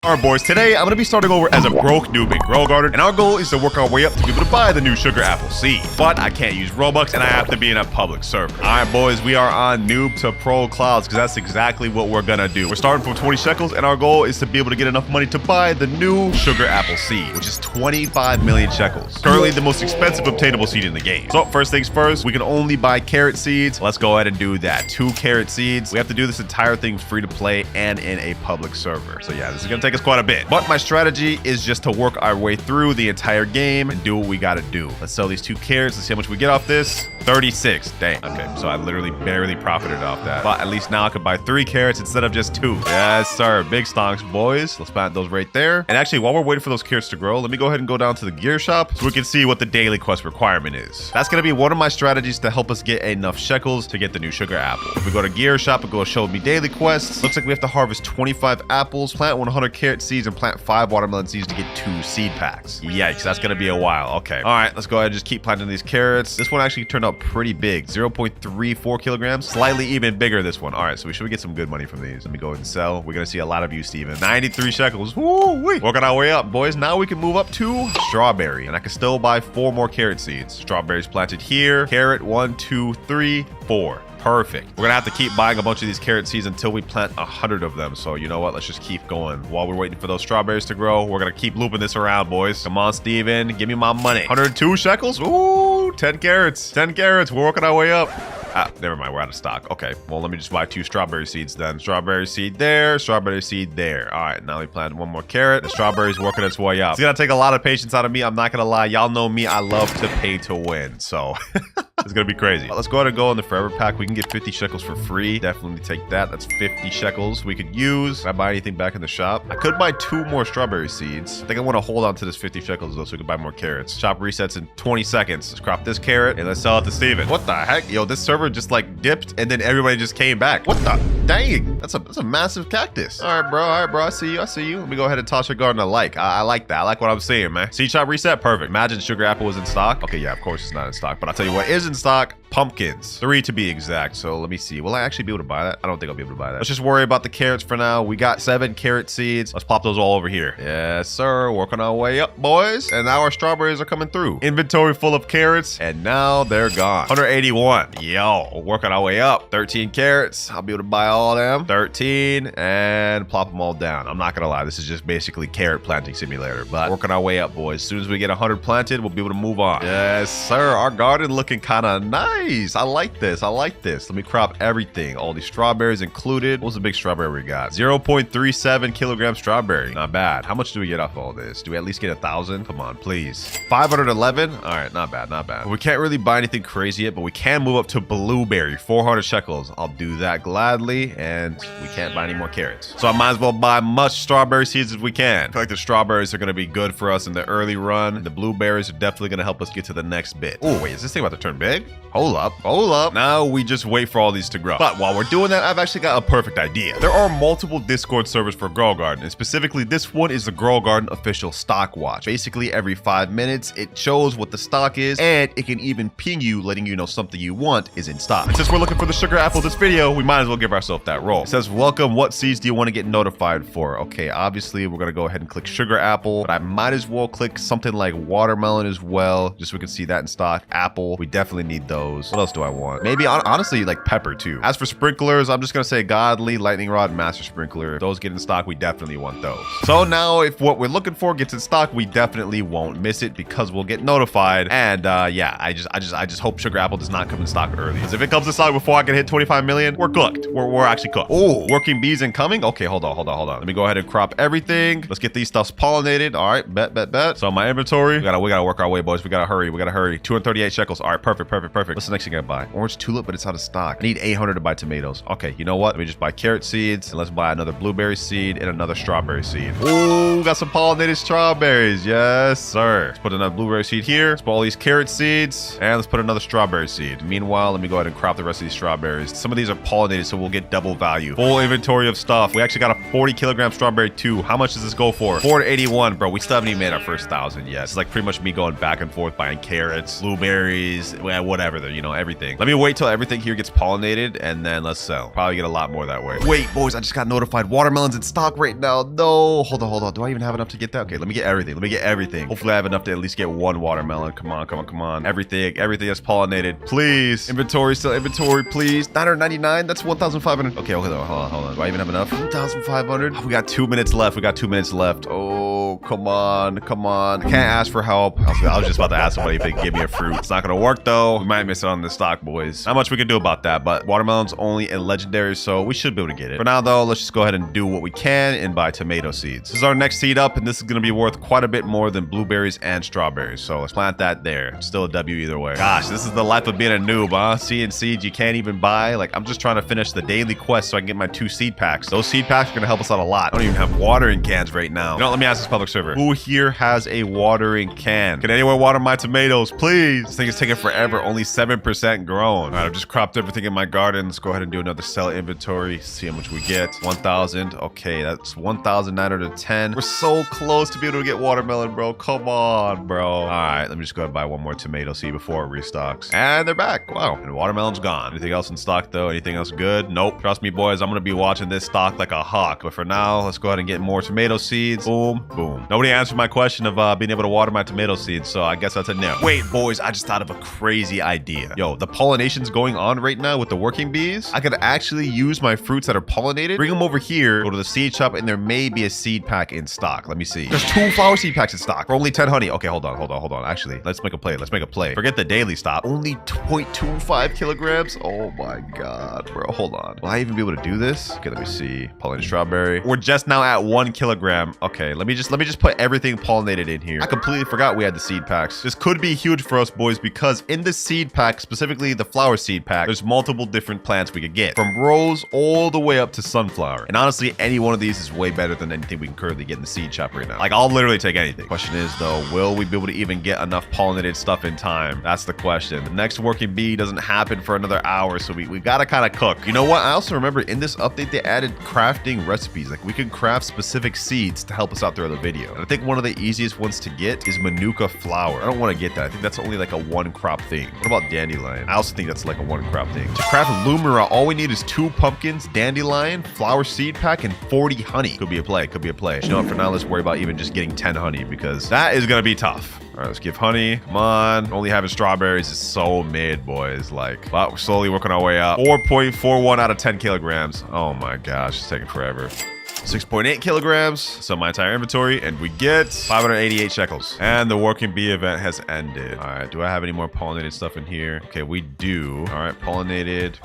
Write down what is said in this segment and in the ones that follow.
Alright boys, today I'm going to be starting over as a broke noob in Grow Garden, and our goal is to work our way up to be able to buy the new sugar apple seed. But I can't use Robux and I have to be in a public server. Alright boys, we are on noob to pro clouds because that's exactly what we're going to do. We're starting from 20 shekels and our goal is to be able to get enough money to buy the new sugar apple seed, which is 25 million shekels. Currently the most expensive obtainable seed in the game. So first things first, we can only buy carrot seeds. Let's go ahead and do that. 2 carrot seeds. We have to do this entire thing free to play and in a public server. So yeah, this is going to take us quite a bit. But my strategy is just to work our way through the entire game and do what we got to do. Let's sell these 2 carrots. Let's see how much we get off this. 36. Dang. Okay, so I literally barely profited off that. But at least now I could buy 3 carrots instead of just 2. Yes, sir. Big stonks, boys. Let's plant those right there. And actually, while we're waiting for those carrots to grow, let me go ahead and go down to the gear shop so we can see what the daily quest requirement is. That's going to be one of my strategies to help us get enough shekels to get the new sugar apple. If we go to gear shop and go show me daily quests, looks like we have to harvest 25 apples, plant 100 carrot seeds, and plant 5 watermelon seeds to get 2 seed packs. Yikes, that's gonna be a while. Okay, all right, let's go ahead and just keep planting these carrots. This one actually turned out pretty big, 0.34 kilograms, slightly even bigger this one. All right, so we should get some good money from these. Let me go ahead and sell. We're gonna see a lot of you, Steven. 93 shekels. Woo-wee. Working our way up, boys. Now we can move up to strawberry, and I can still buy 4 more carrot seeds. Strawberries planted here. Carrot 1, 2, 3, 4. Perfect. We're gonna have to keep buying a bunch of these carrot seeds until we plant 100 of them. So you know what? Let's just keep going. While we're waiting for those strawberries to grow, we're gonna keep looping this around, boys. Come on, Steven. Give me my money. 102 shekels. Ooh, 10 carrots. 10 carrots. We're working our way up. Ah, never mind. We're out of stock. Okay. Well, let me just buy 2 strawberry seeds then. Strawberry seed there. Strawberry seed there. All right. Now we planted 1 more carrot. The strawberry's working its way up. It's gonna take a lot of patience out of me. I'm not gonna lie. Y'all know me. I love to pay to win. So it's gonna be crazy. Let's go ahead and go on the forever pack. We can get 50 shekels for free. Definitely take that. That's 50 shekels we could use. Can I buy anything back in the shop? I could buy 2 more strawberry seeds. I think I want to hold on to this 50 shekels though so we can buy more carrots. Shop resets in 20 seconds. Let's crop this carrot and let's sell it to Steven. What the heck? Yo, this server just like dipped and then everybody just came back. What the dang? That's a massive cactus. All right, bro. All right, bro. I see you. I see you. Let me go ahead and toss your garden a like. I like that. I like what I'm seeing, man. Seed shop reset. Perfect. Imagine sugar apple was in stock. Okay, yeah, of course it's not in stock, but I'll tell you what is in stock. Pumpkins. 3 to be exact. So let me see. Will I actually be able to buy that? I don't think I'll be able to buy that. Let's just worry about the carrots for now. We got 7 carrot seeds. Let's pop those all over here. Yes, sir. Working our way up, boys. And now our strawberries are coming through. Inventory full of carrots. And now they're gone. 181. Yo, working our way up. 13 carrots. I'll be able to buy all of them. 13 and plop them all down. I'm not going to lie. This is just basically carrot planting simulator. But working our way up, boys. As soon as we get 100 planted, we'll be able to move on. Yes, sir. Our garden looking kind of nice. I like this. I like this. Let me crop everything. All these strawberries included. What's the big strawberry we got? 0.37 kilogram strawberry. Not bad. How much do we get off all this? Do we at least get 1,000? Come on, please. 511. All right, not bad, not bad. We can't really buy anything crazy yet, but we can move up to blueberry. 400 shekels. I'll do that gladly, and we can't buy any more carrots. So I might as well buy much strawberry seeds as we can. I feel like the strawberries are going to be good for us in the early run. The blueberries are definitely going to help us get to the next bit. Oh, wait, is this thing about to turn big? Hold up, hold up. Now we just wait for all these to grow. But while we're doing that, I've actually got a perfect idea. There are multiple Discord servers for Grow Garden, and specifically this one is the Grow Garden official stock watch. Basically every 5 minutes, it shows what the stock is, and it can even ping you, letting you know something you want is in stock. And since we're looking for the sugar apple this video, we might as well give ourselves that role. It says, welcome, what seeds do you want to get notified for? Okay, obviously we're gonna go ahead and click sugar apple, but I might as well click something like watermelon as well, just so we can see that in stock. Apple, we definitely need those. What else do I want? Maybe honestly like pepper too. As for sprinklers, I'm just gonna say godly, lightning rod, master sprinkler. If those get in stock, we definitely want those. So now if what we're looking for gets in stock, we definitely won't miss it because we'll get notified. And yeah, I just hope sugar apple does not come in stock early. Because if it comes in stock before I can hit 25 million, we're cooked. We're actually cooked. Oh, working bees incoming. Okay, hold on. Let me go ahead and crop everything. Let's get these stuffs pollinated. All right, bet. So my inventory, we gotta work our way, boys. We gotta hurry. 238 shekels. All right, perfect. What's the next thing I buy? Orange tulip, but it's out of stock. I need 800 to buy tomatoes. Okay, you know what? Let me just buy carrot seeds, and let's buy another blueberry seed and another strawberry seed. Ooh, got some pollinated strawberries. Yes, sir. Let's put another blueberry seed here. Let's put all these carrot seeds, and let's put another strawberry seed. Meanwhile, let me go ahead and crop the rest of these strawberries. Some of these are pollinated, so we'll get double value. Full inventory of stuff. We actually got a 40 kilogram strawberry too. How much does this go for? 481, bro. We still haven't even made our first 1,000 yet. It's like pretty much me going back and forth buying carrots, blueberries, whatever. you know, everything. Let me wait till everything here gets pollinated and then let's sell. Probably get a lot more that way. Wait, boys, I just got notified. Watermelon's in stock right now. No, hold on. Do I even have enough to get that? Okay, let me get everything. Hopefully I have enough to at least get one watermelon. Come on. Everything that's pollinated. Please. Inventory, please. 999, that's 1,500. Okay, hold on. Do I even have enough? 1,500. Oh, we got 2 minutes left. Oh, come on. I can't ask for help. I was just about to ask somebody if they could give me a fruit. It's not gonna work though. We might miss out on the stock, boys. Not much we can do about that, but watermelon's only in legendary, so we should be able to get it. For now though, let's just go ahead and do what we can and buy tomato seeds. This is our next seed up, and this is gonna be worth quite a bit more than blueberries and strawberries. So let's plant that there. Still a W either way. Gosh, this is the life of being a noob, huh? Seeing seeds you can't even buy. Like, I'm just trying to finish the daily quest so I can get my 2 seed packs. Those seed packs are gonna help us out a lot. I don't even have watering cans right now. You know, let me ask this public server. Who here has a watering can? Can anyone water my tomatoes, please? This thing is taking forever. Only 7% grown. All right, I've just cropped everything in my garden. Let's go ahead and do another sell inventory. See how much we get. 1,000. Okay, that's 1,910. We're so close to be able to get watermelon, bro. Come on, bro. All right, let me just go ahead and buy one more tomato seed before it restocks. And they're back. Wow, and watermelon's gone. Anything else in stock though? Anything else good? Nope. Trust me, boys, I'm gonna be watching this stock like a hawk. But for now, let's go ahead and get more tomato seeds. Boom, boom. Nobody answered my question of being able to water my tomato seeds, so I guess that's a no. Wait, boys, I just thought of a crazy idea. Yo, the pollination's going on right now with the working bees. I could actually use my fruits that are pollinated, bring them over here, go to the seed shop, and there may be a seed pack in stock. Let me see. There's 2 flower seed packs in stock for only 10 honey. Okay, hold on. Actually, let's make a play. Forget the daily stop. Only 0.25 kilograms. Oh my god, bro. Hold on. Will I even be able to do this? Okay, let me see. Pollinated strawberry. We're just now at 1 kilogram. Okay, let me just put everything pollinated in here. I completely forgot we had the seed packs. This could be huge for us, boys, because in the seed pack, specifically the flower seed pack, there's multiple different plants we could get, from rose all the way up to sunflower. And honestly, any one of these is way better than anything we can currently get in the seed shop right now. Like, I'll literally take anything. Question is though, will we be able to even get enough pollinated stuff in time? That's the question. The next working bee doesn't happen for another hour, so we gotta kind of cook. You know what? I also remember in this update they added crafting recipes. Like, we can craft specific seeds to help us out throughout the video. And I think one of the easiest ones to get is manuka flower. I don't want to get that. I think that's only like a 1 crop thing. What about dandelion? I also think that's like a 1 crop thing. To craft lumira, all we need is 2 pumpkins, dandelion, flower seed pack, and 40 honey. Could be a play. You know what? For now, let's worry about even just getting 10 honey, because that is gonna be tough. All right, let's give honey. Come on. Only having strawberries is so mid, boys. Like, but we're slowly working our way up. 4.41 out of 10 kilograms. Oh my gosh, it's taking forever. 6.8 kilograms. So my entire inventory, and we get 588 shekels. And the working bee event has ended. All right, do I have any more pollinated stuff in here? Okay, we do. All right, pollinated.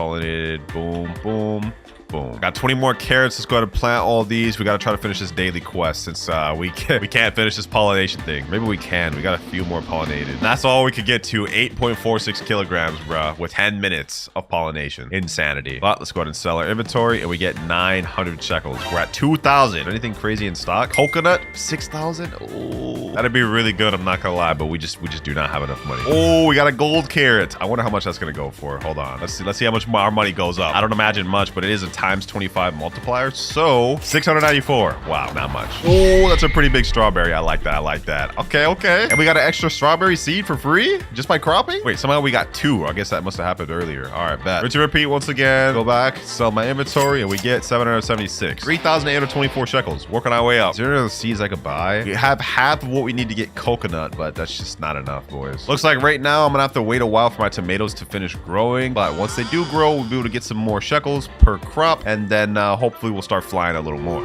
Boom, boom. Boom. Got 20 more carrots. Let's go ahead and plant all these. We got to try to finish this daily quest since we can't finish this pollination thing. Maybe we can. We got a few more pollinated. And that's all we could get to. 8.46 kilograms, bruh, with 10 minutes of pollination. Insanity. But let's go ahead and sell our inventory, and we get 900 shekels. We're at 2,000. Anything crazy in stock? Coconut, 6,000. Oh, that'd be really good. I'm not gonna lie, but we just do not have enough money. Oh, we got a gold carrot. I wonder how much that's gonna go for. Hold on. Let's see how much our money goes up. I don't imagine much, but it is a times 25 multiplier, so 694. Wow, not much. Oh, that's a pretty big strawberry. I like that. Okay. And we got an extra strawberry seed for free just by cropping? Wait, somehow we got 2. I guess that must have happened earlier. All right, bet. To repeat once again, go back, sell my inventory, and we get 776. 3,824 shekels. Working our way up. Is there any other seeds I could buy? We have half of what we need to get coconut, but that's just not enough, boys. Looks like right now I'm gonna have to wait a while for my tomatoes to finish growing, but once they do grow, we'll be able to get some more shekels per crop, and then hopefully we'll start flying a little more.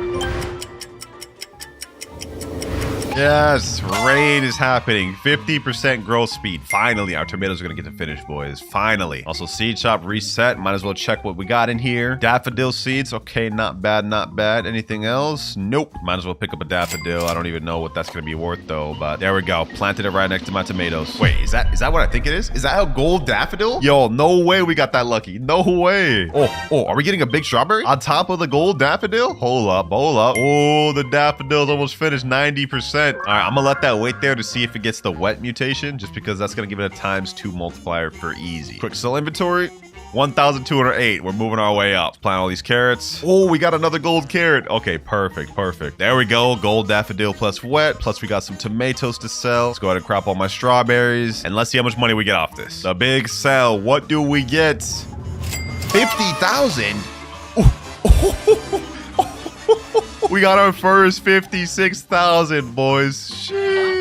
Yes, rain is happening. 50% growth speed. Finally, our tomatoes are gonna get to finish, boys. Finally. Also, seed shop reset. Might as well check what we got in here. Daffodil seeds. Okay, not bad. Anything else? Nope. Might as well pick up a daffodil. I don't even know what that's gonna be worth though, but there we go. Planted it right next to my tomatoes. Wait, is that what I think it is? Is that a gold daffodil? Yo, no way we got that lucky. No way. Oh, are we getting a big strawberry on top of the gold daffodil? Hold up. Oh, the daffodil's almost finished. 90%. All right, I'm gonna let that wait there to see if it gets the wet mutation, just because that's gonna give it a ×2 multiplier for easy. Quick sell inventory. 1,208. We're moving our way up. Plant all these carrots. Oh, we got another gold carrot. Okay, perfect, perfect. There we go. Gold daffodil plus wet. Plus we got some tomatoes to sell. Let's go ahead and crop all my strawberries. And let's see how much money we get off this. The big sell. What do we get? 50,000? We got our first 56,000, boys. Sheesh.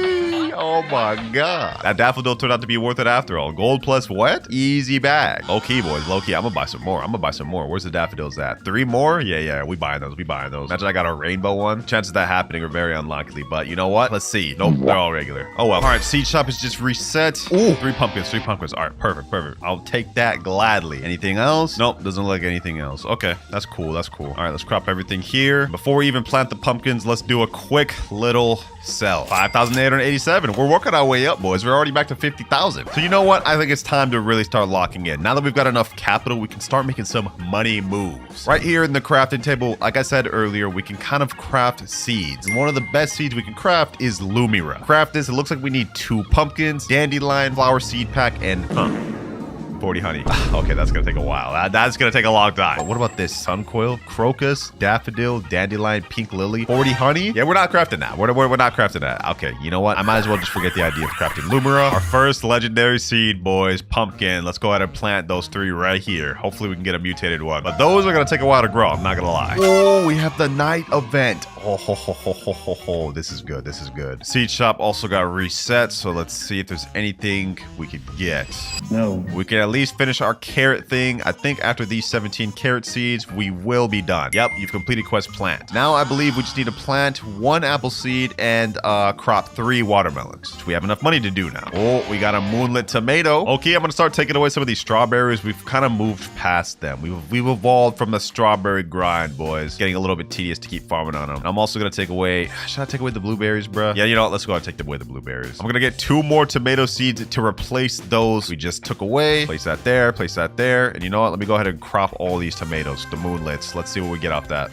Oh my god. That daffodil turned out to be worth it after all. Gold plus what? Easy bag. Low key, boys. Low key. I'm gonna buy some more. I'm gonna buy some more. Where's the daffodils at? 3 more? Yeah. We buying those. We buying those. Imagine I got a rainbow one. Chances of that happening are very unlikely. But you know what? Let's see. Nope. They're all regular. Oh well. All right. Seed shop is just reset. Ooh. 3 pumpkins. 3 pumpkins. All right. Perfect. Perfect. I'll take that gladly. Anything else? Nope. Doesn't look like anything else. Okay. That's cool. That's cool. All right. Let's crop everything here. Before we even plant the pumpkins, let's do a quick little sell. 5,887. We're working our way up, boys. We're already back to 50,000. So you know what? I think it's time to really start locking in. Now that we've got enough capital, we can start making some money moves. Right here in the crafting table, like I said earlier, we can kind of craft seeds. And one of the best seeds we can craft is Lumira. Craft this. It looks like we need 2 pumpkins, dandelion, flower seed pack, and 40 honey. Okay, that's gonna take a while. That's gonna take a long time. But what about this? Suncoil, crocus, daffodil, dandelion, pink lily, 40 honey? Yeah, we're not crafting that. We're not crafting that. Okay, you know what? I might as well just forget the idea of crafting Lumira. Our first legendary seed, boys. Pumpkin. Let's go ahead and plant those 3 right here. Hopefully we can get a mutated one. But those are gonna take a while to grow. I'm not gonna lie. Oh, we have the night event. Oh, ho, ho, ho, ho, ho, ho. This is good. This is good. Seed shop also got reset. So let's see if there's anything we could get. No. We can at least finish our carrot thing. I think after these 17 carrot seeds, we will be done. Yep, you've completed quest plant. Now I believe we just need to plant 1 apple seed and crop 3 watermelons, which we have enough money to do now. Oh, we got a moonlit tomato. Okay, I'm gonna start taking away some of these strawberries. We've kind of moved past them. We've evolved from the strawberry grind, boys. Getting a little bit tedious to keep farming on them. I'm also gonna take away, should I take away the blueberries, bruh? Yeah, you know what? Let's go ahead and take away the blueberries. I'm gonna get 2 more tomato seeds to replace those we just took away. Place that there, place that there. And you know what? Let me go ahead and crop all these tomatoes, the moonlets. Let's see what we get off that.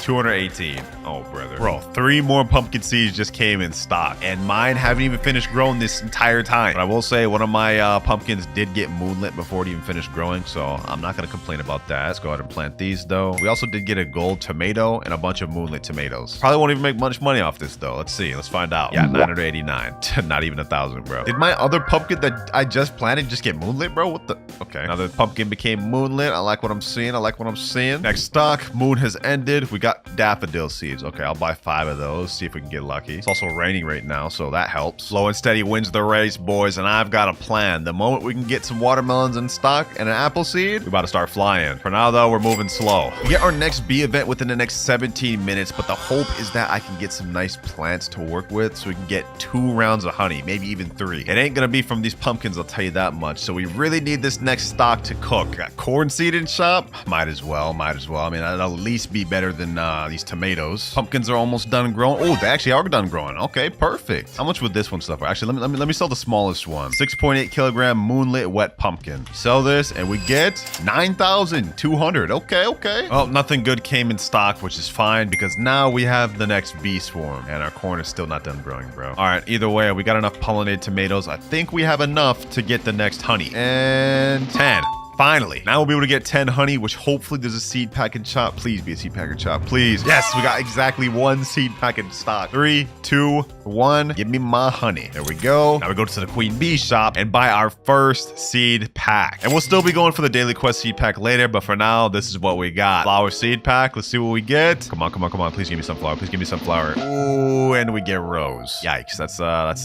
218. Oh, brother. Bro, 3 more pumpkin seeds just came in stock. And mine haven't even finished growing this entire time. But I will say one of my pumpkins did get moonlit before it even finished growing. So I'm not going to complain about that. Let's go ahead and plant these, though. We also did get a gold tomato and a bunch of moonlit tomatoes. Probably won't even make much money off this, though. Let's see. Let's find out. Yeah, 989. Not even 1,000, bro. Did my other pumpkin that I just planted just get moonlit, bro? What the? Okay. Another pumpkin became moonlit. I like what I'm seeing. I like what I'm seeing. Next stock. Moon has ended. We got daffodil seeds. Okay, I'll buy 5 of those. See if we can get lucky. It's also raining right now, so that helps. Slow and steady wins the race, boys, and I've got a plan. The moment we can get some watermelons in stock and an apple seed, we're about to start flying. For now, though, we're moving slow. We get our next bee event within the next 17 minutes, but the hope is that I can get some nice plants to work with so we can get 2 rounds of honey, maybe even 3. It ain't gonna be from these pumpkins, I'll tell you that much. So we really need this next stock to cook. Got corn seed in shop? Might as well. I mean, that'll at least be better than these tomatoes. Pumpkins are almost done growing. Oh, they actually are done growing. Okay, perfect. How much would this one sell for? Actually, let me sell the smallest one. 6.8 kilogram moonlit wet pumpkin. Sell this and we get 9,200. Okay. Oh, nothing good came in stock, which is fine because now we have the next bee swarm and our corn is still not done growing, bro. All right, either way, we got enough pollinated tomatoes. I think we have enough to get the next honey. And 10. Finally, now we'll be able to get 10 honey, which hopefully there's a seed pack and chop. Please be a seed pack and chop, please. Yes, we got exactly 1 seed pack in stock. 3, 2, 1. Give me my honey. There we go. Now we go to the queen bee shop and buy our first seed pack. And we'll still be going for the daily quest seed pack later, but for now, this is what we got. Flower seed pack. Let's see what we get. Come on. Please give me sunflower. Ooh, and we get rose. Yikes, that's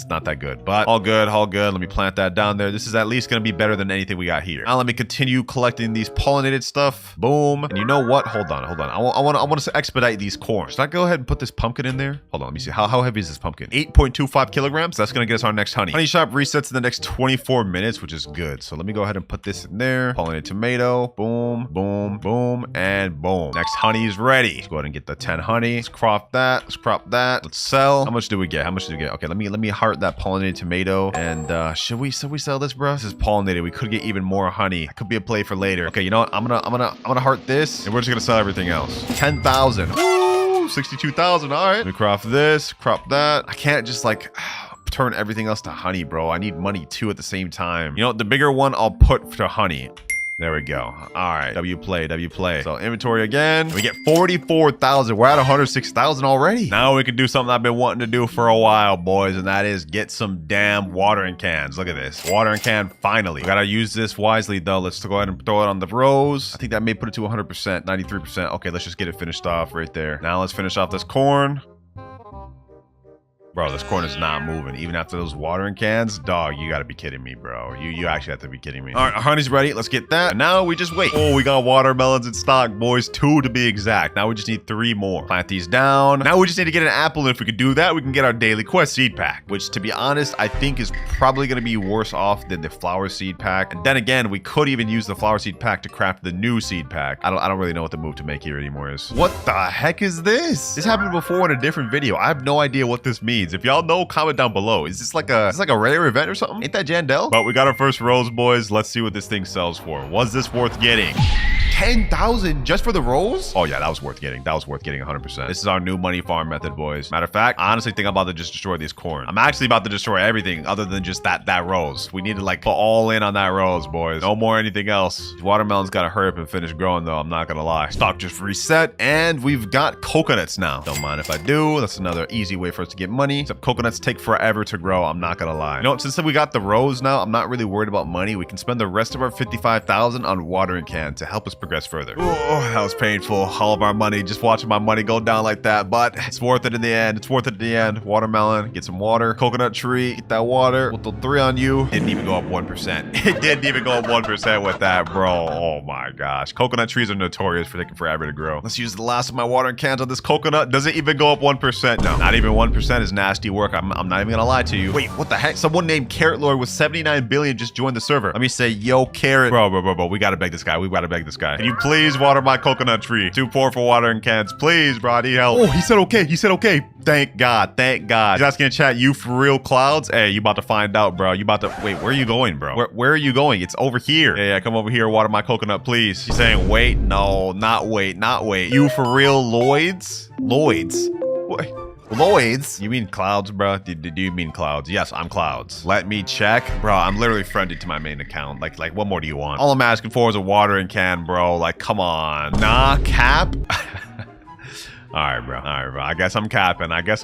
not that good, but all good. Let me plant that down there. This is at least gonna be better than anything we got here. Now let me continue collecting these pollinated stuff. Boom. And you know what? Hold on. I want to expedite these corns. Should I go ahead and put this pumpkin in there? Hold on. Let me see. How heavy is this pumpkin? 8.25 kilograms. That's going to get us our next honey. Honey shop resets in the next 24 minutes, which is good. So let me go ahead and put this in there. Pollinated tomato. Boom, and boom. Next honey is ready. Let's go ahead and get the 10 honey. Let's crop that. Let's sell. How much do we get? Okay, let me heart that pollinated tomato. And should we sell this, bro? This is pollinated. We could get even more honey. It could be a play for later. Okay, you know what? I'm gonna heart this, and we're just gonna sell everything else. 10,000. Ooh, 62,000. All right. Let me crop this, crop that. I can't just like turn everything else to honey, bro. I need money too at the same time. You know, the bigger one I'll put to honey. There we go. All right. W play. So inventory again. We get 44,000. We're at 106,000 already. Now we can do something I've been wanting to do for a while, boys, and that is get some damn watering cans. Look at this. Watering can, finally. We gotta use this wisely, though. Let's go ahead and throw it on the rows. I think that may put it to 100%, 93%. Okay, let's just get it finished off right there. Now let's finish off this corn. Bro, this corn is not moving. Even after those watering cans, dog, you gotta be kidding me, bro. You actually have to be kidding me. All right, our honey's ready. Let's get that. And now we just wait. Oh, we got watermelons in stock, boys. 2 to be exact. Now we just need 3 more. Plant these down. Now we just need to get an apple. And if we could do that, we can get our daily quest seed pack, which, to be honest, I think is probably gonna be worse off than the flower seed pack. And then again, we could even use the flower seed pack to craft the new seed pack. I don't really know what the move to make here anymore is. What the heck is this? This happened before in a different video. I have no idea what this means. If y'all know, comment down below. Is this like a rare event or something? Ain't that Jandel? But we got our first rose, boys. Let's see what this thing sells for. Was this worth getting? 10,000 just for the rolls? Oh yeah, that was worth getting. That was worth getting 100%. This is our new money farm method, boys. Matter of fact, I honestly think I'm about to just destroy these corn. I'm actually about to destroy everything other than just that rose. We need to like put all in on that rose, boys. No more anything else. These watermelons gotta hurry up and finish growing though. I'm not gonna lie. Stock just reset and we've got coconuts now. Don't mind if I do. That's another easy way for us to get money. Except coconuts take forever to grow. I'm not gonna lie. You know, since we got the rose now, I'm not really worried about money. We can spend the rest of our 55,000 on watering can to help us progress further. Oh, that was painful. All of our money, just watching my money go down like that, but it's worth it in the end. It's worth it in the end. Watermelon, get some water. Coconut tree, get that water. We'll throw 3 on you. Didn't even go up 1%. It didn't even go up 1% with that, bro. Oh my gosh. Coconut trees are notorious for taking forever to grow. Let's use the last of my watering cans on this coconut. Does it even go up 1%? No, not even 1% is nasty work. I'm not even gonna lie to you. Wait, what the heck? Someone named Carrot Lord with 79 billion just joined the server. Let me say, yo, Carrot. Bro. We gotta beg this guy. We gotta beg this guy. Can you please water my coconut tree? Too poor for watering cans. Please, bro. I need help. Oh, he said okay. He said okay. Thank God. Thank God. He's asking in chat, you for real, Clouds? Hey, you about to find out, bro. You about to... Wait, where are you going, bro? Where are you going? It's over here. Yeah, come over here. Water my coconut, please. He's saying, wait. No, not wait. You for real, Lloyds? Lloyds? What? Lloyds? You mean Clouds, bro? Do you mean Clouds? Yes, I'm Clouds. Let me check. Bro, I'm literally friended to my main account. Like, what more do you want? All I'm asking for is a watering can, bro. Like, come on. Nah, cap? All right, bro. I guess I'm capping. I guess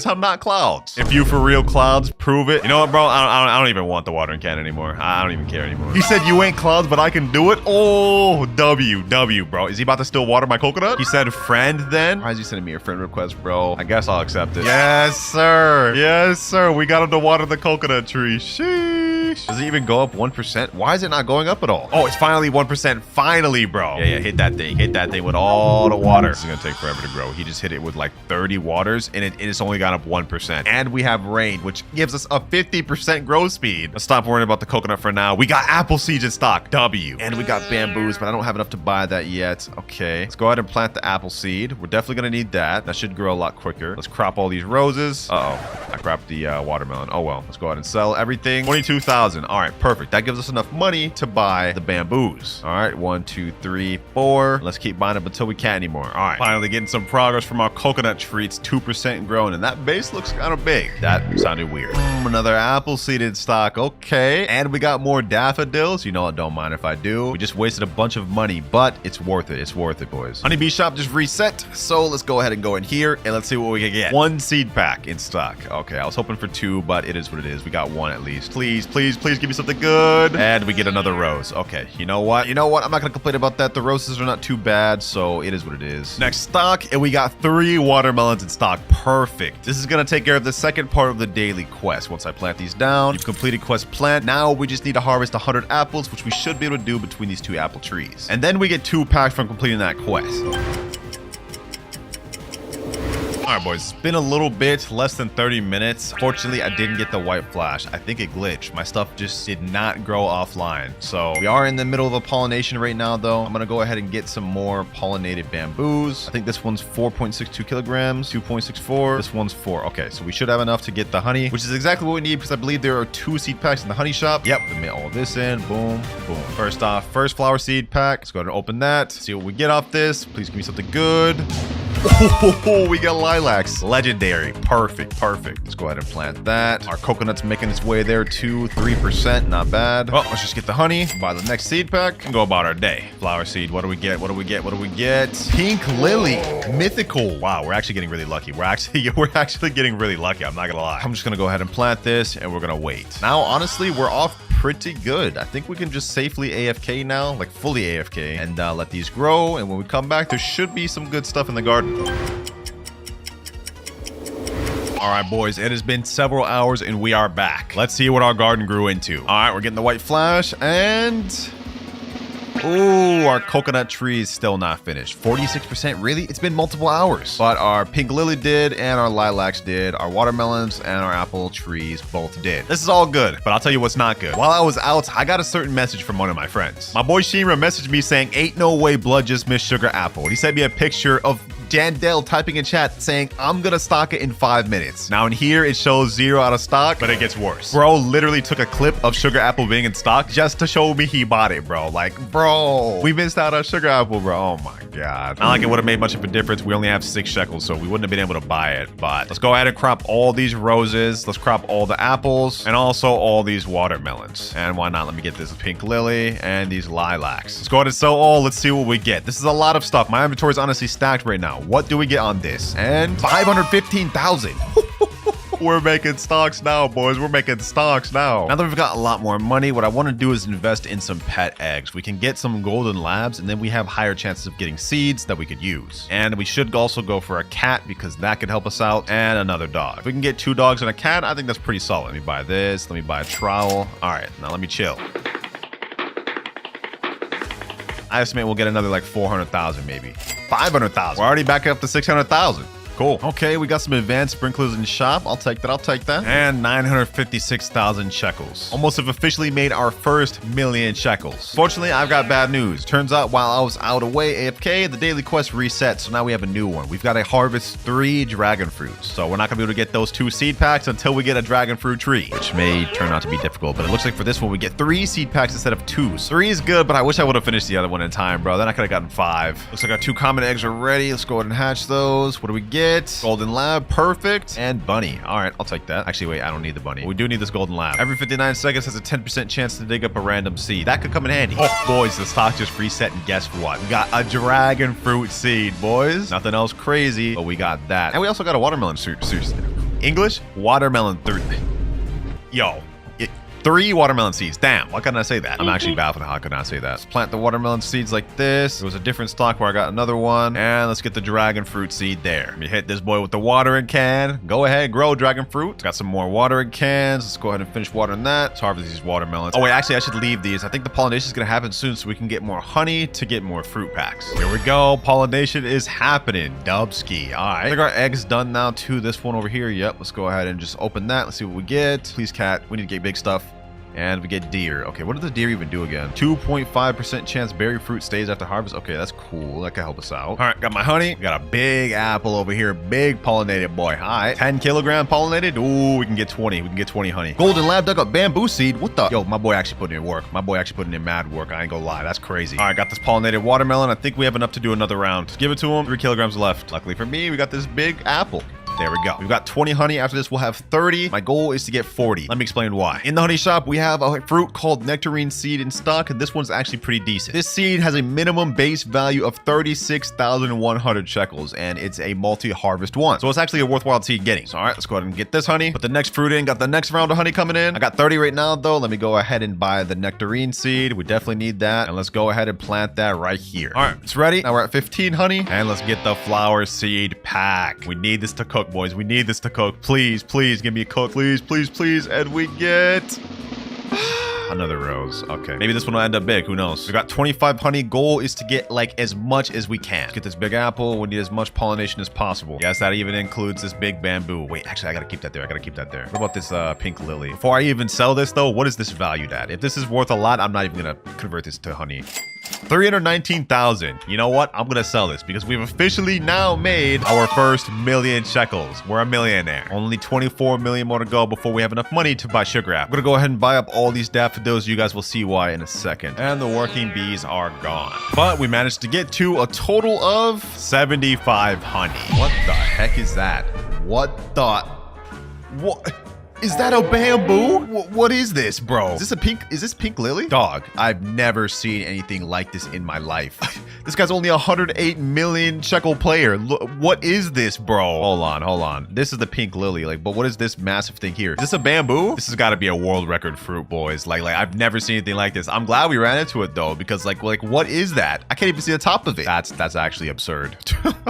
I'm not Clouds. If you for real, Clouds, prove it. You know what, bro? I don't even want the watering can anymore. I don't even care anymore. He said you ain't Clouds, but I can do it. Oh, W, bro. Is he about to still water my coconut? He said friend then. Why is he sending me a friend request, bro? I guess I'll accept it. Yes, sir. Yes, sir. We got him to water the coconut tree. Sheesh. Does it even go up 1%? Why is it not going up at all? Oh, it's finally 1%. Finally, bro. Yeah, hit that thing. Hit that thing with all the water. This is gonna take forever to grow. He just hit it with like 30 waters and it's only gone up 1%. And we have rain, which gives us a 50% growth speed. Let's stop worrying about the coconut for now. We got apple seeds in stock, W. And we got bamboos, but I don't have enough to buy that yet. Okay, let's go ahead and plant the apple seed. We're definitely gonna need that. That should grow a lot quicker. Let's crop all these roses. Uh-oh, I cropped the watermelon. Oh well, let's go ahead and sell everything. 22,000. All right, perfect. That gives us enough money to buy the bamboos. All right, 1, 2, 3, 4. Let's keep buying them until we can't anymore. All right, finally getting some progress from our coconut tree. It's 2% grown, and that base looks kind of big. That sounded weird. Another apple seed in stock. Okay, and we got more daffodils. You know, I don't mind if I do. We just wasted a bunch of money, but it's worth it. It's worth it, boys. Honeybee shop just reset, so let's go ahead and go in here and let's see what we can get. 1 seed pack in stock. Okay, I was hoping for 2, but it is what it is. We got 1 at least. Please give me something good. And we get another rose. Okay, you know what? I'm not gonna complain about that. The roses are not too bad, so it is what it is. Next stock, and we got 3 watermelons in stock. Perfect. This is gonna take care of the second part of the daily quest. Once I plant these down, you've completed quest plant. Now we just need to harvest 100 apples, which we should be able to do between these 2 apple trees. And then we get 2 packs from completing that quest. All right, boys, it's been a little bit, less than 30 minutes. Fortunately, I didn't get the white flash. I think it glitched. My stuff just did not grow offline. So we are in the middle of a pollination right now, though. I'm gonna go ahead and get some more pollinated bamboos. I think this one's 4.62 kilograms, 2.64. This one's 4. Okay, so we should have enough to get the honey, which is exactly what we need because I believe there are 2 seed packs in the honey shop. Yep, admit all this in. Boom, boom. First off, first flower seed pack. Let's go ahead and open that. See what we get off this. Please give me something good. Oh, we got lilacs. Legendary. Perfect. Let's go ahead and plant that. Our coconut's making its way there too. 3%. Not bad. Well, let's just get the honey, buy the next seed pack, and go about our day. Flower seed. What do we get? Pink lily. Mythical. Wow, we're actually getting really lucky. We're actually getting really lucky. I'm not gonna lie. I'm just gonna go ahead and plant this, and we're gonna wait. Now, honestly, we're off pretty good. I think we can just safely AFK now, like fully AFK, and let these grow. And when we come back, there should be some good stuff in the garden. All right, boys, it has been several hours and we are back. Let's see what our garden grew into. All right, we're getting the white flash and... ooh, our coconut tree is still not finished. 46%, really? It's been multiple hours. But our pink lily did, and our lilacs did. Our watermelons and our apple trees both did. This is all good, but I'll tell you what's not good. While I was out, I got a certain message from one of my friends. My boy Shimra messaged me saying, "Ain't no way blood just missed sugar apple." He sent me a picture of Jandel typing in chat saying, "I'm gonna stock it in 5 minutes." Now in here, it shows 0 out of stock, but it gets worse. Bro literally took a clip of sugar apple being in stock just to show me he bought it, bro. Like, bro, we missed out on sugar apple, bro. Oh my God. Not like it would have made much of a difference. We only have 6 shekels, so we wouldn't have been able to buy it. But let's go ahead and crop all these roses. Let's crop all the apples and also all these watermelons. And why not? Let me get this pink lily and these lilacs. Let's go ahead and sell all. Let's see what we get. This is a lot of stuff. My inventory is honestly stacked right now. What do we get on this? And 515,000. We're making stocks now, boys. We're making stocks now. Now that we've got a lot more money, what I want to do is invest in some pet eggs. We can get some golden labs, and then we have higher chances of getting seeds that we could use. And we should also go for a cat because that could help us out, and another dog. If we can get 2 dogs and a cat, I think that's pretty solid. Let me buy this. Let me buy a trowel. All right, now let me chill. I estimate we'll get another like 400,000 maybe. 500,000. We're already back up to 600,000. Cool. Okay, we got some advanced sprinklers in the shop. I'll take that. And 956,000 shekels. Almost have officially made our first million shekels. Fortunately, I've got bad news. Turns out while I was out away AFK, the daily quest reset, so now we have a new one. We've got to harvest 3 dragon fruits. So we're not gonna be able to get those 2 seed packs until we get a dragon fruit tree, which may turn out to be difficult, but it looks like for this one, we get 3 seed packs instead of 2. 3 is good, but I wish I would have finished the other one in time, bro. Then I could have gotten 5. Looks like our 2 common eggs are ready. Let's go ahead and hatch those. What do we get? Golden lab, perfect, and bunny. All right, I'll take that. Actually, wait, I don't need the bunny. But we do need this golden lab. Every 59 seconds has a 10% chance to dig up a random seed. That could come in handy. Oh, boys, the stock just reset, and guess what? We got a dragon fruit seed, boys. Nothing else crazy, but we got that. And we also got a watermelon English? Watermelon 3. Yo. 3 watermelon seeds. Damn, why couldn't I say that? I'm actually baffled how I could not say that. Let's plant the watermelon seeds like this. It was a different stock where I got another one. And let's get the dragon fruit seed there. Let me hit this boy with the watering can. Go ahead, grow dragon fruit. Got some more watering cans. Let's go ahead and finish watering that. Let's harvest these watermelons. Oh wait, actually I should leave these. I think the pollination is gonna happen soon so we can get more honey to get more fruit packs. Here we go. Pollination is happening. Dubski. All right. I think our egg's done now to this one over here. Yep, let's go ahead and just open that. Let's see what we get. Please, cat. We need to get big stuff. And we get deer. Okay, what did the deer even do again? 2.5% chance berry fruit stays after harvest. Okay, that's cool. That can help us out. All right, got my honey. We got a big apple over here. Big pollinated boy. All right, 10 kilogram pollinated. Ooh, we can get 20. We can get 20 honey. Golden lab dug up bamboo seed. What the? Yo, my boy actually putting in work. My boy actually putting in mad work. I ain't gonna lie. That's crazy. All right, got this pollinated watermelon. I think we have enough to do another round. Give it to him. 3 kilograms left. Luckily for me, we got this big apple. There we go. We've got 20 honey. After this, we'll have 30. My goal is to get 40. Let me explain why. In the honey shop, we have a fruit called nectarine seed in stock, and this one's actually pretty decent. This seed has a minimum base value of 36,100 shekels, and it's a multi-harvest one. So it's actually a worthwhile seed getting. So all right, let's go ahead and get this honey. Put the next fruit in. Got the next round of honey coming in. I got 30 right now, though. Let me go ahead and buy the nectarine seed. We definitely need that. And let's go ahead and plant that right here. All right, it's ready. Now we're at 15 honey, and let's get the flower seed pack. We need this to cook, boys. We need this to cook. Please, please give me a cook. Please, please, please. And we get another rose. Okay. Maybe this one will end up big. Who knows? We got 25 honey. Goal is to get like as much as we can. Let's get this big apple. We need as much pollination as possible. Yes, that even includes this big bamboo. Wait, actually, I gotta keep that there. I gotta keep that there. What about this pink lily? Before I even sell this though, what is this valued at? If this is worth a lot, I'm not even gonna convert this to honey. 319,000. You know what? I'm gonna sell this because we've officially now made our first million shekels. We're a millionaire. Only 24 million more to go before we have enough money to buy sugar apple. I'm gonna go ahead and buy up all these daffodils. You guys will see why in a second. And the working bees are gone. But we managed to get to a total of 75 honey. What the heck is that? What the... What? Is that a bamboo? What is this, bro? Is this pink lily? Dog, I've never seen anything like this in my life. This guy's only 108 million shekel player. Look, what is this, bro? Hold on. This is the pink lily, like, but what is this massive thing here? Is this a bamboo? This has got to be a world record fruit, boys. Like I've never seen anything like this. I'm glad we ran into it though, because like what is that? I can't even see the top of it. That's actually absurd.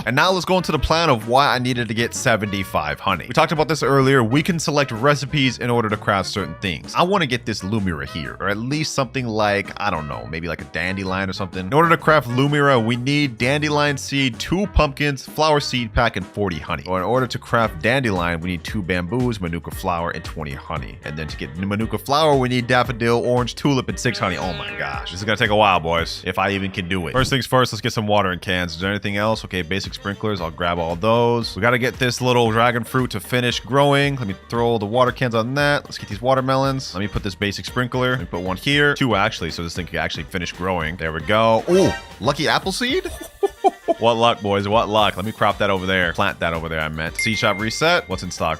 And now let's go into the plan of why I needed to get 75 honey. We talked about this earlier. We can select recipes in order to craft certain things. I want to get this Lumira here, or at least something like, I don't know, maybe like a dandelion or something. In order to craft Lumira, we need dandelion seed, 2 pumpkins, flower seed pack, and 40 honey. Or in order to craft dandelion, we need 2 bamboos, manuka flower, and 20 honey. And then to get manuka flower, we need daffodil, orange tulip, and 6 honey. Oh my gosh, this is gonna take a while, boys, if I even can do it. First things first, let's get some watering cans. Is there anything else? Okay, basic sprinklers, I'll grab all those. We gotta get this little dragon fruit to finish growing. Let me throw the water cans on that. Let's get these watermelons. Let me put this basic sprinkler. Let me put one here. 2 actually, so this thing can actually finish growing. There we go. Oh, lucky apple seed. What luck, boys, what luck. Let me crop that over there. Plant that over there, I meant. Seed shop reset. What's in stock?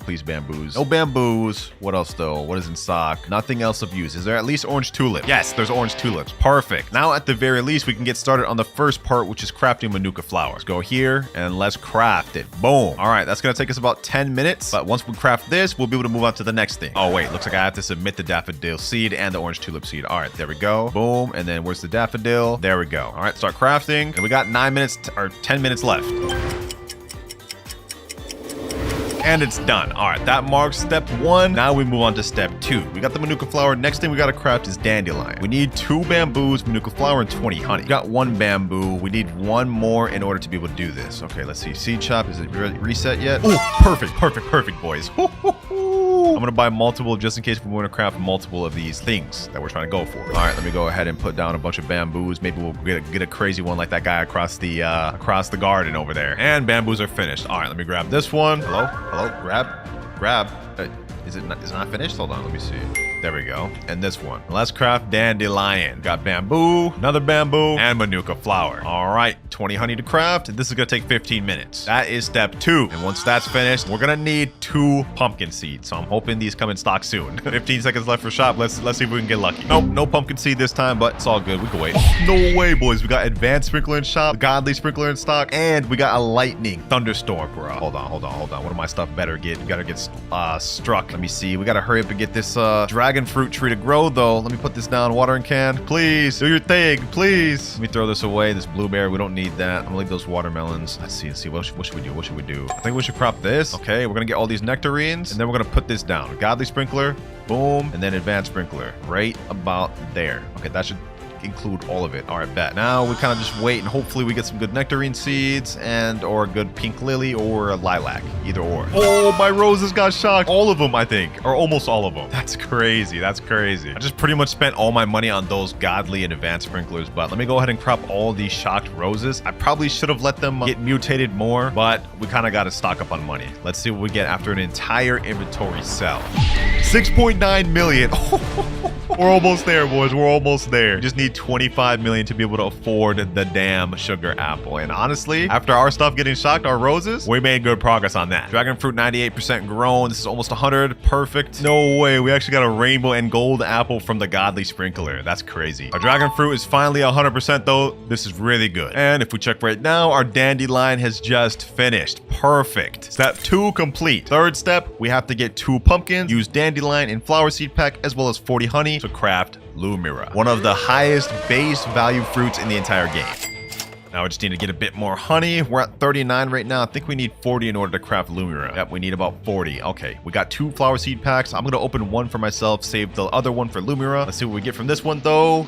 Please, bamboos. No bamboos. What else though? What is in stock? Nothing else of use. Is there at least orange tulip? Yes, there's orange tulips. Perfect. Now at the very least, we can get started on the first part, which is crafting manuka flower. Let's go here and let's craft it. Boom. All right, that's gonna take us about 10 minutes. But once we craft this, we'll be able to move on to the next thing. Oh wait, looks like I have to submit the daffodil seed and the orange tulip seed. All right, there we go. Boom. And then where's the daffodil? There we go. All right, start crafting. And we got 9 minutes or 10 minutes left. And it's done. All right, that marks step 1. Now we move on to step 2. We got the manuka flower. Next thing we got to craft is dandelion. We need 2 bamboos, manuka flower, and 20 honey. We got 1 bamboo. We need 1 more in order to be able to do this. Okay, let's see. Seed shop, is it reset yet? Oh, perfect, boys. I'm gonna buy multiple just in case we want to craft multiple of these things that we're trying to go for. All right, let me go ahead and put down a bunch of bamboos. Maybe we'll get a crazy one like that guy across the garden over there. And bamboos are finished. All right, let me grab this one. Hello, grab. Is it not finished? Hold on, let me see. There we go. And this one. Let's craft dandelion. Got bamboo, another bamboo, and manuka flower. All right, 20 honey to craft. This is gonna take 15 minutes. That is step 2. And once that's finished, we're gonna need 2 pumpkin seeds. So I'm hoping these come in stock soon. 15 seconds left for shop. Let's see if we can get lucky. Nope, no pumpkin seed this time, but it's all good. We can wait. Oh, no way, boys. We got advanced sprinkler in shop, godly sprinkler in stock, and we got a lightning thunderstorm, bro. Hold on. What of my stuff better get? We gotta get struck. Let me see. We gotta hurry up and get this dragon fruit tree to grow though. Let me put this down. Watering can. Please do your thing. Please. Let me throw this away. This blueberry. We don't need that. I'm gonna leave those watermelons. Let's see. What should we do? I think we should crop this. Okay. We're gonna get all these nectarines and then we're gonna put this down. Godly sprinkler. Boom. And then advanced sprinkler. Right about there. Okay. That should include all of it. All right, bet. Now we kind of just wait and hopefully we get some good nectarine seeds and or a good pink lily or a lilac, either or. Oh, my roses got shocked. All of them, I think, or almost all of them. That's crazy. I just pretty much spent all my money on those godly and advanced sprinklers, but let me go ahead and crop all these shocked roses. I probably should have let them get mutated more, but we kind of got to stock up on money. Let's see what we get after an entire inventory sell. 6.9 million. We're almost there, boys. We're almost there. We just need 25 million to be able to afford the damn sugar apple. And honestly, after our stuff getting shocked, our roses, we made good progress on that. Dragon fruit 98% grown. This is almost 100. Perfect. No way. We actually got a rainbow and gold apple from the godly sprinkler. That's crazy. Our dragon fruit is finally 100% though. This is really good. And if we check right now, our dandelion has just finished. Perfect. Step 2 complete. Third step, we have to get 2 pumpkins, use dandelion and flower seed pack, as well as 40 honey to craft Lumira, one of the highest base value fruits in the entire game. Now we just need to get a bit more honey. We're at 39 right now. I think we need 40 in order to craft Lumira. Yep, we need about 40. Okay, we got 2 flower seed packs. I'm gonna open one for myself, save the other one for Lumira. Let's see what we get from this one though.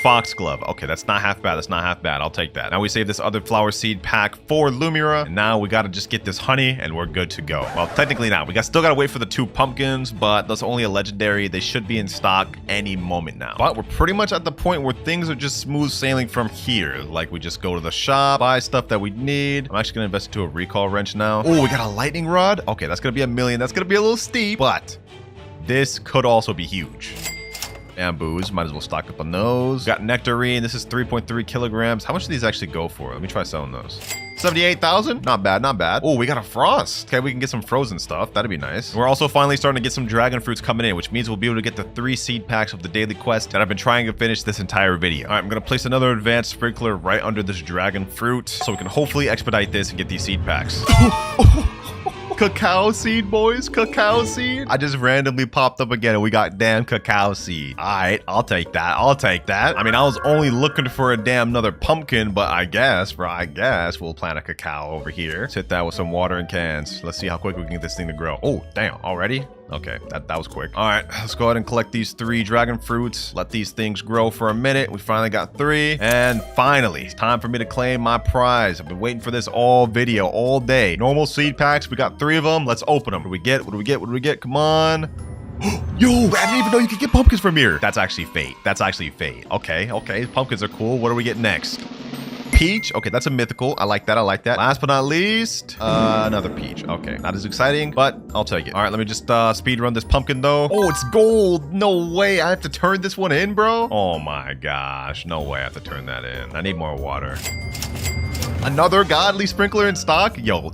Foxglove. Okay, that's not half bad. That's not half bad. I'll take that. Now we save this other flower seed pack for Lumira. And now we got to just get this honey and we're good to go. Well, technically not. Still got to wait for the 2 pumpkins, but that's only a legendary. They should be in stock any moment now. But we're pretty much at the point where things are just smooth sailing from here. Like we just go to the shop, buy stuff that we need. I'm actually going to invest into a recall wrench now. Oh, we got a lightning rod. Okay, that's going to be 1 million. That's going to be a little steep, but this could also be huge. Bamboos, might as well stock up on those. Got nectarine. This is 3.3 kilograms. How much do these actually go for? Let me try selling those. 78,000? Not bad, not bad. Oh, we got a frost. Okay, we can get some frozen stuff. That'd be nice. We're also finally starting to get some dragon fruits coming in, which means we'll be able to get the 3 seed packs of the daily quest that I've been trying to finish this entire video. All right, I'm going to place another advanced sprinkler right under this dragon fruit so we can hopefully expedite this and get these seed packs. Cacao seed, boys. Cacao seed. I just randomly popped up again and we got damn cacao seed. All right, I'll take that. I'll take that. I mean, I was only looking for a damn another pumpkin, but I guess, bro, I guess we'll plant a cacao over here. Let's hit that with some watering cans. Let's see how quick we can get this thing to grow. Oh, damn, already? Okay, that was quick. All right, let's go ahead and collect these 3 dragon fruits. Let these things grow for a minute. We finally got 3. And finally, it's time for me to claim my prize. I've been waiting for this all video, all day. Normal seed packs, we got 3 of them. Let's open them. What do we get? What do we get? What do we get? Come on. Yo, I didn't even know you could get pumpkins from here. That's actually fate. That's actually fate. Okay, okay, pumpkins are cool. What do we get next? Peach. Okay, that's a mythical. I like that. I like that. Last but not least, another peach. Okay, not as exciting, but I'll take it. All right, let me just speed run this pumpkin though. Oh, it's gold. No way. I have to turn this one in, bro. Oh my gosh. No way I have to turn that in. I need more water. Another godly sprinkler in stock? Yo,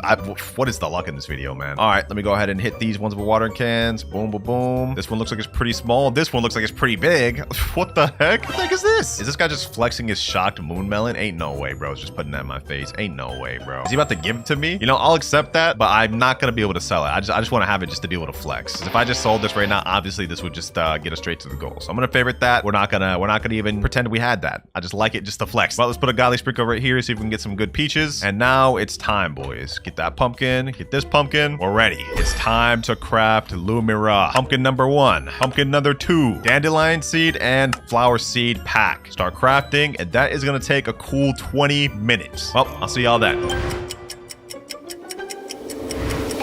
what is the luck in this video, man? All right, let me go ahead and hit these ones with watering cans. Boom, boom, boom. This one looks like it's pretty small. This one looks like it's pretty big. What the heck? What the heck is this? Is this guy just flexing his shocked moon melon? Ain't no way, bro. It's just putting that in my face. Ain't no way, bro. Is he about to give it to me? You know, I'll accept that, but I'm not gonna be able to sell it. I just want to have it just to be able to flex. If I just sold this right now, obviously this would just get us straight to the goal. So I'm gonna favorite that. We're not gonna even pretend we had that. I just like it just to flex. But let's put a godly sprinkler right here, see if we can get some good peaches. And now it's time, boys. Get that pumpkin, get this pumpkin. We're ready. It's time to craft Lumira. Pumpkin number 1, pumpkin number 2, dandelion seed and flower seed pack. Start crafting, and that is gonna take a cool 20 minutes. Well, I'll see y'all then.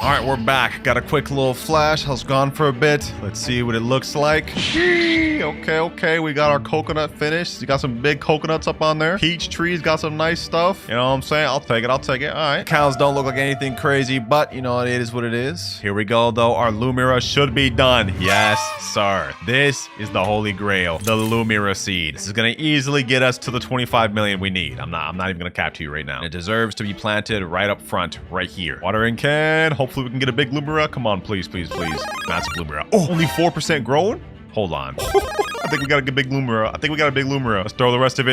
All right, we're back. Got a quick little flash. I was gone for a bit. Let's see what it looks like. Okay. We got our coconut finished. You got some big coconuts up on there. Peach trees got some nice stuff. You know what I'm saying? I'll take it. All right. Cows don't look like anything crazy, but you know, it is what it is. Here we go, though. Our Lumira should be done. Yes, sir. This is the holy grail, the Lumira seed. This is going to easily get us to the 25 million we need. I'm not even going to cap to you right now. It deserves to be planted right up front, right here. Watering can. Hopefully we can get a big Lumira. Come on, please. Massive Lumira. Oh, only 4% grown? Hold on. I think we got a big Lumira. Let's throw the rest of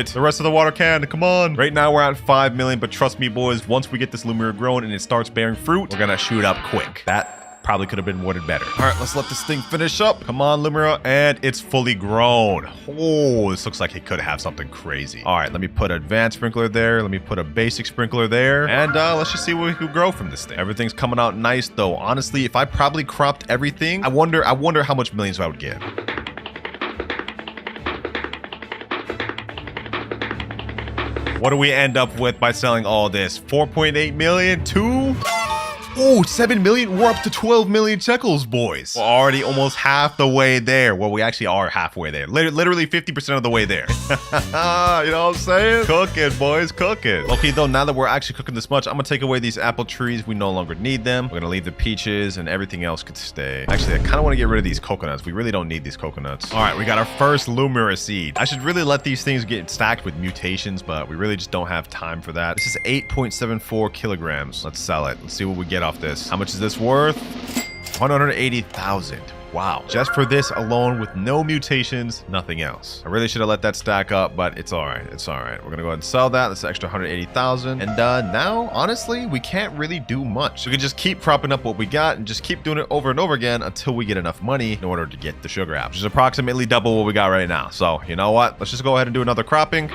the water can. Come on. Right now we're at 5 million, but trust me, boys, once we get this Lumira grown and it starts bearing fruit, we're gonna shoot up quick. That probably could have been worded better. All right, let's let this thing finish up. Come on, Lumira, and it's fully grown. Oh, this looks like it could have something crazy. All right, let me put an advanced sprinkler there. Let me put a basic sprinkler there, and let's just see what we can grow from this thing. Everything's coming out nice, though. Honestly, if I probably cropped everything, I wonder how much millions I would get. What do we end up with by selling all this? 4.8 million? 2? Oh, 7 million? We're up to 12 million shekels, boys. We're already almost half the way there. Well, we actually are halfway there. Literally 50% of the way there. You know what I'm saying? Cooking, boys, cooking. Okay, though, now that we're actually cooking this much, I'm gonna take away these apple trees. We no longer need them. We're gonna leave the peaches and everything else could stay. Actually, I kind of want to get rid of these coconuts. We really don't need these coconuts. All right, we got our first Lumira seed. I should really let these things get stacked with mutations, but we really just don't have time for that. This is 8.74 kilograms. Let's sell it. Let's see what we get off this. How much is this worth? 180,000. Wow. Just for this alone with no mutations, nothing else. I really should have let that stack up, but it's all right. It's all right. We're going to go ahead and sell that. That's an extra 180,000. And now, honestly, we can't really do much. We can just keep propping up what we got and just keep doing it over and over again until we get enough money in order to get the sugar apple, which is approximately double what we got right now. So, you know what? Let's just go ahead and do another cropping.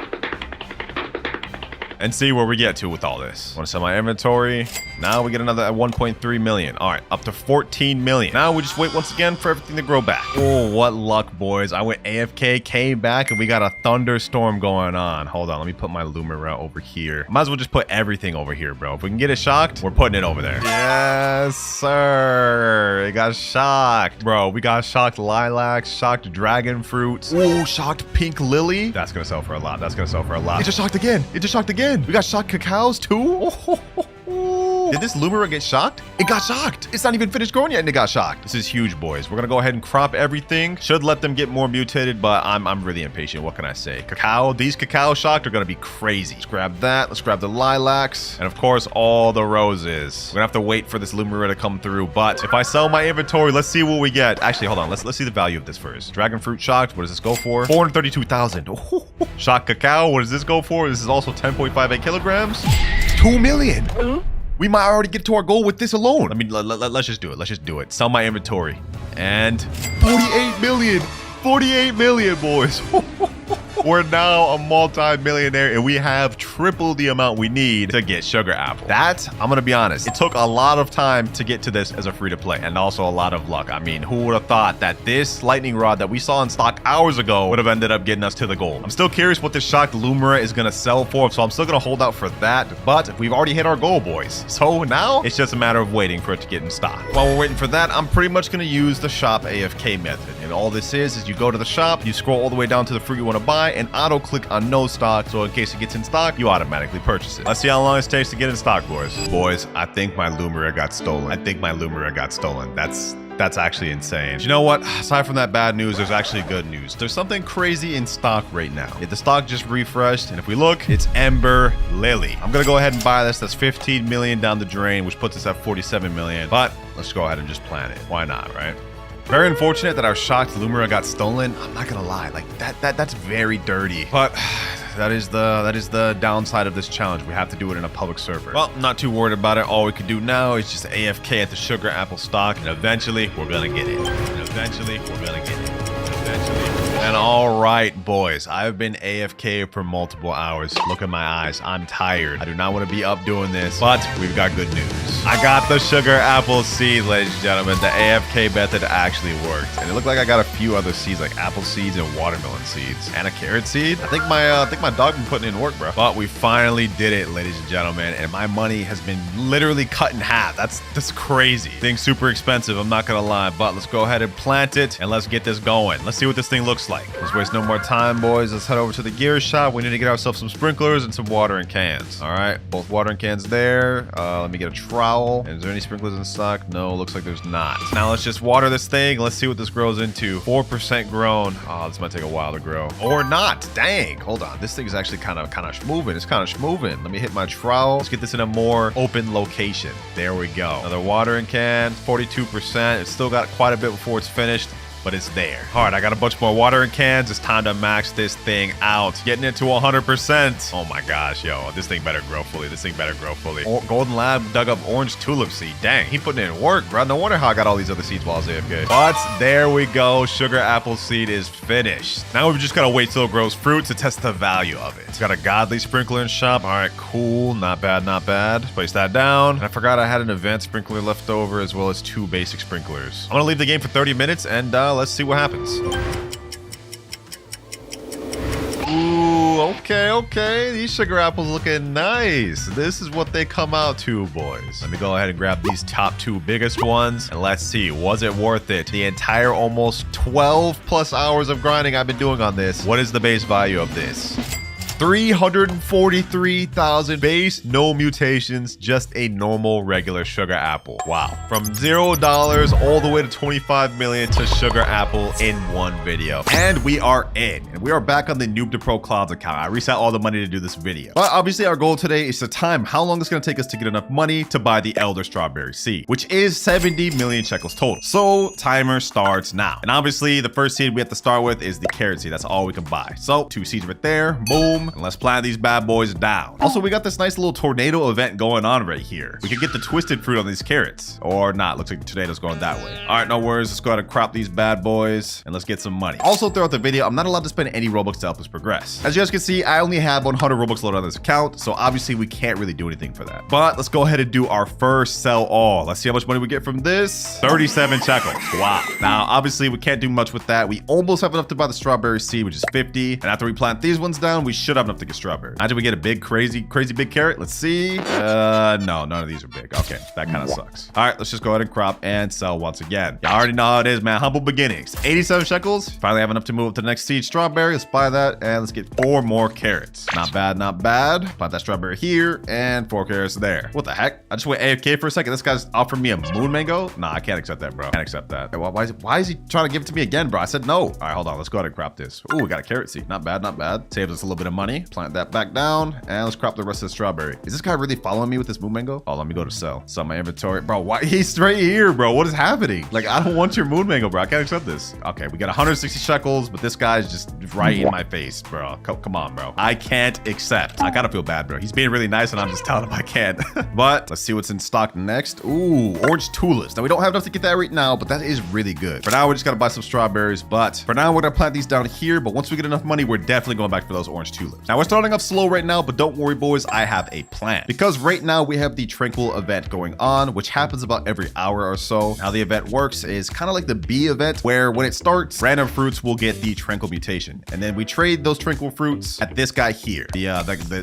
and see where we get to with all this. Want to sell my inventory? Now we get another 1.3 million. All right, up to 14 million. Now we just wait once again for everything to grow back. Oh, what luck, boys. I went AFK, came back, and we got a thunderstorm going on. Hold on, let me put my Lumira over here. Might as well just put everything over here, bro. If we can get it shocked, we're putting it over there. Yes, sir. It got shocked. Bro, we got shocked lilacs, shocked dragon fruits. Oh, shocked pink lily. That's gonna sell for a lot. That's gonna sell for a lot. It just shocked again. It just shocked again. We got shocked cacaos too. Did this Lumira get shocked? It got shocked. It's not even finished growing yet and it got shocked. This is huge, boys. We're gonna go ahead and crop everything. Should let them get more mutated, but I'm really impatient. What can I say? Cacao, these cacao shocked are gonna be crazy. Let's grab that. Let's grab the lilacs. And of course, all the roses. We're gonna have to wait for this Lumira to come through. But if I sell my inventory, let's see what we get. Actually, hold on. Let's see the value of this first. Dragon fruit shocked. What does this go for? 432,000. Shocked cacao. What does this go for? This is also 10.58 kilograms. 2 million. We might already get to our goal with this alone. I mean, let's just do it. Let's just do it. Sell my inventory. And 48 million. 48 million, boys. We're now a multi-millionaire and we have triple the amount we need to get sugar apple. That, I'm gonna be honest, it took a lot of time to get to this as a free-to-play and also a lot of luck. I mean, who would have thought that this lightning rod that we saw in stock hours ago would have ended up getting us to the goal? I'm still curious what this shocked Lumira is gonna sell for, so I'm still gonna hold out for that, but we've already hit our goal, boys. So now it's just a matter of waiting for it to get in stock. While we're waiting for that, I'm pretty much gonna use the shop AFK method. And all this is you go to the shop, you scroll all the way down to the fruit you wanna buy, and auto click on no stock, so in case it gets in stock, you automatically purchase it. Let's see how long it takes to get in stock, boys. Boys, I think my Lumira got stolen. That's actually insane. But you know what? Aside from that bad news, there's actually good news. There's something crazy in stock right now. The stock just refreshed, and if we look, it's Ember Lily. I'm gonna go ahead and buy this. That's 15 million down the drain, which puts us at 47 million. But let's go ahead and just plan it. Why not, right? Very unfortunate that our shocked Lumira got stolen. I'm not gonna lie, like that's very dirty. But that is the downside of this challenge. We have to do it in a public server. Well, I'm not too worried about it. All we can do now is just AFK at the sugar apple stock, and eventually we're gonna get it. And all right, boys, I've been AFK for multiple hours. Look at my eyes. I'm tired. I do not want to be up doing this, but we've got good news. I got the sugar apple seed, ladies and gentlemen. The AFK method actually worked. And it looked like I got a few other seeds, like apple seeds and watermelon seeds. And a carrot seed. I think my dog been putting in work, bro. But we finally did it, ladies and gentlemen. And my money has been literally cut in half. That's crazy. Thing's super expensive, I'm not gonna lie. But let's go ahead and plant it, and let's get this going. Let's see what this thing looks like. Let's waste no more time, boys. Let's head over to the gear shop. We need to get ourselves some sprinklers and some watering cans. All right, both watering cans there. Let me get a trowel. And is there any sprinklers in stock? No, looks like there's not. Now let's just water this thing. Let's see what this grows into. 4% grown. Oh, this might take a while to grow. Or not. Dang. Hold on. This thing is actually kind of schmoving. It's kind of schmoving. Let me hit my trowel. Let's get this in a more open location. There we go. Another watering can. 42%. It's still got quite a bit before it's finished, but it's there. All right, I got a bunch more watering cans. It's time to max this thing out. Getting it to 100%. Oh my gosh, yo, this thing better grow fully. Golden Lab dug up orange tulip seed. Dang, he putting in work, bro. No wonder how I got all these other seeds while I was AFK. But there we go. Sugar apple seed is finished. Now we've just got to wait till it grows fruit to test the value of it. It's got a godly sprinkler in shop. All right, cool. Not bad, not bad. Place that down. And I forgot I had an advanced sprinkler left over as well as 2 basic sprinklers. I'm gonna leave the game for 30 minutes and let's see what happens. Ooh, okay. These sugar apples looking nice. This is what they come out to, boys. Let me go ahead and grab these top 2 biggest ones. And let's see, was it worth it? The entire almost 12 plus hours of grinding I've been doing on this. What is the base value of this? 343,000 base, no mutations, just a normal regular sugar apple. Wow. From $0 all the way to 25 million to sugar apple in one video. And we are in. And we are back on the WinterKloudz account. I reset all the money to do this video. But obviously our goal today is to time how long it's going to take us to get enough money to buy the Elder Strawberry seed, which is 70 million shekels total. So timer starts now. And obviously the first seed we have to start with is the carrot seed. That's all we can buy. So 2 seeds right there. Boom. and let's plant these bad boys down. Also, we got this nice little tornado event going on right here. We could get the twisted fruit on these carrots, or not. Looks like the tornado's going that way. All right, no worries. Let's go ahead and crop these bad boys, and let's get some money. Also, throughout the video, I'm not allowed to spend any Robux to help us progress. As you guys can see, I only have 100 Robux loaded on this account, so obviously we can't really do anything for that. But let's go ahead and do our first sell all. Let's see how much money we get from this. 37 shekels. Wow. Now, obviously, we can't do much with that. We almost have enough to buy the strawberry seed, which is 50. And after we plant these ones down, we should have enough to get strawberry. Imagine we get a big, crazy big carrot. Let's see. No, none of these are big. Okay, that kind of sucks. All right, let's just go ahead and crop and sell once again. You already know how it is, man. Humble beginnings. 87 shekels. Finally have enough to move up to the next seed strawberry. Let's buy that, and let's get 4 more carrots. Not bad, not bad. Plant that strawberry here, and 4 carrots there. What the heck? I just went AFK for a second. This guy's offering me a moon mango. Nah, I can't accept that, bro. Can't accept that. Why is he trying to give it to me again, bro? I said no. All right, hold on. Let's go ahead and crop this. Ooh, we got a carrot seed. Not bad, not bad. Saves us a little bit of money. Plant that back down, and let's crop the rest of the strawberry. Is this guy really following me with this moon mango? Oh, let me go to sell. Sell my inventory. Bro, why? He's right here, bro. What is happening? Like, I don't want your moon mango, bro. I can't accept this. Okay, we got 160 shekels, but this guy's just right in my face, bro. Come on, bro. I can't accept. I gotta feel bad, bro. He's being really nice, and I'm just telling him I can't. But let's see what's in stock next. Ooh, orange tulips. Now, we don't have enough to get that right now, but that is really good. For now, we just gotta buy some strawberries, but for now, we're gonna plant these down here, but once we get enough money, we're definitely going back for those orange tulips. Now, we're starting off slow right now, but don't worry, boys. I have a plan. Because right now, we have the Tranquil event going on, which happens about every hour or so. How the event works is kind of like the bee event, where when it starts, random fruits will get the Tranquil mutation. And then we trade those Tranquil fruits at this guy here. The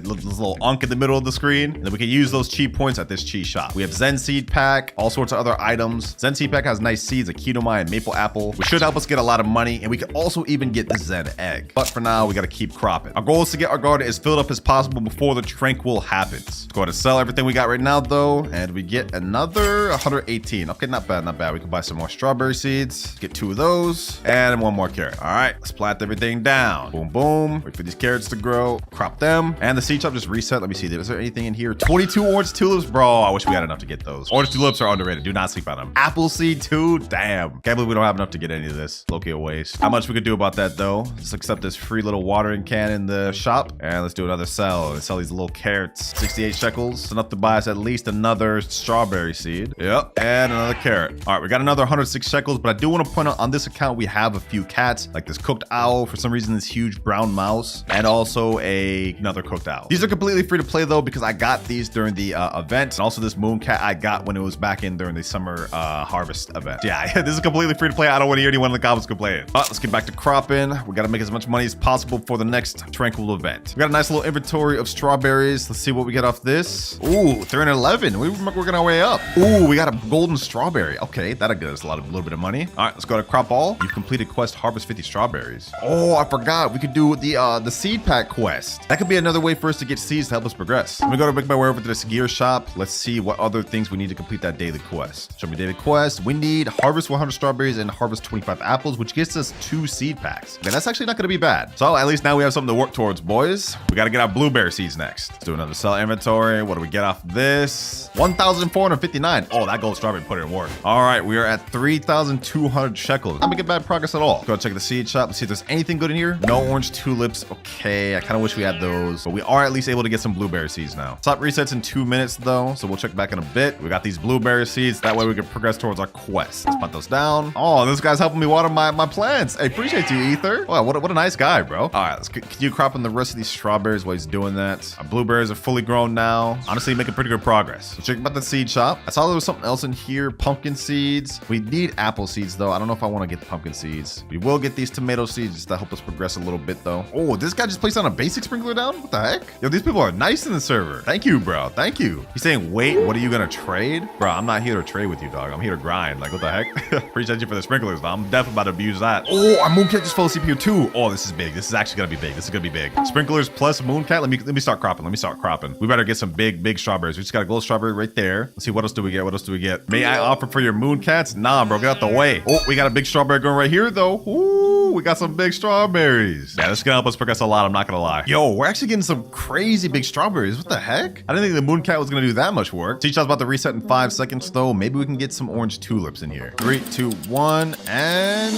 little unk in the middle of the screen. And then we can use those cheat points at this cheat shop. We have Zen Seed Pack, all sorts of other items. Zen Seed Pack has nice seeds, like Kinomai and Maple Apple, which should help us get a lot of money. And we can also even get the Zen Egg. But for now, we got to keep cropping. Our goal is to get our garden as filled up as possible before the Tranquil happens. Let's go ahead and sell everything we got right now, though. And we get another 118. Okay, not bad, not bad. We can buy some more strawberry seeds. Get 2 of those. And 1 more carrot. All right, let's plant everything down. Boom, boom. Wait for these carrots to grow. Crop them. And the seed shop just reset. Let me see. Is there anything in here? 22 orange tulips. Bro, I wish we had enough to get those. Orange tulips are underrated. Do not sleep on them. Apple seed too. Damn. Can't believe we don't have enough to get any of this. Low-key a waste. How much we could do about that, though? Let's accept this free little watering can in the shop. And let's do another sell. Let's sell these little carrots. 68 shekels. It's enough to buy us at least another strawberry seed. Yep. And another carrot. All right, we got another 106 shekels, but I do want to point out on this account, we have a few cats, like this cooked owl, for some reason, this huge brown mouse, and also another cooked owl. These are completely free to play, though, because I got these during the event, and also this moon cat I got when it was back in during the summer harvest event. Yeah, this is completely free to play. I don't want to hear anyone in the comments complain. But let's get back to cropping. We got to make as much money as possible for the next Tranquil event. We got a nice little inventory of strawberries. Let's see what we get off this. Ooh, 311. We're working our way up. Ooh, we got a golden strawberry. Okay, that'll get us a little bit of money. All right, let's go to crop all. You've completed quest harvest 50 strawberries. Oh, I forgot. We could do the seed pack quest. That could be another way for us to get seeds to help us progress. Let me go to make my way over to this gear shop. Let's see what other things we need to complete that daily quest. Show me daily quest. We need harvest 100 strawberries and harvest 25 apples, which gets us 2 seed packs. Okay, that's actually not going to be bad. So at least now we have something to work towards, boys. We got to get our blueberry seeds next. Let's do another sell inventory. What do we get off this? 1,459. Oh, that gold strawberry put it in work. All right, we are at 3,200 shekels. Not making bad progress at all. Go check the seed shop. Let's see if there's anything good in here. No orange tulips. Okay, I kind of wish we had those, but we are at least able to get some blueberry seeds now. Top resets in 2 minutes, though, so we'll check back in a bit. We got these blueberry seeds. That way we can progress towards our quest. Let's put those down. Oh, this guy's helping me water my plants. Hey, appreciate you, Ether. Wow, what a nice guy, bro. All right, let's continue cropping the rest of these strawberries while he's doing that. Our blueberries are fully grown now. Honestly, making pretty good progress. Let's check about the seed shop. I saw there was something else in here. Pumpkin seeds. We need apple seeds, though. I don't know if I want to get the pumpkin seeds. We will get these tomato seeds just to help us progress a little bit, though. Oh, this guy just placed on a basic sprinkler down? What the heck? Yo, these people are nice in the server. Thank you, bro. Thank you. He's saying, wait, what are you going to trade? Bro, I'm not here to trade with you, dog. I'm here to grind. Like, what the heck? Appreciate you for the sprinklers, though. I'm definitely about to abuse that. Oh, our mooncat just fell CPU too. Oh, this is big. This is actually going to be big. This is going to be big. Sprinklers plus mooncat. Let me start cropping. Let me start cropping. We better get some big strawberries. We just got a gold strawberry right there. Let's see, what else do we get? What else do we get? May I offer for your moon cats? Nah, bro, get out the way. Oh, we got a big strawberry going right here, though. Ooh. Ooh, we got some big strawberries. Yeah, this is gonna help us progress a lot, I'm not gonna lie. Yo, we're actually getting some crazy big strawberries. What the heck? I didn't think the moon cat was gonna do that much work. Seed shop's about to reset in 5 seconds though. Maybe we can get some orange tulips in here. 3, 2, 1, and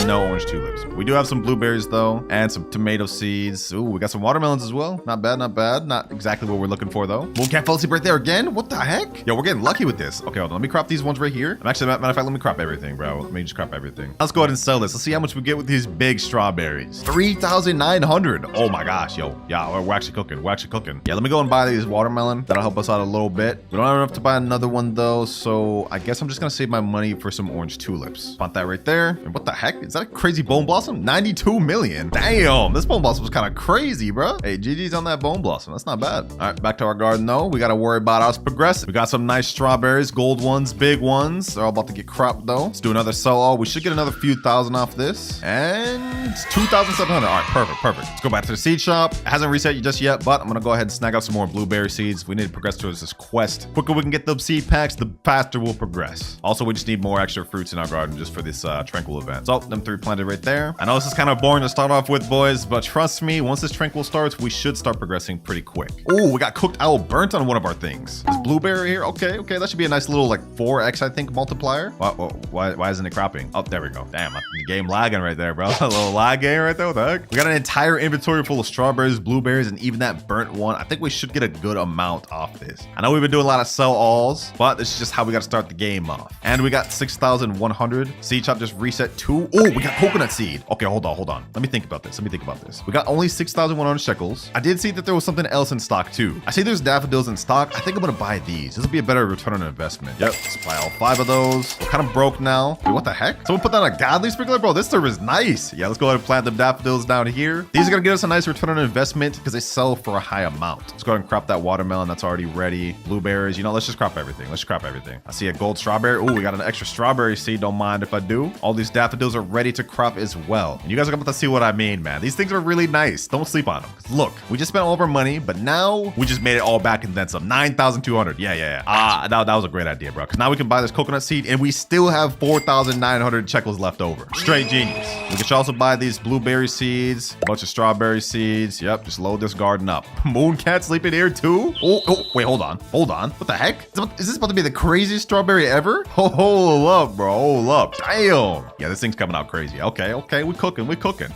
no orange tulips. We do have some blueberries though, and some tomato seeds. Ooh, we got some watermelons as well. Not bad, not bad. Not exactly what we're looking for though. Moon cat fell asleep right there again. What the heck? Yo, we're getting lucky with this. Okay, hold on. Let me crop these ones right here. I'm actually, matter of fact, let me crop everything, bro. Let me just crop everything. Let's go ahead and sell this. Let's see how much we get with these big strawberries. 3,900. Oh my gosh, yo. Yeah, we're actually cooking. We're actually cooking. Yeah, let me go and buy these watermelon. That'll help us out a little bit. We don't have enough to buy another one though, so I guess I'm just gonna save my money for some orange tulips. Want that right there. And what the heck? Is that a crazy bone blossom? 92 million. Damn, this bone blossom was kind of crazy, bro. Hey, GG's on that bone blossom. That's not bad. All right, back to our garden though. We gotta worry about us progressing. We got some nice strawberries, gold ones, big ones. They're all about to get cropped though. Let's do another sell all. We should get another few thousand off this. And 2,700. All right, perfect. Let's go back to the seed shop. It hasn't reset just yet, but I'm gonna go ahead and snag out some more blueberry seeds. We need to progress towards this quest. The quicker we can get those seed packs, the faster we'll progress. Also, we just need more extra fruits in our garden just for this tranquil event. So, them 3 planted right there. I know this is kind of boring to start off with, boys, but trust me, once this tranquil starts, we should start progressing pretty quick. Oh, we got cooked owl burnt on one of our things. This blueberry here. Okay, that should be a nice little like 4x, I think, multiplier. Why isn't it cropping? Oh, there we go. Damn, the game lagging right there, bro. A little lag game right there. What the heck? We got an entire inventory full of strawberries, blueberries, and even that burnt one. I think we should get a good amount off this. I know we've been doing a lot of sell alls, but this is just how we got to start the game off. And we got 6,100. Seed shop just reset 2. Oh, we got coconut seed. Okay, hold on. Let me think about this. We got only 6,100 shekels. I did see that there was something else in stock too. I see there's daffodils in stock. I think I'm gonna buy these. This will be a better return on investment. Yep, let's buy all 5 of those. We're kind of broke now. Wait, what the heck? Someone put down a godly sprinkler? Bro, this server is nice. Yeah, let's go ahead and plant the daffodils down here. These are gonna get us a nice return on investment because they sell for a high amount. Let's go ahead and crop that watermelon that's already ready. Blueberries, you know, let's just crop everything. I see a gold strawberry. Oh, we got an extra strawberry seed. Don't mind if I do. All these daffodils are ready to crop as well. And you guys are about to see what I mean, man. These things are really nice. Don't sleep on them. Look, we just spent all of our money, but now we just made it all back and then some. 9,200. Yeah. That was a great idea, bro. Because now we can buy this coconut seed and we still have 4,900 shekels left over. Straight genius. We can also buy these blueberry seeds, a bunch of strawberry seeds. Yep, just load this garden up. Moon cat sleeping here too? Oh, wait, hold on. What the heck? Is this about to be the craziest strawberry ever? Hold up, bro. Hold up. Damn. Yeah, this thing's coming out crazy. Okay. We cooking.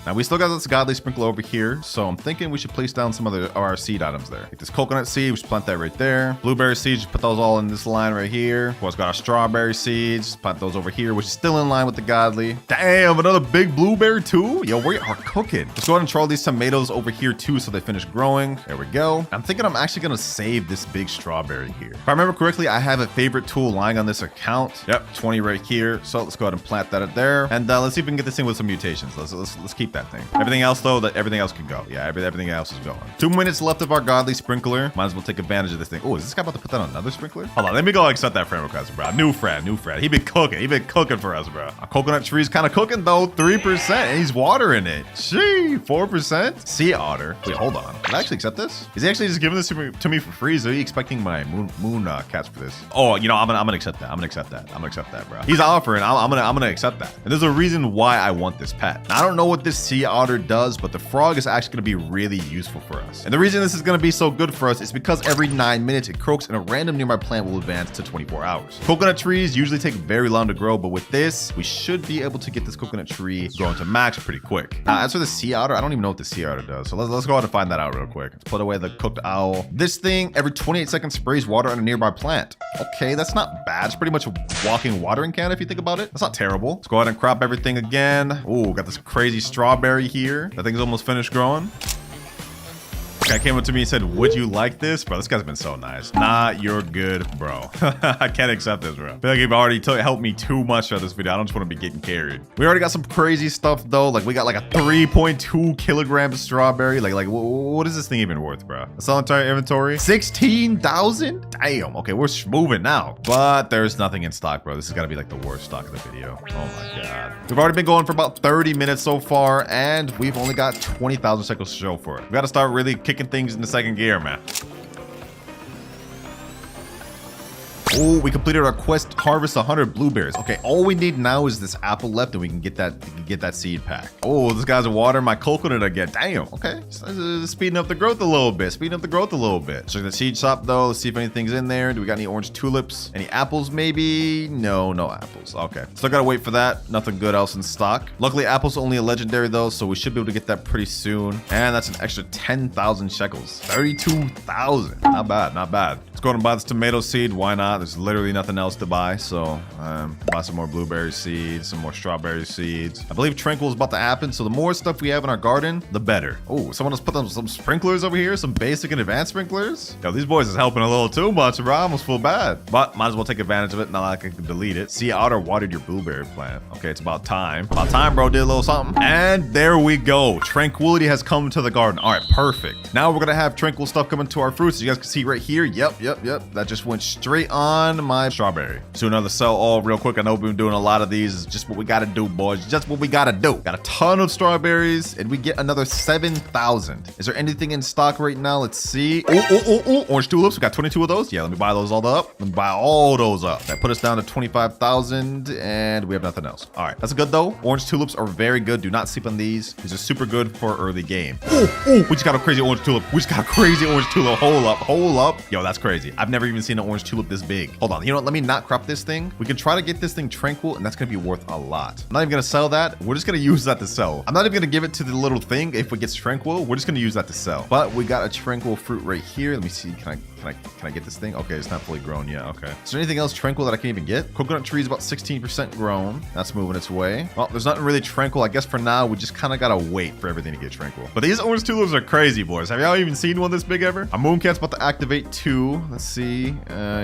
Now we still got this godly sprinkler over here, so I'm thinking we should place down some of our seed items there. Like this coconut seed, we should plant that right there. Blueberry seeds, just put those all in this line right here. Of course, got our strawberry seeds, plant those over here, which is still in line with the godly. Damn, another big blueberry too? Yo, we are cooking. Let's go ahead and throw these tomatoes over here too so they finish growing. There we go. I'm thinking I'm actually gonna save this big strawberry here. If I remember correctly, I have a favorite tool lying on this account. Yep, 20 right here. So let's go ahead and plant that up there. And let's see if we can get this thing with some mutations. Let's keep that thing. Everything else though, everything else can go. Yeah, everything else is going. 2 minutes left of our godly sprinkler. Might as well take advantage of this thing. Oh, is this guy about to put down another sprinkler? Hold on, let me go accept that friend request, bro. New friend. He been cooking for us, bro. Our coconut tree's kind of cooking though, 3%, and he's watering it. Gee, 4%. Sea otter. Wait, hold on. Did I actually accept this? Is he actually just giving this to me for free? Is he expecting my moon cats for this? Oh, you know, I'm gonna accept that. I'm gonna accept that, bro. He's offering. I'm gonna accept that. And there's a reason why I want this pet. Now, I don't know what this sea otter does, but the frog is actually gonna be really useful for us. And the reason this is gonna be so good for us is because every 9 minutes it croaks and a random nearby plant will advance to 24 hours. Coconut trees usually take very long to grow, but with this, we should be able to get this coconut tree growing to max pretty quick. Now, as for the sea otter, I don't even know what the sea otter does. So let's go ahead and find that out real quick. Let's put away the cooked owl. This thing every 28 seconds sprays water on a nearby plant. Okay, that's not bad. It's pretty much a walking watering can if you think about it. That's not terrible. Let's go ahead and crop everything again. Ooh, got this crazy strawberry here. That thing's almost finished growing. Guy came up to me and said, would you like this? Bro, this guy's been so nice. Nah, you're good, bro. I can't accept this, bro. I feel like you've already helped me too much throughout this video. I don't just want to be getting carried. We already got some crazy stuff though. Like we got like a 3.2 kilogram strawberry. Like what is this thing even worth, bro? That's all entire inventory. 16,000? Damn. Okay, we're moving now. But there's nothing in stock, bro. This has got to be like the worst stock of the video. Oh my God. We've already been going for about 30 minutes so far, and we've only got 20,000 shekels to show for it. We got to start really kicking things into second gear, man. Oh, we completed our quest, harvest 100 blueberries. Okay, all we need now is this apple left, and we can get that seed pack. Oh, this guy's watering my coconut again. Damn. Okay, speeding up the growth a little bit. Check the seed shop though. Let's see if anything's in there. Do we got any orange tulips? Any apples maybe? No apples. Okay, still gotta wait for that. Nothing good else in stock. Luckily, apples only a legendary though, so we should be able to get that pretty soon. And that's an extra 10,000 shekels. 32,000. Not bad. Let's go ahead and buy this tomato seed. Why not? There's literally nothing else to buy. So buy some more blueberry seeds, some more strawberry seeds. I believe Tranquil is about to happen. So the more stuff we have in our garden, the better. Oh, someone else put some sprinklers over here. Some basic and advanced sprinklers. Yo, these boys is helping a little too much, bro. I almost feel bad. But might as well take advantage of it. Now I can delete it. See, Otter watered your blueberry plant. Okay, it's about time. About time, bro. Did a little something. And there we go. Tranquility has come to the garden. All right, perfect. Now we're gonna have tranquil stuff coming to our fruits. You guys can see right here. Yep. That just went straight on my strawberry. So another sell all real quick. I know we've been doing a lot of these. It's just what we gotta do, boys. Just what we gotta do. Got a ton of strawberries, and we get another 7,000. Is there anything in stock right now? Let's see. Oh, orange tulips. We got 22 of those. Yeah, let me buy those all up. Let me buy all those up. That put us down to 25,000, and we have nothing else. All right, that's good though. Orange tulips are very good. Do not sleep on these. These are super good for early game. We just got a crazy orange tulip. Hold up. Yo, that's crazy. I've never even seen an orange tulip this big. Hold on. You know what? Let me not crop this thing. We can try to get this thing tranquil, and that's gonna be worth a lot. I'm not even gonna sell that. We're just gonna use that to sell. I'm not even gonna give it to the little thing if it gets tranquil. We're just gonna use that to sell. But we got a tranquil fruit right here. Let me see. Can I get this thing? Okay, it's not fully grown yet. Okay. Is there anything else tranquil that I can even get? Coconut tree is about 16% grown. That's moving its way. Well, there's nothing really tranquil. I guess for now, we just kind of gotta wait for everything to get tranquil. But these orange tulips are crazy, boys. Have y'all even seen one this big ever? Our mooncat's about to activate too. Let's see.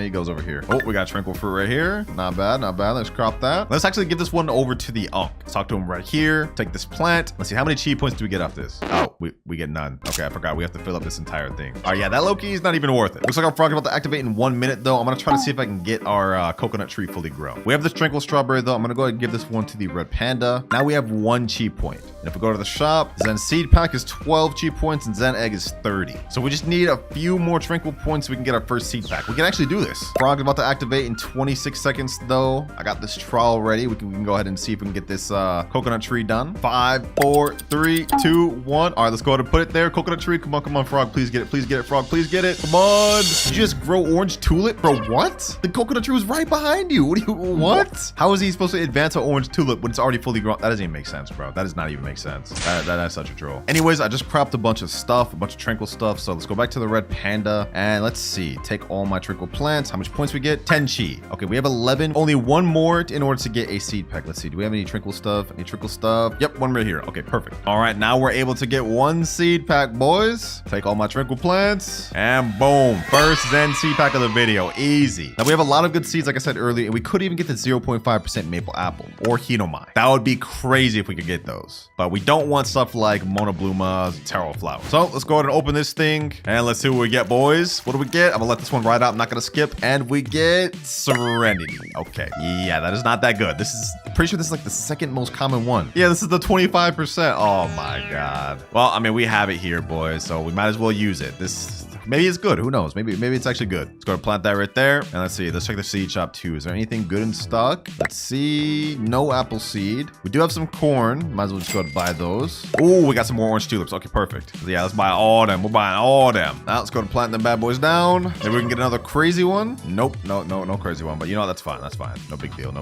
He goes over here. Oh, we got tranquil fruit right here. Not bad. Let's crop that. Let's actually give this one over to the Unk. Let's talk to him right here. Take this plant. Let's see. How many chi points do we get off this? Oh, we get none. Okay, I forgot. We have to fill up this entire thing. All right, yeah, that low-key is not even worth it. Looks like our frog is about to activate in 1 minute though. I'm gonna try to see if I can get our coconut tree fully grown. We have this tranquil strawberry though. I'm gonna go ahead and give this one to the red panda. Now we have 1 chi point. And if we go to the shop, Zen seed pack is 12 chi points and Zen egg is 30. So we just need a few more tranquil points so we can get our first seed pack. We can actually do this. Frog is about to activate in 26 seconds though. I got this trial ready. We can go ahead and see if we can get this coconut tree done. 5, 4, 3, 2, 1. All right, let's go ahead and put it there. Coconut tree, come on, frog. Please get it, frog. Please get it. Come on. Did you just grow orange tulip? Bro, what? The coconut tree was right behind you. What? How is he supposed to advance an orange tulip when it's already fully grown? That doesn't even make sense, bro. That does not even make sense. That's such a troll. Anyways, I just cropped a bunch of stuff, a bunch of tranquil stuff. So let's go back to the red panda and let's see. Take all my tranquil plants. How much points we get? 10 chi. Okay, we have 11. Only 1 more in order to get a seed pack. Let's see. Do we have any tranquil stuff? Any tranquil stuff? Yep, 1 right here. Okay, perfect. All right, now we're able to get 1 seed pack, boys. Take all my tranquil plants and boom. First Zen seed pack of the video. Easy. Now we have a lot of good seeds, like I said earlier, and we could even get the 0.5% maple apple or Hinomai. That would be crazy if we could get those. But we don't want stuff like Monobluma, taro flower. So let's go ahead and open this thing and let's see what we get, boys. What do we get? I'm gonna let this one ride out. I'm not gonna skip. And we get Serenity. Okay. Yeah, that is not that good. Pretty sure this is like the second most common one. Yeah, this is the 25%. Oh my God. Well, I mean, we have it here, boys, so we might as well use it. Maybe it's good. Who knows? Maybe it's actually good. Let's go and plant that right there. And let's see. Let's check the seed shop too. Is there anything good in stock? Let's see. No apple seed. We do have some corn. Might as well just go and buy those. Oh, we got some more orange tulips. Okay, perfect. Yeah, let's buy all them. We're buying all them. Now let's go and plant them bad boys down. Maybe we can get another crazy one. Nope. No crazy one. But you know, that's fine. That's fine. No big deal.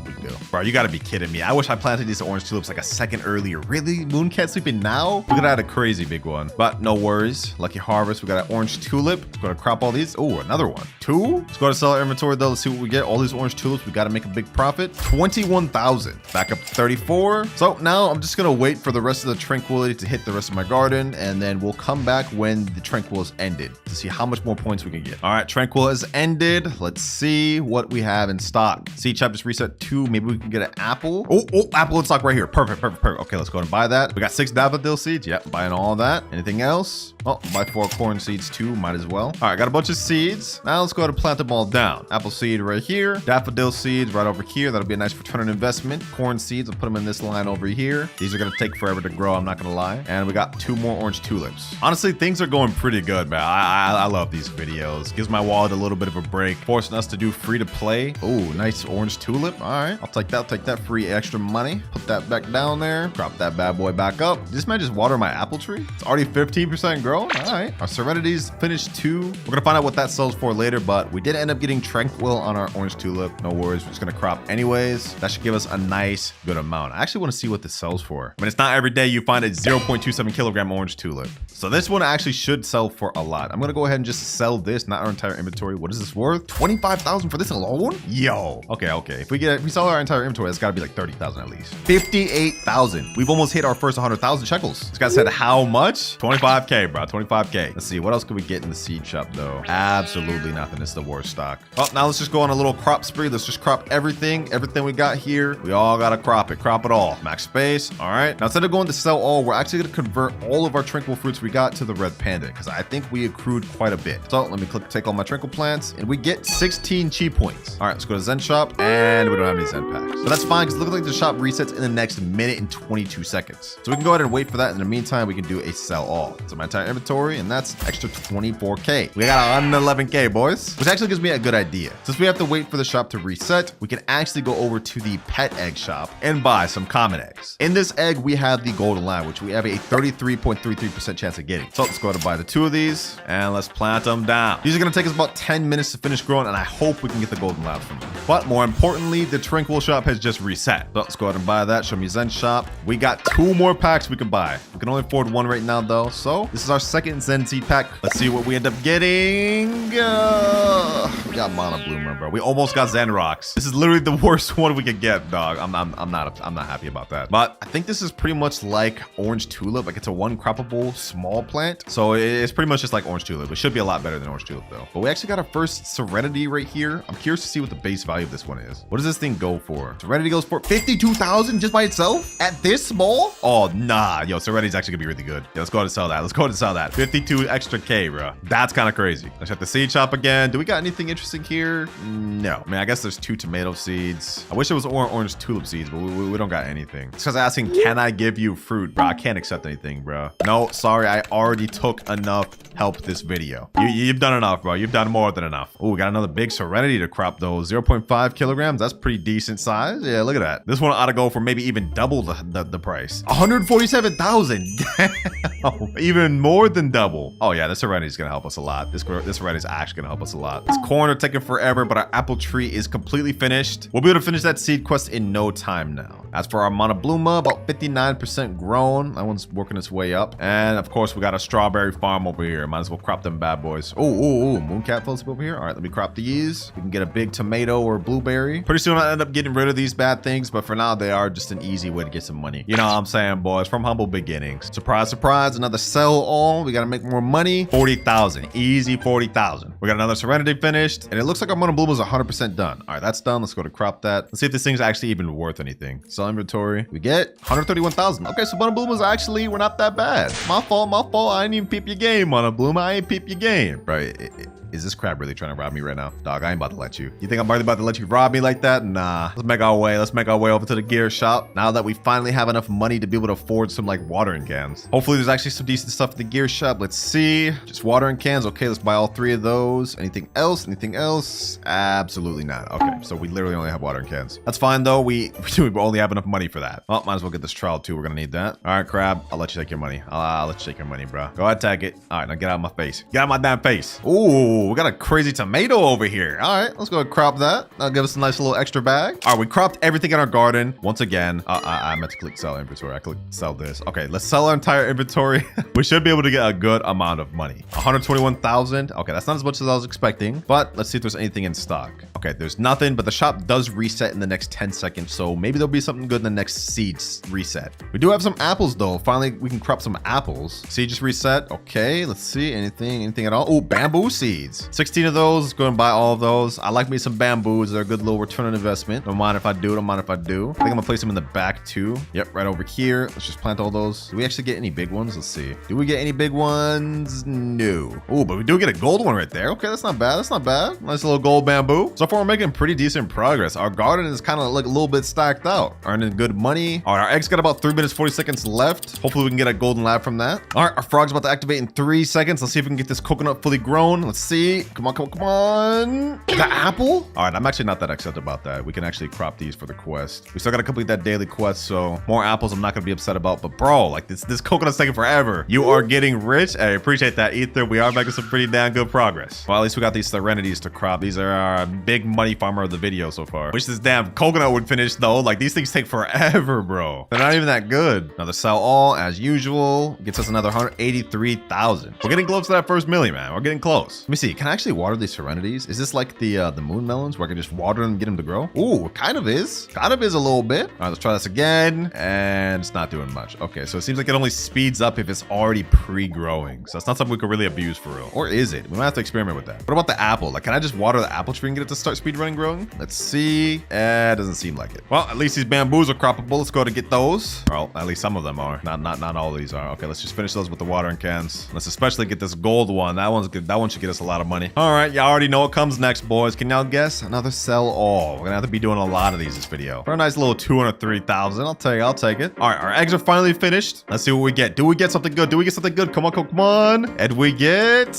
Bro, you gotta be kidding me. I wish I planted these orange tulips like a second earlier. Really? Mooncat sleeping now? We could have had a crazy big one. But no worries. Lucky harvest. We got an orange tulip. Let's go to crop all these. Oh, another one. 2. Let's go to sell our inventory though. Let's see what we get. All these orange tulips. We got to make a big profit. 21,000. Back up to 34. So now I'm just going to wait for the rest of the tranquility to hit the rest of my garden. And then we'll come back when the tranquil is ended to see how much more points we can get. All right, tranquil has ended. Let's see what we have in stock. Seed shop just reset 2. Maybe we can get an apple. Oh, apple in stock right here. Perfect. Okay, let's go and buy that. We got 6 daffodil seeds. Yep, buying all that. Anything else? Oh, buy 4 corn seeds too. Might as well. All right, got a bunch of seeds. Now let's go ahead and plant them all down. Apple seed right here. Daffodil seeds right over here. That'll be a nice return on investment. Corn seeds, I'll put them in this line over here. These are gonna take forever to grow, I'm not gonna lie. And we got 2 more orange tulips. Honestly, things are going pretty good, man. I love these videos. Gives my wallet a little bit of a break, forcing us to do free to play. Oh, nice orange tulip. All right, I'll take that. I'll take that free extra money. Put that back down there. Drop that bad boy back up. Did this man just water my apple tree? It's already 15% grown. All right, our serenity's finished too. We're gonna find out what that sells for later, but we did end up getting tranquil on our orange tulip. No worries, we're just gonna crop anyways. That should give us a nice good amount. I actually want to see what this sells for. I mean, it's not every day you find a 0.27 kilogram orange tulip. So this one actually should sell for a lot. I'm gonna go ahead and just sell this, not our entire inventory. What is this worth? 25,000 for this alone? Yo. Okay. If we sell our entire inventory, that's gotta be like 30,000 at least. 58,000. We've almost hit our first 100,000 shekels. This guy said how much? 25K, bro. 25K. Let's see. What else can we get in the seed shop though? Absolutely nothing. It's the worst stock. Well, now let's just go on a little crop spree. Let's just crop everything we got here. We all gotta crop it all. Max space. All right. Now instead of going to sell all, we're actually gonna convert all of our tranquil fruits we got to the red panda because I think we accrued quite a bit. So let me take all my tranquil plants and we get 16 chi points. All right, let's go to Zen shop and we don't have any Zen packs. But that's fine because it looks like the shop resets in the next minute and 22 seconds. So we can go ahead and wait for that. In the meantime, we can do a sell all. So my entire inventory and that's extra 24K. We got 111K, boys, which actually gives me a good idea. Since we have to wait for the shop to reset, we can actually go over to the pet egg shop and buy some common eggs. In this egg, we have the golden line, which we have a 33.33% chance of getting. So let's go ahead and buy the 2 of these and let's plant them down. These are going to take us about 10 minutes to finish growing and I hope we can get the golden labs from them. But more importantly, the tranquil shop has just reset. So let's go ahead and buy that. Show me Zen shop. We got 2 more packs we can buy. We can only afford 1 right now though. So this is our second Zen seed pack. Let's see what we end up getting. We got Mana Bloomer, bro. We almost got Zen rocks. This is literally the worst one we could get, dog. I'm not happy about that. But I think this is pretty much like orange tulip. Like it's a 1 croppable small plant. So it's pretty much just like orange tulip. It should be a lot better than orange tulip though. But we actually got our first serenity right here. I'm curious to see what the base value of this one is. What does this thing go for? Serenity goes for 52,000 just by itself at this small? Oh, nah. Yo, serenity's actually gonna be really good. Yo, let's go ahead and sell that. Let's go ahead and sell that. 52 extra K, bro. That's kind of crazy. Let's check the seed shop again. Do we got anything interesting here? No. I mean, I guess there's 2 tomato seeds. I wish it was orange tulip seeds, but we don't got anything. It's because asking, can I give you fruit? Bro, I can't accept anything, bro. No, sorry. I already took enough help this video. You've done enough, bro. You've done more than enough. Oh, we got another big serenity to crop though. 0.5 kilograms. That's pretty decent size. Yeah, look at that. This one ought to go for maybe even double the price. 147,000. Damn. Even more than double. Oh yeah, this serenity is gonna help us a lot. This serenity is actually gonna help us a lot. This corn are taking forever, but our apple tree is completely finished. We'll be able to finish that seed quest in no time now. As for our Mana Bluma, about 59% grown. That one's working its way up. And of course, we got a strawberry farm over here. Might as well crop them bad boys. Oh, mooncat floats over here. All right, let me crop these. We can get a big tomato or blueberry. Pretty soon I'll end up getting rid of these bad things, but for now they are just an easy way to get some money. You know what I'm saying, boys? From humble beginnings. Surprise, surprise, another sell all. We gotta make more money. 40,000, easy 40,000. We got another serenity finished, and it looks like our Mana Bluma is 100% done. All right, that's done. Let's go to crop that. Let's see if this thing's actually even worth anything. Sell inventory. We get 131,000. Okay, so Mana Bluma is actually, we're not that bad. My fault. I ain't even peep your game, Mana Bluma. I ain't peep your game. Right. Is this crab really trying to rob me right now? Dog, I ain't about to let you. You think I'm really about to let you rob me like that? Nah. Let's make our way over to the gear shop. Now that we finally have enough money to be able to afford some like watering cans. Hopefully there's actually some decent stuff in the gear shop. Let's see. Just watering cans. Okay, let's buy all 3 of those. Anything else? Absolutely not. Okay, so we literally only have watering cans. That's fine though. We only have enough money for that. Well, might as well get this trowel too. We're gonna need that. All right, crab. I'll let you take your money. I'll let you take your money, bro. Go ahead, take it. All right, now get out of my face. Get out of my damn face. Ooh. We got a crazy tomato over here. All right, let's go and crop that. That'll give us a nice little extra bag. All right, we cropped everything in our garden. Once again, I meant to click sell inventory. I clicked sell this. Okay, let's sell our entire inventory. We should be able to get a good amount of money. 121,000. Okay, that's not as much as I was expecting, but let's see if there's anything in stock. Okay, there's nothing, but the shop does reset in the next 10 seconds, so maybe there'll be something good in the next seeds reset. We do have some apples though. Finally, we can crop some apples. Seed just reset. Okay, let's see. Anything at all? Oh, bamboo seeds. seeds. 16 of those. Let's go and buy all of those. I like me some bamboos. They're a good little return on investment. Don't mind if I do. Don't mind if I do. I think I'm gonna place them in the back too. Yep, right over here. Let's just plant all those. Do we actually get any big ones? Let's see. Do we get any big ones? No. Oh, but we do get a gold one right there. Okay, that's not bad. That's not bad. Nice little gold bamboo. So far, we're making pretty decent progress. Our garden is kind of like a little bit stacked out. Earning good money. All right, our eggs got about 3 minutes, 40 seconds left. Hopefully, we can get a golden lab from that. All right, our frog's about to activate in 3 seconds. Let's see if we can get this coconut fully grown. Let's see. Come on, come on, come on. The apple? All right, I'm actually not that excited about that. We can actually crop these for the quest. We still got to complete that daily quest, so more apples I'm not going to be upset about. But bro, like this coconut's taking forever. You are getting rich. I appreciate that, Ether. We are making some pretty damn good progress. Well, at least we got these serenities to crop. These are our big money farmer of the video so far. Wish this damn coconut would finish though. Like these things take forever, bro. They're not even that good. Another sell all as usual. Gets us another 183,000. We're getting close to that first million, man. We're getting close. Let me see. Can I actually water these serenities? Is this like the moon melons where I can just water them and get them to grow? Ooh, it kind of is. Kind of is a little bit. All right, let's try this again. And it's not doing much. Okay, so it seems like it only speeds up if it's already pre-growing. So it's not something we could really abuse for real. Or is it? We might have to experiment with that. What about the apple? Like, can I just water the apple tree and get it to start speed running growing? Let's see. It doesn't seem like it. Well, at least these bamboos are croppable. Let's go to get those. Well, at least some of them are. Not all of these are. Okay, let's just finish those with the watering cans. Let's especially get this gold one. That one's good. That one should get us a lot of money. All right, y'all already know what comes next, boys. Can y'all guess? Another sell all. We're gonna have to be doing a lot of these this video. For a nice little 203,000. I'll take it. All right, our eggs are finally finished. Let's see what we get. Do we get something good? Do we get something good? Come on, come on. And we get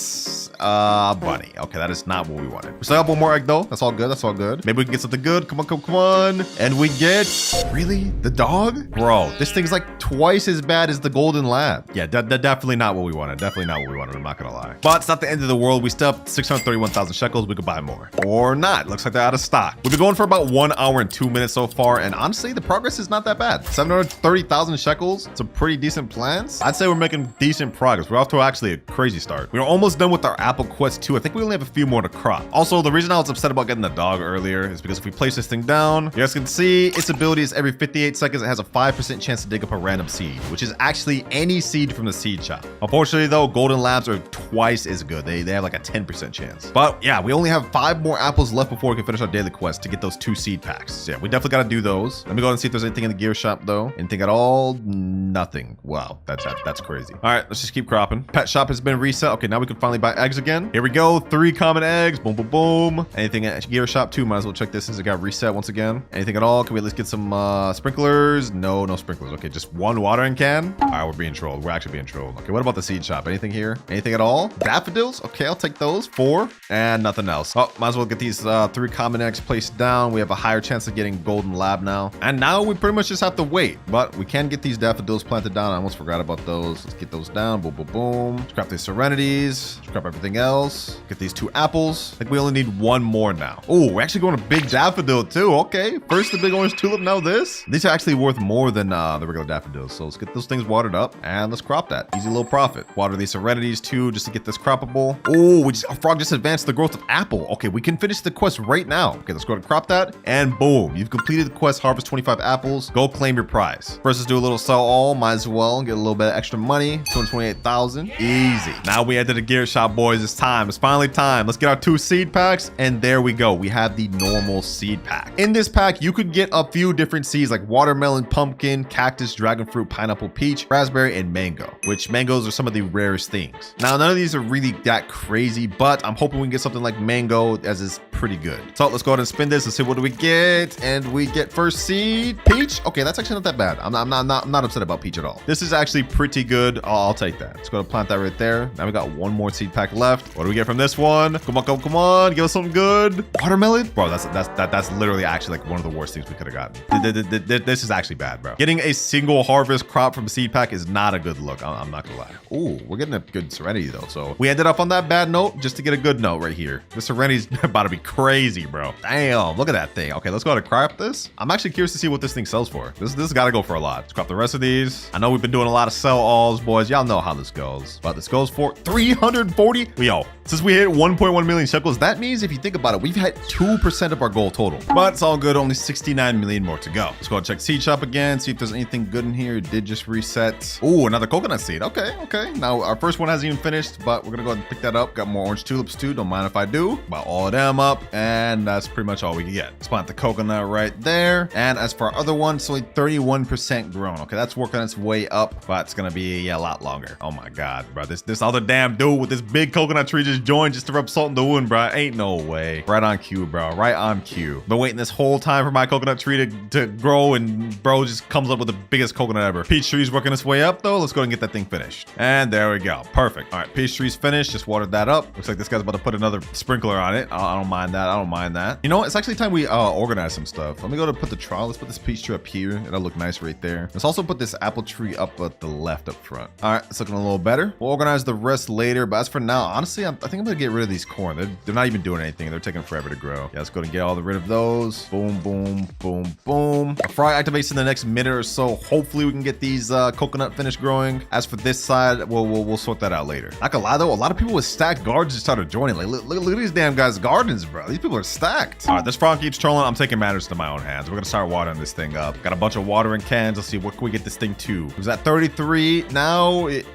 bunny. Okay, that is not what we wanted. We still have one more egg though. That's all good. That's all good. Maybe we can get something good. Come on, come on. And we get really the dog, bro. This thing's like twice as bad as the golden lab. Yeah, definitely not what we wanted. Definitely not what we wanted. I'm not gonna lie. But it's not the end of the world. We still have 631,000 shekels. We could buy more or not. Looks like they're out of stock. We've been going for about 1 hour and 2 minutes so far, and honestly, the progress is not that bad. 730,000 shekels. It's a pretty decent plans. I'd say we're making decent progress. We're off to actually a crazy start. We're almost done with our apple quest too. I think we only have a few more to crop. Also, the reason I was upset about getting the dog earlier is because if we place this thing down, you guys can see its ability is every 58 seconds it has a 5% chance to dig up a random seed, which is actually any seed from the seed shop. Unfortunately though, golden labs are twice as good. They have like a 10% chance. But yeah, we only have 5 more apples left before we can finish our daily quest to get those 2 seed packs. So yeah, we definitely got to do those. Let me go ahead and see if there's anything in the gear shop though. Anything at all? Nothing. Wow, that's crazy. All right, let's just keep cropping. Pet shop has been reset. Okay, now we can finally buy eggs again. Here we go. 3 common eggs. Boom, boom, boom. Anything at gear shop too? Might as well check this since it got reset once again. Anything at all? Can we at least get some sprinklers? No sprinklers. Okay, just 1 watering can. All right, we're being trolled. We're actually being trolled. Okay, what about the seed shop? Anything here? Anything at all? Daffodils? Okay, I'll take those. 4 and nothing else. Oh, might as well get these 3 common eggs placed down. We have a higher chance of getting golden lab now. And now we pretty much just have to wait, but we can get these daffodils planted down. I almost forgot about those. Let's get those down. Boom, boom, boom. Scrap these serenities. Scrap everything else. Get these 2 apples. I think we only need 1 more now. Oh, we're actually going to big daffodil too. Okay, first the big orange tulip, now this. These are actually worth more than the regular daffodils. So let's get those things watered up and let's crop that. Easy little profit. Water these serenities too, just to get this croppable. Oh, our frog just advanced the growth of apple. Okay, we can finish the quest right now. Okay, let's go ahead and crop that. And boom, you've completed the quest. Harvest 25 apples. Go claim your prize. First, let's do a little sell all. Might as well get a little bit of extra money. 228,000. Easy. Now we head to the gear shop, boys. It's time. It's finally time. Let's get our 2 seed packs. And there we go. We have the normal seed pack. In this pack, you could get a few different seeds like watermelon, pumpkin, cactus, dragon fruit, pineapple, peach, raspberry, and mango, which mangoes are some of the rarest things. Now, none of these are really that crazy, but I'm hoping we can get something like mango, as is pretty good. So let's go ahead and spin this and see what do we get. And we get first seed, peach. Okay, that's actually not that bad. I'm not upset about peach at all. This is actually pretty good. I'll take that. Let's go ahead and plant that right there. Now we got 1 more seed pack left. What do we get from this one? Come on, come on. Give us something good. Watermelon? Bro, that's literally actually like one of the worst things we could have gotten. This is actually bad, bro. Getting a single harvest crop from a seed pack is not a good look. I'm not gonna lie. Ooh, we're getting a good serenity though. So we ended up on that bad note just to get a good note right here. The serenity's about to be crazy, bro. Damn, look at that thing. Okay, let's go ahead and crop this. I'm actually curious to see what this thing sells for. This has got to go for a lot. Let's crop the rest of these. I know we've been doing a lot of sell alls, boys. Y'all know how this goes. But this goes for 340. Yo, Since we hit 1.1 million shekels, that means if you think about it, we've had 2% of our goal total. But it's all good, only 69 million more to go. Let's go and check seed shop again, see if there's anything good in here. It did just reset. Oh, another coconut seed. Okay. Now our first one hasn't even finished, but we're gonna go ahead and pick that up. Got more orange tulips too, don't mind if I do. About all of them up, and that's pretty much all we can get. Let's plant the coconut right there. And as for our other one, it's only 31% grown. Okay, that's working its way up, but it's gonna be a lot longer. Oh my god, bro. This other damn dude with this big coconut tree just joined just to rub salt in the wound, bro. Ain't no way. Right on cue, bro. Right on cue. Been waiting this whole time for my coconut tree to grow, and bro just comes up with the biggest coconut ever. Peach tree's working its way up though. Let's go and get that thing finished. And there we go. Perfect. All right, peach tree's finished. Just watered that up. Looks like this guy's about to put another sprinkler on it. I don't mind that. I don't mind that. You know what? It's actually time we organize some stuff. Let me go to put the trial. Let's put this peach tree up here. It'll look nice right there. Let's also put this apple tree up at the left up front. All right, it's looking a little better. We'll organize the rest later, but as for now, honestly, I think I'm gonna get rid of these corn. They're not even doing anything. They're taking forever to grow. Yeah, let's go and get rid of those. Boom, boom, boom, boom. A fry activates in the next minute or so. Hopefully we can get these coconut finished growing. As for this side, we'll sort that out later. Not gonna lie though, a lot of people with stacked gardens just started joining. Like, look at these damn guys' gardens, bro. These people are stacked. All right, this frog keeps trolling. I'm taking matters to my own hands. We're gonna start watering this thing up. Got a bunch of watering cans. Let's see, what can we get this thing to? It was at 33. Now it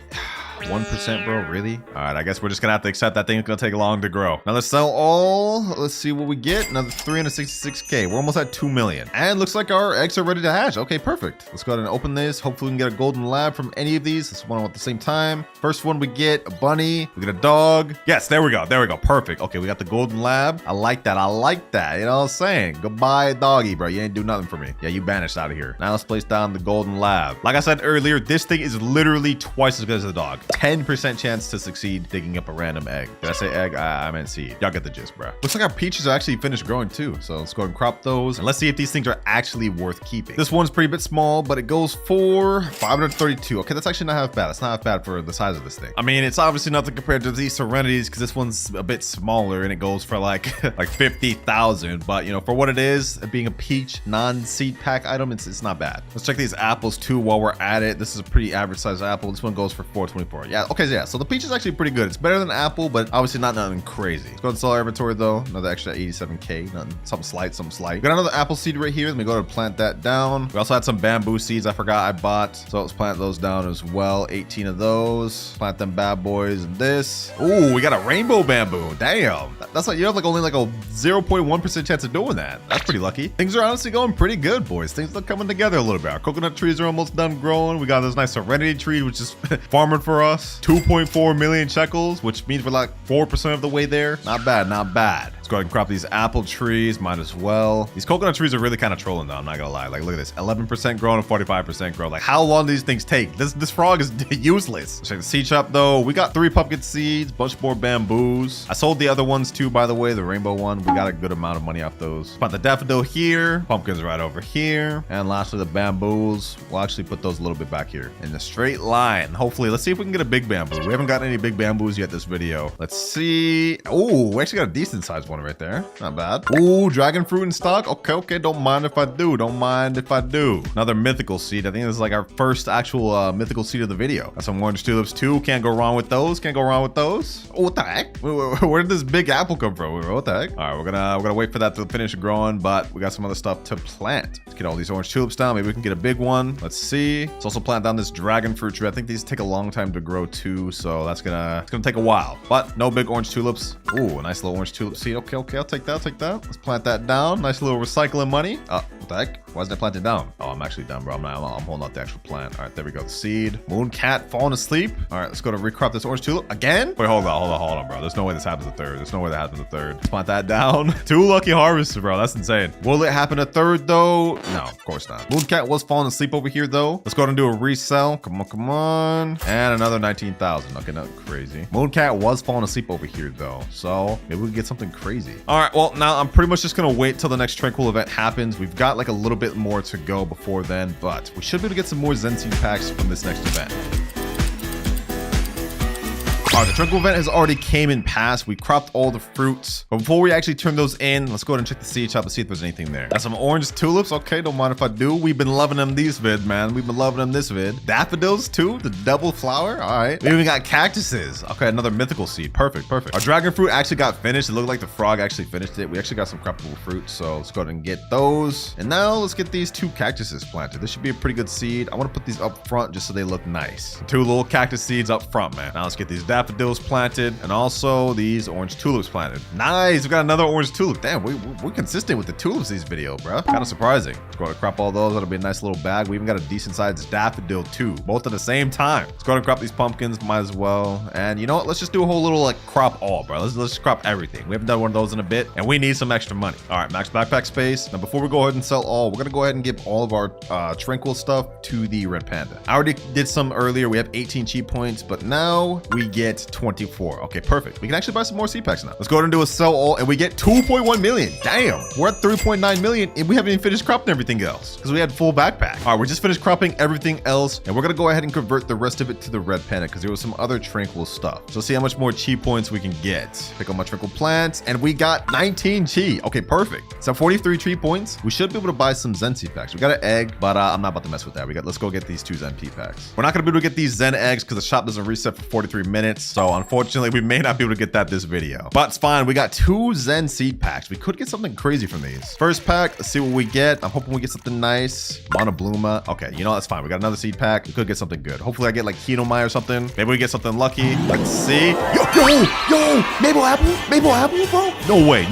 1%, bro, really? All right, I guess we're just gonna have to accept that thing's gonna take long to grow. Now let's sell all. Let's see what we get. Another 366K. We're almost at 2 million. And looks like our eggs are ready to hatch. Okay, perfect. Let's go ahead and open this. Hopefully we can get a golden lab from any of these. Let's one at the same time. First one we get a bunny. We get a dog. Yes, there we go. There we go. Perfect. Okay, we got the golden lab. I like that. I like that. You know what I'm saying? Goodbye, doggy, bro. You ain't do nothing for me. Yeah, you banished out of here. Now let's place down the golden lab. Like I said earlier, this thing is literally twice as good as the dog. 10% chance to succeed digging up a random egg. Did I say egg? I meant seed. Y'all get the gist, bro. Looks like our peaches are actually finished growing too. So let's go ahead and crop those. And let's see if these things are actually worth keeping. This one's pretty bit small, but it goes for 532. Okay, that's actually not half bad. That's not half bad for the size of this thing. I mean, it's obviously nothing compared to these Serenities because this one's a bit smaller and it goes for like 50,000. But you know, for what it is, being a peach non-seed pack item, it's not bad. Let's check these apples too while we're at it. This is a pretty average size apple. This one goes for 424. Yeah, okay, yeah. So the peach is actually pretty good. It's better than apple, but obviously not nothing crazy. Let's go and sell our inventory though. Another extra 87K. Nothing, something slight, something slight. We got another apple seed right here. Let me go and plant that down. We also had some bamboo seeds I forgot I bought. So let's plant those down as well. 18 of those. Plant them bad boys in this. Ooh, we got a rainbow bamboo. Damn. That's like, you have like only like a 0.1% chance of doing that. That's pretty lucky. Things are honestly going pretty good, boys. Things are coming together a little bit. Our coconut trees are almost done growing. We got this nice Serenity tree, which is farming for us. 2.4 million shekels, which means we're like 4% of the way there. Not bad, not bad. Let's go ahead and crop these apple trees. Might as well. These coconut trees are really kind of trolling though. I'm not gonna lie. Like, look at this. 11% grown and 45% grown. Like, how long do these things take? This frog is useless. Let's check the seed shop though. We got 3 pumpkin seeds, bunch more bamboos. I sold the other ones too, by the way. The rainbow one. We got a good amount of money off those. Plant the daffodil here. Pumpkins right over here. And lastly, the bamboos. We'll actually put those a little bit back here in a straight line. Hopefully, let's see if we can get a big bamboo. We haven't gotten any big bamboos yet this video. Let's see. Oh, we actually got a decent sized one right there. Not bad. Ooh, dragon fruit in stock. Okay. Don't mind if I do. Don't mind if I do. Another mythical seed. I think this is like our first actual mythical seed of the video. Got some orange tulips too. Can't go wrong with those. Can't go wrong with those. Oh, what the heck? Where did this big apple come from? What the heck? All right, we're gonna wait for that to finish growing, but we got some other stuff to plant. Let's get all these orange tulips down. Maybe we can get a big one. Let's see. Let's also plant down this dragon fruit tree. I think these take a long time to grow too, so it's gonna take a while. But no big orange tulips. Ooh, a nice little orange tulip seed. Okay, I'll take that. Let's plant that down. Nice little recycling money. What the heck? Why isn't it planted down? Oh, I'm actually done, bro. I'm holding out the actual plant. All right, there we go. The seed. Moon cat falling asleep. All right, let's go to recrop this orange tulip again. Wait, hold on, bro. There's no way this happens a third. There's no way that happens a third. Let's plant that down. 2 lucky harvests, bro. That's insane. Will it happen a third though? No, of course not. Moon cat was falling asleep over here though. Let's go ahead and do a resell. Come on. And another 19,000. Okay, not crazy. Moon cat was falling asleep over here though, so maybe we can get something crazy. All right, well now I'm pretty much just gonna wait till the next tranquil event happens. We've got like a little bit more to go before then, but we should be able to get some more Zen Seed packs from this next event. All right, the tranquil event has already came in past. We cropped all the fruits. But before we actually turn those in, let's go ahead and check the seed shop to see if there's anything there. Got some orange tulips. Okay, don't mind if I do. We've been loving them these vid, man. We've been loving them this vid. Daffodils too, the double flower. All right. We even got cactuses. Okay, another mythical seed. Perfect, perfect. Our dragon fruit actually got finished. It looked like the frog actually finished it. We actually got some croppable fruit, so let's go ahead and get those. And now let's get these 2 cactuses planted. This should be a pretty good seed. I want to put these up front just so they look nice. 2 little cactus seeds up front, man. Now let's get these daffodils planted and also these orange tulips planted. Nice. We got another orange tulip. Damn, we're consistent with the tulips these video, bro. Kind of surprising. Let's go ahead and crop all those. That'll be a nice little bag. We even got a decent sized daffodil too, both at the same time. Let's go ahead and crop these pumpkins. Might as well. And you know what? Let's just do a whole little like crop all, bro. Let's just crop everything. We haven't done one of those in a bit, and we need some extra money. All right, max backpack space. Now before we go ahead and sell all, we're gonna go ahead and give all of our tranquil stuff to the red panda. I already did some earlier. We have 18 cheat points, but now we get 24. Okay, perfect. We can actually buy some more seed packs now. Let's go ahead and do a sell all, and we get 2.1 million. Damn, we're at 3.9 million, and we haven't even finished cropping everything else because we had full backpack. All right, we just finished cropping everything else, and we're gonna go ahead and convert the rest of it to the red panda because there was some other tranquil stuff. So let's see how much more cheat points we can get. Pick up my tranquil plants, and we got 19 cheat. Okay, perfect. So 43 cheat points. We should be able to buy some Zen seed packs. We got an egg, but I'm not about to mess with that. Let's go get these 2 Zen pea packs. We're not gonna be able to get these Zen eggs because the shop doesn't reset for 43 minutes. So unfortunately, we may not be able to get that this video. But it's fine. We got 2 Zen seed packs. We could get something crazy from these. First pack, let's see what we get. I'm hoping we get something nice. Monobluma. Okay, you know, that's fine. We got another seed pack. We could get something good. Hopefully I get like Hinomai or something. Maybe we get something lucky. Let's see. Yo, Maple Apple, bro. No way.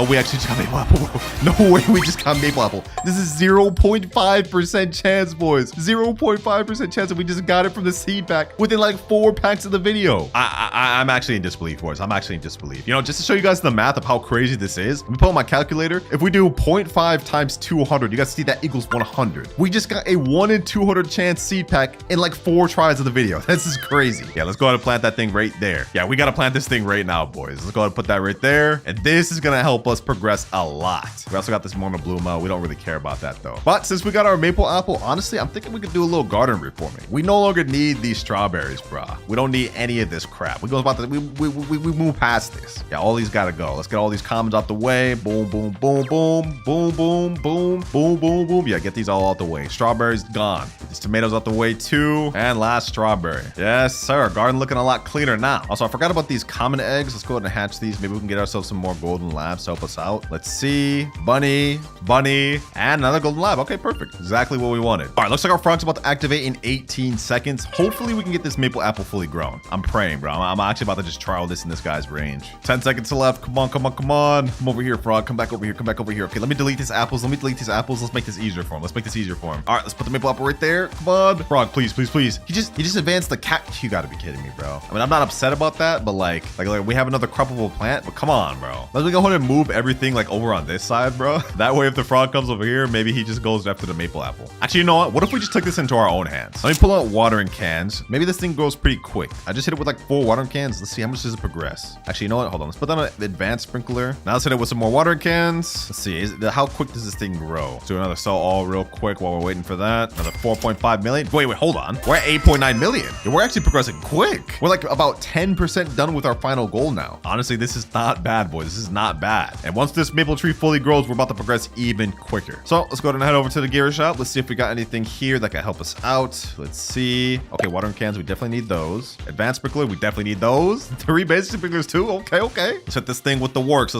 We actually just got Maple Apple, bro. No way we just got Maple Apple. This is 0.5% chance, boys. 0.5% chance that we just got it from the seed pack within like 4 packs of the video. I'm actually in disbelief, boys. I'm actually in disbelief. You know, just to show you guys the math of how crazy this is, let me pull out my calculator. If we do 0.5 times 200, you guys see that equals 100. We just got a 1 in 200 chance seed pack in like 4 tries of the video. This is crazy. Yeah, let's go ahead and plant that thing right there. Yeah, we got to plant this thing right now, boys. Let's go ahead and put that right there. And this is going to help us progress a lot. We also got this Monobluma. We don't really care about that though. But since we got our maple apple, honestly, I'm thinking we could do a little garden reforming. We no longer need these strawberries, bruh. We don't need any of this crap. We move past this. Yeah, all these gotta go. Let's get all these commons out the way. Boom, boom, boom, boom, boom, boom, boom, boom, boom, boom. Yeah, get these all out the way. Strawberries gone. Get these tomatoes out the way too. And last strawberry. Yes, sir. Garden looking a lot cleaner now. Also, I forgot about these common eggs. Let's go ahead and hatch these. Maybe we can get ourselves some more golden labs to help us out. Let's see. Bunny, and another golden lab. Okay, perfect. Exactly what we wanted. All right, looks like our frog's about to activate in 18 seconds. Hopefully we can get this maple apple fully grown. I'm praying, bro. I'm actually about to just trial this in this guy's range. 10 seconds left. Come on. Come over here, frog. Come back over here. Okay, let me delete these apples. Let's make this easier for him. All right, let's put the maple apple right there. Come on. Frog, please. He just advanced the cat. You gotta be kidding me, bro. I mean, I'm not upset about that, but like we have another croppable plant, but come on, bro. Let's go ahead and move everything like over on this side, bro. That way, if the frog comes over here, maybe he just goes after the maple apple. Actually, you know what? What if we just took this into our own hands? Let me pull out watering cans. Maybe this thing grows pretty quick. I just hit it with like 4 watering cans. Let's see how much does it progress. Actually, you know what? Hold on. Let's put down an advanced sprinkler. Now let's hit it with some more watering cans. Let's see. How quick does this thing grow? Let's do another sell all real quick while we're waiting for that. Another 4.5 million. Wait, hold on. We're at 8.9 million. Yeah, we're actually progressing quick. We're like about 10% done with our final goal now. Honestly, this is not bad, boys. This is not bad. And once this maple tree fully grows, we're about to progress even quicker. So let's go ahead and head over to the gear shop. Let's see if we got anything here that can help us out. Let's see. Okay, watering cans. We definitely need those. Advanced sprinkler. We definitely need those. 3 basic sprinklers too. Okay. Let's hit this thing with the works.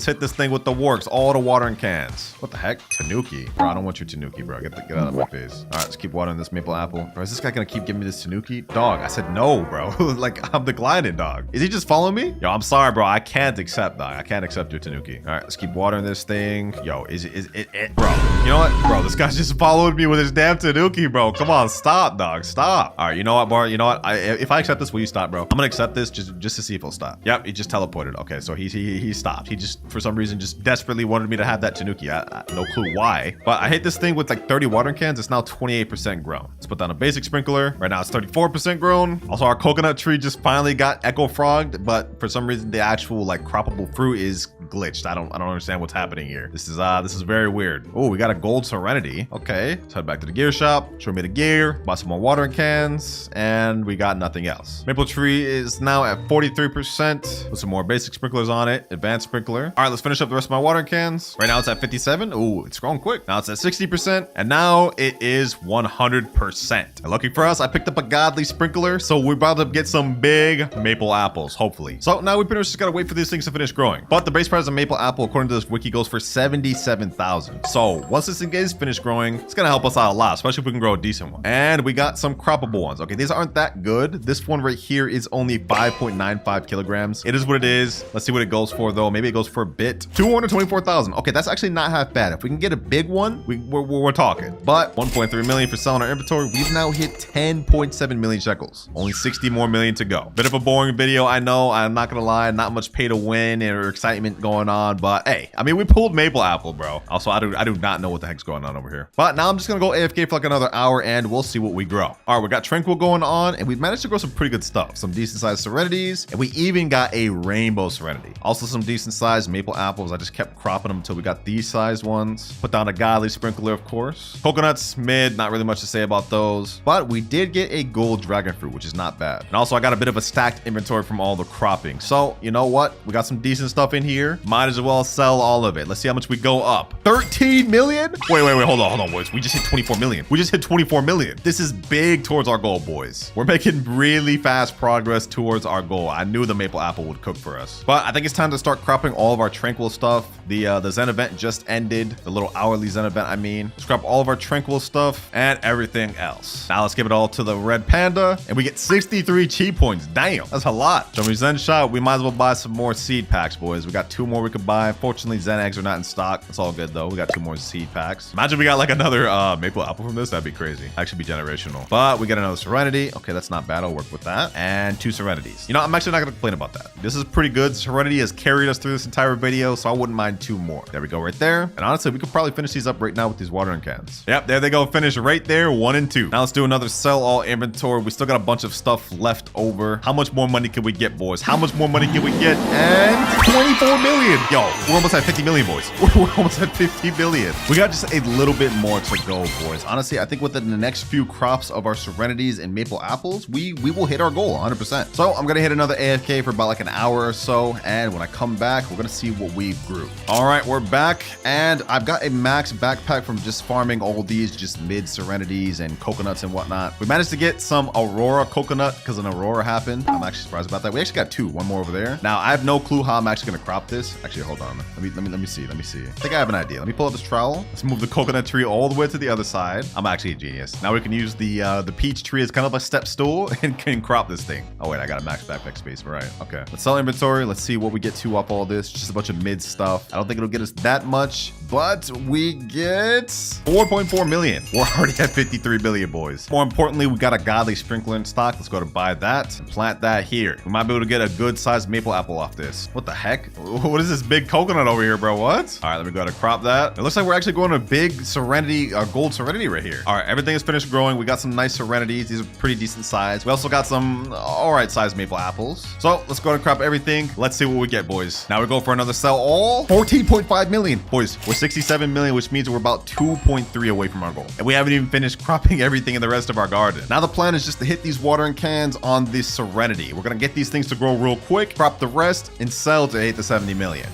All the watering cans. What the heck? Tanuki. Bro, I don't want your Tanuki, bro. Get out of my face. All right, let's keep watering this maple apple. Bro, is this guy gonna keep giving me this Tanuki? Dog, I said no, bro. Like, I'm declining, dog. Is he just following me? Yo, I'm sorry, bro. I can't accept, dog. I can't accept your Tanuki. All right, let's keep watering this thing. Yo, is it, bro? You know what? Bro, this guy just followed me with his damn Tanuki, bro. Come on, stop, dog. Stop. All right, you know what, Bart? You know what? If I accept this, will you stop, bro? I'm gonna accept this just to see if he'll stop. Yep, he just teleported. Okay, so he stopped. He just, for some reason, just desperately wanted me to have that Tanuki. I no clue why. But I hit this thing with like 30 watering cans. It's now 28% grown. Let's put down a basic sprinkler. Right now it's 34% grown. Also, our coconut tree just finally got echo frogged, but for some reason the actual like croppable fruit is glitched. I don't understand what's happening here. This is very weird. Oh, we got a gold serenity. Okay, let's head back to the gear shop. Show me the gear. Buy some more watering cans, and we got nothing else. Maple tree is now at 43%. Put some more basic sprinklers on it. Advanced sprinkler. All right, let's finish up the rest of my watering cans. Right now it's at 57. Ooh, it's growing quick. Now it's at 60%. And now it is 100%. And lucky for us, I picked up a godly sprinkler. So we're about to get some big maple apples, hopefully. So now we pretty much just gotta wait for these things to finish growing. But the base price of maple apple, according to this wiki, goes for 77,000. So once this thing is finished growing, it's gonna help us out a lot, especially if we can grow a decent one. And we got some croppable ones. Okay, these aren't that good. This one right here is only 5.95 kilograms. It is what it is. Let's see what it goes for though. Maybe it goes for a bit. 224,000. Okay, that's actually not half bad. If we can get a big one, we're talking. But 1.3 million for selling our inventory. We've now hit 10.7 million shekels. Only 60 more million to go. Bit of a boring video, I know. I'm not gonna lie. Not much pay to win or excitement going on. But hey, I mean, we pulled maple apple, bro. Also, I do not know what the heck's going on over here. But now I'm just gonna go AFK for like another hour and we'll see what we grow. All right, we got tranquil going on and we've managed to grow some pretty good stuff. Some decent sized serenities, and we even got a rainbow serenity. Also some decent sized maple apples. I just kept cropping them until we got these sized ones. Put down a godly sprinkler, of course. Coconuts, mid, not really much to say about those. But we did get a gold dragon fruit, which is not bad. And also I got a bit of a stacked inventory from all the cropping. So you know what? We got some decent stuff in here. Might as well sell all of it. Let's see how much we go up. 13 million? Wait, hold on, boys. We just hit 24 million. We just hit 24 million. This is big towards our goal, boys. We're making really fast progress towards our goal. I knew the maple apple would cook for us. But I think it's time to start cropping all of our tranquil stuff. The Zen event just ended. The little hourly Zen event, I mean. Let's crop all of our tranquil stuff and everything else. Now let's give it all to the red panda and we get 63 chi points. Damn, that's a lot. Show me Zen shot. We might as well buy some more seed packs, boys. We got 2 more we could buy. Unfortunately, Zen eggs are not in stock. It's all good though. We got 2 more seed packs. Imagine we got like another maple apple from this. That'd be crazy. Actually be generational. But we got another serenity. Okay, that's not bad. I'll work with that. And 2 serenities. You know, I'm actually not gonna complain about that. This is pretty good. Serenity has carried us through this entire video, so I wouldn't mind 2 more. There we go, right there. And honestly, we could probably finish these up right now with these watering cans. Yep, there they go. Finish right there. 1 and 2. Now let's do another sell all inventory. We still got a bunch of stuff left over. How much more money can we get, boys? How much more money can we get? And 24 million. Yo, we're almost at 50 million, boys. We're almost at 50 million. We got just a little bit more to go, boys. Honestly, I think within the next few crops of our serenities and maple apples, we will hit our goal 100%. So I'm gonna hit another AFK for about like an hour or so, and when I come back, we're gonna see what we grew. All right, we're back, and I've got a max backpack from just farming all these just mid serenities and coconuts and whatnot. We managed to get some Aurora coconut because an Aurora happened. I'm actually surprised about that. We actually got 2, 1 more over there. Now I have no clue how I'm actually gonna crop this. Actually, hold on. Let me see. I think I have an idea. Let me pull up this trowel. Let's move the coconut tree all the way to the other side. I'm actually a genius. Now we can use the peach tree as kind of a step stool and can crop this thing. Oh wait, I got a max backpack space. Right. Okay. Let's sell inventory. Let's see what we get to off all this. Just a bunch of mid stuff. I don't think it'll get us that much, but we get 4.4 million. We're already at 53 billion, boys. More importantly, we got a godly sprinkler in stock. Let's go to buy that and plant that here. We might be able to get a good sized maple apple off this. What the heck? What is this big coconut over here, bro? What? All right, let me go ahead and crop that. It looks like we're actually going to a big serenity, gold serenity right here. All right, everything is finished growing. We got some nice serenities. These are pretty decent size. We also got some all right sized maple apples. So let's go ahead and crop everything. Let's see what we get, boys. Now we go for another sell all. 14.5 million. Boys, we're 67 million, which means we're about 2.3 away from our goal. And we haven't even finished cropping everything in the rest of our garden. Now the plan is just to hit these watering cans on this serenity. We're gonna get these things to grow real quick, crop the rest, and sell to 8 to 70 million.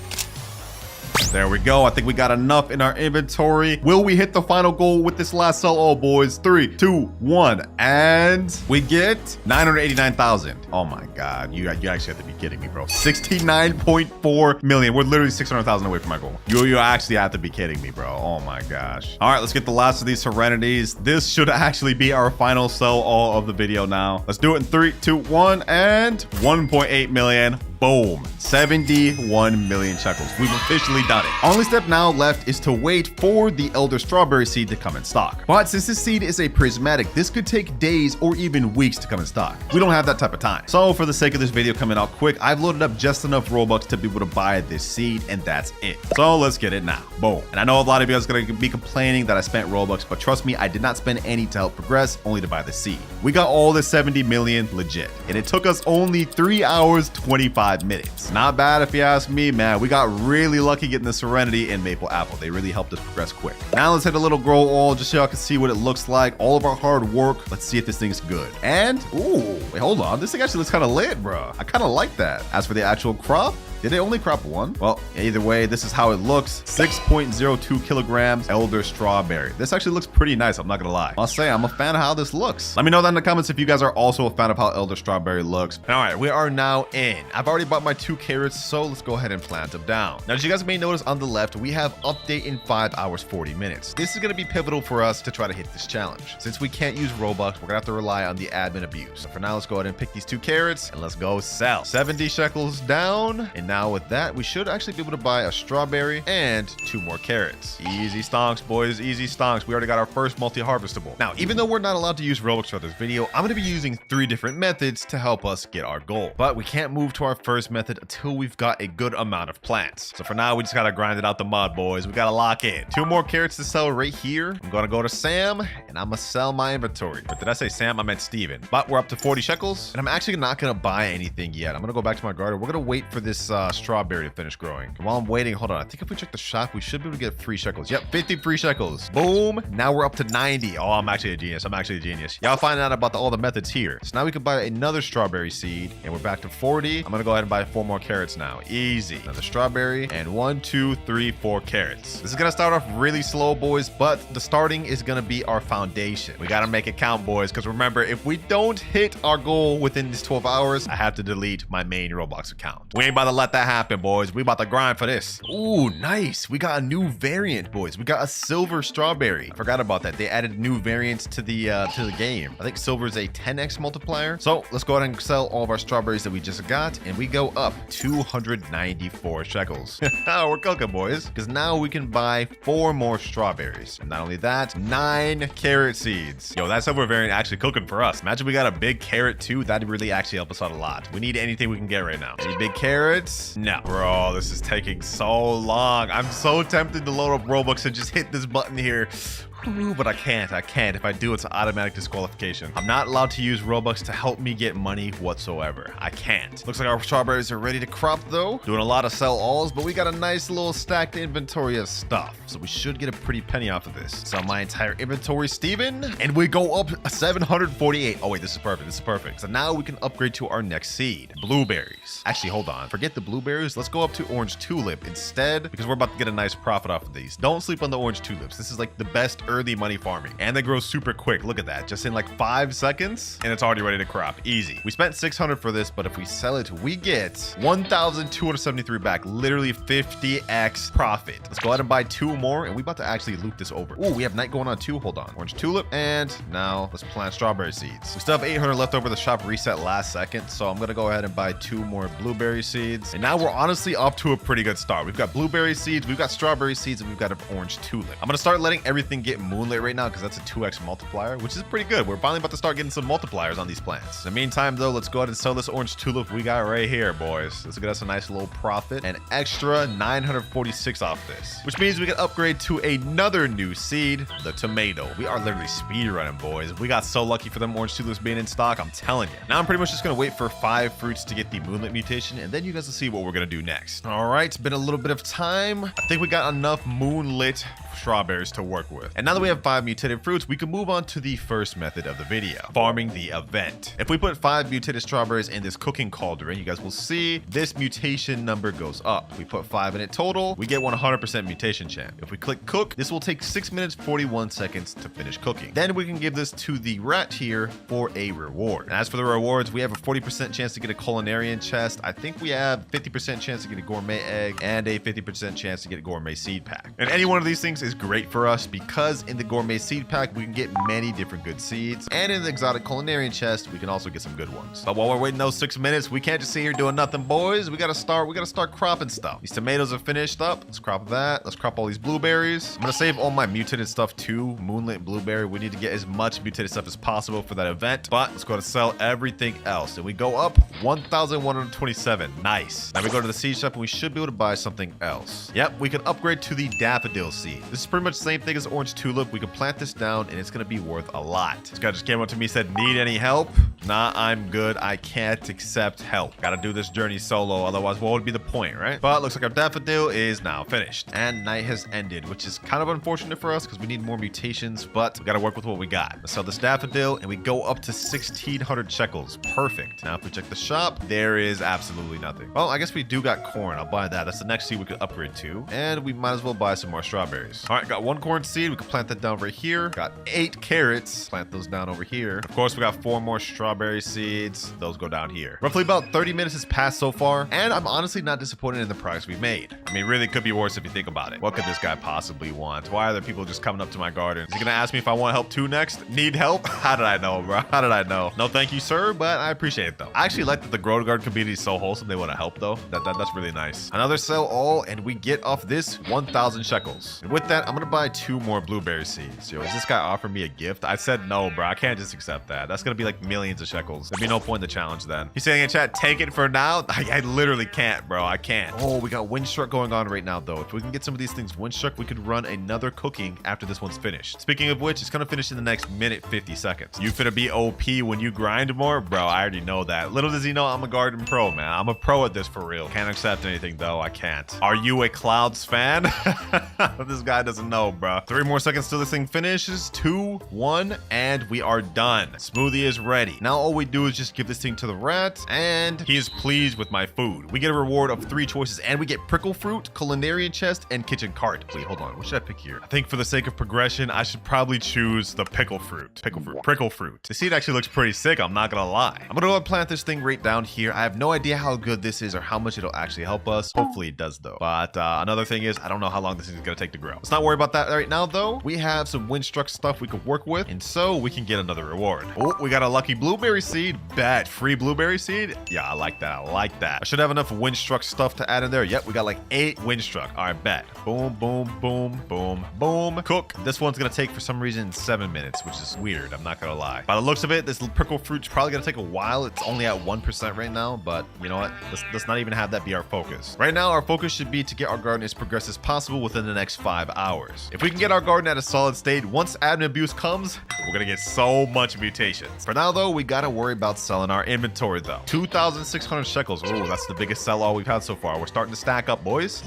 There we go. I think we got enough in our inventory. Will we hit the final goal with this last sell all, boys? 3, 2, 1. And we get 989,000. Oh my God. You actually have to be kidding me, bro. 69.4 million. We're literally 600,000 away from my goal. You actually have to be kidding me, bro. Oh my gosh. All right, let's get the last of these serenities. This should actually be our final sell all of the video now. Let's do it in 3, 2, 1, and 1.8 million. Boom. 71 million shekels. We've officially done it. Only step now left is to wait for the elder strawberry seed to come in stock. But since this seed is a prismatic, this could take days or even weeks to come in stock. We don't have that type of time. So for the sake of this video coming out quick, I've loaded up just enough Robux to be able to buy this seed, and that's it. So let's get it now. Boom. And I know a lot of you guys are going to be complaining that I spent Robux, but trust me, I did not spend any to help progress, only to buy the seed. We got all the 70 million legit, and it took us only 3 hours, 25 5 minutes. Not bad if you ask me, man. We got really lucky getting the Serenity and Maple Apple. They really helped us progress quick. Now let's hit a little grow all just so y'all can see what it looks like. All of our hard work. Let's see if this thing's good. And, ooh, wait, hold on. This thing actually looks kind of lit, bro. I kind of like that. As for the actual crop, did they only crop one? Well, either way, this is how it looks. 6.02 kilograms Elder Strawberry. This actually looks pretty nice, I'm not gonna lie. I'll say I'm a fan of how this looks. Let me know that in the comments if you guys are also a fan of how Elder Strawberry looks. All right, we are now in. I've already bought my 2 carrots, so let's go ahead and plant them down. Now, as you guys may notice on the left, we have update in 5 hours, 40 minutes. This is gonna be pivotal for us to try to hit this challenge. Since we can't use Robux, we're gonna have to rely on the admin abuse. So for now, let's go ahead and pick these 2 carrots and let's go sell. 70 shekels down. And now with that, we should actually be able to buy a strawberry and 2 more carrots. Easy stonks, boys, easy stonks. We already got our first multi-harvestable. Now, even though we're not allowed to use Robux for this video, I'm gonna be using 3 different methods to help us get our goal. But we can't move to our first method until we've got a good amount of plants. So for now, we just gotta grind it out the mud, boys. We gotta lock in. 2 more carrots to sell right here. I'm gonna go to Sam and I'm gonna sell my inventory. But did I say Sam? I meant Steven. But we're up to 40 shekels and I'm actually not gonna buy anything yet. I'm gonna go back to my garden. We're gonna wait for this strawberry to finish growing. And while I'm waiting, hold on. I think if we check the shop, we should be able to get 3 shekels. Yep, 50 free shekels. Boom. Now we're up to 90. Oh, I'm actually a genius. I'm actually a genius. Y'all find out about all the methods here. So now we can buy another strawberry seed and we're back to 40. I'm gonna go ahead and buy 4 more carrots now. Easy. Another strawberry and 1, 2, 3, 4 carrots. This is gonna start off really slow, boys, but the starting is gonna be our foundation. We gotta make it count, boys, because remember, if we don't hit our goal within these 12 hours, I have to delete my main Roblox account. We ain't about to let that happen, boys. We about to grind for this. Ooh, nice. We got a new variant, boys. We got a silver strawberry. I forgot about that. They added new variants to the game. I think silver is a 10x multiplier. So let's go ahead and sell all of our strawberries that we just got, and we go up 294 shekels. We're cooking, boys, because now we can buy 4 more strawberries. And not only that, 9 carrot seeds. Yo, that silver variant actually cooking for us. Imagine we got a big carrot too. That'd really actually help us out a lot. We need anything we can get right now. Any big carrots? No. Bro, this is taking so long. I'm so tempted to load up Robux and just hit this button here. But I can't. If I do, it's an automatic disqualification. I'm not allowed to use Robux to help me get money whatsoever. I can't. Looks like our strawberries are ready to crop though. Doing a lot of sell alls, but we got a nice little stacked inventory of stuff. So we should get a pretty penny off of this. Sell my entire inventory, Steven. And we go up 748. Oh wait, this is perfect. This is perfect. So now we can upgrade to our next seed. Blueberries. Actually, hold on. Forget the blueberries. Let's go up to orange tulip instead, because we're about to get a nice profit off of these. Don't sleep on the orange tulips. This is like the best early money farming, and they grow super quick. Look at that, just in like 5 seconds and it's already ready to crop. Easy. We spent 600 for this, but if we sell it, we get 1,273 back. Literally 50x profit. Let's go ahead and buy 2 more, and we about to actually loot this over. Oh, we have night going on too. Hold on. Orange tulip, and now let's plant strawberry seeds. We still have 800 left over. The shop reset last second, so I'm gonna go ahead and buy 2 more blueberry seeds, and now we're honestly off to a pretty good start. We've got blueberry seeds, we've got strawberry seeds, and we've got an orange tulip. I'm gonna start letting everything get moonlit right now because that's a 2x multiplier, which is pretty good. We're finally about to start getting some multipliers on these plants. In the meantime though, let's go ahead and sell this orange tulip we got right here, boys. This will get us a nice little profit, an extra 946 off this, which means we can upgrade to another new seed, the tomato. We are literally speed running, boys. We got so lucky for them orange tulips being in stock, I'm telling you. Now I'm pretty much just gonna wait for 5 fruits to get the moonlit mutation, and then you guys will see what we're gonna do next. All right, it's been a little bit of time. I think we got enough moonlit strawberries to work with, and now that we have 5 mutated fruits, we can move on to the first method of the video, farming the event. If we put 5 mutated strawberries in this cooking cauldron, you guys will see this mutation number goes up. We put 5 in it total, we get 100% mutation chance. If we click cook, this will take 6 minutes 41 seconds to finish cooking. Then we can give this to the rat here for a reward. And as for the rewards, we have a 40% chance to get a culinarian chest. I think we have 50% chance to get a gourmet egg and a 50% chance to get a gourmet seed pack. And any one of these things is great for us because in the gourmet seed pack, we can get many different good seeds. And in the exotic culinarian chest, we can also get some good ones. But while we're waiting those 6 minutes, we can't just sit here doing nothing, boys. We gotta start cropping stuff. These tomatoes are finished up. Let's crop that. Let's crop all these blueberries. I'm gonna save all my mutated stuff too. Moonlit and blueberry. We need to get as much mutated stuff as possible for that event. But let's go to sell everything else. And we go up 1,127. Nice. Now we go to the seed shop and we should be able to buy something else. Yep, we can upgrade to the daffodil seed. This is pretty much the same thing as orange tulip. We can plant this down and it's gonna be worth a lot. This guy just came up to me and said, need any help? Nah, I'm good. I can't accept help. Gotta do this journey solo, otherwise what would be the point, right? But looks like our daffodil is now finished. And night has ended, which is kind of unfortunate for us because we need more mutations, but we gotta work with what we got. Let's sell this daffodil, and we go up to 1,600 shekels. Perfect. Now if we check the shop, there is absolutely nothing. Well, I guess we do got corn. I'll buy that. That's the next seed we could upgrade to. And we might as well buy some more strawberries. All right, got 1 corn seed. We can plant that down right here. Got 8 carrots. Plant those down over here. Of course, we got 4 more strawberry seeds. Those go down here. Roughly about 30 minutes has passed so far, and I'm honestly not disappointed in the progress we've made. I mean, really could be worse if you think about it. What could this guy possibly want? Why are there people just coming up to my garden? Is he gonna ask me if I want help too next? Need help? How did I know, bro? How did I know? No, thank you, sir, but I appreciate it though. I actually like that the grow garden community is so wholesome. They want to help though. That's really nice. Another sell all, and we get off this 1,000 shekels. And with that, I'm gonna buy 2 more blueberry seeds. Yo, is this guy offering me a gift? I said no, bro. I can't just accept that. That's gonna be like millions of shekels. There'd be no point in the challenge then. He's saying in chat, take it for now. I literally can't, bro. I can't. Oh, we got windstruck going on right now though. If we can get some of these things windstruck, we could run another cooking after this one's finished. Speaking of which, it's gonna finish in the next minute 50 seconds. You finna be OP when you grind more? Bro, I already know that. Little does he know I'm a garden pro, man. I'm a pro at this for real. Can't accept anything though. I can't. Are you a Clouds fan? This guy doesn't know, bro. 3 more seconds till this thing finishes. 2, 1, and we are done. Smoothie is ready. Now all we do is just give this thing to the rat, and he is pleased with my food. We get a reward of 3 choices, and we get prickle fruit, culinarian chest, and kitchen cart. Wait, hold on. What should I pick here? I think for the sake of progression, I should probably choose the prickle fruit. Prickle fruit. The seed actually looks pretty sick. I'm not gonna lie. I'm gonna go and plant this thing right down here. I have no idea how good this is or how much it'll actually help us. Hopefully it does though. But another thing is, I don't know how long this is gonna take to grow. Let's not worry about that right now though. We have some windstruck stuff we could work with, and so we can get another reward. Oh, we got a lucky blueberry seed. Bet. Free blueberry seed? Yeah, I like that. I like that. I should have enough windstruck stuff to add in there. Yep, we got like 8 windstruck. All right, bet. Boom, boom, boom, boom, boom. Cook. This one's gonna take for some reason 7 minutes, which is weird. I'm not gonna lie. By the looks of it, this prickle fruit's probably gonna take a while. It's only at 1% right now, but you know what? Let's not even have that be our focus. Right now, our focus should be to get our garden as progressed as possible within the next 5 hours. If we can get our garden at a solid state, once admin abuse comes, we're gonna get so much mutations. For now though, we gotta worry about selling our inventory though. 2,600 shekels. Oh, that's the biggest sell all we've had so far. We're starting to stack up, boys.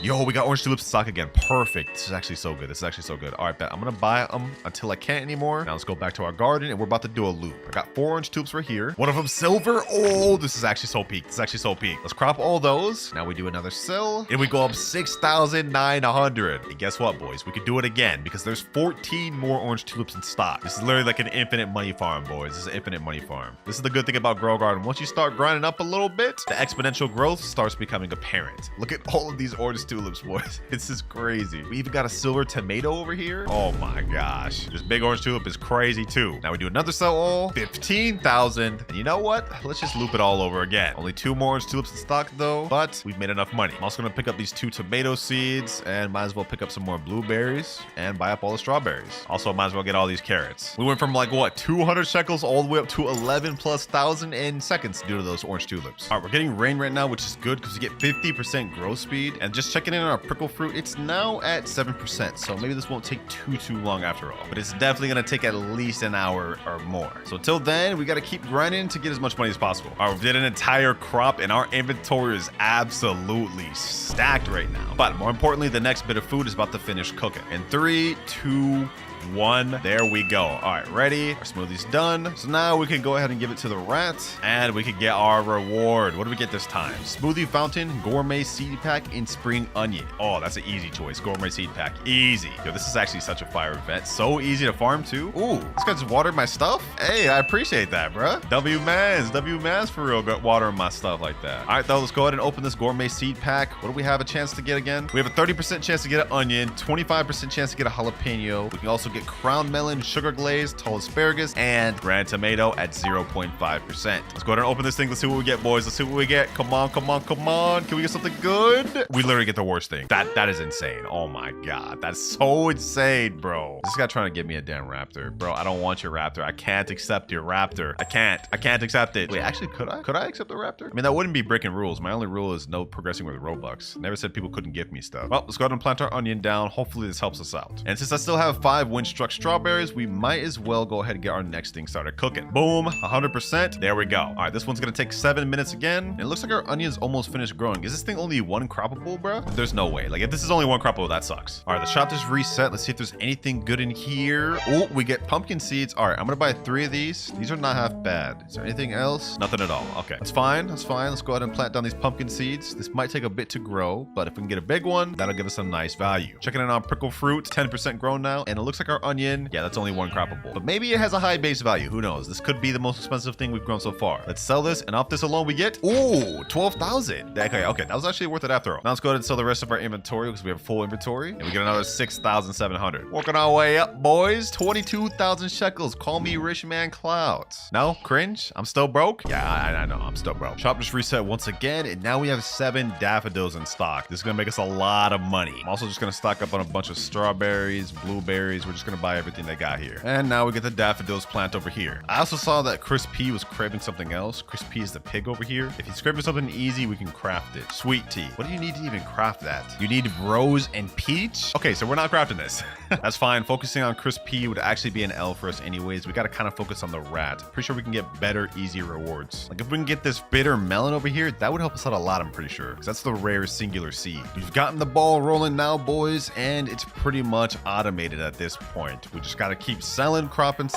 Yo, we got orange tulips in stock again. Perfect. This is actually so good. This is actually so good. All right, bet. I'm gonna buy them until I can't anymore. Now let's go back to our garden, and we're about to do a loop. I got 4 orange tulips right here. One of them silver. Oh, this is actually so peak. This is actually so peak. Let's crop all those. Now we do another sell, and we go up 6,900. And guess what, boys? We could do it again because there's 14 more orange tulips in stock. This is literally like an infinite money farm, boys. This is an infinite money farm. This is the good thing about Grow Garden. Once you start grinding up a little bit, the exponential growth starts becoming apparent. Look at all of these orange tulips, boys. This is crazy. We even got a silver tomato over here. Oh my gosh. This big orange tulip is crazy too. Now we do another sell all, 15,000. And you know what? Let's just loop it all over again. Only 2 more orange tulips in stock though, but we've made enough money. I'm also gonna pick up these 2 tomato seeds, and might as well pick up some more blueberries and buy up all the strawberries. Also, might as well get all these carrots. We went from like what, 200 shekels all the way up to 11,000+ in seconds due to those orange tulips. All right, we're getting rain right now, which is good because we get 50% growth speed. And just checking in on our prickle fruit, it's now at 7%. So maybe this won't take too long after all, but it's definitely gonna take at least an hour or more. So until then, we gotta keep grinding to get as much money as possible. All right, we did an entire crop, and our inventory is absolutely stacked right now. But more importantly, the next bit of food is about to finish cooking. In 3, 2, 1. There we go. All right, ready? Our smoothie's done. So now we can go ahead and give it to the rat, and we can get our reward. What do we get this time? Smoothie fountain, gourmet seed pack, and spring onion. Oh, that's an easy choice. Gourmet seed pack. Easy. Yo, this is actually such a fire event. So easy to farm too. Ooh, this guy just watered my stuff. Hey, I appreciate that, bruh. W-Mans for real, watering my stuff like that. All right, though, let's go ahead and open this gourmet seed pack. What do we have a chance to get again? We have a 30% chance to get an onion, 25% chance to get a jalapeno. We can also get crown melon, sugar glaze, tall asparagus, and grand tomato at 0.5%. Let's go ahead and open this thing. Let's see what we get, boys. Let's see what we get. Come on, come on, come on. Can we get something good? We literally get the worst thing. That is insane. Oh my god. That's so insane, bro. This guy trying to give me a damn raptor. Bro, I don't want your raptor. I can't accept your raptor. I can't accept it. Wait, actually, could I? Could I accept the raptor? I mean, that wouldn't be breaking rules. My only rule is no progressing with Roblox. Never said people couldn't give me stuff. Well, let's go ahead and plant our onion down. Hopefully this helps us out. And since I still have 5 wind wind-struck strawberries, we might as well go ahead and get our next thing started cooking. Boom, 100%. There we go. All right, this one's gonna take 7 minutes again. And it looks like our onion's almost finished growing. Is this thing only one croppable, bro? There's no way. Like, if this is only one croppable, that sucks. All right, the shop just reset. Let's see if there's anything good in here. Oh, we get pumpkin seeds. All right, I'm gonna buy 3 of these. These are not half bad. Is there anything else? Nothing at all. Okay, that's fine. That's fine. Let's go ahead and plant down these pumpkin seeds. This might take a bit to grow, but if we can get a big one, that'll give us a nice value. Checking in on prickle fruit, 10% grown now, and it looks like our onion, yeah, that's only one croppable. But maybe it has a high base value. Who knows? This could be the most expensive thing we've grown so far. Let's sell this, and off this alone we get, ooh, 12,000. Okay, that was actually worth it after all. Now let's go ahead and sell the rest of our inventory because we have full inventory, and we get another 6,700. Working our way up, boys. 22,000 shekels. Call me rich man Clouds. No? Cringe? I'm still broke? Yeah, I know. I'm still broke. Shop just reset once again, and now we have 7 daffodils in stock. This is gonna make us a lot of money. I'm also just gonna stock up on a bunch of strawberries, blueberries. We're just gonna buy everything they got here. And now we get the daffodils plant over here. I also saw that Chris P was craving something else. Chris P is the pig over here. If he's craving something easy, we can craft it. Sweet tea. What do you need to even craft that? You need rose and peach? Okay, so we're not crafting this. That's fine. Focusing on Chris P would actually be an L for us anyways. We gotta kind of focus on the rat. Pretty sure we can get better, easier rewards. Like if we can get this bitter melon over here, that would help us out a lot, I'm pretty sure. Because that's the rare singular seed. We've gotten the ball rolling now, boys, and it's pretty much automated at this point. We just gotta keep selling, cropping,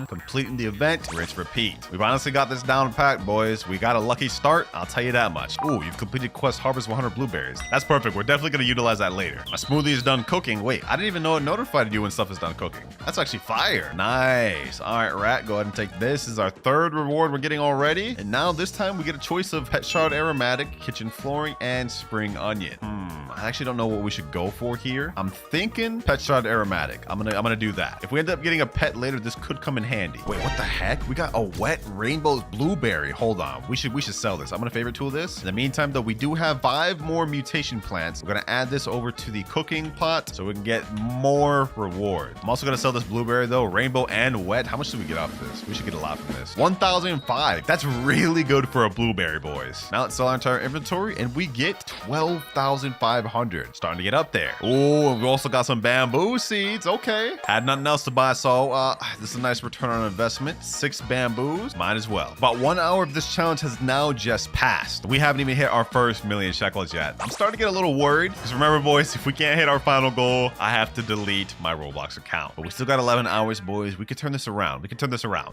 completing the event, rinse, repeat. We've honestly got this down pat, boys. We got a lucky start, I'll tell you that much. Ooh, you've completed quest harvest 100 blueberries. That's perfect. We're definitely gonna utilize that later. My smoothie is done cooking. Wait, I didn't even know it notified you when stuff is done cooking. That's actually fire. Nice. All right, rat, go ahead and take this. This is our 3rd reward we're getting already. And now this time we get a choice of pet shard aromatic, kitchen flooring, and spring onion. I actually don't know what we should go for here. I'm thinking pet shard aromatic. I'm gonna do that. If we end up getting a pet later, this could come in handy. Wait, what the heck? We got a wet rainbow blueberry. Hold on. We should sell this. I'm gonna favorite tool this. In the meantime, though, we do have 5 more mutation plants. We're gonna add this over to the cooking pot so we can get more reward. I'm also gonna sell this blueberry though, rainbow and wet. How much do we get off this? We should get a lot from this. 1,005. That's really good for a blueberry, boys. Now let's sell our entire inventory and we get 12,500. Starting to get up there. Oh, we also got some bamboo seeds. Okay. Had nothing else to buy, so this is a nice return on investment. 6 bamboos. Might as well. About 1 hour of this challenge has now just passed. We haven't even hit our first million shekels yet. I'm starting to get a little worried because remember, boys, if we can't hit our final goal, I have to delete my Roblox account. But we still got 11 hours, boys. We can turn this around.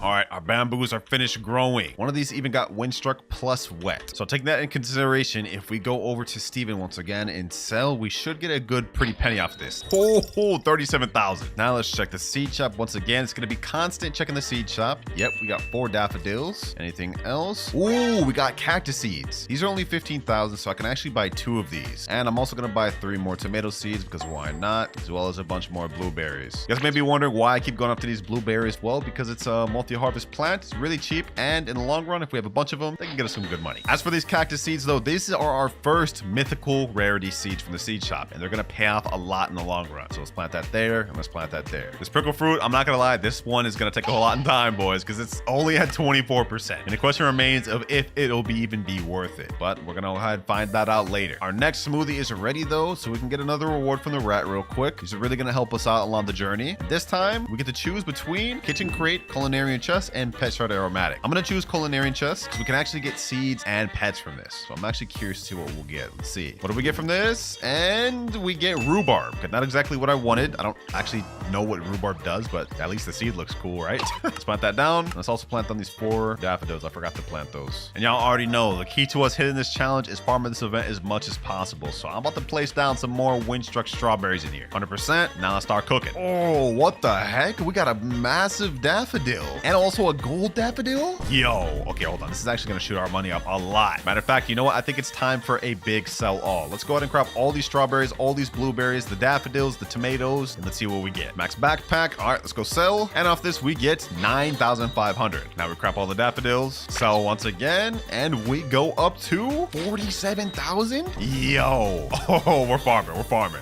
All right, our bamboos are finished growing. One of these even got windstruck plus wet. So taking that in consideration, if we go over to Steven once again and sell, we should get a good pretty penny off this. 37,000. Now let's check the seed shop once again. It's gonna be constant checking the seed shop. Yep, we got 4 daffodils. Anything else? Ooh, we got cactus seeds. These are only 15,000, so I can actually buy 2 of these. And I'm also gonna buy 3 more tomato seeds because why not? As well as a bunch more blueberries. You guys may be wondering why I keep going up to these blueberries. Well, because it's a multi-harvest plant. It's really cheap, and in the long run, if we have a bunch of them, they can get us some good money. As for these cactus seeds, though, these are our first mythical rarity seeds from the seed shop, and they're gonna pay off a lot in the long run. So let's plant that there, and let's plant that there. This prickle fruit, I'm not gonna lie, this one is gonna take a whole lot of time, boys, because it's only at 24%. And the question remains of if it'll even be worth it. But we're gonna go ahead and find that out later. Our next smoothie is ready, though, so we can get another reward from the rat real quick. These are really gonna help us out along the journey. This time, we get to choose between kitchen crate, culinarian chest, and pet shard aromatic. I'm gonna choose culinarian chest because we can actually get seeds and pets from this. So I'm actually curious to see what we'll get. Let's see. What do we get from this? And we get rhubarb. Okay, not exactly what I wanted. I don't actually know what rhubarb does, but at least the seed looks cool, right? Let's plant that down. Let's also plant down these 4 daffodils. I forgot to plant those. And y'all already know the key to us hitting this challenge is farming this event as much as possible. So I'm about to place down some more windstruck strawberries in here. 100%. Now let's start cooking. Oh, what the heck? We got a massive daffodil and also a gold daffodil. Yo, okay, hold on. This is actually gonna shoot our money up a lot. Matter of fact, you know what? I think it's time for a big sell all. Let's go ahead and crop all these strawberries, all these blueberries, the daffodils, the tomatoes, and let's see what we get. Max backpack. All right, let's go sell. And off this, we get 9,500. Now we crop all the daffodils, sell once again, and we go up to 47,000. Yo, oh, we're farming.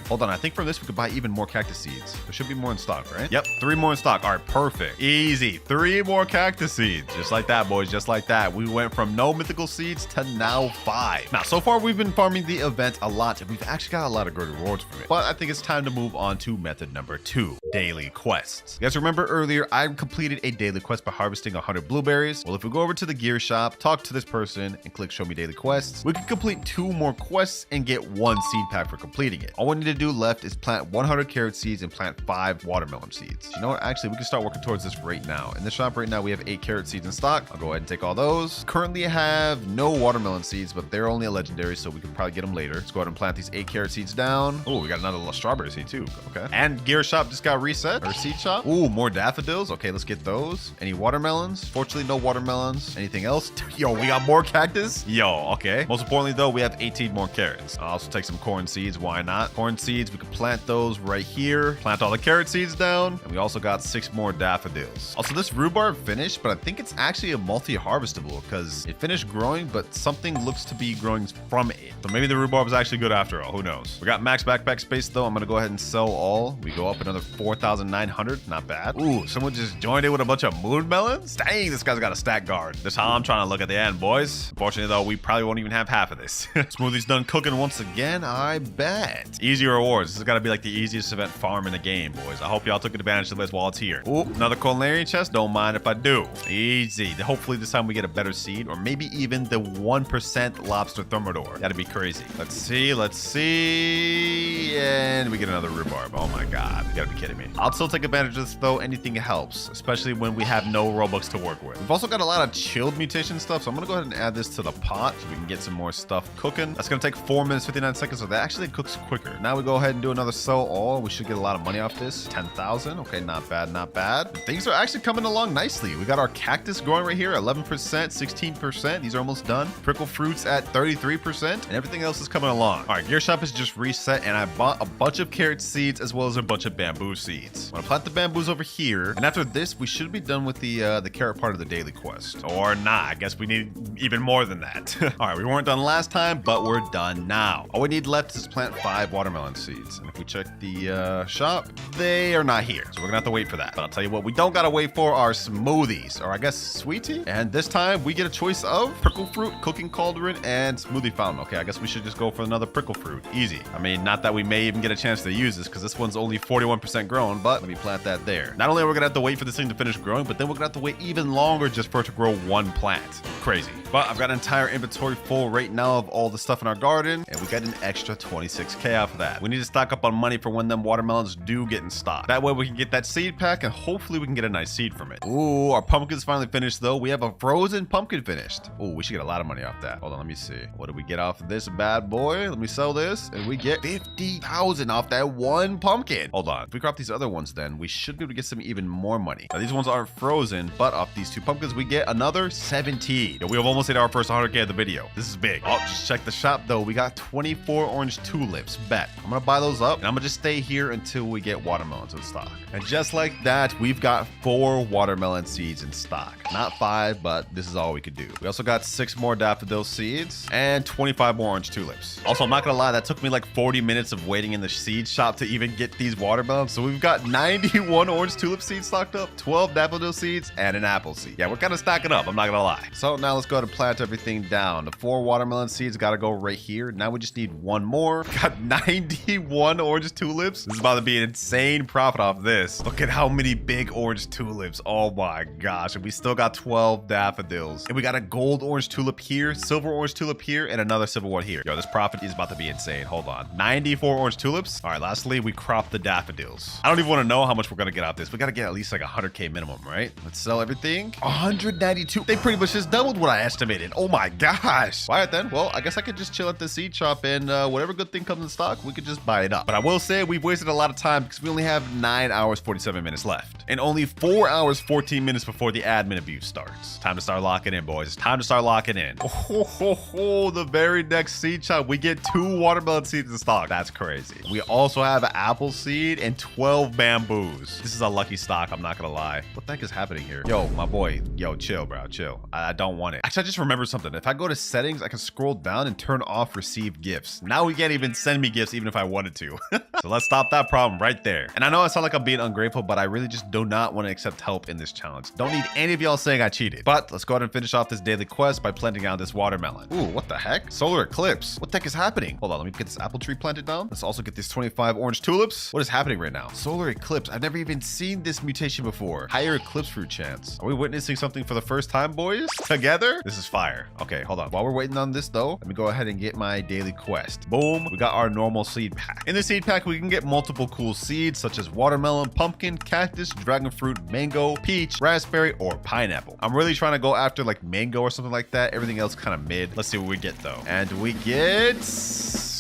Hold on, I think from this we could buy even more cactus seeds. There should be more in stock, right? Yep, 3 more in stock. All right, perfect. Easy. 3 more cactus seeds. Just like that, boys, just like that. We went from no mythical seeds to now 5. Now, so far we've been farming the event a lot, and we've actually got a lot of good rewards from it. But I think it's time to move on to method number 2 daily quests. You guys remember earlier, I completed a daily quest by harvesting 100 blueberries. Well, if we go over to the gear shop, talk to this person, and click show me daily quests, we can complete 2 more quests and get 1 seed pack for completing it. All we need to do left is plant 100 carrot seeds and plant 5 watermelon seeds. You know what? Actually, we can start working towards this right now. In the shop right now, we have 8 carrot seeds in stock. I'll go ahead and take all those. Currently I have no watermelon seeds, but they're only a legendary, so we can probably get them later. Let's go ahead and plant these 8 carrot seeds down. Oh, we got another little strawberry seed too. Okay. And gear shop just got reset, or seed shop. Ooh, more daffodils. Okay, let's get those. Any watermelons? Fortunately, no watermelons. Anything else? Yo, we got more cactus. Yo, okay. Most importantly though, we have 18 more carrots. I'll also take some corn seeds. Why not? Corn seeds, we can plant those right here. Plant all the carrot seeds down. And we also got 6 more daffodils. Also, this rhubarb finished, but I think it's actually a multi-harvestable because it finished growing, but something looks to be growing from it. So maybe the rhubarb is actually good after all. Who knows? We got max backpack space though. I'm gonna go ahead and sell all. We go up another 4,900. Not bad. Ooh, someone just joined in with a bunch of moon melons. Dang, this guy's got a stack guard. That's how I'm trying to look at the end, boys. Unfortunately though, we probably won't even have half of this. Smoothie's done cooking once again, I bet. Easy rewards. This has got to be like the easiest event farm in the game, boys. I hope y'all took advantage of this while it's here. Ooh, another culinary chest. Don't mind if I do. Easy. Hopefully this time we get a better seed, or maybe even the 1% lobster thermidor. That'd be crazy. Let's see. Let's see. And we get another rhubarb. Oh my god. You gotta be kidding me. I'll still take advantage of this though. Anything helps, especially when we have no Robux to work with. We've also got a lot of chilled mutation stuff, so I'm gonna go ahead and add this to the pot so we can get some more stuff cooking. That's gonna take 4 minutes 59 seconds, so that actually cooks quicker. Now we go ahead and do another sell all. We should get a lot of money off this. 10,000. Okay, not bad, not bad. Things are actually coming along nicely. We got our cactus growing right here, 11%, 16%. These are almost done. Prickle fruits at 33%, and everything else is coming along. All right, gear shop is just reset, and I bought a bunch of carrot seeds as well as a bunch of bamboo seeds. I'm gonna plant the bamboos over here, and after this, we should be done with the carrot part of the daily quest. Or not. I guess we need even more than that. All right, we weren't done last time, but we're done now. All we need left is plant 5 watermelon seeds. And if we check the shop, they are not here. So we're gonna have to wait for that. But I'll tell you what, we don't gotta wait for our smoothies, or I guess sweet tea. And this time we get a choice of prickle fruit, cooking cauldron, and smoothie fountain. Okay, I guess we should just go for another prickle fruit. Easy. I mean, not that we may even get a chance to use this because this one's only 41% grown, but let me plant that there. Not only are we gonna have to wait for this thing to finish growing, but then we're gonna have to wait even longer just for it to grow 1 plant. Crazy. But I've got an entire inventory full right now of all the stuff in our garden, and we got an extra 26k off of that. We need to stock up on money for when them watermelons do get in stock. That way we can get that seed pack, and hopefully we can get a nice seed from it. Ooh, our pumpkin's finally finished though. We have a frozen pumpkin finished. Ooh, we should get a lot of money off that. Hold on, let me see. What do we get off of this bad boy? Let me sell this, and we get 50,000 off that 1 pumpkin. Hold on. If we crop these other ones, then we should be able to get some even more money. Now, these ones aren't frozen, but off these 2 pumpkins, we get another 17. We have almost hit our first 100k of the video. This is big. Oh, just check the shop though. We got 24 orange tulips. Bet. I'm gonna buy those up, and I'm gonna just stay here until we get watermelons in stock. And just like that, we've got 4 watermelon seeds in stock. Not 5, but this is all we could do. We also got 6 more daffodil seeds and 25 more orange tulips. Also, I'm not gonna lie, that took me like 40 minutes of waiting in the seed shop to even get these watermelons. So we've got 91 orange tulip seeds stocked up, 12 daffodil seeds, and an apple seed. Yeah, we're kind of stacking up, I'm not gonna lie. So now let's go ahead and plant everything down. The 4 watermelon seeds gotta go right here. Now we just need 1 more. Got 91 orange tulips. This is about to be an insane profit off this. Look at how many big orange tulips. Oh my gosh. And we still got 12 daffodils. And we got a gold orange tulip here, silver orange tulip here, and another silver one here. Yo, this profit is about to be insane. Hold on. 94 orange tulips. All right, lastly, we crop the daffodils. I don't even want to know how much we're gonna get out of this. We gotta get at least like 100k minimum, right? Let's sell everything. 192. They pretty much just doubled what I estimated. Oh my gosh. All right then. Well, I guess I could just chill at the seed shop, and whatever good thing comes in stock, we could just buy it up. But I will say we've wasted a lot of time because we only have 9 hours 47 minutes left, and only 4 hours 14 minutes before the admin abuse starts. Time to start locking in, boys. It's time to start locking in. Oh, the very next seed shop, we get 2 watermelon seeds in stock. That's crazy. We also have an apple seed and 12 bamboos. This is a lucky stock, I'm not gonna lie. What the heck is happening here? Yo, my boy. Yo, chill, bro. Chill. I don't don't want it. Actually, I just remembered something. If I go to settings, I can scroll down and turn off receive gifts. Now we can't even send me gifts even if I wanted to. So let's stop that problem right there. And I know I sound like I'm being ungrateful, but I really just do not want to accept help in this challenge. Don't need any of y'all saying I cheated. But let's go ahead and finish off this daily quest by planting down this watermelon. Ooh, what the heck? Solar eclipse. What the heck is happening? Hold on, let me get this apple tree planted down. Let's also get these 25 orange tulips. What is happening right now? Solar eclipse. I've never even seen this mutation before. Higher eclipse fruit chance. Are we witnessing something for the first time, boys? Together? This is fire. Okay, hold on. While we're waiting on this though, let me go ahead and get my daily quest. Boom. We got our normal seed pack. In the seed pack, we can get multiple cool seeds such as watermelon, pumpkin, cactus, dragon fruit, mango, peach, raspberry, or pineapple. I'm really trying to go after like mango or something like that. Everything else kind of mid. Let's see what we get though. And we get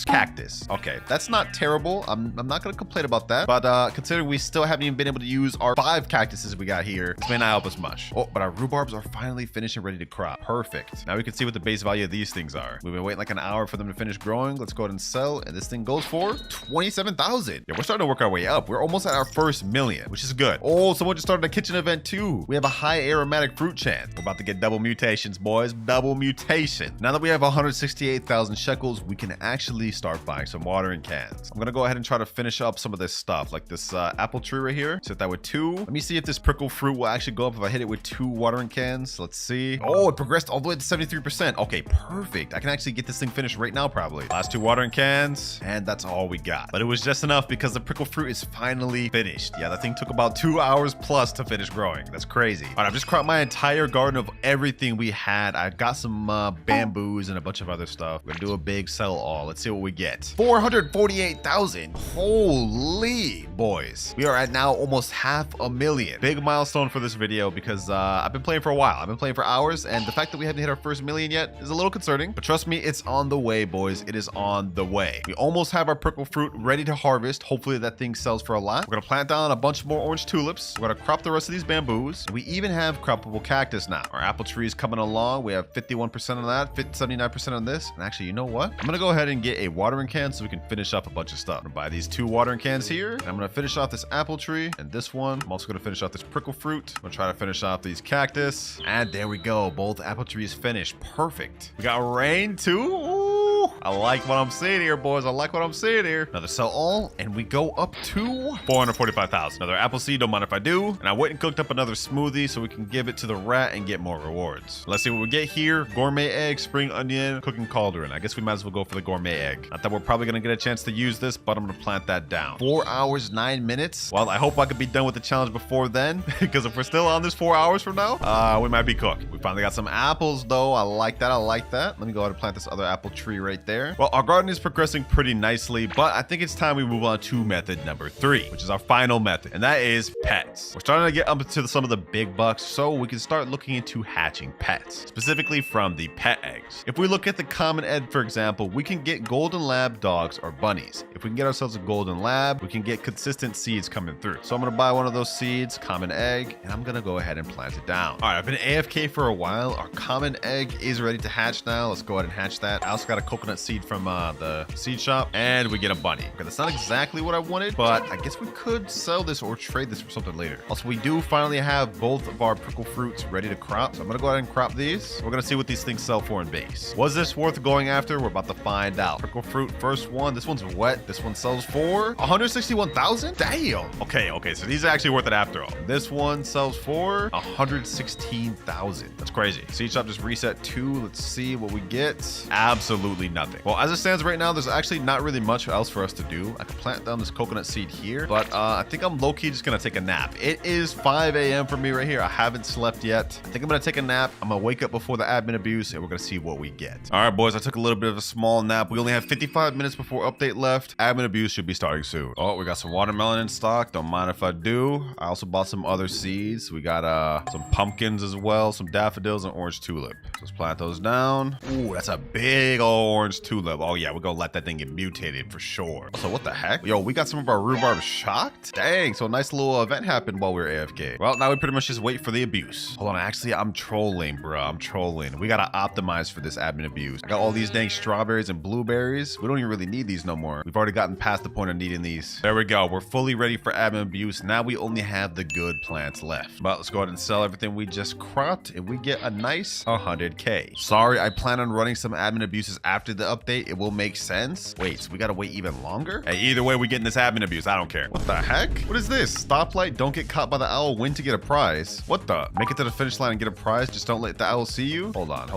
cactus. Okay, that's not terrible. I'm not gonna complain about that, but considering we still haven't even been able to use our 5 cactuses we got here, this may not help us much. Oh, but our rhubarbs are finally finished and ready to crop. Perfect. Now we can see what the base value of these things are. We've been waiting like an hour for them to finish growing. Let's go ahead and sell, and this thing goes for 27,000. Yeah, we're starting to work our way up. We're almost at our first million, which is good. Oh, someone just started a kitchen event too. We have a high aromatic fruit chance. We're about to get double mutations, boys. Double mutation. Now that we have 168,000 shekels, we can actually start buying some watering cans. I'm gonna go ahead and try to finish up some of this stuff, like this apple tree right here. Set that with 2. Let me see if this prickle fruit will actually go up if I hit it with 2 watering cans. Let's see. Oh, it progressed all the way to 73%. Okay, perfect. I can actually get this thing finished right now, probably. Last 2 watering cans, and that's all we got. But it was just enough because the prickle fruit is finally finished. Yeah, that thing took about 2 hours plus to finish growing. That's crazy. All right, I've just cropped my entire garden of everything we had. I got some bamboos and a bunch of other stuff. We're gonna do a big sell all. Let's see what we get. 448,000. Holy boys. We are at now almost 500,000. Big milestone for this video because I've been playing for a while. I've been playing for hours, and the fact that we haven't hit our first million yet is a little concerning. But trust me, it's on the way, boys. It is on the way. We almost have our prickle fruit ready to harvest. Hopefully that thing sells for a lot. We're gonna plant down a bunch more orange tulips. We're gonna crop the rest of these bamboos. We even have croppable cactus now. Our apple tree is coming along. We have 51% on that, 79% on this. And actually, you know what? I'm gonna go ahead and get a watering can so we can finish up a bunch of stuff. I'm gonna buy these 2 watering cans here, and I'm gonna finish off this apple tree and this one. I'm also gonna finish off this prickle fruit. I'm gonna try to finish off these cactus, and there we go. Both apple trees finished. Perfect. We got rain too. Ooh, I like what I'm seeing here, boys. I like what I'm seeing here. Another sell all, and we go up to 445,000. Another apple seed, don't mind if I do. And I went and cooked up another smoothie so we can give it to the rat and get more rewards. Let's see what we get here. Gourmet egg, spring onion, cooking cauldron. I guess we might as well go for the gourmet egg. Not that we're probably gonna get a chance to use this, but I'm gonna plant that down. 4 hours, 9 minutes. Well, I hope I could be done with the challenge before then, because if we're still on this 4 hours from now, we might be cooked. We finally got some apples though. I like that. I like that. Let me go ahead and plant this other apple tree right there. Well, our garden is progressing pretty nicely, but I think it's time we move on to method number 3, which is our final method, and that is pets. We're starting to get up to some of the big bucks, so we can start looking into hatching pets, specifically from the pet eggs. If we look at the common egg, for example, we can get golden lab dogs or bunnies. If we can get ourselves a golden lab, we can get consistent seeds coming through. So I'm gonna buy one of those seeds, common egg, and I'm gonna go ahead and plant it down. All right, I've been AFK for a while. Our common egg is ready to hatch now. Let's go ahead and hatch that. I also got a coconut seed from the seed shop, and we get a bunny. Okay, that's not exactly what I wanted, but I guess we could sell this or trade this for something later. Also, we do finally have both of our prickle fruits ready to crop, so I'm gonna go ahead and crop these. We're gonna see what these things sell for in base. Was this worth going after? We're about to find out. Prickle fruit, first one. This one's wet. This one sells for 161,000. Damn. Okay, so these are actually worth it after all. This one sells for 116,000. That's crazy. Seed shop just reset 2. Let's see what we get. Absolutely nothing. Well, as it stands right now, there's actually not really much else for us to do. I can plant down this coconut seed here, but I think I'm low-key just gonna take a nap. It is 5 a.m. for me right here. I haven't slept yet. I think I'm gonna take a nap. I'm gonna wake up before the admin abuse, and we're gonna see what we get. All right, boys, I took a little bit of a small nap. We only have 55 minutes before update left. Admin abuse should be starting soon. Oh, we got some watermelon in stock. Don't mind if I do. I also bought some other seeds. We got some pumpkins as well, some daffodils, and orange tulip. So let's plant those down. Ooh, that's a big old orange tulip. Oh yeah, we're gonna let that thing get mutated for sure. So what the heck? Yo, we got some of our rhubarb shocked? Dang, so a nice little event happened while we were AFK. Well, now we pretty much just wait for the abuse. Hold on, actually, I'm trolling, bro. I'm trolling. We gotta optimize for this admin abuse. I got all these dang strawberries and blueberries. We don't even really need these no more. We've already gotten past the point of needing these. There we go. We're fully ready for admin abuse. Now we only have the good plants left. But let's go ahead and sell everything we just cropped, and we get a nice 100 100K. Sorry, I plan on running some admin abuses after the update. It will make sense. Wait, so we gotta wait even longer? Hey, either way, we getting this admin abuse. I don't care. What the heck? What is this? Stoplight, don't get caught by the owl, win to get a prize. What the? Make it to the finish line and get a prize. Just don't let the owl see you. Hold on.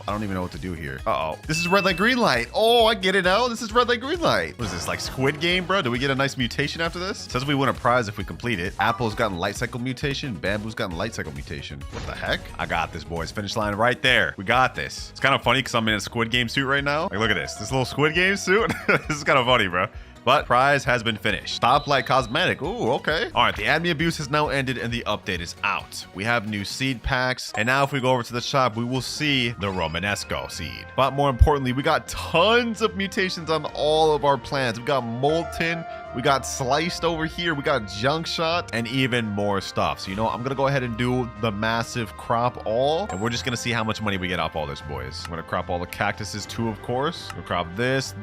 I don't even know what to do here. Uh-oh. This is red light, green light. Oh, I get it now. This is red light, green light. What is this, like Squid Game, bro? Do we get a nice mutation after this? It says we win a prize if we complete it. Apple's gotten light cycle mutation. Bamboo's gotten light cycle mutation. What the heck? I got this, boys. Finish line right there. We got this. It's kind of funny because I'm in a Squid Game suit right now. Like, look at this. This little Squid Game suit. This is kind of funny, bro. But prize has been finished. Stoplight cosmetic. Ooh, okay. All right, the admin abuse has now ended and the update is out. We have new seed packs. And now if we go over to the shop, we will see the Romanesco seed. But more importantly, we got tons of mutations on all of our plants. We got molten, we got sliced over here, we got junk shot, and even more stuff. So, you know, I'm gonna go ahead and do the massive crop all, and we're just gonna see how much money we get off all this, boys. I'm gonna crop all the cactuses too, of course. We'll crop this, and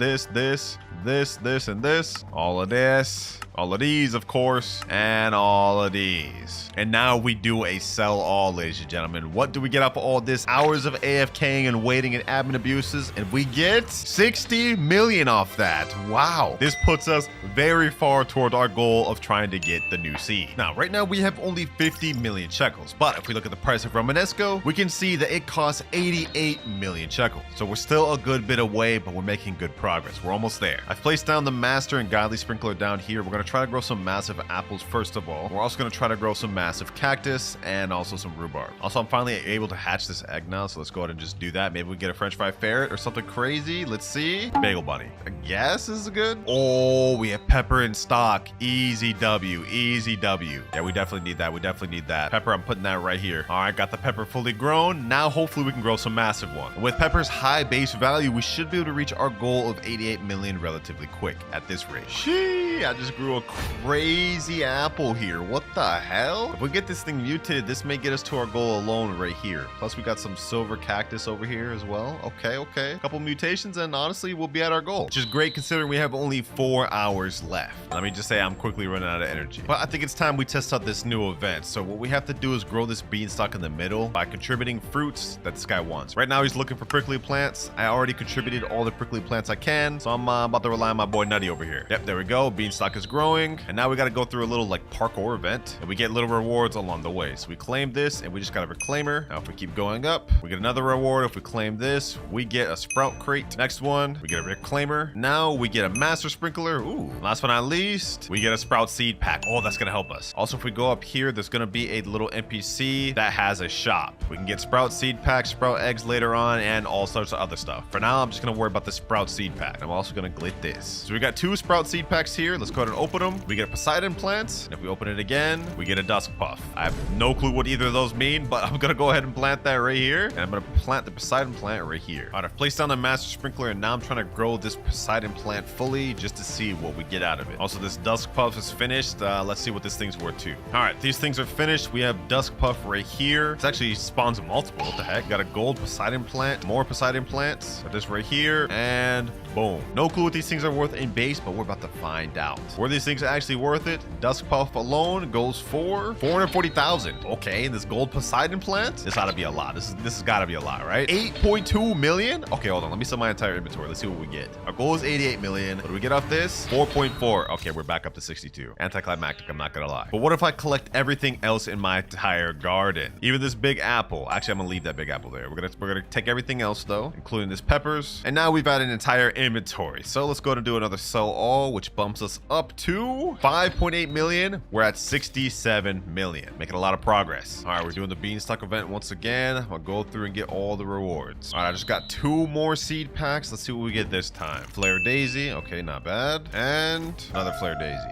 this, all of this, all of these, of course, and all of these. And now we do a sell all, ladies and gentlemen. What do we get off of all this? Hours of AFKing and waiting and admin abuses, and we get 60 million off that. Wow. This puts us very far toward our goal of trying to get the new seed. Now, right now we have only 50 million shekels, but if we look at the price of Romanesco, we can see that it costs 88 million shekels. So we're still a good bit away, but we're making good progress. We're almost there. I've placed down the master and godly sprinkler down here. We're going to try to grow some massive apples first of all. We're also going to try to grow some massive cactus and also some rhubarb. Also, I'm finally able to hatch this egg now, so let's go ahead and just do that. Maybe we get a french fry ferret or something crazy. Let's see. Bagel bunny. I guess this is good. Oh, we have pepper in stock. Easy W. Easy W. Yeah, we definitely need that. We definitely need that. Pepper, I'm putting that right here. All right, got the pepper fully grown. Now, hopefully, we can grow some massive one. With pepper's high base value, we should be able to reach our goal of 88 million relatively quick at this rate. Shee, I just grew a crazy apple here. What the hell? If we get this thing mutated, this may get us to our goal alone right here. Plus, we got some silver cactus over here as well. Okay. A couple mutations, and honestly, we'll be at our goal, which is great considering we have only 4 hours left. Let me just say I'm quickly running out of energy. But I think it's time we test out this new event. So what we have to do is grow this beanstalk in the middle by contributing fruits that this guy wants. Right now, he's looking for prickly plants. I already contributed all the prickly plants I can, so I'm about to rely on my boy Nutty over here. Yep, there we go. Beanstalk is growing, and now we got to go through a little like parkour event, and we get little rewards along the way. So we claim this, and we just got a reclaimer. Now if we keep going up, we get another reward. If we claim this, we get a sprout crate. Next one, we get a reclaimer. Now we get a master sprinkler. Ooh, last but not least, we get a sprout seed pack. Oh, that's gonna help us. Also, if we go up here, there's gonna be a little NPC that has a shop. We can get sprout seed packs, sprout eggs later on, and all sorts of other stuff. For now, I'm just gonna worry about the sprout seed pack. I'm also gonna glit this. So we got 2 sprout seed packs here. Let's go ahead and open them. We get a Poseidon plant, and if we open it again, we get a dusk puff. I have no clue what either of those mean, but I'm gonna go ahead and plant that right here, and I'm gonna plant the Poseidon plant right here. All right, I've placed down the master sprinkler, and now I'm trying to grow this Poseidon plant fully just to see what we get out of it. Also, this dusk puff is finished. Let's see what this thing's worth too. All right, these things are finished. We have dusk puff right here. It actually spawns multiple. What the heck? Got a gold Poseidon plant, more Poseidon plants. Got this right here, and boom. No clue what these things are worth in base, but we're about to find out. Were these things actually worth it? Dusk puff alone goes for 440,000. Okay, and this gold Poseidon plant, this ought to be a lot. This has got to be a lot, right? 8.2 million. Okay, hold on. Let me sell my entire inventory. Let's see what we get. Our goal is 88 million. What do we get off this? 4.4. Okay, we're back up to 62. Anticlimactic, I'm not gonna lie. But what if I collect everything else in my entire garden? Even this big apple. Actually, I'm gonna leave that big apple there. We're gonna take everything else though, including this peppers. And now we've had an entire inventory. So let's go ahead and do another sell all, which bumps us up to 5.8 million. We're at 67 million. Making a lot of progress. All right, we're doing the beanstalk event once again. I'll go through and get all the rewards. All right, I just got 2 more seed packs. Let's see what we get this time. Flare daisy. Okay, not bad. And another flare daisy.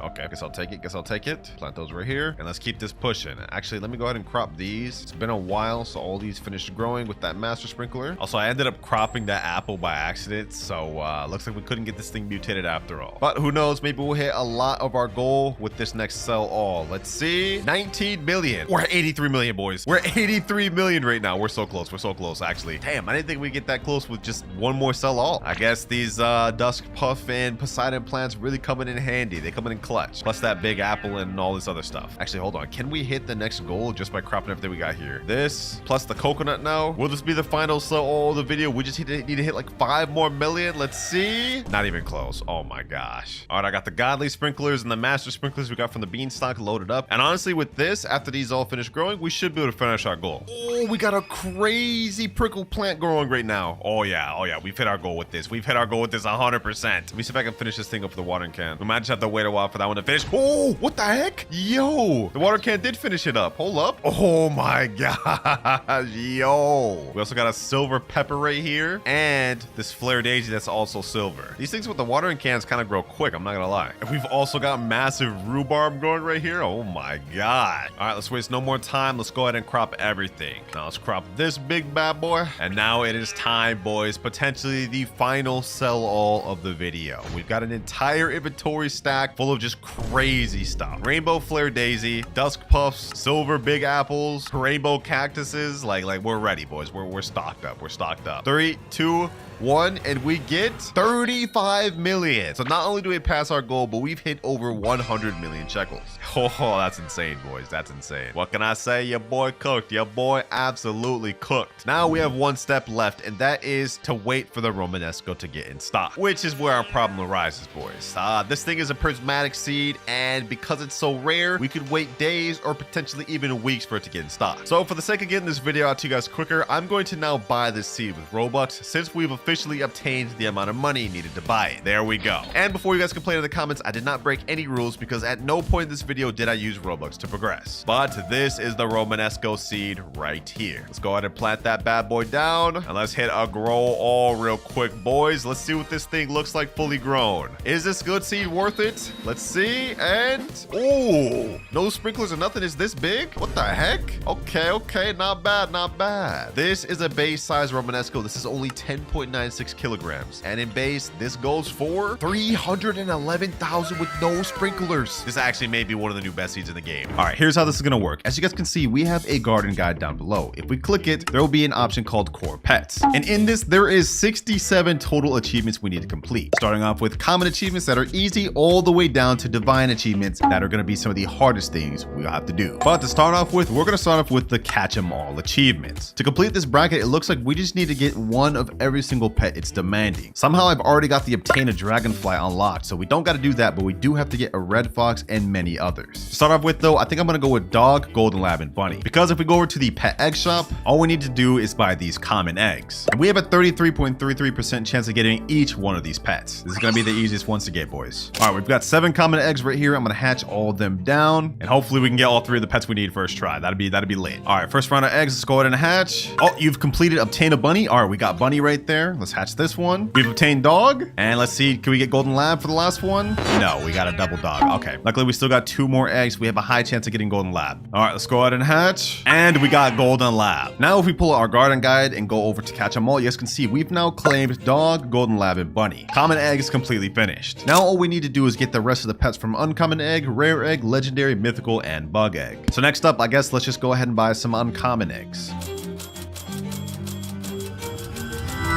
Okay, guess I'll take it. Plant those right here. And let's keep this pushing. Actually, let me go ahead and crop these. It's been a while, so all these finished growing with that master sprinkler. Also, I ended up cropping that apple by accident, so looks like we couldn't get this thing mutated after all. But who knows, maybe we'll hit a lot of our goal with this next sell all. Let's see. 19 million. We're at 83 million, boys. We're at 83 million right now. We're so close. We're so close, actually. Damn, I didn't think we'd get that close with just one more sell all. I guess these dusk puff and Poseidon plants really coming in handy. They come in clutch. Plus that big apple and all this other stuff. Actually, hold on. Can we hit the next goal just by cropping everything we got here? This plus the coconut now. Will this be the final sell of the video? We just need to hit like 5 more million. Let's see. Not even close. Oh my gosh. All right, I got the godly sprinklers and the master sprinklers we got from the beanstalk loaded up. And honestly, with this, after these all finish growing, we should be able to finish our goal. Oh, we got a crazy prickle plant growing right now. Oh yeah. We've hit our goal with this. We've hit our goal with this 100%. Let me see if I can finish this thing up with the watering can. We might just have to wait a while for that one to finish. Oh, what the heck? Yo, the water can did finish it up. Hold up. Oh my gosh. Yo. We also got a silver pepper right here and this flare daisy that's also silver. These things with the watering cans kind of grow quick. I'm not gonna lie. And we've also got massive rhubarb growing right here. Oh my god. All right, let's waste no more time. Let's go ahead and crop everything. Now let's crop this big bad boy. And now it is time, boys. Potentially the final sell all of the video. We've got an entire inventory stack full of just crazy stuff. Rainbow flare daisy, dusk puffs, silver big apples, rainbow cactuses. Like we're ready, boys. We're stocked up. We're stocked up. 3, 2, 1, and we get 35 million. So not only do we pass our goal, but we've hit over 100 million shekels. Oh, that's insane, boys. That's insane. What can I say? Your boy cooked. Your boy absolutely cooked. Now we have one step left, and that is to wait for the Romanesco to get in stock, which is where our problem arises, boys. This thing is a prismatic seed, and because it's so rare, we could wait days or potentially even weeks for it to get in stock. So for the sake of getting this video out to you guys quicker, I'm going to now buy this seed with Robux since we've officially obtained the amount of money needed to buy it. There we go. And before you guys complain in the comments, I did not break any rules because at no point in this video did I use Robux to progress. But this is the Romanesco seed right here. Let's go ahead and plant that bad boy down and let's hit a grow all real quick, boys. Let's see what this thing looks like fully grown. Is this good seed worth it? Let's see. And oh, no sprinklers or nothing is this big? What the heck? Okay, not bad, not bad. This is a base size Romanesco. This is only 10.96 kilograms, and in base this goes for 311,000 with no sprinklers. This actually may be one of the new best seeds in the game. All right, here's how this is gonna work. As you guys can see, we have a garden guide down below. If we click it, there will be an option called core pets, and in this there is 67 total achievements we need to complete, starting off with common achievements that are easy all the way down to divine achievements that are going to be some of the hardest things we have to do. But to start off with, we're going to start off with the catch 'em all achievements. To complete this bracket, it looks like we just need to get one of every single pet it's demanding. Somehow I've already got the obtain a dragonfly unlocked, so we don't got to do that, but we do have to get a red fox and many others. To start off with though, I think I'm going to go with dog, golden lab, and bunny, because if we go over to the pet egg shop, all we need to do is buy these common eggs, and we have a 33.33% chance of getting each one of these pets. This is going to be the easiest ones to get, boys. All right, we've got 7 common eggs right here. I'm going to hatch all of them down, and hopefully we can get all 3 of the pets we need first try. That'd be lit. All right, first round of eggs. Let's go ahead and hatch. Oh, you've completed obtain a bunny. All right, we got bunny right there. Let's hatch this one. We've obtained dog, and let's see, can we get golden lab for the last one? No, we got a double dog. Okay, luckily we still got 2 more eggs. We have a high chance of getting golden lab. All right, let's go ahead and hatch, and we got golden lab. Now if we pull out our garden guide and go over to catch them all, you guys can see we've now claimed dog, golden lab, and bunny. Common egg is completely finished. Now all we need to do is get the rest of the pets from uncommon egg, rare egg, legendary, mythical, and bug egg. So next up, I guess let's just go ahead and buy some uncommon eggs.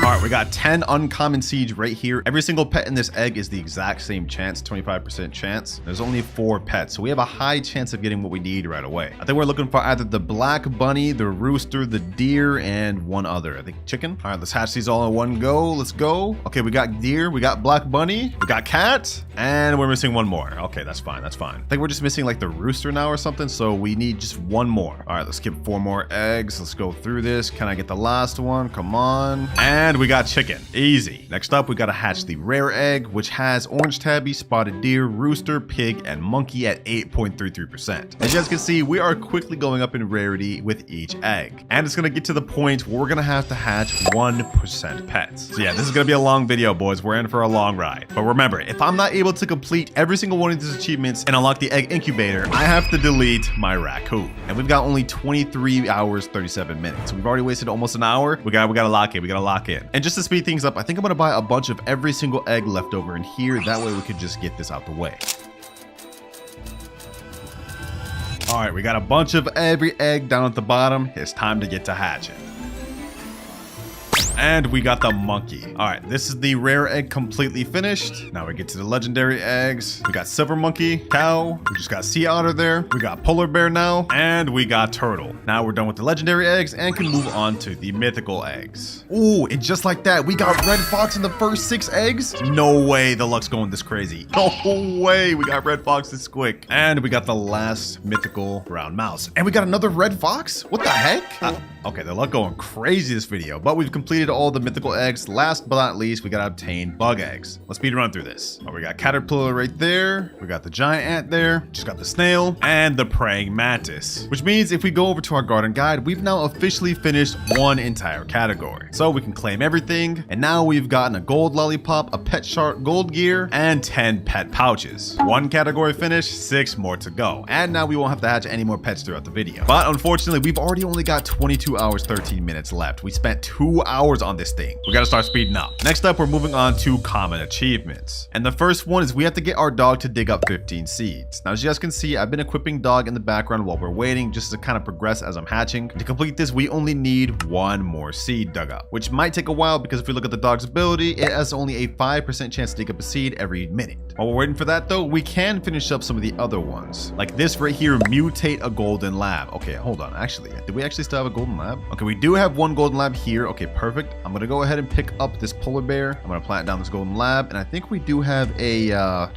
All right, we got 10 uncommon seeds right here. Every single pet in this egg is the exact same chance, 25% chance. There's only 4 pets, so we have a high chance of getting what we need right away. I think we're looking for either the black bunny, the rooster, the deer, and one other. I think chicken. All right, let's hatch these all in one go. Let's go. Okay, we got deer, we got black bunny, we got cat, and we're missing one more. Okay, that's fine, that's fine. I think we're just missing like the rooster now or something, so we need just one more. All right, let's get 4 more eggs. Let's go through this. Can I get the last one? Come on. And we got chicken. Easy. Next up, we gotta hatch the rare egg, which has orange tabby, spotted deer, rooster, pig, and monkey at 8.33%. As you guys can see, we are quickly going up in rarity with each egg. And it's gonna get to the point where we're gonna have to hatch 1% pets. So yeah, this is gonna be a long video, boys. We're in for a long ride. But remember, if I'm not able to complete every single one of these achievements and unlock the egg incubator, I have to delete my raccoon. And we've got only 23 hours, 37 minutes. We've already wasted almost an hour. We gotta lock in. We gotta lock in. And just to speed things up, I think I'm gonna buy a bunch of every single egg left over in here. That way we could just get this out the way. All right, we got a bunch of every egg down at the bottom. It's time to get to hatching. And we got the monkey. All right, this is the rare egg completely finished. Now we get to the legendary eggs. We got silver monkey, cow. We just got sea otter there. We got polar bear now. And we got turtle. Now we're done with the legendary eggs and can move on to the mythical eggs. Ooh, and just like that, we got red fox in the first 6 eggs. No way the luck's going this crazy. No way we got red fox this quick. And we got the last mythical brown mouse. And we got another red fox? What the heck? Okay, the luck going crazy this video, but we've completed all the mythical eggs. Last but not least, we gotta obtain bug eggs. Let's speed run through this. Oh, we got caterpillar right there. We got the giant ant there. Just got the snail and the praying mantis, which means if we go over to our garden guide, we've now officially finished one entire category. So we can claim everything. And now we've gotten a gold lollipop, a pet shark gold gear, and 10 pet pouches. One category finished, 6 more to go. And now we won't have to hatch any more pets throughout the video. But unfortunately, we've already only got 22 hours, 13 minutes left. We spent 2 hours on this thing. We gotta start speeding up. Next up, we're moving on to common achievements. And the first one is we have to get our dog to dig up 15 seeds. Now, as you guys can see, I've been equipping dog in the background while we're waiting just to kind of progress as I'm hatching. To complete this, we only need 1 more seed dug up, which might take a while because if we look at the dog's ability, it has only a 5% chance to dig up a seed every minute. While we're waiting for that though, we can finish up some of the other ones. Like this right here, mutate a golden lab. Okay, hold on. Actually, did we actually still have a golden lab? Okay, we do have 1 golden lab here. Okay, perfect. I'm gonna go ahead and pick up this polar bear. I'm gonna plant down this golden lab, and I think we do have a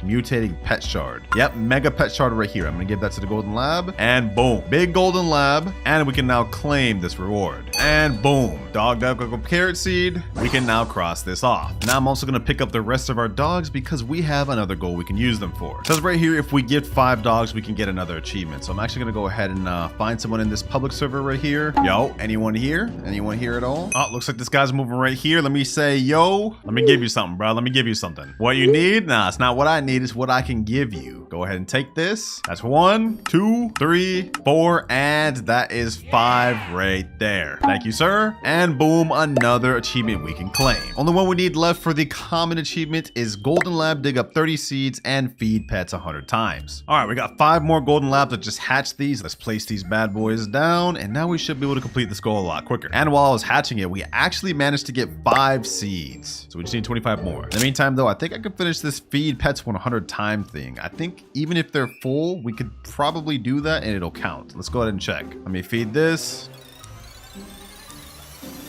mutating pet shard. Yep, mega pet shard right here. I'm gonna give that to the golden lab, and boom, big golden lab, and we can now claim this reward. And boom, dog dug up a carrot seed. We can now cross this off. Now I'm also gonna pick up the rest of our dogs because we have another goal we can use them for. It says right here, if we get 5 dogs, we can get another achievement. So I'm actually gonna go ahead and find someone in this public server right here. Yo, anyone here? Anyone here at all? Oh, looks like this guy's moving right here. Let me say, yo, let me give you something, bro. Let me give you something. What you need? Nah, it's not what I need. It's what I can give you. Go ahead and take this. That's 1, 2, 3, 4, and that is 5 right there. Thank you, sir. And boom, another achievement we can claim. Only one we need left for the common achievement is Golden Lab, dig up 30 seeds and feed pets 100 times. All right, we got 5 more Golden Labs that just hatched these. Let's place these bad boys down, and now we should be able to complete this goal a lot quicker. And while I was hatching it, we actually managed to get 5 seeds. So we just need 25 more. In the meantime, though, I think I can finish this feed pets 100 time thing. I think even if they're full, we could probably do that and it'll count. Let's go ahead and check. Let me feed this.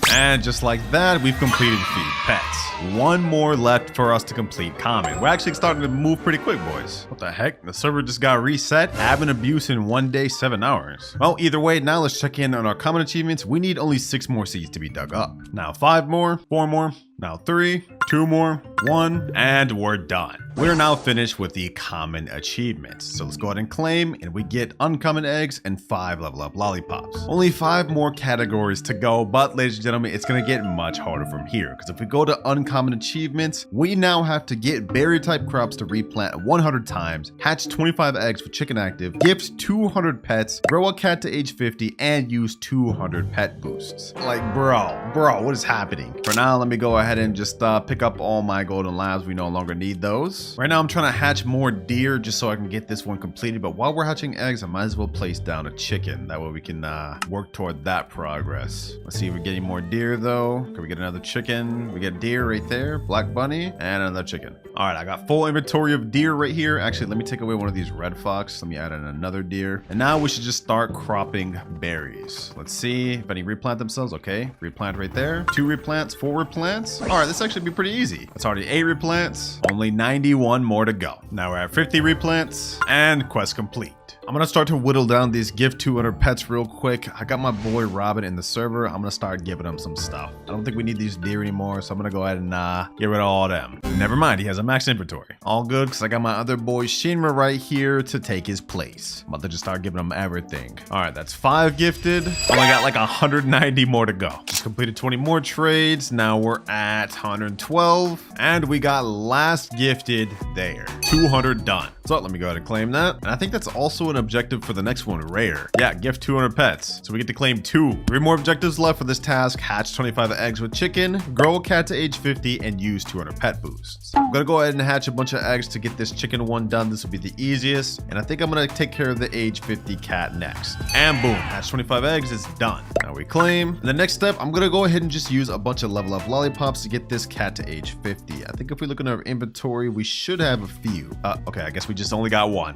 And just like that, we've completed feed pets. 1 more left for us to complete common. We're actually starting to move pretty quick, boys. What the heck? The server just got reset. Admin abuse in 1 day, 7 hours. Well, either way, now let's check in on our common achievements. We need only 6 more seeds to be dug up. Now 5 more, 4 more, now 3, 2 more, 1, and we're done. We're now finished with the common achievements. So let's go ahead and claim, and we get uncommon eggs and 5 level up lollipops. Only 5 more categories to go, but ladies and gentlemen, it's gonna get much harder from here, because if we go to uncommon achievements, we now have to get berry type crops to replant 100 times, hatch 25 eggs for chicken active, gift 200 pets, grow a cat to age 50, and use 200 pet boosts. Like, bro, what is happening? For now, let me go ahead and just pick up all my golden labs. We no longer need those. Right now, I'm trying to hatch more deer just so I can get this one completed, but while we're hatching eggs, I might as well place down a chicken. That way we can work toward that progress. Let's see if we're getting more deer though. Can we get another chicken? We get deer right there, black bunny, and another chicken. All right, I got full inventory of deer right here. Actually, let me take away one of these red fox. Let me add in another deer. And now we should just start cropping berries. Let's see if any replant themselves. Okay, replant right there. 2 replants, 4 replants. All right, this actually be pretty easy. That's already 8 replants, only 91 more to go. Now we're at 50 replants and quest complete. I'm gonna start to whittle down these gift 200 pets real quick. I got my boy Robin in the server. I'm gonna start giving him some stuff. I don't think we need these deer anymore, so I'm gonna go ahead and get rid of all of them. Never mind, he has a max inventory. All good, because I got my other boy Shinra right here to take his place. I'm about to just start giving him everything. All right, that's 5 gifted. Only got like 190 more to go. Just completed 20 more trades. Now we're at 112. And we got last gifted there. 200 done. So let me go ahead and claim that. And I think that's also an objective for the next one, rare. Yeah, gift 200 pets. So we get to claim 2. 3 more objectives left for this task. Hatch 25 eggs with chicken, grow a cat to age 50, and use 200 pet boosts. I'm gonna go ahead and hatch a bunch of eggs to get this chicken one done. This will be the easiest. And I think I'm gonna take care of the age 50 cat next. And boom, hatch 25 eggs is done. Now we claim. And the next step, I'm gonna go ahead and just use a bunch of level up lollipops to get this cat to age 50. I think if we look in our inventory, we should have a few. Okay, I guess we just only got 1.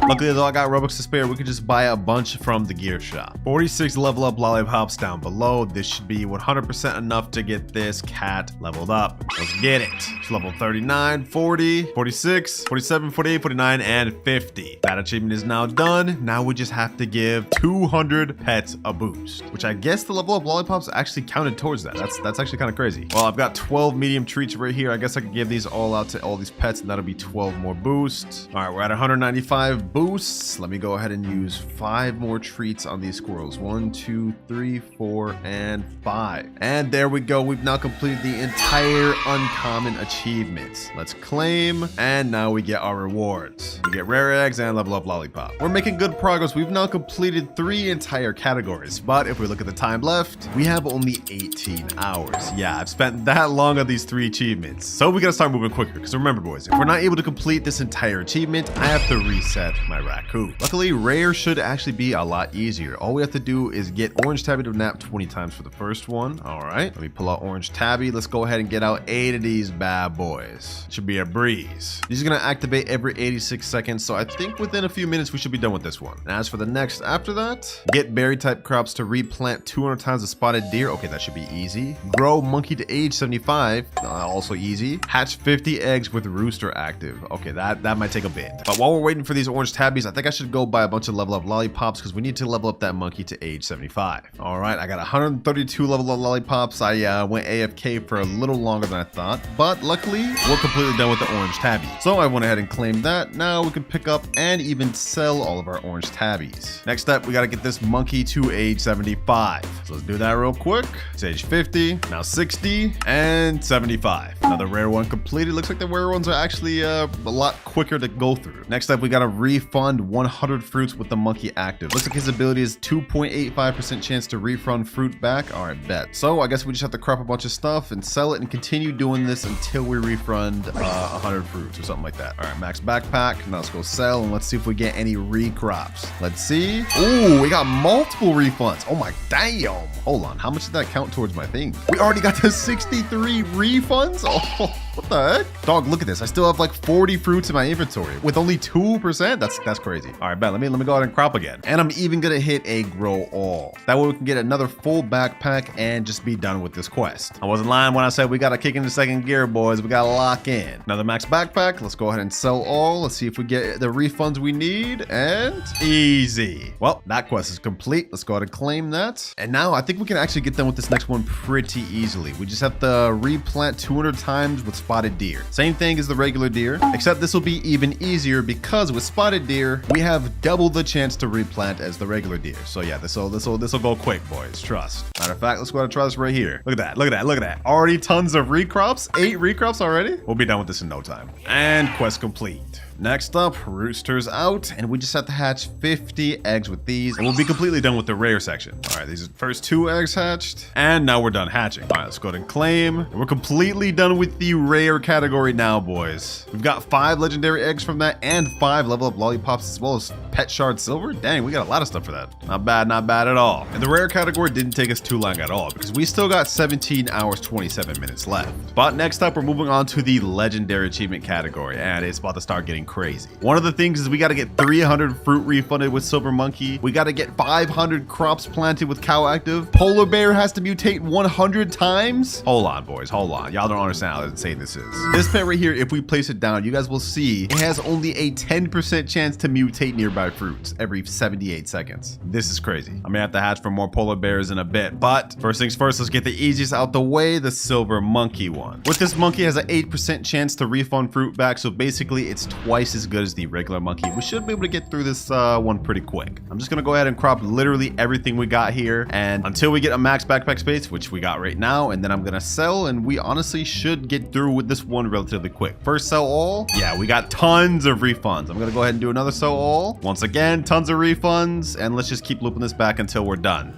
Luckily, though, I got Robux to spare. We could just buy a bunch from the gear shop. 46 level up lollipops down below. This should be 100% enough to get this cat leveled up. Let's get it. It's level 39, 40, 46, 47, 48, 49, and 50. That achievement is now done. Now we just have to give 200 pets a boost, which I guess the level up lollipops actually counted towards that. That's actually kind of crazy. Well, I've got 12 medium treats right here. I guess I could give these all out to all these pets, and that'll be 12 more boosts. All right, we're at 195 boosts. Let me go ahead and use 5 more treats on these squirrels. 1, 2, 3, 4, and 5. And there we go. We've now completed the entire uncommon achievements. Let's claim, and now we get our rewards. We get rare eggs and level up lollipop. We're making good progress. We've now completed 3 entire categories, but if we look at the time left, we have only 18 hours. Yeah, I've spent that long on these 3 achievements. So we gotta start moving quicker, because remember, boys, if we're not able to complete this entire achievement, I have to reset my raccoon. Luckily, rare should actually be a lot easier. All we have to do is get orange tabby to nap 20 times for the first one. All right, let me pull out orange tabby. Let's go ahead and get out 8 of these bad boys. It should be a breeze. These are gonna activate every 86 seconds, so I think within a few minutes we should be done with this one. And as for the next after that, get berry type crops to replant 200 times the spotted deer. Okay, that should be easy. Grow monkey to age 75, also easy. Hatch 50 eggs with rooster active. Okay, that might take a bit. But while we're waiting for these orange tabbies, I think I should go buy a bunch of level up lollipops because we need to level up that monkey to age 75. All right, I got 132 level up lollipops. I went AFK for a little longer than I thought, but luckily we're completely done with the orange tabby. So I went ahead and claimed that. Now we can pick up and even sell all of our orange tabbies. Next up, we got to get this monkey to age 75. So let's do that real quick. It's age 50, now 60, and 75. Another rare one completed. Looks like the rare ones are actually a lot quicker to go through. Next up, we got to refund 100 fruits with the monkey active. Looks like his ability is 2.85% chance to refund fruit back. All right, bet. So I guess we just have to crop a bunch of stuff and sell it and continue doing this until we refund 100 fruits or something like that. All right, max backpack. Now let's go sell and let's see if we get any recrops. Let's see. Ooh, we got multiple refunds. Oh my damn. Hold on. How much did that count towards my thing? We already got to 63 refunds. Oh, what the heck? Dog, look at this. I still have like 40 fruits in my inventory with only 2%. That's crazy. All right, bet. Let me go ahead and crop again. And I'm even gonna hit a grow all. That way we can get another full backpack and just be done with this quest. I wasn't lying when I said we gotta kick into second gear, boys. We gotta lock in. Another max backpack. Let's go ahead and sell all. Let's see if we get the refunds we need. And easy. Well, that quest is complete. Let's go ahead and claim that. And now I think we can actually get done with this next one pretty easily. We just have to replant 200 times with spotted deer. Same thing as the regular deer, except this will be even easier because with spotted deer, we have double the chance to replant as the regular deer. So yeah, this will go quick, boys. Trust. Matter of fact, let's go ahead and try this right here. Look at that. Look at that. Look at that. Already tons of recrops. 8 recrops already. We'll be done with this in no time. And quest complete. Next up, roosters out, and we just have to hatch 50 eggs with these, and we'll be completely done with the rare section. All right, these are the first 2 eggs hatched, and now we're done hatching. All right, let's go ahead and claim. And we're completely done with the rare category now, boys. We've got 5 legendary eggs from that, and 5 level up lollipops, as well as pet shard silver. Dang, we got a lot of stuff for that. Not bad at all. And the rare category didn't take us too long at all, because we still got 17 hours, 27 minutes left. But next up, we're moving on to the legendary achievement category, and it's about to start getting crazy. One of the things is we got to get 300 fruit refunded with silver monkey. We got to get 500 crops planted with cow active. Polar bear has to mutate 100 times. Hold on, boys. Hold on. Y'all don't understand how insane this is. This pet right here, if we place it down, you guys will see it has only a 10% chance to mutate nearby fruits every 78 seconds. This is crazy. I'm gonna have to hatch for more polar bears in a bit, but first things first, let's get the easiest out the way, the silver monkey one. With this monkey has an 8% chance to refund fruit back, so basically it's twice twice as good as the regular monkey. We should be able to get through this one pretty quick. I'm just gonna go ahead and crop literally everything we got here, and until we get a max backpack space, which we got right now, and then I'm gonna sell, and we honestly should get through with this one relatively quick. First sell all. Yeah, we got tons of refunds. I'm gonna go ahead and do another sell all. Once again, tons of refunds, and let's just keep looping this back until we're done.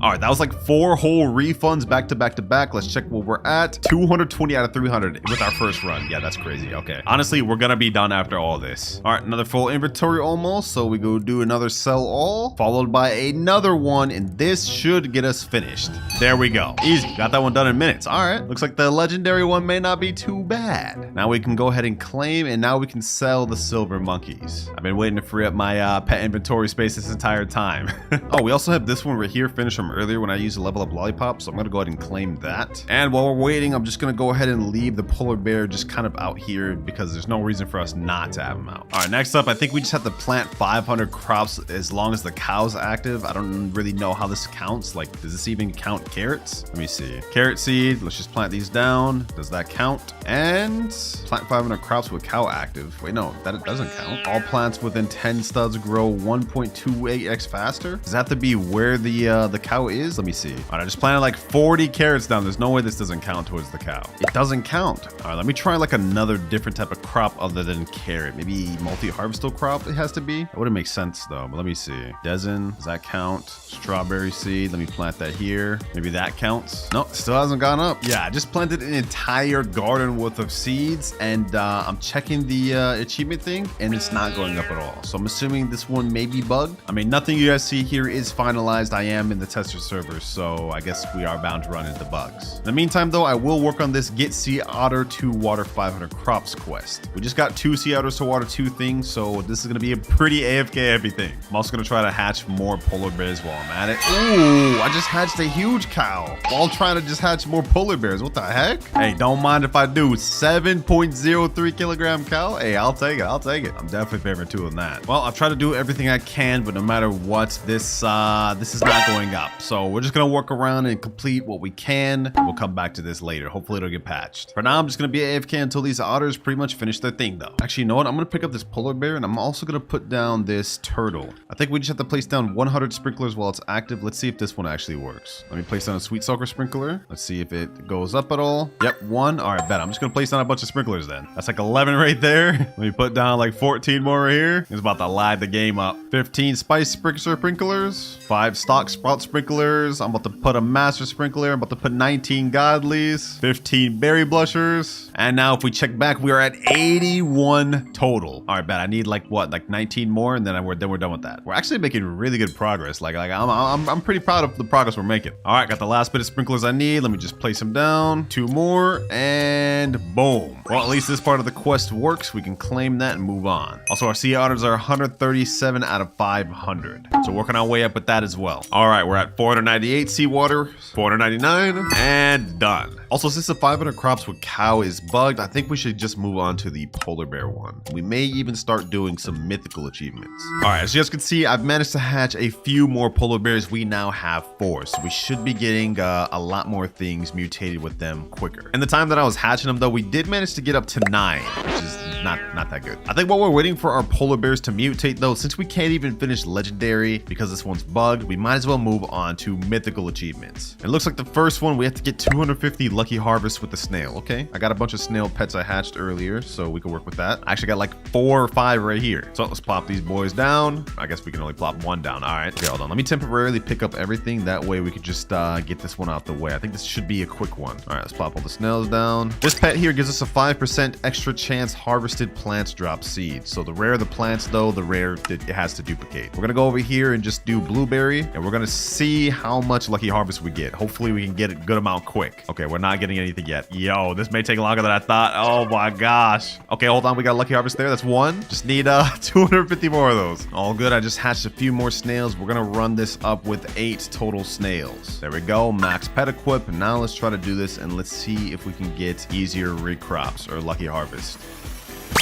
All right, that was like 4 whole refunds back to back to back. Let's check where we're at. 220 out of 300 with our first run. Yeah, that's crazy. Okay. Honestly, we're gonna be done after all this. All right, another full inventory almost. So we go do another sell all, followed by another one, and this should get us finished. There we go. Easy. Got that one done in minutes. All right. Looks like the legendary one may not be too bad. Now we can go ahead and claim, and now we can sell the silver monkeys. I've been waiting to free up my pet inventory space this entire time. Oh, we also have this one right here, finished from earlier when I used a level up lollipop, so I'm gonna go ahead and claim that. And while we're waiting, I'm just gonna go ahead and leave the polar bear just kind of out here because there's no reason for us not to have him out. All right, next up, I think we just have to plant 500 crops as long as the cow's active. I don't really know how this counts. Like, does this even count carrots? Let me see. Carrot seed, let's just plant these down. Does that count? And plant 500 crops with cow active. Wait, no, that doesn't count. All plants within 10 studs grow 1.28x faster. Does that have to be where the cow is? Let me see. All right, I just planted like 40 carrots down. There's no way this doesn't count towards the cow. It doesn't count. All right, let me try like another different type of crop other than carrot. Maybe multi-harvestal crop it has to be. That wouldn't make sense though, but let me see. Desin, does that count? Strawberry seed, let me plant that here. Maybe that counts. Nope, still hasn't gone up. Yeah, I just planted an entire garden worth of seeds, and I'm checking the achievement thing, and it's not going up at all. So I'm assuming this one may be bugged. I mean, nothing you guys see here is finalized. I am in the tester server, so I guess we are bound to run into bugs. In the meantime though, I will work on this get sea otter to water 500 crops quest. We just got 2 sea otters to water 2 things, so this is gonna be a pretty AFK heavy thing. I'm also gonna try to hatch more polar bears while I'm at it. Ooh, I just hatched a huge cow while trying to just hatch more polar bears. What the heck? Hey, don't mind if I do. 7.03 kilogram cow. Hey, I'll take it. I'll take it. I'm definitely favoring 2 on that. Well, I've tried to do everything I can, but no matter what, this is not going up. So we're just gonna work around and complete what we can. We'll come back to this later. Hopefully it'll get patched. For now, I'm just gonna be AFK until these otters pretty much finish their thing though. Actually, you know what? I'm gonna pick up this polar bear, and I'm also gonna put down this turtle. I think we just have to place down 100 sprinklers while it's active. Let's see if this one actually works. Let me place down a sweet sulfur sprinkler. Let's see if it goes up at all. Yep, 1. All right, bet. I'm just gonna place down a bunch of sprinklers then. That's like 11 right there. Let me put down like 14 more right here. It's about to light the game up. 15 spice sprinklers, 5 stock sprout sprinklers. I'm about to put a master sprinkler. I'm about to put 19 godlies, 15 berry blushers. And now if we check back, we are at 81 total. All right, bet. I need like what, like 19 more, and then we're done with that. We're actually making really good progress. Like I'm pretty proud of the progress we're making. All right, got the last bit of sprinklers I need. Let me just place them down. 2 more, and boom. Well, at least this part of the quest works. We can claim that and move on. Also, our sea otters are 137 out of 500. So working our way up with that as well. All right, we're at 498 seawater, 499, and done. Also, since the 500 crops with cow is bugged, I think we should just move on to the polar bear one. We may even start doing some mythical achievements. All right, as you guys can see, I've managed to hatch a few more polar bears. We now have 4, so we should be getting a lot more things mutated with them quicker. In the time that I was hatching them though, we did manage to get up to 9, which is not that good. I think while we're waiting for our polar bears to mutate though, since we can't even finish legendary because this one's bugged, we might as well move on to mythical achievements. It looks like the first one, we have to get 250 lucky harvests with the snail. Okay, I got a bunch of snail pets I hatched earlier, so we can work with that. I actually got like 4 or 5 right here. So let's plop these boys down. I guess we can only plop 1 down. All right, okay, hold on. Let me temporarily pick up everything. That way we could just get this one out the way. I think this should be a quick one. All right, let's plop all the snails down. This pet here gives us a 5% extra chance harvested plants drop seeds. So the rarer the plants though, the rare it has to duplicate. We're gonna go over here and just do blueberry, and we're gonna see how much lucky harvest we get. Hopefully we can get a good amount quick. Okay, we're not getting anything yet. Yo, this may take longer than I thought. Oh my gosh. Okay, hold on. We got a lucky harvest there. That's 1. Just need 250 more of those. All good. I just hatched a few more snails. We're gonna run this up with 8 total snails. There we go. Max pet equip. Now let's try to do this, and let's see if we can get easier recrops or lucky harvest.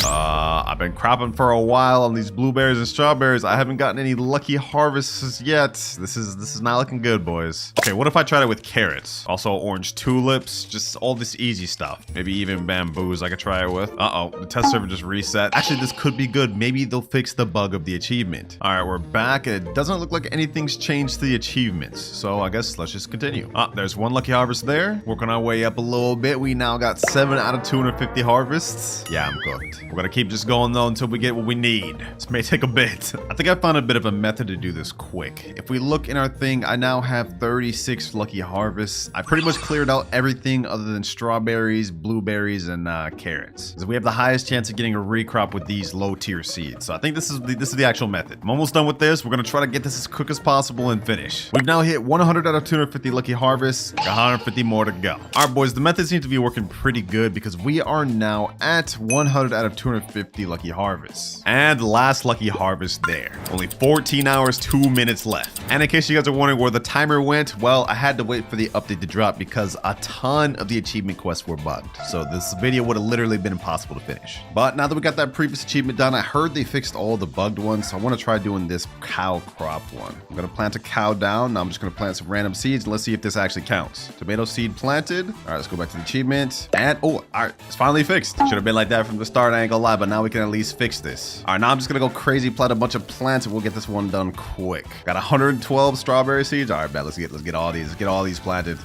I've been cropping for a while on these blueberries and strawberries. I haven't gotten any lucky harvests yet. This is not looking good, boys. Okay, what if I tried it with carrots? Also orange tulips, just all this easy stuff. Maybe even bamboos I could try it with. Uh-oh, the test server just reset. Actually, this could be good. Maybe they'll fix the bug of the achievement. All right, we're back. It doesn't look like anything's changed to the achievements. So I guess let's just continue. There's one lucky harvest there. Working our way up a little bit. We now got 7 out of 250 harvests. Yeah, I'm cooked. We're gonna keep just going though until we get what we need. This may take a bit. I think I found a bit of a method to do this quick. If we look in our thing, I now have 36 lucky harvests. I pretty much cleared out everything other than strawberries, blueberries, and carrots. So we have the highest chance of getting a recrop with these low tier seeds. So I think this is the actual method. I'm almost done with this. We're gonna try to get this as quick as possible and finish. We've now hit 100 out of 250 lucky harvests. 150 more to go. All right, boys, the method seems to be working pretty good because we are now at 100 out of 250 lucky harvests. And last lucky harvest there. Only 14 hours, 2 minutes left. And in case you guys are wondering where the timer went, well, I had to wait for the update to drop because a ton of the achievement quests were bugged. So this video would have literally been impossible to finish. But now that we got that previous achievement done, I heard they fixed all the bugged ones. So I want to try doing this cow crop one. I'm going to plant a cow down. Now I'm just going to plant some random seeds. Let's see if this actually counts. Tomato seed planted. All right, let's go back to the achievement. And oh, all right, it's finally fixed. Should have been like that from the start, I ain't gonna lie, but now we can at least fix this. All right, now I'm just gonna go crazy, plant a bunch of plants, and we'll get this one done quick. Got 112 strawberry seeds. All right, bet, let's get all these. Let's get all these planted.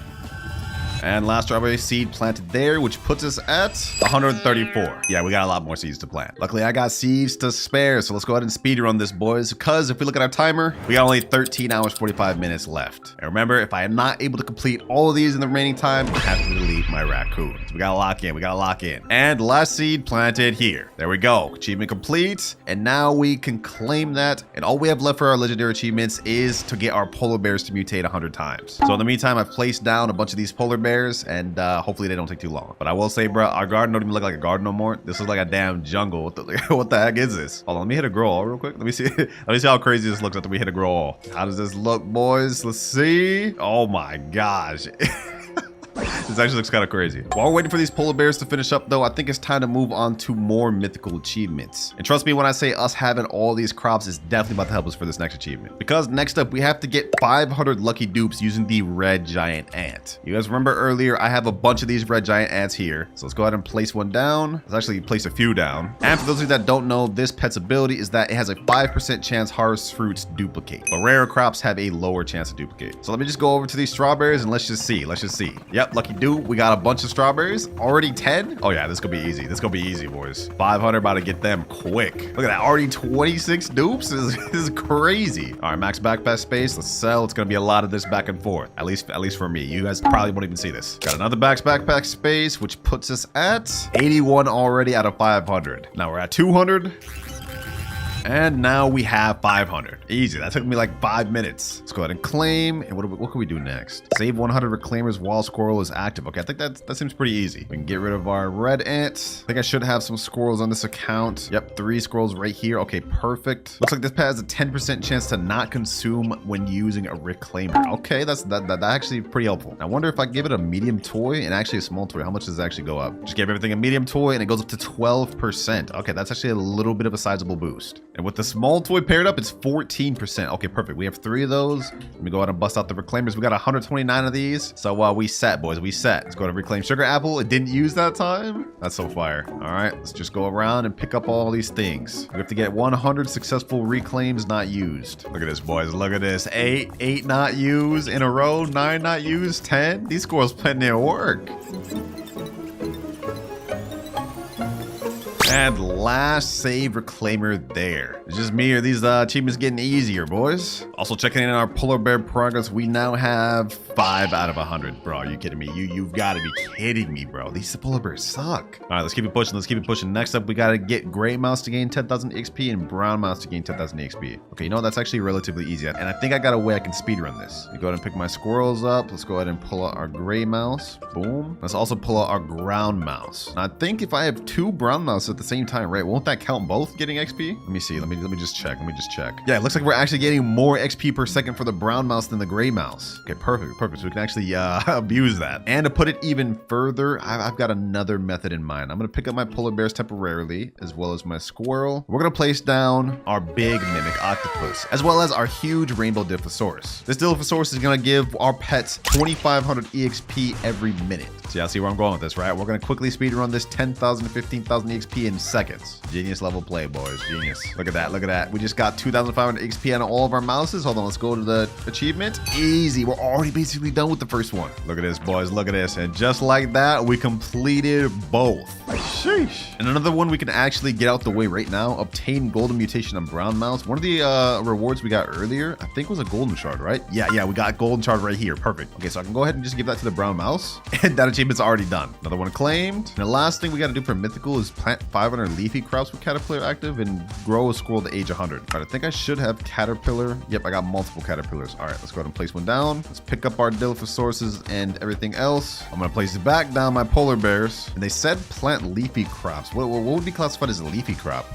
And last strawberry seed planted there, which puts us at 134. Yeah, we got a lot more seeds to plant. Luckily, I got seeds to spare, so let's go ahead and speed run this, boys, because if we look at our timer, we got only 13 hours, 45 minutes left. And remember, if I am not able to complete all of these in the remaining time, I have to delete my raccoon. So we gotta lock in, we gotta lock in. And last seed planted here. There we go, achievement complete. And now we can claim that. And all we have left for our legendary achievements is to get our polar bears to mutate 100 times. So in the meantime, I've placed down a bunch of these polar bears, and hopefully they don't take too long. But I will say, bro, our garden don't even look like a garden no more. This is like a damn jungle. What the heck is this? Hold on, let me hit a grow all real quick. Let me see. Let me see how crazy this looks after we hit a grow all. How does this look, boys? Let's see. Oh my gosh. This actually looks kind of crazy. While we're waiting for these polar bears to finish up, though, I think it's time to move on to more mythical achievements. And trust me when I say us having all these crops is definitely about to help us for this next achievement. Because next up, we have to get 500 lucky dupes using the red giant ant. You guys remember earlier, I have a bunch of these red giant ants here. So let's go ahead and place one down. Let's actually place a few down. And for those of you that don't know, this pet's ability is that it has a 5% chance harvest fruits duplicate. But rarer crops have a lower chance to duplicate. So let me just go over to these strawberries and let's just see. Let's just see. Yep, lucky dupe. We got a bunch of strawberries. Already 10? Oh yeah, this could be easy. This could be easy, boys. 500, about to get them quick. Look at that. Already 26 dupes. This is crazy. All right, max backpack space. Let's sell. It's gonna be a lot of this back and forth. At least for me. You guys probably won't even see this. Got another backpack space, which puts us at 81 already out of 500. Now we're at 200. And now we have 500. Easy. That took me like 5 minutes. Let's go ahead and claim. And what can we do next? Save 100 reclaimers while squirrel is active. Okay, I think that seems pretty easy. We can get rid of our red ant. I think I should have some squirrels on this account. Yep, 3 squirrels right here. Okay, perfect. Looks like this pet has a 10% chance to not consume when using a reclaimer. Okay, that's actually pretty helpful. I wonder if I give it a medium toy and actually a small toy, how much does it actually go up? Just give everything a medium toy and it goes up to 12%. Okay, that's actually a little bit of a sizable boost. And with the small toy paired up, it's 14%. Okay, perfect. We have 3 of those. Let me go ahead and bust out the reclaimers. We got 129 of these. So we set, boys. We set. Let's go to reclaim sugar apple. It didn't use that time. That's so fire. All right, let's just go around and pick up all these things. We have to get 100 successful reclaims not used. Look at this, boys. Look at this. 8 not used in a row. 9 not used. 10. These squirrels putting in work. And last save reclaimer there. It's just me or these achievements getting easier, boys. Also checking in on our polar bear progress. We now have 5 out of 100. Bro, are you kidding me? You've got to be kidding me, bro. These polar bears suck. All right, let's keep it pushing. Let's keep it pushing. Next up, we got to get gray mouse to gain 10,000 XP and brown mouse to gain 10,000 XP. Okay, you know what? That's actually relatively easy. And I think I got a way I can speedrun this. You go ahead and pick my squirrels up. Let's go ahead and pull out our gray mouse. Boom. Let's also pull out our ground mouse. Now, I think if I have 2 brown mouse at the same time, right? Won't that count both getting XP? Let me see. Let me just check. Yeah, it looks like we're actually getting more XP per second for the brown mouse than the gray mouse. Okay, perfect. So we can actually abuse that. And to put it even further, I've got another method in mind. I'm gonna pick up my polar bears temporarily, as well as my squirrel. We're gonna place down our big mimic octopus, as well as our huge rainbow Dilophosaurus. This Dilophosaurus is gonna give our pets 2,500 EXP every minute. So y'all see where I'm going with this, right? We're gonna quickly speedrun this 10,000 to 15,000 EXP in seconds. Genius level play, boys. Genius. Look at that. We just got 2,500 XP on all of our mouses. Hold on, let's go to the achievement. Easy. We're already basically done with the first one. Look at this, boys. Look at this. And just like that, we completed both. Sheesh. And another one we can actually get out the way right now. Obtain golden mutation on brown mouse. One of the rewards we got earlier, I think was a golden shard, right? Yeah, we got golden shard right here. Perfect. Okay, so I can go ahead and just give that to the brown mouse. And that achievement's already done. Another one claimed. And the last thing we got to do for mythical is plant 500 leafy crops with caterpillar active and grow a squirrel to age 100. All right, I think I should have caterpillar. Yep, I got multiple caterpillars. All right, let's go ahead and place one down. Let's pick up our Dilophosaurus and everything else. I'm gonna place back down my polar bears. And they said plant leafy crops. What would be classified as a leafy crop?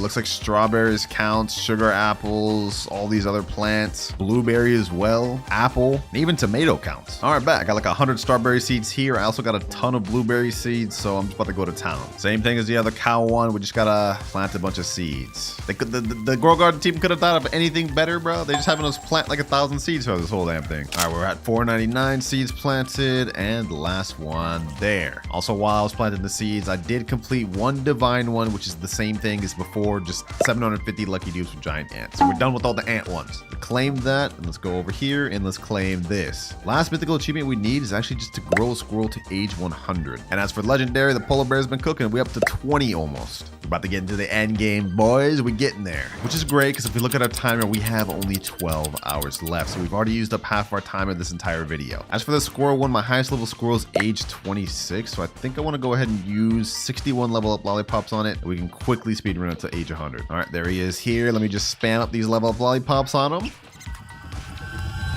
Looks like strawberries counts, sugar apples, all these other plants, blueberry as well, apple, and even tomato counts. All right, back. I got like 100 strawberry seeds here. I also got a ton of blueberry seeds, so I'm just about to go to town. Same thing as the other cow one. We just gotta plant a bunch of seeds. The Grow Garden team could have thought of anything better, bro. They just having us plant like 1,000 seeds for this whole damn thing. All right, we're at 499 seeds planted, and the last one there. Also, while I was planting the seeds, I did complete one divine one, which is the same thing as before, just 750 lucky dupes with giant ants. So we're done with all the ant ones. We claimed that, and let's go over here and let's claim this. Last mythical achievement we need is actually just to grow a squirrel to age 100. And as for legendary, the polar bear's been cooking. We're up to 20 almost. We're about to get into the end game, boys. We're getting there, which is great because if we look at our timer, we have only 12 hours left. So we've already used up half our time in this entire video. As for the squirrel one, my highest level squirrel is age 26. So I think I want to go ahead and use 61 level up lollipops on it. We can quickly speedrun it to age 100. All right, there he is here. Let me just spam up these level up lollipops on him.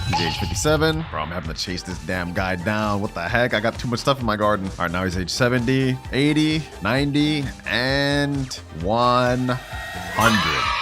He's age 57. Bro, I'm having to chase this damn guy down. What the heck? I got too much stuff in my garden. All right, now he's age 70, 80, 90, and 100.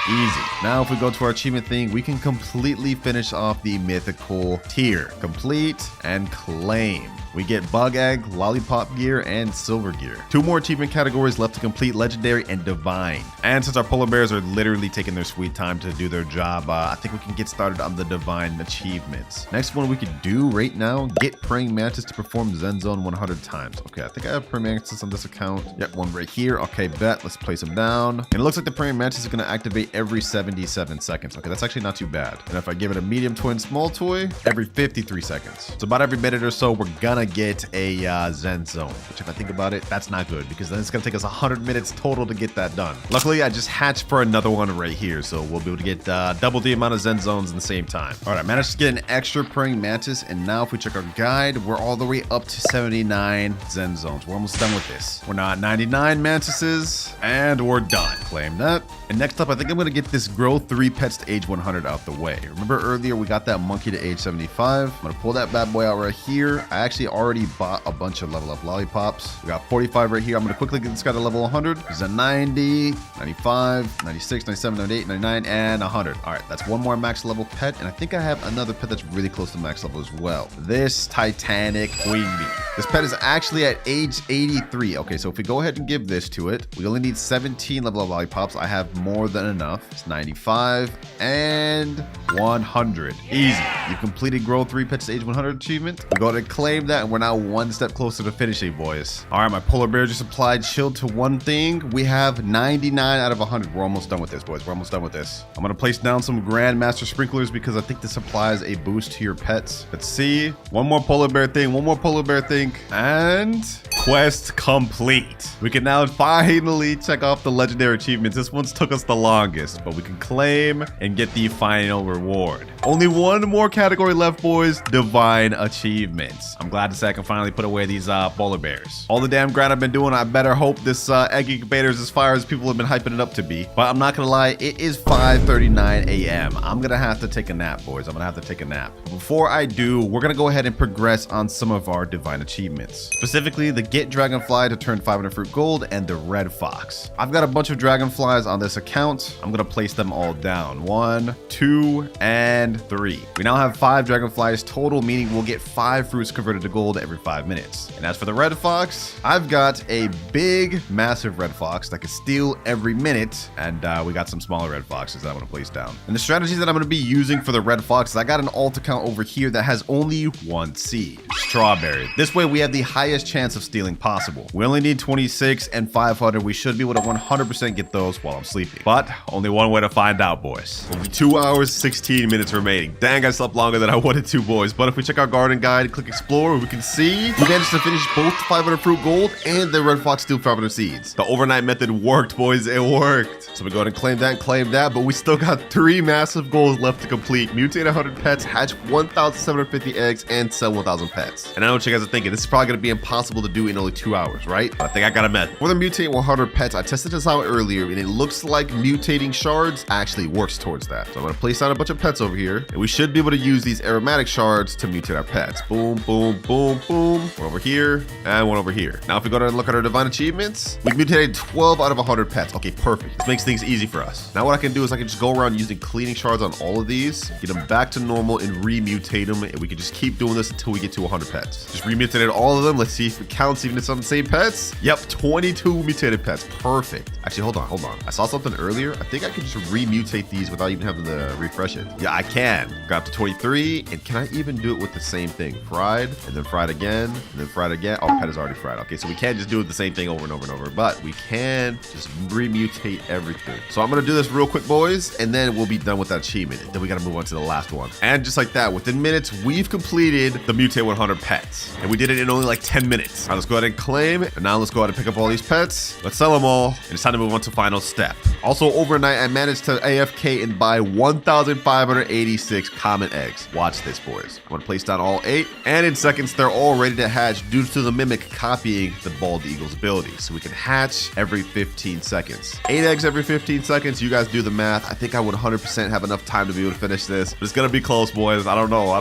Easy. Now, if we go to our achievement thing, we can completely finish off the mythical tier. Complete and claim. We get bug egg, lollipop gear, and silver gear. 2 more achievement categories left to complete, legendary and divine. And since our polar bears are literally taking their sweet time to do their job, I think we can get started on the divine achievements. Next one we could do right now, get praying mantis to perform Zen Zone 100 times. Okay, I think I have praying mantis on this account. Yep, one right here. Okay, bet. Let's place them down. And it looks like the praying mantis is going to activate every 77 seconds. Okay, that's actually not too bad. And if I give it a medium toy and small toy, every 53 seconds. So about every minute or so, we're gonna get a Zen Zone, which if I think about it, that's not good because then it's gonna take us 100 minutes total to get that done. Luckily, I just hatched for another one right here, so we'll be able to get double the amount of Zen Zones in the same time. All right, I managed to get an extra praying mantis, and now if we check our guide, we're all the way up to 79 Zen Zones. We're almost done with this. We're now at 99 mantises, and we're done. Claim that. And next up, I think I'm gonna get this grow 3 pets to age 100 out the way. Remember earlier we got that monkey to age 75. I'm gonna pull that bad boy out right here. I actually already bought a bunch of level up lollipops. We got 45 right here. I'm gonna quickly get this guy to level 100. He's a 90, 95, 96, 97, 98, 99, and 100. All right, that's one more max level pet, and I think I have another pet that's really close to max level as well. This Titanic Queen Bee. This pet is actually at age 83. Okay, so if we go ahead and give this to it, we only need 17 level up lollipops. I have more than enough. It's 95 and 100. Easy. You completed grow 3 pets to age 100 achievement. We go ahead and claim that, and we're now one step closer to finishing, boys. All right, my polar bear just applied shield to one thing. We have 99 out of 100. We're almost done with this, boys. We're almost done with this. I'm gonna place down some Grandmaster sprinklers because I think this applies a boost to your pets. Let's see. One more polar bear thing. One more polar bear thing. And quest complete. We can now finally check off the legendary achievements. This one's took us the longest, but we can claim and get the final reward. Only one more category left, boys. Divine achievements. I'm glad to say I can finally put away these polar bears. All the damn grind I've been doing, I better hope this egg incubator is as fire as people have been hyping it up to be. But I'm not gonna lie, it is 5:39 a.m. I'm gonna have to take a nap, boys. I'm gonna have to take a nap. Before I do, we're gonna go ahead and progress on some of our divine achievements. Specifically, the get dragonfly to turn 500 fruit gold, and the red fox. I've got a bunch of dragonflies on this account. I'm gonna place them all down. 1, 2, and 3. We now have 5 dragonflies total, meaning we'll get 5 fruits converted to gold every 5 minutes. And as for the red fox, I've got a big, massive red fox that can steal every minute, and we got some smaller red foxes that I'm gonna place down. And the strategies that I'm gonna be using for the red fox is I got an alt account over here that has only 1 seed, strawberry. This way we have the highest chance of stealing possible. We only need 26 and 500. We should be able to 100% get those while I'm sleeping. But only one way to find out, boys. Only 2 hours, 16 minutes remaining. Dang, I slept longer than I wanted to, boys. But if we check our garden guide and click explore, we can see we managed to finish both 500 fruit gold and the red fox steal 500 seeds. The overnight method worked, boys. It worked. So we go ahead and claim that, but we still got 3 massive goals left to complete. Mutate 100 pets, hatch 1,750 eggs, and sell 1,000 pets. And I know what you guys are thinking. This is probably going to be impossible to do in only 2 hours, right? But I think I got a method. For the mutate 100 pets, I tested this out earlier, and it looks like mutating shards actually works towards that. So I'm going to place down a bunch of pets over here, and we should be able to use these aromatic shards to mutate our pets. Boom, boom, boom, boom. One over here, and one over here. Now, if we go and look at our divine achievements, we mutated 12 out of 100 pets. Okay, perfect. This makes things easy for us. Now, what I can do is I can just go around using cleaning shards on all of these, get them back to normal, and remutate them, and we can just keep doing this until we get to 100 pets. Just remutated all of them. Let's see if it counts even if it's on the same pets. Yep, 22 mutated pets. Perfect. Actually, hold on. I saw something earlier. I think I can just remutate these without even having to refresh it. Yeah, I can. Got up to 23, and can I even do it with the same thing? Fried, and then fried again, and then fried again. Oh, pet is already fried. Okay, so we can't just do it the same thing over and over and over, but we can just remutate everything. So I'm gonna do this real quick, boys, and then we'll be done with that achievement. Then we gotta move on to the last one. And just like that, within minutes, we've completed the mutate 100 pets, and we did it in only like 10 minutes. All right, let's go ahead and claim, and now let's go ahead and pick up all these pets. Let's sell them all, and it's time to move on to final step. Also, overnight, I managed to AFK and buy 1,586 common eggs. Watch this, boys. I'm gonna place down all 8, and in seconds, they're all ready to hatch due to the mimic copying the bald eagle's ability. So we can hatch every 15 seconds. 8 eggs every 15 seconds. You guys do the math. I think I would 100% have enough time to be able to finish this, but it's gonna be close, boys. I don't know.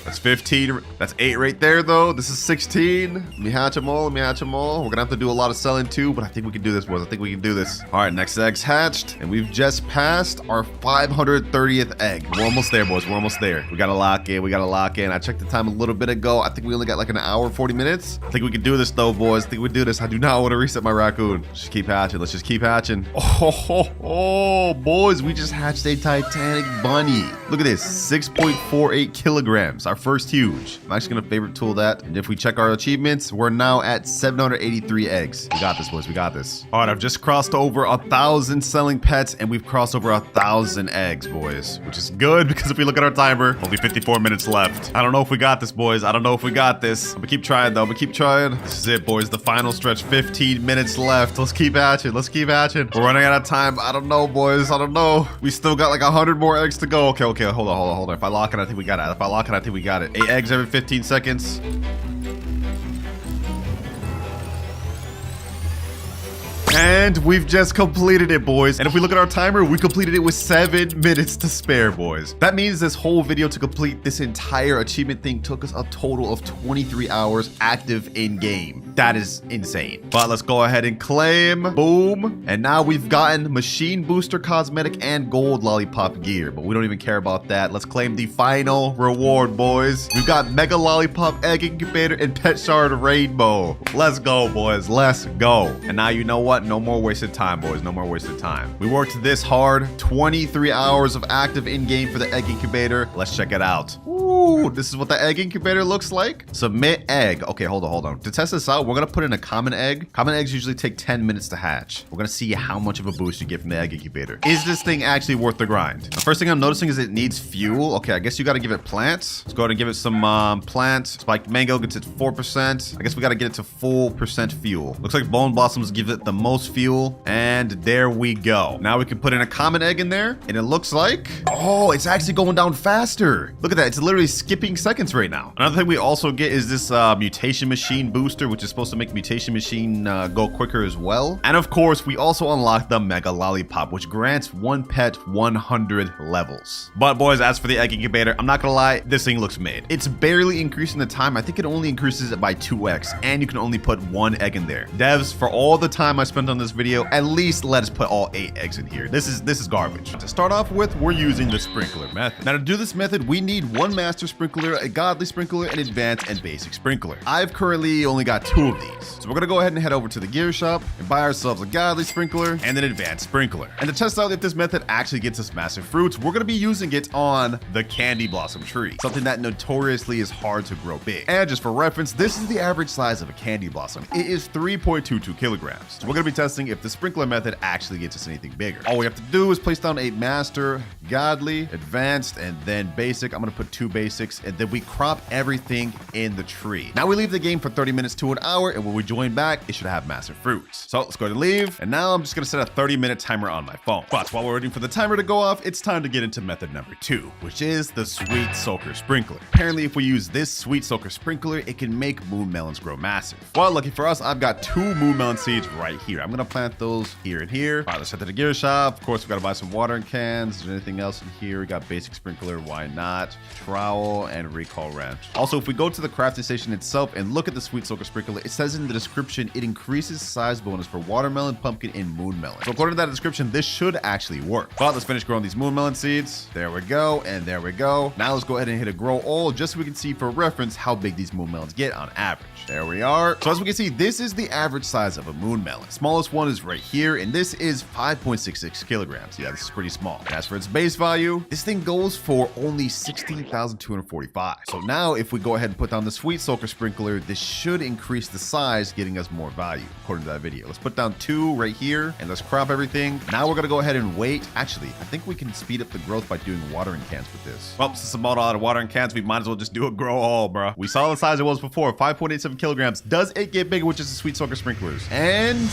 That's 15. That's 8 right there, though. This is 16. Let me hatch them all. We're gonna have to do a lot of selling too, but I think we can do this, boys. I think we can do this. All right, next egg's hatched, and we've just passed our 530th egg. We're almost there, boys. We're almost there. We gotta lock in. I checked the time a little bit ago. I think we only got like an hour, 40 minutes. I think we can do this, though, boys. I think we can do this. I do not want to reset my raccoon. Just keep hatching. Let's just keep hatching. Oh, boys, we just hatched a Titanic bunny. Look at this, 6.48 kilograms. Our first huge. I'm actually gonna favorite tool that. And if we check our achievements, we're now at 783 eggs. We got this, boys. We got this. All right, I've just crossed over 1,000 selling pets, and we've crossed over 1,000 eggs, boys, which is good because if we look at our timer, only 54 minutes left. I don't know if we got this, boys. I don't know if we got this. I'm gonna keep trying, though. I'm gonna keep trying. This is it, boys. The final stretch. 15 minutes left. Let's keep hatching. We're running out of time. I don't know, boys. I don't know. We still got like 100 more eggs to go. Okay. Hold on. If I lock it, I think we got it. 8 eggs every 15 seconds. And we've just completed it, boys. And if we look at our timer, we completed it with 7 minutes to spare, boys. That means this whole video to complete this entire achievement thing took us a total of 23 hours active in game. That is insane. But let's go ahead and claim. Boom. And now we've gotten machine booster cosmetic and gold lollipop gear, but we don't even care about that. Let's claim the final reward, boys. We've got mega lollipop egg incubator and pet shard rainbow. Let's go, boys. Let's go. And now you know what? No more wasted time, boys. No more wasted time. We worked this hard. 23 hours of active in-game for the egg incubator. Let's check it out. Ooh, this is what the egg incubator looks like. Submit egg. Okay, hold on. To test this out, we're gonna put in a common egg. Common eggs usually take 10 minutes to hatch. We're gonna see how much of a boost you get from the egg incubator. Is this thing actually worth the grind? The first thing I'm noticing is it needs fuel. Okay, I guess you gotta give it plants. Let's go ahead and give it some plants. Spiked mango gets it 4%. I guess we gotta get it to full percent fuel. Looks like bone blossoms gives it the most fuel, and there we go. Now we can put in a common egg in there, and it looks like, oh, it's actually going down faster. Look at that. It's literally skipping seconds right now. Another thing we also get is this mutation machine booster, which is supposed to make mutation machine go quicker as well. And of course, we also unlock the Mega Lollipop, which grants one pet 100 levels. But boys, as for the egg incubator, I'm not gonna lie, this thing looks mid. It's barely increasing the time. I think it only increases it by 2x, and you can only put one egg in there. Devs, for all the time I spent on this video, at least let us put all 8 eggs in here. This is garbage. To start off with, we're using the sprinkler method. Now to do this method, we need one master sprinkler, a godly sprinkler, an advanced and basic sprinkler. I've currently only got 2 of these. So we're gonna go ahead and head over to the gear shop and buy ourselves a godly sprinkler and an advanced sprinkler. And to test out if this method actually gets us massive fruits, we're gonna be using it on the candy blossom tree, something that notoriously is hard to grow big. And just for reference, this is the average size of a candy blossom. It is 3.22 kilograms. So we're gonna be testing if the sprinkler method actually gets us anything bigger. All we have to do is place down a master, godly, advanced, and then basic. I'm gonna put 2 basics, and then we crop everything in the tree. Now we leave the game for 30 minutes to an hour, and when we join back, it should have massive fruits. So let's go to leave, and now I'm just gonna set a 30-minute timer on my phone. But while we're waiting for the timer to go off, it's time to get into method number 2, which is the sweet soaker sprinkler. Apparently, if we use this sweet soaker sprinkler, it can make moon melons grow massive. Well, lucky for us, I've got 2 moon melon seeds right here. I'm gonna plant those here and here. All right, let's head to the gear shop. Of course, we gotta buy some watering cans. Is there anything else in here? We got basic sprinkler, why not? Trowel and recall wrench. Also, if we go to the crafting station itself and look at the sweet soaker sprinkler, it says in the description it increases size bonus for watermelon, pumpkin, and moon melon. So according to that description, this should actually work. But let's finish growing these moon melon seeds. There we go, and there we go. Now let's go ahead and hit a grow all just so we can see for reference how big these moon melons get on average. There we are. So as we can see, this is the average size of a moon melon. Smallest one is right here, and this is 5.66 kilograms. Yeah, this is pretty small. And as for its base value, this thing goes for only 16,245. So now if we go ahead and put down the sweet soaker sprinkler, this should increase the size, getting us more value according to that video. Let's put down 2 right here, and let's crop everything. Now we're gonna go ahead and wait. Actually, I think we can speed up the growth by doing watering cans with this. Well, since I'm out of watering cans, we might as well just do a grow all, bro. We saw the size it was before, 5.87 kilograms. Does it get bigger with just the sweet soaker sprinklers? And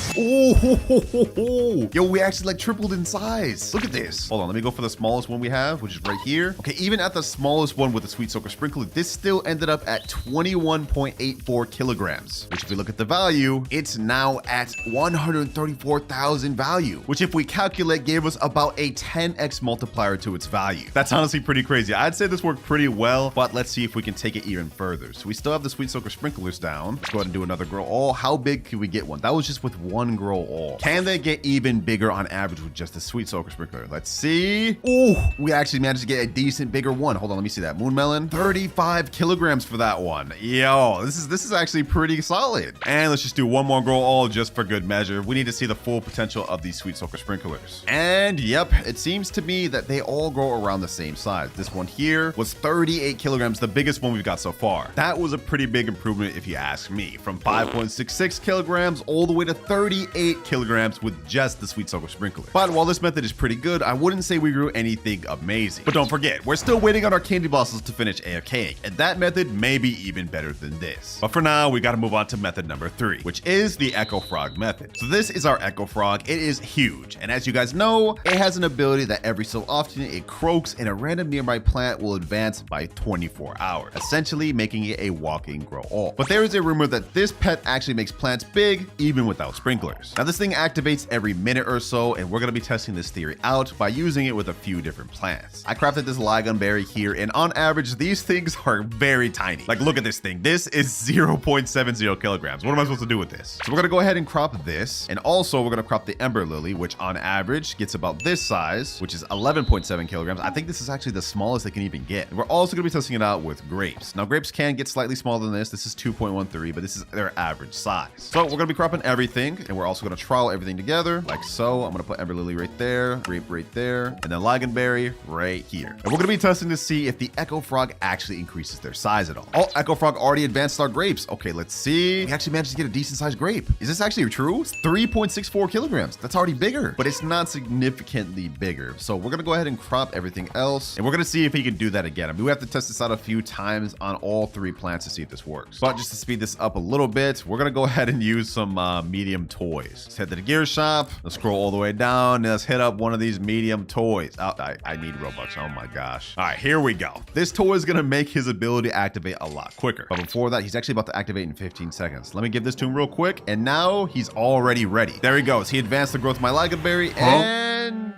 yo, we actually like tripled in size. Look at this. Hold on, let me go for the smallest one we have, which is right here. Okay, even at the smallest one with the sweet soaker sprinkler, this still ended up at 21.84 kilograms, which if we look at the value, it's now at 134,000 value, which if we calculate gave us about a 10x multiplier to its value. That's honestly pretty crazy. I'd say this worked pretty well, but let's see if we can take it even further. So we still have the sweet soaker sprinklers down. Let's go ahead and do another grow all. How big can we get one? That was just with one grow all. Can they get even bigger on average with just the sweet soaker sprinkler? Let's see. Ooh, we actually managed to get a decent bigger one. Hold on, let me see that. Moon melon, 35 kilograms for that one. Yo, this is actually pretty solid. And let's just do one more grow all just for good measure. We need to see the full potential of these sweet soaker sprinklers. And yep, it seems to me that they all grow around the same size. This one here was 38 kilograms, the biggest one we've got so far. That was a pretty big improvement if you ask me, from 5.66 kilograms all the way to 38 kilograms with just the sweet soaker sprinkler. But while this method is pretty good, I wouldn't say we grew anything amazing. But don't forget, we're still waiting on our candy blossoms to finish AFKing, and that method may be even better than this. But for now, we gotta move on to method number 3, which is the Echo Frog method. So this is our Echo Frog. It is huge, and as you guys know, it has an ability that every so often it croaks and a random nearby plant will advance by 24 hours, essentially making it a walking grow all. But there is a rumor that this pet actually makes plants big even without sprinklers. Now this thing activates every minute or so, and we're gonna be testing this theory out by using it with a few different plants. I crafted this Ligon berry here, and on average, these things are very tiny. Like, look at this thing. This is 0.70 kilograms. What am I supposed to do with this? So we're gonna go ahead and crop this, and also we're gonna crop the Ember Lily, which on average gets about this size, which is 11.7 kilograms. I think this is actually the smallest they can even get. And we're also gonna be testing it out with grapes. Now grapes can get slightly smaller than this. This is 2.13, but this is their average size. So we're gonna be cropping everything, and we're also gonna trowel everything together like so. I'm gonna put Ember Lily right there, grape right there, and then Ligon berry right here. And we're gonna be testing to see if the Echo Frog actually increases their size at all. Oh, Echo Frog already advanced our grapes. Okay, let's see. We actually managed to get a decent sized grape. Is this actually true? It's 3.64 kilograms. That's already bigger, but it's not significantly bigger. So we're gonna go ahead and crop everything else, and we're gonna see if he can do that again. I mean, we have to test this out a few times on all 3 plants to see if this works. But just to speed this up a little bit, we're gonna go ahead and use some medium toys. Let's head to the gear shop. Let's scroll all the way down, and let's hit up one of these medium toys. Oh, I need Robux. Oh my gosh. All right, here we go. This this toy is going to make his ability activate a lot quicker. But before that, he's actually about to activate in 15 seconds. Let me give this to him real quick. And now he's already ready. There he goes. He advanced the growth of my Ligonberry. And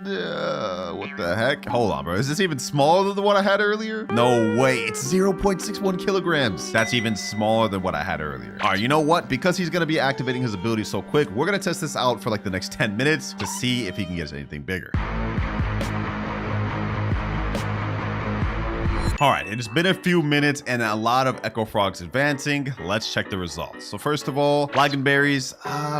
what the heck? Hold on, bro. Is this even smaller than what I had earlier? No way. It's 0.61 kilograms. That's even smaller than what I had earlier. All right, you know what? Because he's going to be activating his ability so quick, we're going to test this out for like the next 10 minutes to see if he can get us anything bigger. All right, it has been a few minutes and a lot of Echo Frogs advancing. Let's check the results. So first of all, Ligonberries,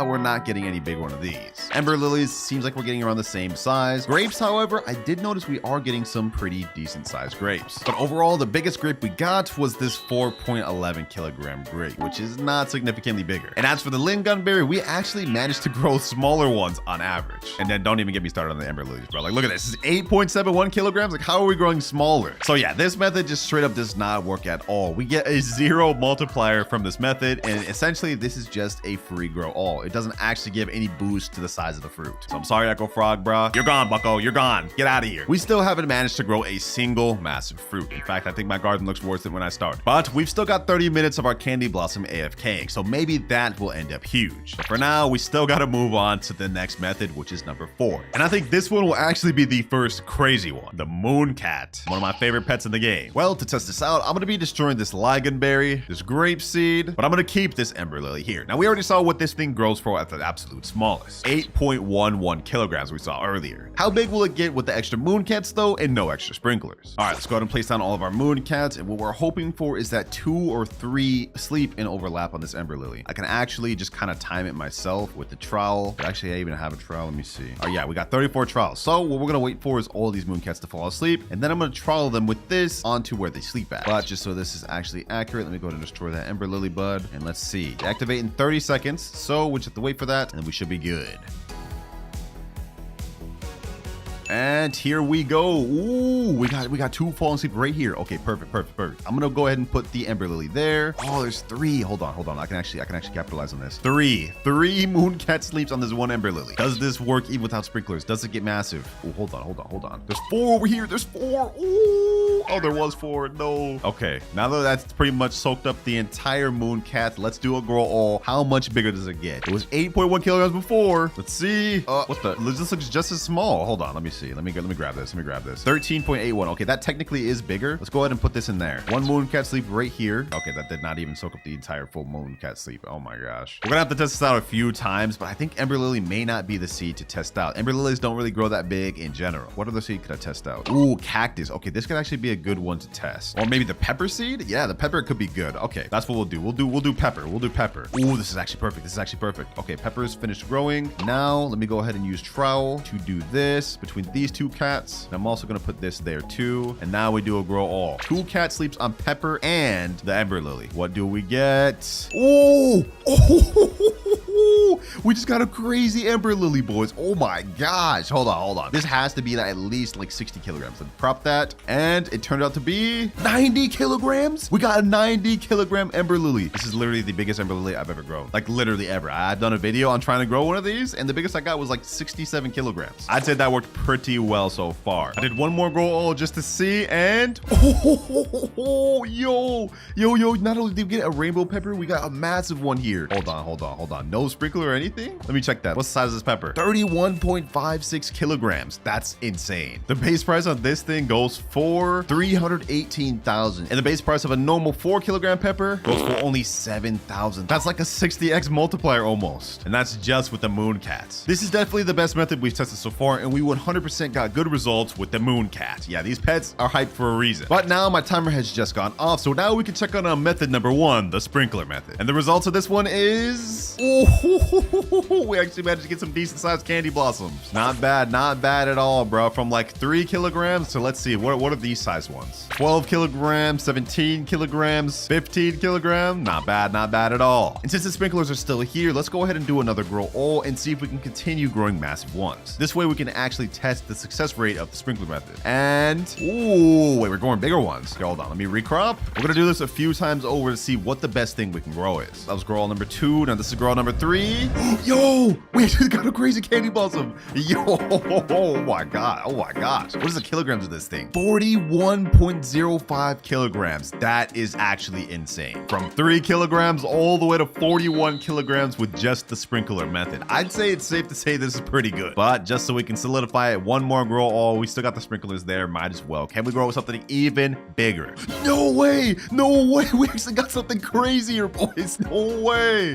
we're not getting any big one of these. Ember Lilies, seems like we're getting around the same size. Grapes, however, I did notice we are getting some pretty decent sized grapes. But overall, the biggest grape we got was this 4.11 kilogram grape, which is not significantly bigger. And as for the Lingonberry, we actually managed to grow smaller ones on average. And then don't even get me started on the Ember Lilies, bro. Like, look at this. This is 8.71 kilograms. Like, how are we growing smaller? So yeah, this method just straight up does not work at all. We get a 0 multiplier from this method, and essentially this is just a free grow all. It doesn't actually give any boost to the size of the fruit. So I'm sorry, Echo Frog, bro. You're gone, bucko. You're gone. Get out of here. We still haven't managed to grow a single massive fruit. In fact, I think my garden looks worse than when I started. But we've still got 30 minutes of our Candy Blossom AFKing, so maybe that will end up huge. But for now, we still got to move on to the next method, which is number 4. And I think this one will actually be the first crazy one, the Moon Cat, one of my favorite pets in the game. Well, to test this out, I'm going to be destroying this Ligonberry, this grape seed, but I'm going to keep this Ember Lily here. Now, we already saw what this thing grows for at the absolute smallest, 8.11 kilograms we saw earlier. How big will it get with the extra Moon Cats though, and no extra sprinklers? All right, let's go ahead and place down all of our Moon Cats, and what we're hoping for is that 2 or 3 sleep and overlap on this Ember Lily. I can actually just kind of time it myself with the trowel. Actually, I even have a trowel. Let me see. Oh yeah, we got 34 trowels. So what we're going to wait for is all these Moon Cats to fall asleep, and then I'm going to trowel them with this onto where they sleep at. But just so this is actually accurate, let me go ahead and destroy that Ember Lily bud, and let's see. Activate in 30 seconds, so we just have to wait for that, and we should be good. And here we go. Ooh, we got 2 falling asleep right here. Okay, perfect. I'm gonna go ahead and put the Ember Lily there. Oh, there's 3. Hold on. I can actually capitalize on this. 3 Moon Cat sleeps on this 1 Ember Lily. Does this work even without sprinklers? Does it get massive? Oh, hold on. There's 4 over here. There's 4. Ooh. Oh, there was 4. No. Okay, now that that's pretty much soaked up the entire Moon Cat, let's do a grow all. How much bigger does it get? It was 8.1 kilograms before. Let's see. What the? This looks just as small. Hold on. Let me see. Let me grab this. 13.81. Okay, that technically is bigger. Let's go ahead and put this in there. 1 Moon Cat sleep right here. Okay, that did not even soak up the entire full Moon Cat sleep. Oh my gosh. We're gonna have to test this out a few times, but I think Ember Lily may not be the seed to test out. Ember Lilies don't really grow that big in general. What other seed could I test out? Ooh, Cactus. Okay, this could actually be a good one to test. Or maybe the pepper seed? Yeah, the pepper could be good. Okay, that's what we'll do. We'll do pepper. Ooh, this is actually perfect. Okay, pepper is finished growing. Now, let me go ahead and use trowel to do this between these 2 cats. And I'm also going to put this there too. And now we do a grow all. 2 cat sleeps on pepper and the Ember Lily. What do we get? Ooh! We just got a crazy Ember Lily, boys. Oh my gosh. Hold on. This has to be at least like 60 kilograms. Let's prop that. And it turned out to be 90 kilograms. We got a 90 kilogram Ember Lily. This is literally the biggest Ember Lily I've ever grown. Like literally ever. I've done a video on trying to grow one of these, and the biggest I got was like 67 kilograms. I'd say that worked pretty well so far. I did one more grow all just to see, and yo, not only did we get a rainbow pepper, we got a massive one here. Hold on. No sprinkler or anything? Let me check that. What's the size of this pepper? 31.56 kilograms. That's insane. The base price on this thing goes for 318,000, and the base price of a normal 4 kilogram pepper goes for only 7,000. That's like a 60x multiplier almost, and that's just with the Moon Cats. This is definitely the best method we've tested so far, and we 100% got good results with the Moon Cat. Yeah, these pets are hyped for a reason. But now my timer has just gone off, so now we can check on method number 1, the sprinkler method. And the results of this one is... we actually managed to get some decent sized candy blossoms. Not bad at all, bro. From like 3 kilograms to, let's see, what are these size ones? 12 kilograms, 17 kilograms, 15 kilograms. Not bad at all. And since the sprinklers are still here, let's go ahead and do another grow all and see if we can continue growing massive ones. This way we can actually test the success rate of the sprinkler method. And, ooh, wait, we're growing bigger ones. Okay, hold on, let me recrop. We're gonna do this a few times over to see what the best thing we can grow is. That was grow all number 2. Now this is grow all number 3. 3. Yo, we actually got a crazy candy blossom. Yo, oh my god. Oh my gosh. What is the kilograms of this thing? 41.05 kilograms. That is actually insane. From 3 kilograms all the way to 41 kilograms with just the sprinkler method. I'd say it's safe to say this is pretty good. But just so we can solidify it, one more grow all. We still got the sprinklers there. Might as well. Can we grow something even bigger? No way. No way. We actually got something crazier, boys. No way.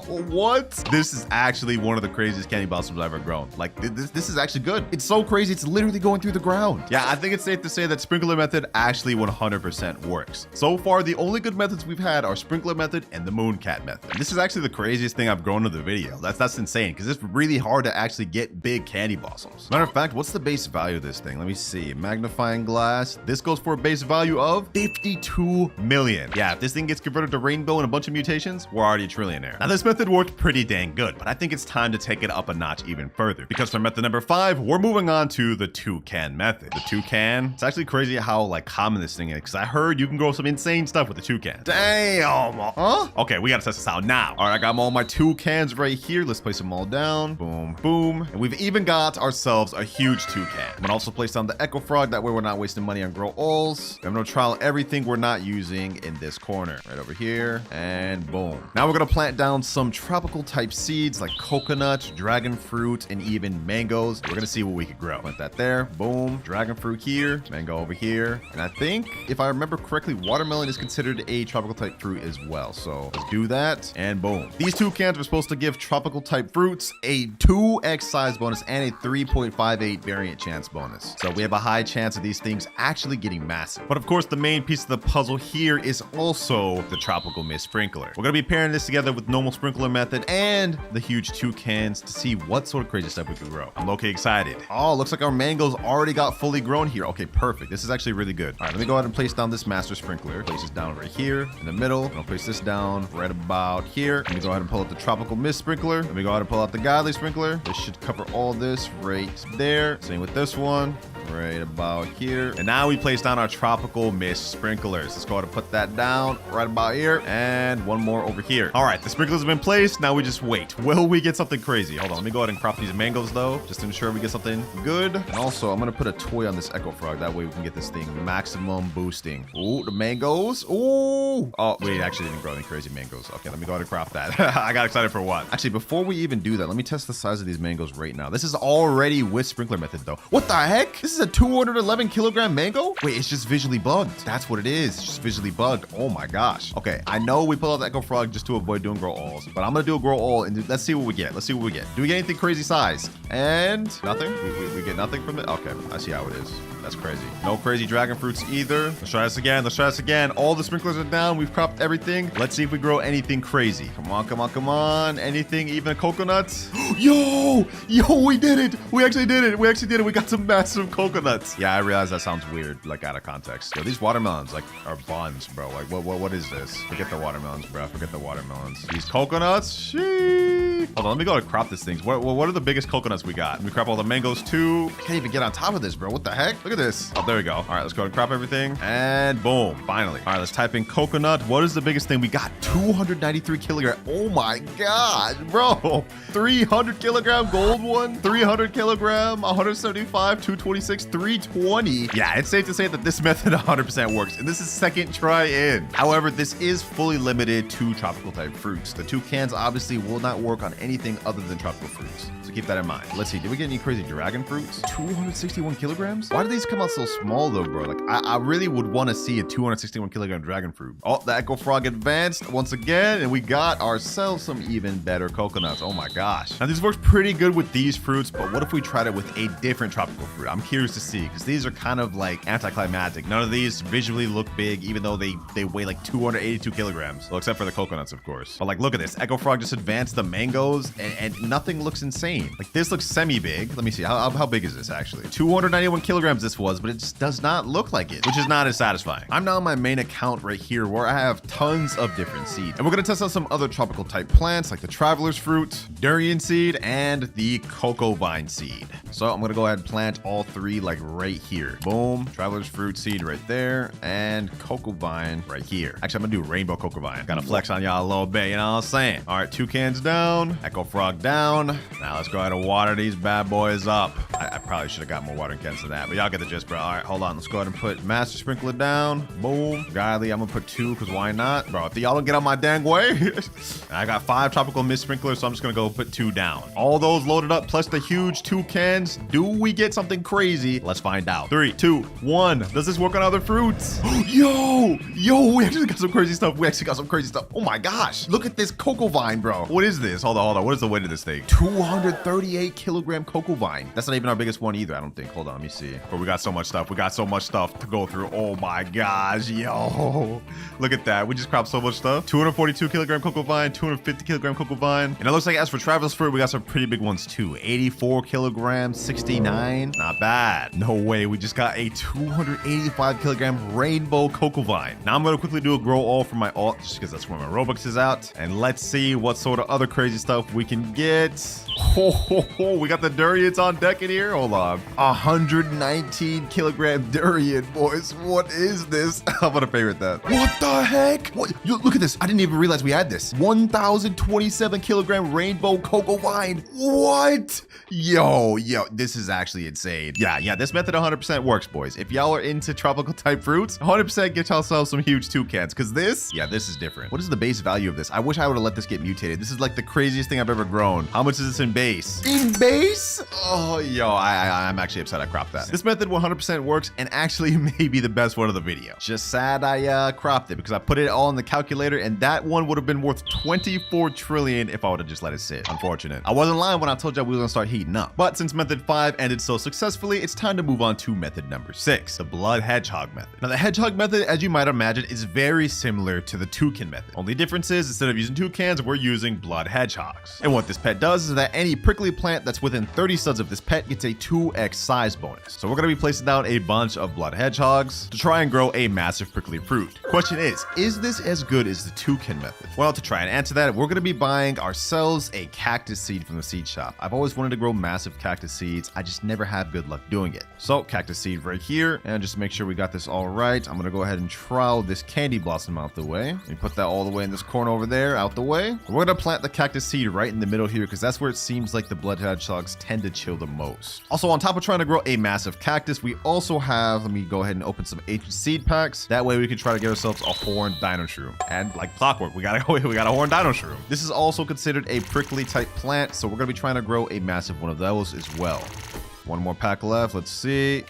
What? This is actually one of the craziest candy blossoms I've ever grown. Like, this is actually good. It's so crazy. It's literally going through the ground. Yeah, I think it's safe to say that sprinkler method actually 100% works. So far, the only good methods we've had are sprinkler method and the mooncat method. This is actually the craziest thing I've grown in the video. That's insane because it's really hard to actually get big candy blossoms. Matter of fact, what's the base value of this thing? Let me see. Magnifying glass. This goes for a base value of 52 million. Yeah, if this thing gets converted to rainbow and a bunch of mutations, we're already a trillionaire. Now, this method worked pretty dang good, but I think it's time to take it up a notch even further because for method number 5, we're moving on to the toucan method. The toucan, it's actually crazy how like common this thing is because I heard you can grow some insane stuff with the toucan. Damn. Huh? Okay, we gotta test this out now. All right, I got all my toucans right here. Let's place them all down. Boom, boom. And we've even got ourselves a huge toucan. I'm gonna also place down the echo frog. That way we're not wasting money on grow alls. I'm gonna trial everything we're not using in this corner. Right over here. And boom. Now we're gonna plant down some tropical type seeds like coconut, dragon fruit, and even mangoes. We're gonna see what we could grow. Plant that there. Boom. Dragon fruit here. Mango over here. And I think, if I remember correctly, watermelon is considered a tropical type fruit as well. So let's do that. And boom. These toucans are supposed to give tropical type fruits a 2x size bonus and a 3.58 variant chance bonus. So we have a high chance of these things actually getting massive. But of course, the main piece of the puzzle here is also the tropical mist sprinkler. We're gonna be pairing this together with normal sprinkler method and the huge toucans to see what sort of crazy stuff we can grow. I'm low-key excited. Oh, looks like our mangoes already got fully grown here. Okay, perfect. This is actually really good. All right, let me go ahead and place down this master sprinkler. Place this down right here in the middle. I'll place this down right about here. Let me go ahead and pull out the tropical mist sprinkler. Let me go ahead and pull out the godly sprinkler. This should cover all this right there. Same with this one. Right about here. And now we place down our tropical mist sprinklers. Let's go ahead and put that down right about here. And one more over here. All right, the sprinklers have been placed. Now we just wait. Will we get something crazy? Hold on, let me go ahead and crop these mangoes though, just to ensure we get something good. And also, I'm gonna put a toy on this echo frog. That way we can get this thing maximum boosting. Ooh, the mangoes. Ooh. Oh, wait, actually didn't grow any crazy mangoes. Okay, let me go ahead and crop that. I got excited for what? Actually, before we even do that, let me test the size of these mangoes right now. This is already with sprinkler method though. What the heck? This is a 211 kilogram mango? Wait, it's just visually bugged. That's what it is. It's just visually bugged. Oh my gosh. Okay, I know we pull out the echo frog just to avoid doing grow alls, but I'm gonna do a grow all and let's see what we get. Let's see what we get. Do we get anything crazy size? And nothing? We get nothing from it? Okay, I see how it is. That's crazy. No crazy dragon fruits either. Let's try this again. Let's try this again. All the sprinklers are down. We've cropped everything. Let's see if we grow anything crazy. Come on, come on, come on. Anything, even coconuts? Yo, we did it. We actually did it. We actually did it. We got some massive coconuts. Yeah, I realize that sounds weird, like out of context. Yo, these watermelons like are buns, bro. Like what is this? Forget the watermelons, bro. Forget the watermelons. These coconuts, sheesh. Hold on, let me go to crop this thing. What are the biggest coconuts we got? Let me crop all the mangoes too. I can't even get on top of this, bro. What the heck? Look at this. Oh, there we go. All right, let's go ahead and crop everything. And boom, finally. All right, let's type in coconut. What is the biggest thing we got? 293 kilogram. Oh my God, bro. 300 kilogram gold one, 300 kilogram, 175, 226, 320. Yeah, it's safe to say that this method 100% works, and this is second try in. However, this is fully limited to tropical type fruits. The toucans obviously will not work on anything other than tropical fruits. So keep that in mind. Let's see, did we get any crazy dragon fruits? 261 kilograms? Why do these come out so small though, bro? Like I really would want to see a 261 kilogram dragon fruit. Oh, the echo frog advanced once again, and we got ourselves some even better coconuts. Oh my gosh. Now this works pretty good with these fruits, but what if we tried it with a different tropical fruit? I'm curious to see, because these are kind of like anticlimactic. None of these visually look big, even though they weigh like 282 kilograms. Well, except for the coconuts, of course. But like, look at this. Echo frog just advanced the mango goes, and nothing looks insane. Like this looks semi-big. Let me see. How big is this actually? 291 kilograms this was, but it just does not look like it, which is not as satisfying. I'm now on my main account right here where I have tons of different seeds. And we're gonna test out some other tropical type plants like the traveler's fruit, durian seed, and the cocoa vine seed. So I'm gonna go ahead and plant all three like right here. Boom, traveler's fruit seed right there, and cocoa vine right here. Actually, I'm gonna do rainbow cocoa vine. Gotta flex on y'all a little bit, you know what I'm saying? All right, toucans down, echo frog down. Now let's go ahead and water these bad boys up. I probably should have got more watering cans than that, but y'all get the gist, bro. All right, hold on. Let's go ahead and put master sprinkler down. Boom. Godly, I'm gonna put 2 because why not? Bro, if y'all don't get out my dang way. I got 5 tropical mist sprinklers, so I'm just gonna go put 2 down. All those loaded up, plus the huge toucans. Do we get something crazy? Let's find out. 3, 2, 1. Does this work on other fruits? Yo, we actually got some crazy stuff. Oh my gosh. Look at this cocoa vine, bro. What is this? Hold on. What is the weight of this thing? 238 kilogram cocoa vine. That's not even our biggest one either, I don't think. Hold on, let me see. But we got so much stuff. To go through. Oh my gosh, yo. Look at that. We just cropped so much stuff. 242 kilogram cocoa vine, 250 kilogram cocoa vine. And it looks like as for traveler's fruit, we got some pretty big ones too. 84 kilograms, 69. Not bad. No way. We just got a 285 kilogram rainbow cocoa vine. Now I'm going to quickly do a grow all for my alt just because that's where my Robux is out. And let's see what sort of other crazy stuff we can get. We got the durians on deck in here. Hold on. 119 kilogram durian, boys. What is this? I'm gonna favorite that. What the heck? What? Look at this. I didn't even realize we had this. 1,027 kilogram rainbow cocoa vine. What? Yo, this is actually insane. Yeah, this method 100% works, boys. If y'all are into tropical type fruits, 100% get yourself some huge toucans, because this is different. What is the base value of this? I wish I would have let this get mutated. This is like the craziest thing I've ever grown. How much is this in base? In base? Oh, yo, I'm actually upset I cropped that. This method 100% works and actually may be the best one of the video. Just sad I cropped it because I put it all in the calculator and that one would have been worth 24 trillion if I would have just let it sit. Unfortunate. I wasn't lying when I told you we were gonna start heating up. But since method 5 ended so successfully, it's time to move on to method number 6, the blood hedgehog method. Now the hedgehog method, as you might imagine, is very similar to the toucan method. Only difference is instead of using toucans, we're using blood hedgehogs. And what this pet does is that any prickly plant that's within 30 studs of this pet gets a 2x size bonus. So we're gonna be placing down a bunch of blood hedgehogs to try and grow a massive prickly fruit. Question is this as good as the toucan method? Well, to try and answer that, we're gonna be buying ourselves a cactus seed from the seed shop. I've always wanted to grow massive cactus seeds. I just never have good luck doing it. So cactus seed right here, and just to make sure we got this all right, I'm gonna go ahead and trowel this candy blossom out the way. Let me put that all the way in this corner over there, out the way. We're gonna plant the cactus seed right in the middle here because that's where it seems like the blood hedgehogs tend to chill the most. Also, on top of trying to grow a massive cactus, we also have, let me go ahead and open some ancient seed packs. That way we can try to get ourselves a horned dino shroom. And like clockwork, we got a horned dino shroom. This is also considered a prickly type plant, so we're gonna be trying to grow a massive one of those as well. One more pack left, let's see.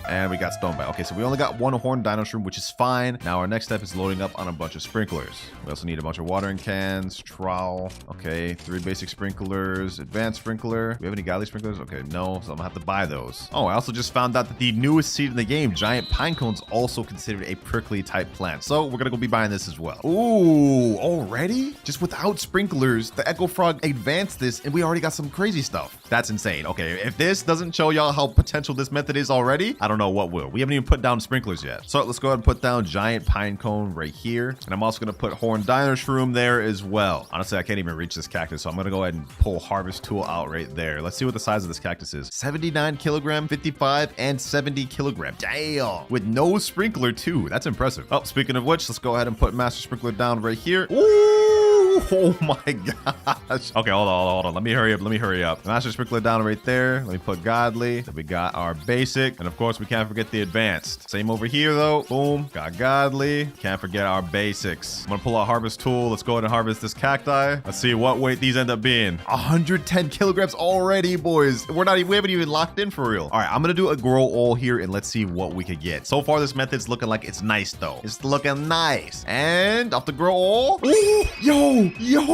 And we got stonebite. Okay, so we only got one horned dino shroom, which is fine. Now our next step is loading up on a bunch of sprinklers. We also need a bunch of watering cans, trowel. Okay, 3 basic sprinklers, advanced sprinkler. Do we have any godly sprinklers? Okay, no, so I'm gonna have to buy those. Oh, I also just found out that the newest seed in the game, giant pine cones, also considered a prickly type plant. So we're gonna go be buying this as well. Ooh, already? Just without sprinklers, the Echo Frog advanced this and we already got some crazy stuff. That's insane. Okay, if this doesn't show y'all how potential this method is already, I don't know what will. We haven't even put down sprinklers yet. So let's go ahead and put down giant pine cone right here. And I'm also going to put horned dino shroom there as well. Honestly, I can't even reach this cactus. So I'm going to go ahead and pull harvest tool out right there. Let's see what the size of this cactus is. 79 kilogram, 55 and 70 kilogram. Damn. With no sprinkler too. That's impressive. Oh, speaking of which, let's go ahead and put master sprinkler down right here. Ooh. Oh my gosh. Okay, hold on. Let me hurry up. Master sprinkler down right there. Let me put godly. Then we got our basic. And of course, we can't forget the advanced. Same over here though. Boom. Got godly. Can't forget our basics. I'm gonna pull out harvest tool. Let's go ahead and harvest this cacti. Let's see what weight these end up being. 110 kilograms already, boys. We haven't even locked in for real. All right, I'm gonna do a grow all here and let's see what we could get. So far, this method's looking like it's nice though. It's looking nice. And off the grow all. Ooh, yo,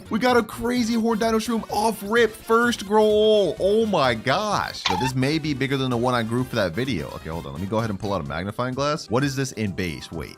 we got a crazy horned dino shroom off rip first grow all. Oh my gosh. So this may be bigger than the one I grew for that video. Okay, hold on. Let me go ahead and pull out a magnifying glass. What is this in base? Wait.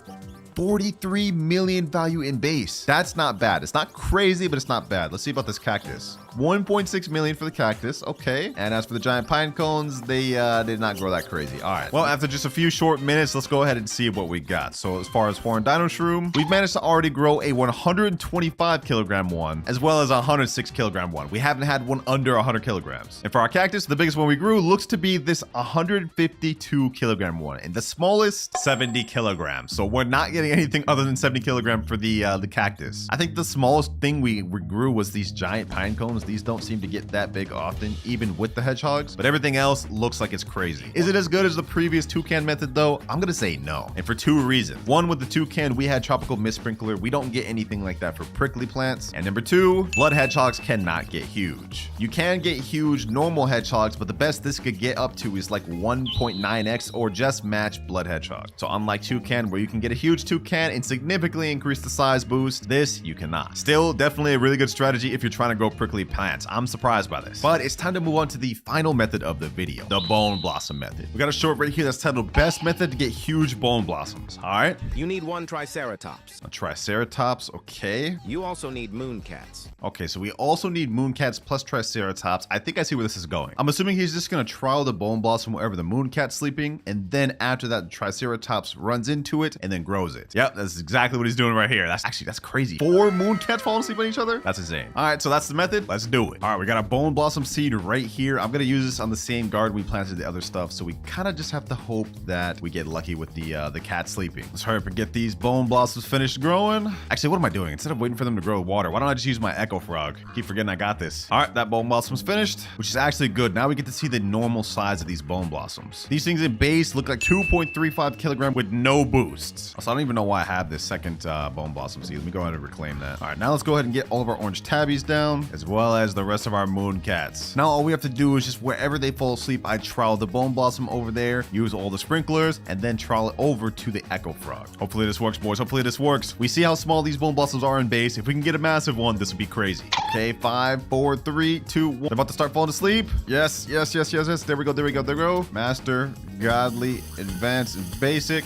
43 million value in base. That's not bad. It's not crazy, but it's not bad. Let's see about this cactus. 1.6 million for the cactus. Okay. And as for the giant pine cones, they did not grow that crazy. All right. Well, after just a few short minutes, let's go ahead and see what we got. So as far as foreign dino shroom, we've managed to already grow a 125 kilogram one, as well as a 106 kilogram one. We haven't had one under 100 kilograms. And for our cactus, the biggest one we grew looks to be this 152 kilogram one, and the smallest 70 kilograms. So we're not getting anything other than 70 kilogram for the cactus. I think the smallest thing we grew was these giant pine cones. These don't seem to get that big often, even with the hedgehogs, but everything else looks like it's crazy. Is it as good as the previous toucan method though? I'm gonna say no, and for two reasons. One, with the toucan, we had tropical mist sprinkler. We don't get anything like that for prickly plants. And number two, blood hedgehogs cannot get huge. You can get huge normal hedgehogs, but the best this could get up to is like 1.9x or just match blood hedgehog. So unlike toucan, where you can get a huge toucan and significantly increase the size boost, this you cannot. Still, definitely a really good strategy if you're trying to grow prickly plants. I'm surprised by this. But it's time to move on to the final method of the video, the bone blossom method. We got a short right here that's titled best method to get huge bone blossoms. All right. You need one triceratops. A triceratops, okay. You also need mooncats. Okay, so we also need mooncats plus triceratops. I think I see where this is going. I'm assuming he's just gonna trial the bone blossom wherever the mooncat's sleeping, and then after that, the triceratops runs into it and then grows it. Yep, that's exactly what he's doing right here. That's crazy. 4 mooncats falling asleep on each other? That's insane. All right, so that's the method. Let's do it. All right, we got a bone blossom seed right here. I'm gonna use this on the same garden we planted the other stuff, so we kind of just have to hope that we get lucky with the cat sleeping. Let's hurry up and get these bone blossoms finished growing. Actually, what am I doing? Instead of waiting for them to grow water, why don't I just use my echo frog? Keep forgetting I got this. All right, that bone blossom's finished, which is actually good. Now we get to see the normal size of these bone blossoms. These things in base look like 2.35 kilogram with no boosts. So I don't even know why I have this second bone blossom seed. Let me go ahead and reclaim that. All right, now let's go ahead and get all of our orange tabbies down, as well as the rest of our moon cats. Now all we have to do is just wherever they fall asleep, I trowel the bone blossom over there, use all the sprinklers, and then trowel it over to the echo frog. Hopefully this works, boys. Hopefully this works. We see how small these bone blossoms are in base. If we can get a massive one, this would be crazy. Okay, 5, 4, 3, 2, 1. They're about to start falling asleep. Yes. There we go. Master, godly, advanced, and basic.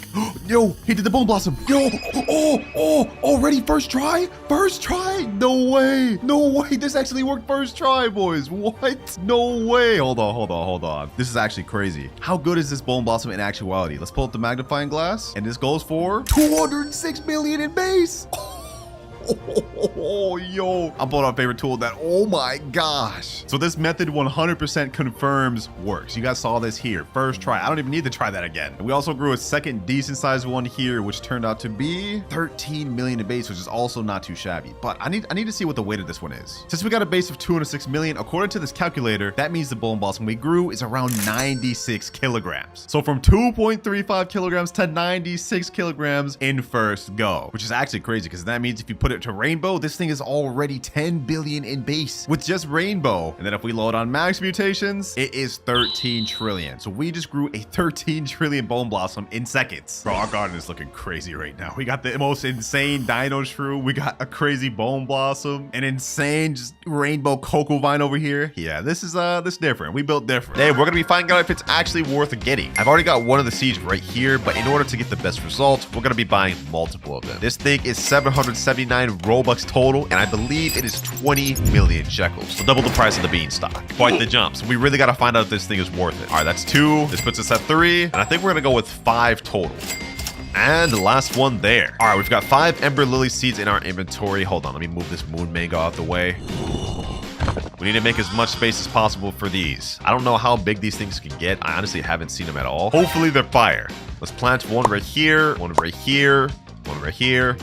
Yo, he did the bone blossom. Yo, already first try? No way. This actually worked first try, boys. What? No way. Hold on. This is actually crazy. How good is this bone blossom in actuality? Let's pull up the magnifying glass, and this goes for 206 million in base. Oh, yo. I'm pulling out my favorite tool that, oh my gosh. So this method 100% confirms works. You guys saw this here. First try. I don't even need to try that again. And we also grew a second decent sized one here, which turned out to be 13 million in base, which is also not too shabby. But I need to see what the weight of this one is. Since we got a base of 206 million, according to this calculator, that means the bone blossom we grew is around 96 kilograms. So from 2.35 kilograms to 96 kilograms in first go, which is actually crazy because that means if you put it to rainbow, this thing is already 10 billion in base with just rainbow. And then if we load on max mutations, it is 13 trillion. So we just grew a 13 trillion bone blossom in seconds. Bro, our garden is looking crazy right now. We got the most insane dino shrew. We got a crazy bone blossom, an insane just rainbow cocoa vine over here. Yeah, this is different. We built different. Hey, we're gonna be finding out if it's actually worth getting. I've already got one of the seeds right here, but in order to get the best results, we're gonna be buying multiple of them. This thing is 779 Robux total, and I believe it is 20 million shekels. So double the price of the beanstalk. Quite the jump. So we really got to find out if this thing is worth it. All right, that's 2. This puts us at 3, and I think we're gonna go with 5 total. And the last one there. All right, we've got 5 Ember Lily seeds in our inventory. Hold on, let me move this moon mango out the way. We need to make as much space as possible for these. I don't know how big these things can get. I honestly haven't seen them at all. Hopefully they're fire. Let's plant one right here, one right here, one right here,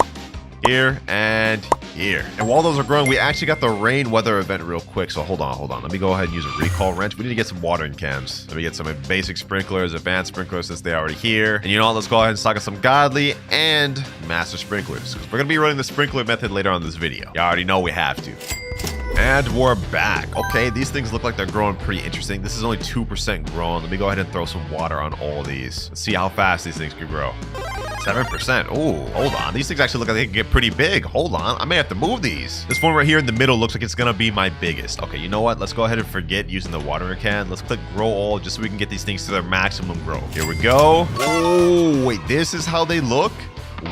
here, and here. And while those are growing, we actually got the rain weather event real quick. So hold on. Let me go ahead and use a recall wrench. We need to get some watering cans. Let me get some basic sprinklers, advanced sprinklers since they're already here. And you know what? Let's go ahead and stock up some godly and master sprinklers, because we're going to be running the sprinkler method later on in this video. You already know we have to. And we're back. Okay, these things look like they're growing pretty interesting. This is only 2% grown. Let me go ahead and throw some water on all these. Let's see how fast these things can grow. 7%. Oh, hold on. These things actually look like they can get pretty big. Hold on. I may have to move these. This one right here in the middle looks like it's going to be my biggest. Okay, you know what? Let's go ahead and forget using the watering can. Let's click grow all just so we can get these things to their maximum growth. Here we go. Oh, wait. This is how they look?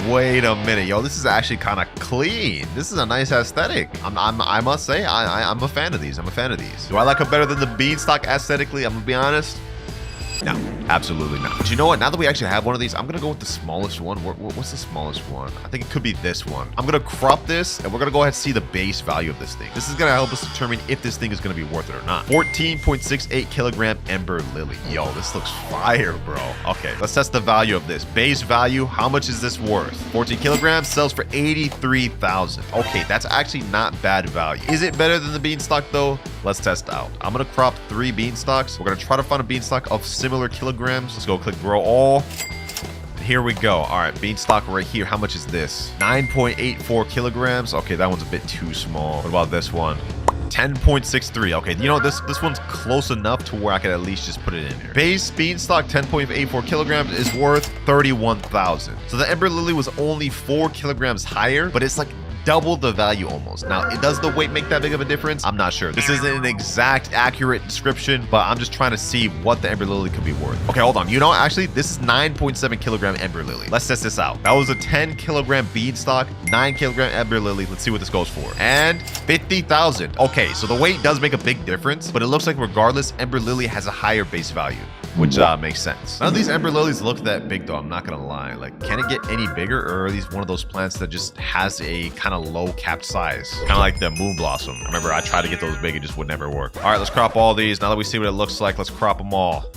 Wait a minute, yo, this is actually kind of clean. This is a nice aesthetic. I must say, I'm a fan of these. I'm a fan of these. Do I like them better than the beanstalk aesthetically? I'm gonna be honest. No, absolutely not. But you know what? Now that we actually have one of these, I'm going to go with the smallest one. What's the smallest one? I think it could be this one. I'm going to crop this, and we're going to go ahead and see the base value of this thing. This is going to help us determine if this thing is going to be worth it or not. 14.68 kilogram Ember Lily. Yo, this looks fire, bro. Okay, let's test the value of this. Base value, how much is this worth? 14 kilograms sells for 83,000. Okay, that's actually not bad value. Is it better than the beanstalk, though? Let's test out. I'm going to crop 3 beanstalks. We're going to try to find a beanstalk of similar kilograms. Let's go click grow all. Here we go. All right, beanstalk right here. How much is this? 9.84 kilograms. Okay, that one's a bit too small. What about this one? 10.63. Okay, you know, this one's close enough to where I could at least just put it in here. Base beanstalk 10.84 kilograms is worth 31,000. So the Ember Lily was only 4 kilograms higher, but it's like double the value almost. Now, does the weight make that big of a difference? I'm not sure. This isn't an exact accurate description, but I'm just trying to see what the Ember Lily could be worth. Okay, hold on. You know, actually, this is 9.7 kilogram Ember Lily. Let's test this out. That was a 10 kilogram beanstalk, 9 kilogram Ember Lily. Let's see what this goes for. And 50,000. Okay, so the weight does make a big difference, but it looks like regardless, Ember Lily has a higher base value, which makes sense. None of these Ember Lilies look that big, though. I'm not gonna lie. Like, can it get any bigger, or are these one of those plants that just has a kind of low capped size? Kind of like the Moon Blossom. I remember I tried to get those big, it just would never work. All right, let's crop all these. Now that we see what it looks like, let's crop them all.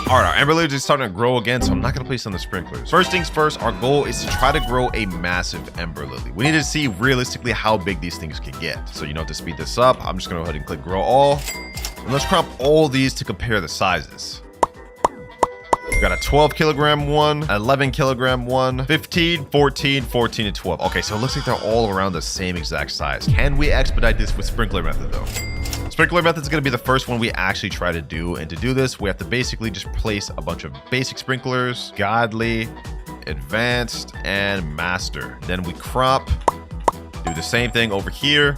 All right, our Ember Lilies is starting to grow again, so I'm not gonna place on the sprinklers. First things first, our goal is to try to grow a massive Ember Lily. We need to see realistically how big these things can get. So, you know, to speed this up, I'm just gonna go ahead and click grow all. And let's crop all these to compare the sizes. We've got a 12 kilogram one, 11 kilogram one, 15, 14, 14, and 12. Okay, so it looks like they're all around the same exact size. Can we expedite this with sprinkler method though? Sprinkler method is going to be the first one we actually try to do. And to do this, we have to basically just place a bunch of basic sprinklers, godly, advanced, and master. Then we crop, do the same thing over here.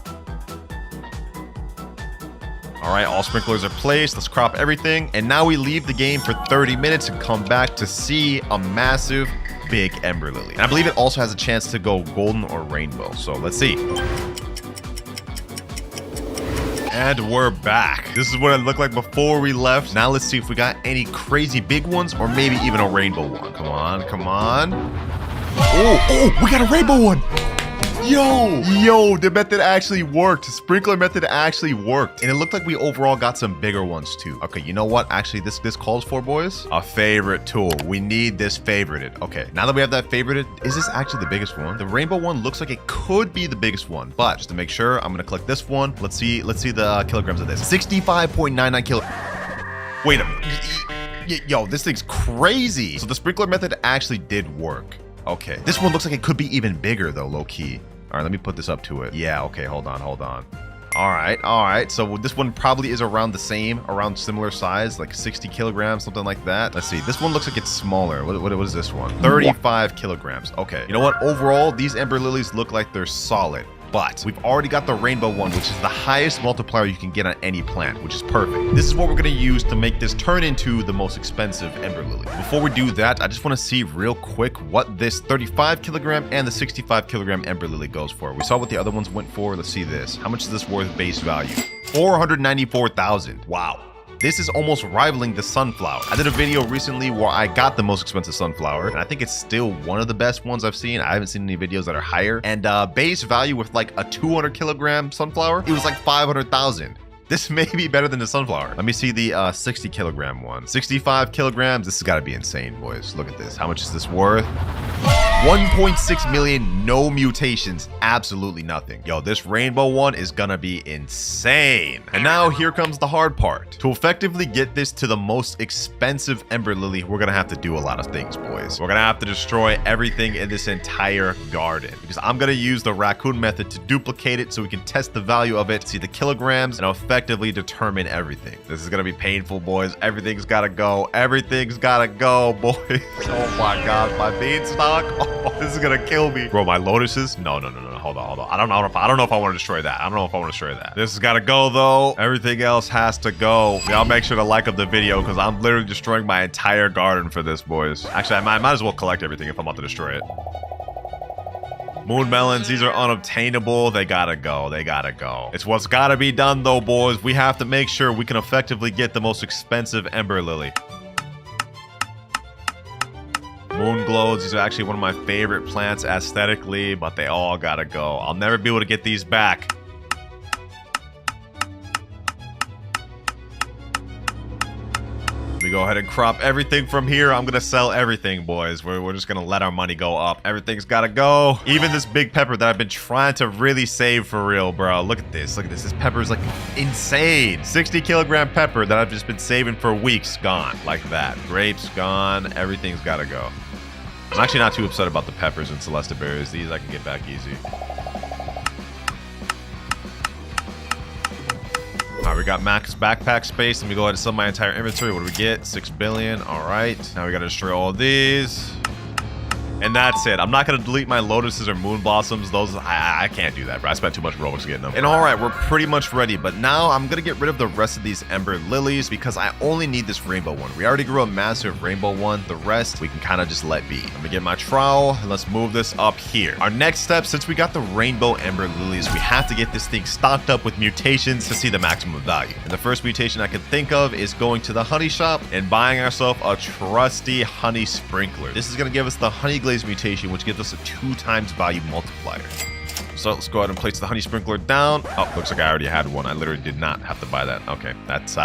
All right, all sprinklers are placed. Let's crop everything. And now we leave the game for 30 minutes and come back to see a massive, big Ember Lily. And I believe it also has a chance to go golden or rainbow. So let's see. And we're back. This is what it looked like before we left. Now let's see if we got any crazy big ones or maybe even a rainbow one. Come on, come on. Oh, we got a rainbow one. Yo, the method actually worked. Sprinkler method actually worked. And it looked like we overall got some bigger ones too. Okay, you know what? Actually, this calls for, boys, a favorite tool. We need this favorited. Okay, now that we have that favorited, is this actually the biggest one? The rainbow one looks like it could be the biggest one, but just to make sure, I'm gonna click this one. Let's see the kilograms of this. 65.99 kilo. Wait a minute. Yo, this thing's crazy. So the sprinkler method actually did work. Okay, this one looks like it could be even bigger though, low key. All right, let me put this up to it. Yeah, okay, hold on. All right. So this one probably is around the same, around similar size, like 60 kilograms, something like that. Let's see. This one looks like it's smaller. What is this one? 35 kilograms. Okay. You know what? Overall, these Ember Lilies look like they're solid. But we've already got the rainbow one, which is the highest multiplier you can get on any plant, which is perfect. This is what we're going to use to make this turn into the most expensive Ember Lily. Before we do that, I just want to see real quick what this 35 kilogram and the 65 kilogram Ember Lily goes for. We saw what the other ones went for. Let's see this. How much is this worth base value? 494,000. Wow. This is almost rivaling the sunflower. I did a video recently where I got the most expensive sunflower, and I think it's still one of the best ones I've seen. I haven't seen any videos that are higher. And base value with like a 200 kilogram sunflower, it was like 500,000. This may be better than the sunflower. Let me see the 60 kilogram one. 65 kilograms. This has got to be insane, boys. Look at this. How much is this worth? 1.6 million, no mutations, absolutely nothing. Yo, this rainbow one is gonna be insane. And now here comes the hard part. To effectively get this to the most expensive Ember Lily, we're gonna have to do a lot of things, boys. We're gonna have to destroy everything in this entire garden, because I'm gonna use the raccoon method to duplicate it so we can test the value of it, see the kilograms, and effectively determine everything. This is gonna be painful, boys. Everything's gotta go. Everything's gotta go, boys. Oh my God, my beanstalk. Oh, this is gonna kill me. Bro, my lotuses? No. Hold on. I don't know if I want to destroy that. This has got to go, though. Everything else has to go. Y'all make sure to like up the video because I'm literally destroying my entire garden for this, boys. Actually, I might as well collect everything if I'm about to destroy it. Moon melons, these are unobtainable. They gotta go. It's what's gotta be done, though, boys. We have to make sure we can effectively get the most expensive Ember Lily. WinterKloudz, these are actually one of my favorite plants aesthetically, but they all gotta go. I'll never be able to get these back. We go ahead and crop everything from here. I'm gonna sell everything, boys. We're just gonna let our money go up. Everything's gotta go. Even this big pepper that I've been trying to really save for real, bro. Look at this. This pepper is like insane. 60 kilogram pepper that I've just been saving for weeks, gone like that. Grapes gone. Everything's gotta go. I'm actually not too upset about the peppers and celesta berries. These I can get back easy. All right, we got max backpack space. Let me go ahead and sell my entire inventory. What do we get? 6 billion. All right. Now we got to destroy all these. And that's it. I'm not going to delete my lotuses or moon blossoms. Those, I can't do that, bro. I spent too much Robux getting them. And all right, we're pretty much ready. But now I'm going to get rid of the rest of these Ember Lilies because I only need this rainbow one. We already grew a massive rainbow one. The rest, we can kind of just let be. Let me get my trowel and let's move this up here. Our next step, since we got the rainbow Ember Lilies, we have to get this thing stocked up with mutations to see the maximum value. And the first mutation I can think of is going to the honey shop and buying ourselves a trusty honey sprinkler. This is going to give us the honey glaze mutation, which gives us a 2x value multiplier. So let's go ahead and place the honey sprinkler down. Oh, looks like I already had one. I literally did not have to buy that. Okay, that's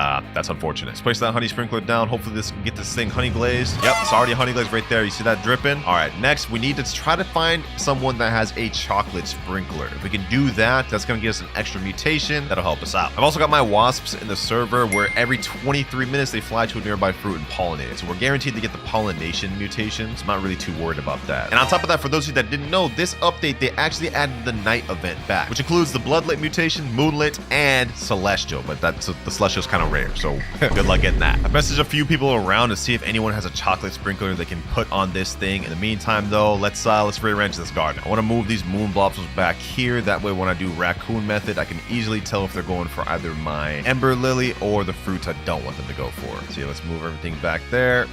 unfortunate. Let's place that honey sprinkler down. Hopefully this can get this thing honey glazed. Yep, it's already honey glazed right there. You see that dripping? All right, next we need to try to find someone that has a chocolate sprinkler. If we can do that, that's gonna give us an extra mutation. That'll help us out. I've also got my wasps in the server where every 23 minutes they fly to a nearby fruit and pollinate it. So we're guaranteed to get the pollination mutation. So I'm not really too worried about that. And on top of that, for those of you that didn't know, this update, they actually added the night event back, which includes the bloodlit mutation, moonlit, and celestial, but the celestial is kind of rare, so good luck getting that. I messaged a few people around to see if anyone has a chocolate sprinkler they can put on this thing. In the meantime, though, let's rearrange this garden. I want to move these moon blossoms back here. That way, when I do raccoon method, I can easily tell if they're going for either my Ember Lily or the fruits I don't want them to go for. So yeah, let's move everything back there.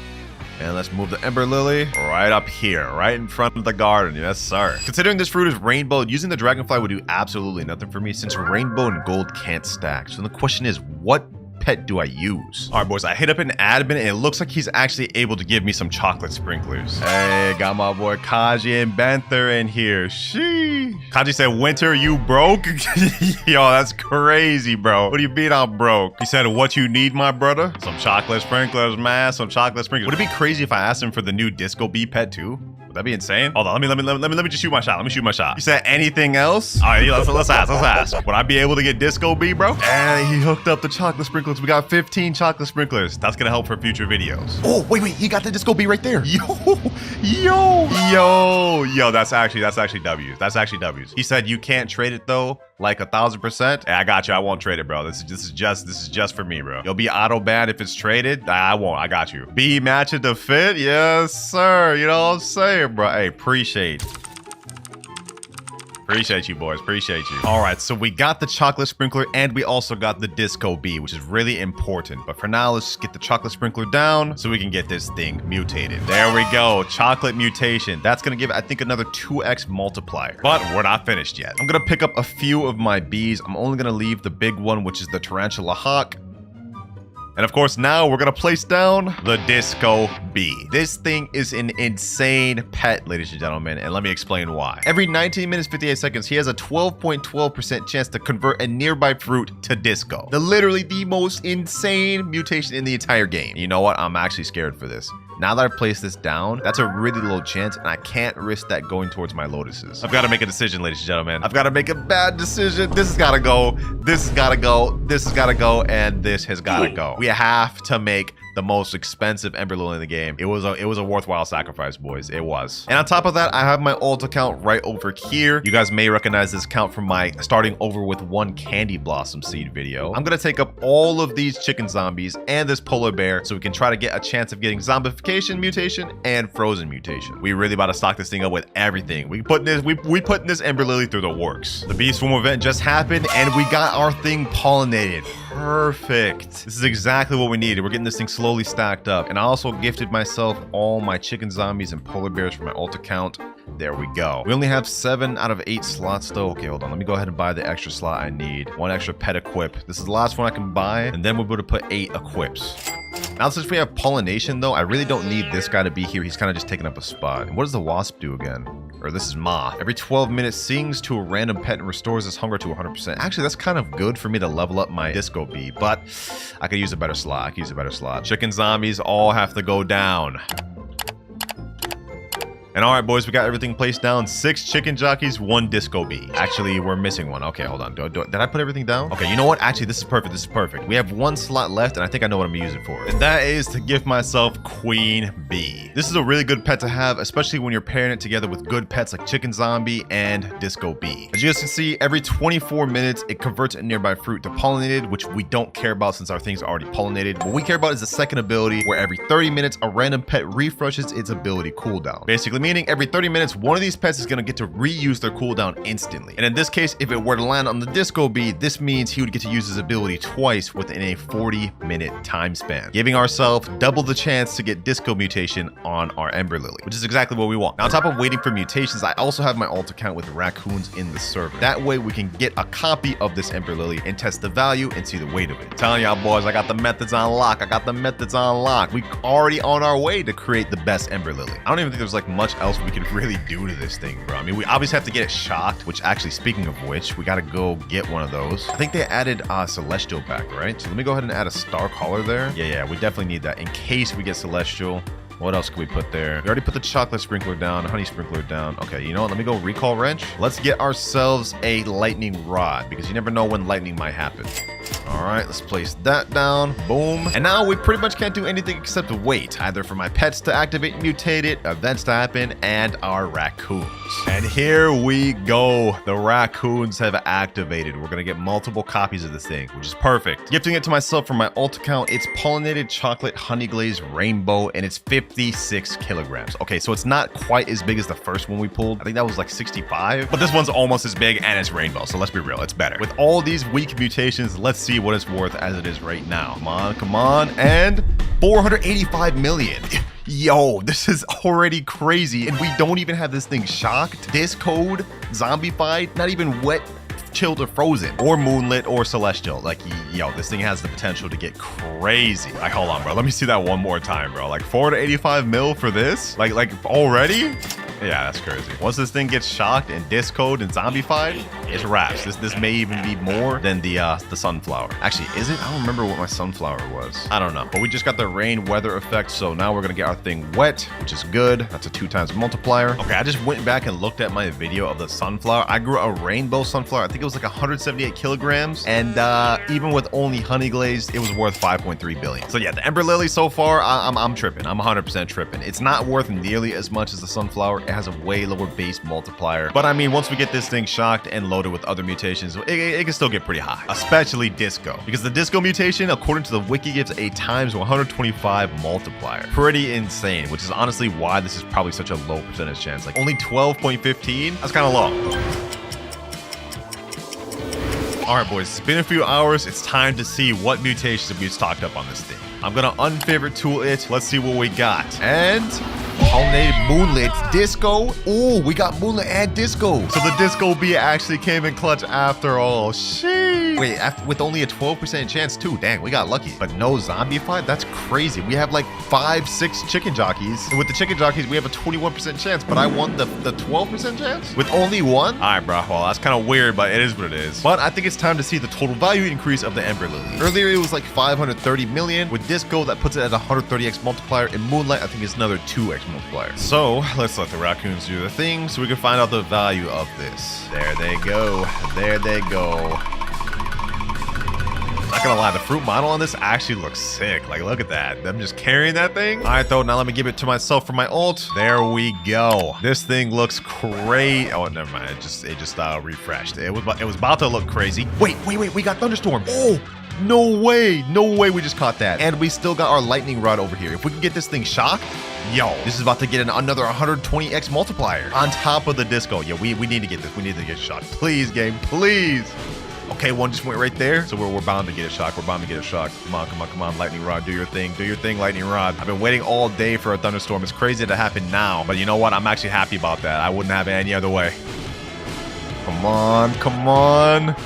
And let's move the Ember Lily right up here, right in front of the garden. Yes, sir. Considering this fruit is rainbow, using the dragonfly would do absolutely nothing for me since rainbow and gold can't stack. So the question is, what pet do I use? All right, boys, I hit up an admin and it looks like he's actually able to give me some chocolate sprinklers. Hey, got my boy Kaji and Banther in here. Sheesh. Kaji said, Winter, you broke? Yo, that's crazy, bro. What do you mean I'm broke? He said, what you need, my brother? Some chocolate sprinklers, man. Some chocolate sprinklers. Would it be crazy if I asked him for the new Disco Bee pet too? That'd be insane. Hold on, let me just shoot my shot. Let me shoot my shot. You said anything else? All right, let's ask. Would I be able to get Disco Bee, bro? And he hooked up the chocolate sprinklers. We got 15 chocolate sprinklers. That's gonna help for future videos. Oh, wait, he got the Disco Bee right there. Yo, that's actually W's. That's actually W's. He said you can't trade it though, like 1000%. Hey, I got you. I won't trade it, bro. This is just for me, bro. You'll be auto banned if it's traded. I won't. I got you. Be matching to fit. Yes, sir. You know what I'm saying, bro? Hey, appreciate you, boys. Appreciate you. All right, so we got the chocolate sprinkler and we also got the Disco Bee, which is really important. But for now, let's just get the chocolate sprinkler down so we can get this thing mutated. There we go. Chocolate mutation. That's going to give, I think, another 2x multiplier. But we're not finished yet. I'm going to pick up a few of my bees. I'm only going to leave the big one, which is the Tarantula Hawk. And of course, now we're going to place down the Disco Bee. This thing is an insane pet, ladies and gentlemen, and let me explain why. Every 19 minutes, 58 seconds, he has a 12.12% chance to convert a nearby fruit to disco. Literally the most insane mutation in the entire game. You know what? I'm actually scared for this. Now that I've placed this down, that's a really low chance, and I can't risk that going towards my lotuses. I've got to make a decision, ladies and gentlemen. I've got to make a bad decision. This has got to go. This has got to go. This has got to go. And this has got to go. We have to make the most expensive Ember Lily in the game. It was a worthwhile sacrifice, boys. It was. And on top of that, I have my ult account right over here. You guys may recognize this account from my starting over with 1 candy blossom seed video. I'm gonna take up all of these chicken zombies and this polar bear so we can try to get a chance of getting zombification mutation and frozen mutation. We really about to stock this thing up with everything. We putting this Ember Lily through the works. The Beast Swarm event just happened and we got our thing pollinated. Perfect. This is exactly what we needed. We're getting this thing slowly stacked up. And I also gifted myself all my chicken zombies and polar bears for my ult account. There we go. We only have 7 out of 8 slots though. Okay, hold on. Let me go ahead and buy the extra slot I need. 1 extra pet equip. This is the last one I can buy. And then we're able to put 8 equips. Now, since we have pollination though, I really don't need this guy to be here. He's kind of just taking up a spot. And what does the wasp do again? Or this is Ma. Every 12 minutes sings to a random pet and restores his hunger to 100%. Actually, that's kind of good for me to level up my disco bee, but I could use a better slot. Chicken zombies all have to go down. And all right, boys, we got everything placed down. 6 chicken jockeys, 1 disco bee. Actually, we're missing 1. Okay, hold on. Did I put everything down? Okay, you know what? Actually, this is perfect. We have 1 slot left, and I think I know what I'm gonna use it for. And that is to gift myself Queen Bee. This is a really good pet to have, especially when you're pairing it together with good pets like Chicken Zombie and Disco Bee. As you guys can see, every 24 minutes, it converts a nearby fruit to pollinated, which we don't care about since our thing's already pollinated. What we care about is the second ability, where every 30 minutes, a random pet refreshes its ability cooldown. Basically, meaning every 30 minutes, one of these pets is going to get to reuse their cooldown instantly. And in this case, if it were to land on the Disco Bee, this means he would get to use his ability twice within a 40-minute time span, giving ourselves double the chance to get Disco Mutation on our Ember Lily, which is exactly what we want. Now, on top of waiting for mutations, I also have my alt account with raccoons in the server. That way, we can get a copy of this Ember Lily and test the value and see the weight of it. I'm telling y'all, boys, I got the methods on lock. We already on our way to create the best Ember Lily. I don't even think there's like much else we could really do to this thing, bro. I mean, we obviously have to get it shocked, which actually, speaking of which, we got to go get one of those. I think they added Celestial back, right? So let me go ahead and add a Star Collar there. Yeah, we definitely need that in case we get Celestial. What else can we put there? We already put the chocolate sprinkler down, honey sprinkler down. Okay, you know what? Let me go recall wrench. Let's get ourselves a lightning rod because you never know when lightning might happen. All right, let's place that down. Boom. And now we pretty much can't do anything except wait, either for my pets to activate, mutate it, events to happen, and our raccoons. And here we go. The raccoons have activated. We're going to get multiple copies of this thing, which is perfect. Gifting it to myself from my alt account. It's pollinated chocolate honey glazed rainbow, and it's 56 kilograms. Okay, so it's not quite as big as the first one we pulled. I think that was like 65, but this one's almost as big and it's rainbow. So let's be real, it's better. With all these weak mutations, let's see what it's worth as it is right now. Come on, and 485 million. Yo, this is already crazy, and we don't even have this thing shocked, discode, zombified, not even wet, chilled, or frozen, or moonlit, or celestial. Like, yo, this thing has the potential to get crazy. Like, hold on, bro. Let me see that one more time, bro. Like, 485 mil for this? Like already? Yeah, that's crazy. Once this thing gets shocked and discoed and zombified, it's wraps. This may even be more than the sunflower. Actually, is it? I don't remember what my sunflower was. I don't know. But we just got the rain weather effect, so now we're gonna get our thing wet, which is good. That's a 2x multiplier. Okay, I just went back and looked at my video of the sunflower. I grew a rainbow sunflower. I think it was like 178 kilograms, and even with only honey glazed, it was worth 5.3 billion. So yeah, the Ember Lily so far, I'm tripping. I'm 100% tripping. It's not worth nearly as much as the sunflower. It has a way lower base multiplier, but I mean, once we get this thing shocked and loaded with other mutations, it can still get pretty high, especially disco, because the disco mutation, according to the wiki, gives a times 125 multiplier. Pretty insane, which is honestly why this is probably such a low percentage chance. Like only 12.15. That's kind of low. All right, boys, it's been a few hours. It's time to see what mutations we stocked up on this thing. I'm gonna unfavorite tool it. Let's see what we got. And pollinated moonlit disco. Oh, we got moonlit and disco. So the disco bee actually came in clutch after all. Sheesh. Wait, with only a 12% chance too. Dang, we got lucky. But no zombified? That's crazy. We have like 5-6 chicken jockeys. And with the chicken jockeys, we have a 21% chance. But I won the 12% chance with only one? All right, bro. Well, that's kind of weird, but it is what it is. But I think it's time to see the total value increase of the Ember Lily. Earlier, it was like 530 million. With disco, that puts it at a 130x multiplier. In moonlight, I think it's another 2x multiplier. So let's let the raccoons do their thing so we can find out the value of this. There they go. There they go. I gonna lie, the fruit model on this actually looks sick. Like, look at that. I'm just carrying that thing. All right, though, now let me give it to myself for my ult. There we go. This thing looks crazy. Oh, never mind. It just refreshed. It was about to look crazy. Wait. We got thunderstorm. Oh. No way we just caught that. And we still got our lightning rod over here. If we can get this thing shocked, yo, this is about to get another 120x multiplier on top of the disco. Yeah, we need to get this. We need to get shocked. Please, game, please. Okay, one just went right there. So we're bound to get a shock. We're bound to get a shock. Come on, lightning rod. Do your thing, lightning rod. I've been waiting all day for a thunderstorm. It's crazy to happen now. But you know what? I'm actually happy about that. I wouldn't have it any other way. Come on.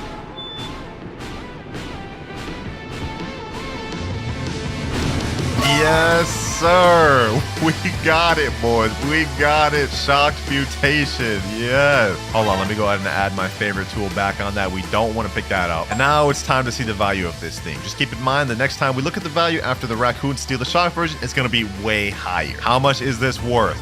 Yes, sir. We got it, boys. We got it. Shocked mutation. Yes. Hold on. Let me go ahead and add my favorite tool back on that. We don't want to pick that up. And now it's time to see the value of this thing. Just keep in mind the next time we look at the value after the raccoons steal the shock version, it's going to be way higher. How much is this worth?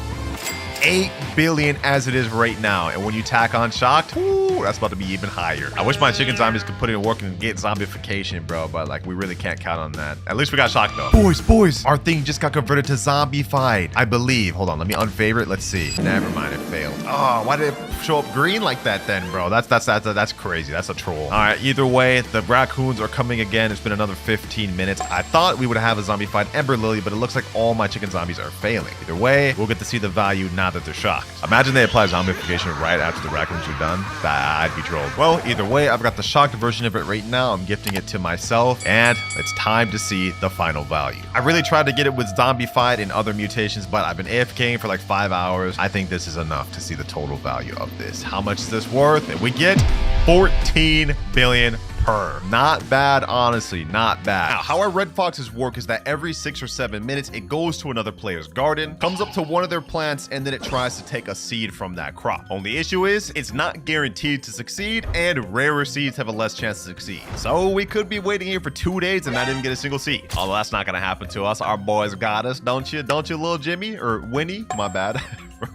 8 billion as it is right now. And when you tack on shocked, ooh, that's about to be even higher. I wish my chicken zombies could put it in work and get zombification, bro, but like we really can't count on that. At least we got shocked though. Boys, our thing just got converted to zombified, I believe. Hold on, let me unfavorite. Let's see. Never mind, it failed. Oh, why did it show up green like that then, bro? That's crazy. That's a troll. All right, either way, the raccoons are coming again. It's been another 15 minutes. I thought we would have a zombified Ember Lily, but it looks like all my chicken zombies are failing. Either way, we'll get to see the value now that they're shocked. Imagine they apply zombification right after the raccoons are done. I'd be trolled. Well, either way, I've got the shocked version of it right now. I'm gifting it to myself, and it's time to see the final value. I really tried to get it with zombified and other mutations, but I've been AFKing for like 5 hours. I think this is enough to see the total value of this. How much is this worth? And we get 14 billion per. Not bad, honestly, not bad. Now, how our red foxes work is that every 6 or 7 minutes, it goes to another player's garden, comes up to one of their plants, and then it tries to take a seed from that crop. Only issue is, it's not guaranteed to succeed, and rarer seeds have a less chance to succeed. So we could be waiting here for 2 days and not even get a single seed. Although that's not gonna happen to us. Our boys got us, don't you, little Jimmy? Or Winnie? My bad.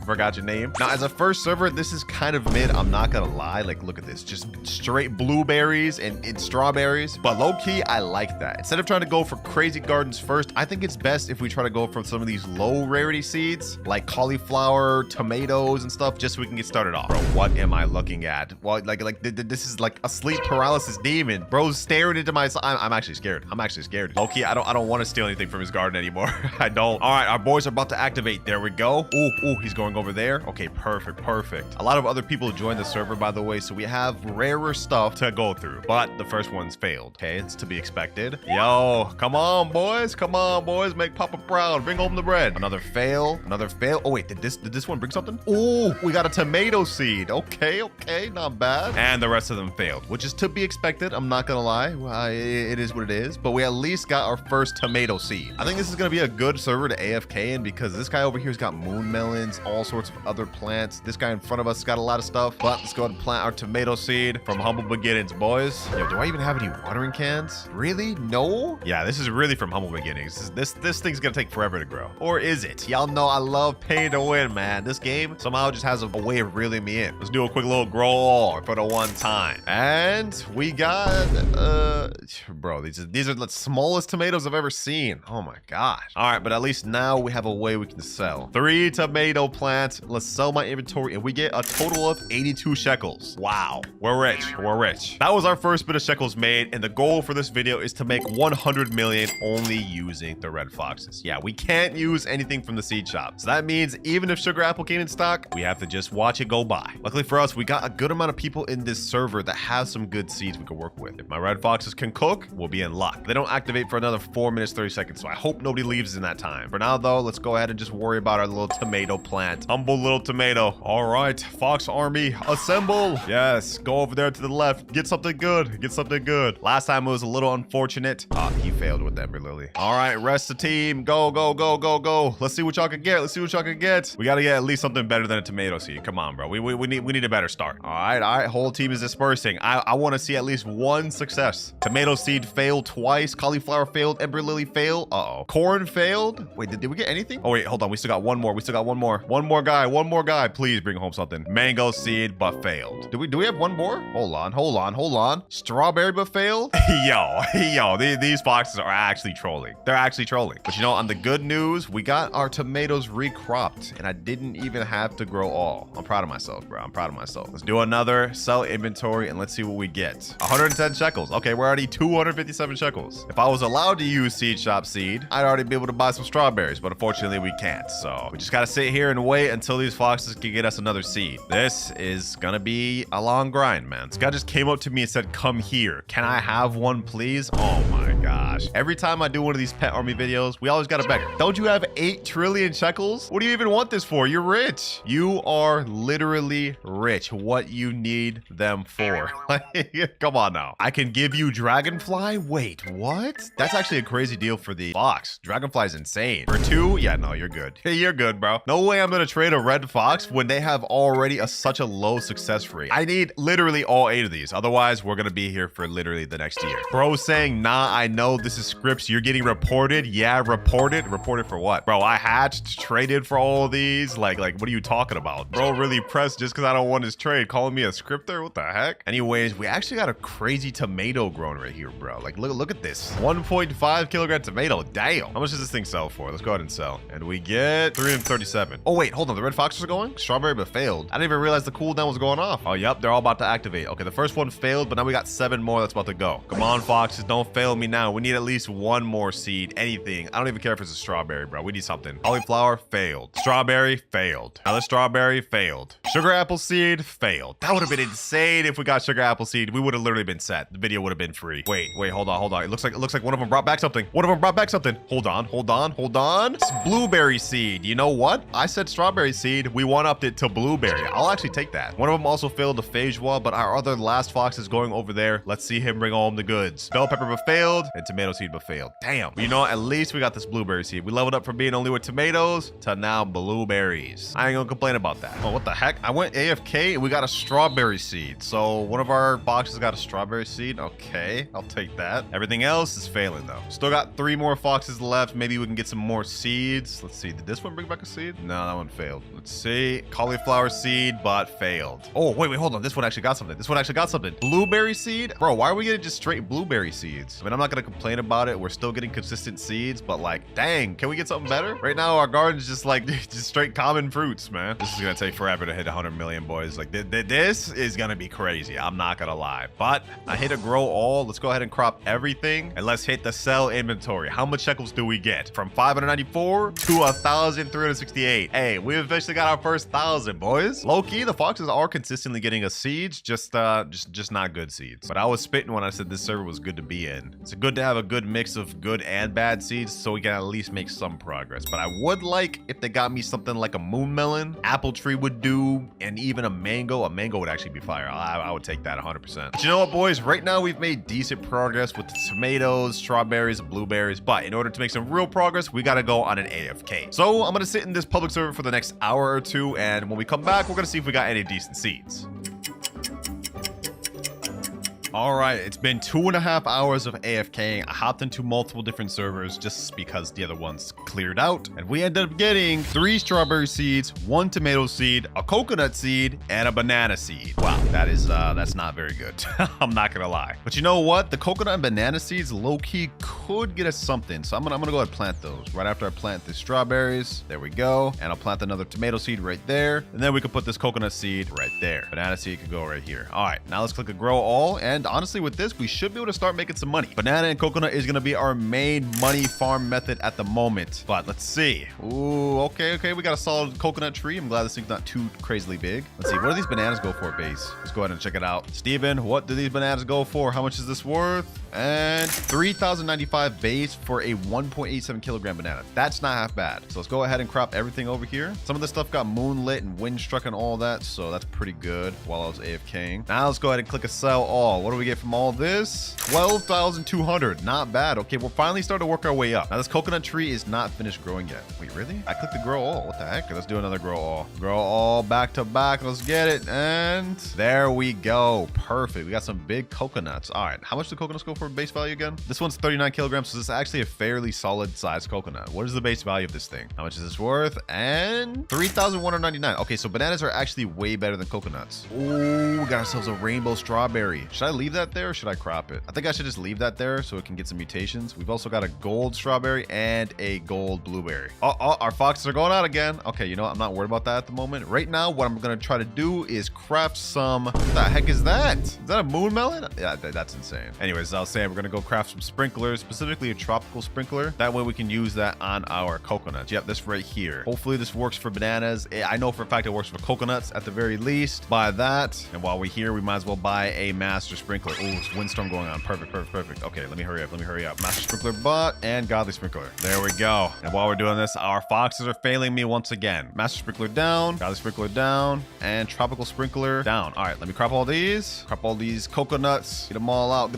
Forgot your name. Now, as a first server, this is kind of mid. I'm not gonna lie. Like, look at this. Just straight blueberries and strawberries. But low-key, I like that. Instead of trying to go for crazy gardens first, I think it's best if we try to go for some of these low rarity seeds, like cauliflower, tomatoes, and stuff, just so we can get started off. Bro, what am I looking at? Well, this is like a sleep paralysis demon. Bro's staring into my... I'm actually scared. I'm actually scared. Low-key, I don't want to steal anything from his garden anymore. I don't. All right, our boys are about to activate. There we go. Ooh, he's going over there. Okay, perfect. A lot of other people joined the server, by the way, so we have rarer stuff to go through, but the first one's failed. Okay, it's to be expected. Yo, come on, boys, make Papa proud. Bring home the bread. Another fail. Oh wait, did this one bring something? Oh, we got a tomato seed. Okay, not bad. And the rest of them failed, which is to be expected. I'm not gonna lie. It is what it is, but we at least got our first tomato seed. I think this is gonna be a good server to AFK in because this guy over here's got moon melons, all sorts of other plants. This guy in front of us has got a lot of stuff, but let's go ahead and plant our tomato seed from humble beginnings, boys. Yo, do I even have any watering cans? Really? No? Yeah, this is really from humble beginnings. This thing's gonna take forever to grow. Or is it? Y'all know I love pay to win, man. This game somehow just has a way of reeling me in. Let's do a quick little grow all for the one time. And we got, bro, these are the smallest tomatoes I've ever seen. Oh my gosh. All right, but at least now we have a way we can sell. 3 tomato plants. Let's sell my inventory and we get a total of 82 shekels. Wow, we're rich. That was our first bit of shekels made, and the goal for this video is to make 100 million only using the red foxes. Yeah, we can't use anything from the seed shop, so that means even if sugar apple came in stock, we have to just watch it go by. Luckily for us, we got a good amount of people in this server that have some good seeds we can work with. If my red foxes can cook, we'll be in luck. They don't activate for another 4 minutes 30 seconds, so I hope nobody leaves in that time. For now though, let's go ahead and just worry about our little tomato plant. Humble little tomato. All right, Fox Army, assemble. Yes, go over there to the left. Get something good. Last time it was a little unfortunate. He failed with the Ember Lily. All right, rest the team. Go. Let's see what y'all can get. We gotta get at least something better than a tomato seed. Come on, bro. We need a better start. All right. Whole team is dispersing. I want to see at least one success. Tomato seed failed twice. Cauliflower failed. Ember Lily failed. Corn failed. Wait, did we get anything? Oh wait, hold on. We still got one more. One more guy. Please bring home something. Mango seed, but failed. Do we have one more? Hold on. Strawberry, but failed? yo, these foxes are actually trolling. They're actually trolling. But you know, on the good news, we got our tomatoes recropped, and I didn't even have to grow all. I'm proud of myself, bro. I'm proud of myself. Let's do another sell inventory, and let's see what we get. 110 shekels. Okay, we're already 257 shekels. If I was allowed to use seed shop seed, I'd already be able to buy some strawberries, but unfortunately we can't. So we just gotta sit here and wait until these foxes can get us another seed. This is gonna be a long grind, man. This guy just came up to me and said, come here. Can I have one, please? Oh my gosh. Every time I do one of these pet army videos, we always gotta beg. Don't you have 8 trillion shekels? What do you even want this for? You're rich. You are literally rich. What you need them for? Come on now. I can give you dragonfly? Wait, what? That's actually a crazy deal for the fox. Dragonfly is insane. For 2? Yeah, no, you're good. You're good, bro. No way I'm gonna trade a red fox when they have already such a low success rate. I need literally all 8 of these. Otherwise, we're gonna be here for literally the next year. Bro saying, nah, I know this is scripts. You're getting reported. Yeah, reported. Reported for what? Bro, I hatched, traded for all of these. Like, what are you talking about? Bro really pressed just because I don't want his trade. Calling me a scripter? What the heck? Anyways, we actually got a crazy tomato growing right here, bro. Like, look at this. 1.5 kilogram tomato. Damn. How much does this thing sell for? Let's go ahead and sell. And we get 337. Oh, wait, hold on. The red foxes are going? Strawberry, but failed. I didn't even realize the cooldown was going off. Oh, yep. They're all about to activate. Okay, the first one failed, but now we got 7 more that's about to go. Come on, foxes. Don't fail me now. We need at least 1 more seed. Anything. I don't even care if it's a strawberry, bro. We need something. Cauliflower, failed. Strawberry, failed. Another strawberry, failed. Sugar apple seed, failed. That would have been insane if we got sugar apple seed. We would have literally been set. The video would have been free. Wait, hold on. It looks like one of them brought back something. Hold on. It's blueberry seed. You know what? I said strawberry seed. We one-upped it to blueberry. I'll actually take that. One of them also failed the phage wall, but our other last fox is going over there. Let's see him bring home the goods. Bell pepper but failed, and tomato seed but failed. Damn. You know, at least we got this blueberry seed. We leveled up from being only with tomatoes to now blueberries. I ain't gonna complain about that. Oh, what the heck? I went AFK and we got a strawberry seed. So one of our boxes got a strawberry seed. Okay, I'll take that. Everything else is failing though. Still got 3 more foxes left. Maybe we can get some more seeds. Let's see. Did this one bring back a seed? No, that one failed. Let's see. Cauliflower seed, but failed. Oh, wait, hold on. This one actually got something. Blueberry seed? Bro, why are we getting just straight blueberry seeds? I mean, I'm not gonna complain about it. We're still getting consistent seeds, but like, dang, can we get something better? Right now, our garden's just like, just straight common fruits, man. This is gonna take forever to hit 100 million, boys. Like, this is gonna be crazy. I'm not gonna lie. But I hit a grow all. Let's go ahead and crop everything, and let's hit the sell inventory. How much shekels do we get? From 594 to 1,368. Hey, we eventually got our first 1,000, boys. Low-key, the foxes are consistently getting us seeds, just not good seeds. But I was spitting when I said this server was good to be in. It's good to have a good mix of good and bad seeds, so we can at least make some progress. But I would like if they got me something like a moon melon, apple tree would do, and even a mango. A mango would actually be fire. I would take that 100%. But you know what, boys? Right now we've made decent progress with the tomatoes, strawberries, and blueberries. But in order to make some real progress, we gotta go on an AFK. So I'm gonna sit in this public server for the next hour or 2, and when we come back, we're gonna see if we got any decent seeds. All right, it's been 2.5 hours of AFKing. I hopped into multiple different servers just because the other ones cleared out. And we ended up getting 3 strawberry seeds, 1 tomato seed, a coconut seed, and a banana seed. Wow, that's not very good. I'm not gonna lie. But you know what? The coconut and banana seeds low-key could get us something. So I'm gonna go ahead and plant those. Right after I plant the strawberries, there we go. And I'll plant another tomato seed right there. And then we can put this coconut seed right there. Banana seed can go right here. All right, now let's click a grow all. And honestly, with this, we should be able to start making some money. Banana and coconut is going to be our main money farm method at the moment. But let's see. Ooh, okay. We got a solid coconut tree. I'm glad this thing's not too crazily big. Let's see. What do these bananas go for, base? Let's go ahead and check it out. Steven, what do these bananas go for? How much is this worth? And 3,095 base for a 1.87 kilogram banana. That's not half bad. So let's go ahead and crop everything over here. Some of this stuff got moonlit and wind struck and all that. So that's pretty good while I was AFKing. Now let's go ahead and click a sell all. What What do we get from all this? 12,200. Not bad. Okay, we're finally starting to work our way up. Now, this coconut tree is not finished growing yet. Wait, really? I clicked the grow all. What the heck? Let's do another grow all. Grow all back to back. Let's get it. And there we go. Perfect. We got some big coconuts. All right. How much do coconuts go for base value again? This one's 39 kilograms, so this is actually a fairly solid size coconut. What is the base value of this thing? How much is this worth? And 3,199. Okay, so bananas are actually way better than coconuts. Oh, we got ourselves a rainbow strawberry. Should I leave that there or should I crop it? I think I should just leave that there so it can get some mutations. We've also got a gold strawberry and a gold blueberry. Oh, our foxes are going out again. Okay, you know what? I'm not worried about that at the moment. Right now, what I'm going to try to do is craft some... What the heck is that? Is that a moon melon? Yeah, that's insane. Anyways, as I was saying, we're going to go craft some sprinklers, specifically a tropical sprinkler. That way we can use that on our coconuts. Yep, this right here. Hopefully this works for bananas. I know for a fact it works for coconuts at the very least. Buy that. And while we're here, we might as well buy a master sprinkler. Oh, it's windstorm going on. Perfect. Okay, let me hurry up. Master sprinkler bot and godly sprinkler. There we go. And while we're doing this, our foxes are failing me once again. Master sprinkler down, godly sprinkler down, and tropical sprinkler down. All right, let me crop all these. Crop all these coconuts. Get them all out.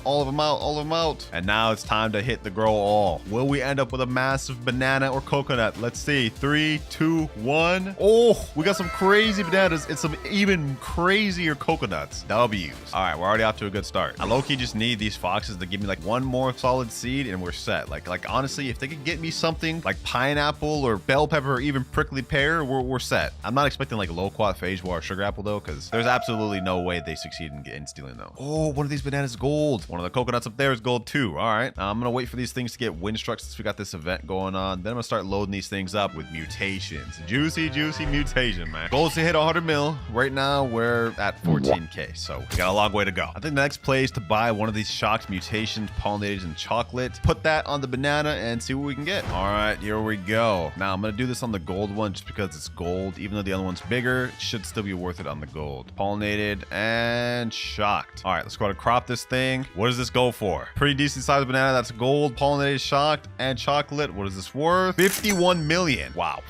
All of them out. And now it's time to hit the grow all. Will we end up with a massive banana or coconut? Let's see. 3, 2, 1. Oh, we got some crazy bananas and some even crazier coconuts. W's. All right, we're already off to a good start. I low-key just need these foxes to give me like one more solid seed and we're set. Like honestly, if they could get me something like pineapple or bell pepper or even prickly pear, we're set. I'm not expecting like loquat, phage or sugar apple though, because there's absolutely no way they succeed in stealing those. Oh, one of these bananas is gold. One of the coconuts up there is gold too. All right, I'm gonna wait for these things to get windstruck since we got this event going on. Then I'm gonna start loading these things up with mutations. Juicy mutation, man. Goal is to hit 100 mil. Right now we're at 14k, so we got a long way to go. I think the next play is to buy one of these shocked mutations, pollinators, and chocolate. Put that on the banana and see what we can get. All right, here we go. Now I'm gonna do this on the gold one just because it's gold. Even though the other one's bigger, it should still be worth it on the gold. Pollinated and shocked. All right, let's go to crop this thing. What does this go for? Pretty decent sized banana. That's gold, pollinated, shocked, and chocolate. What is this worth? 51 million. Wow.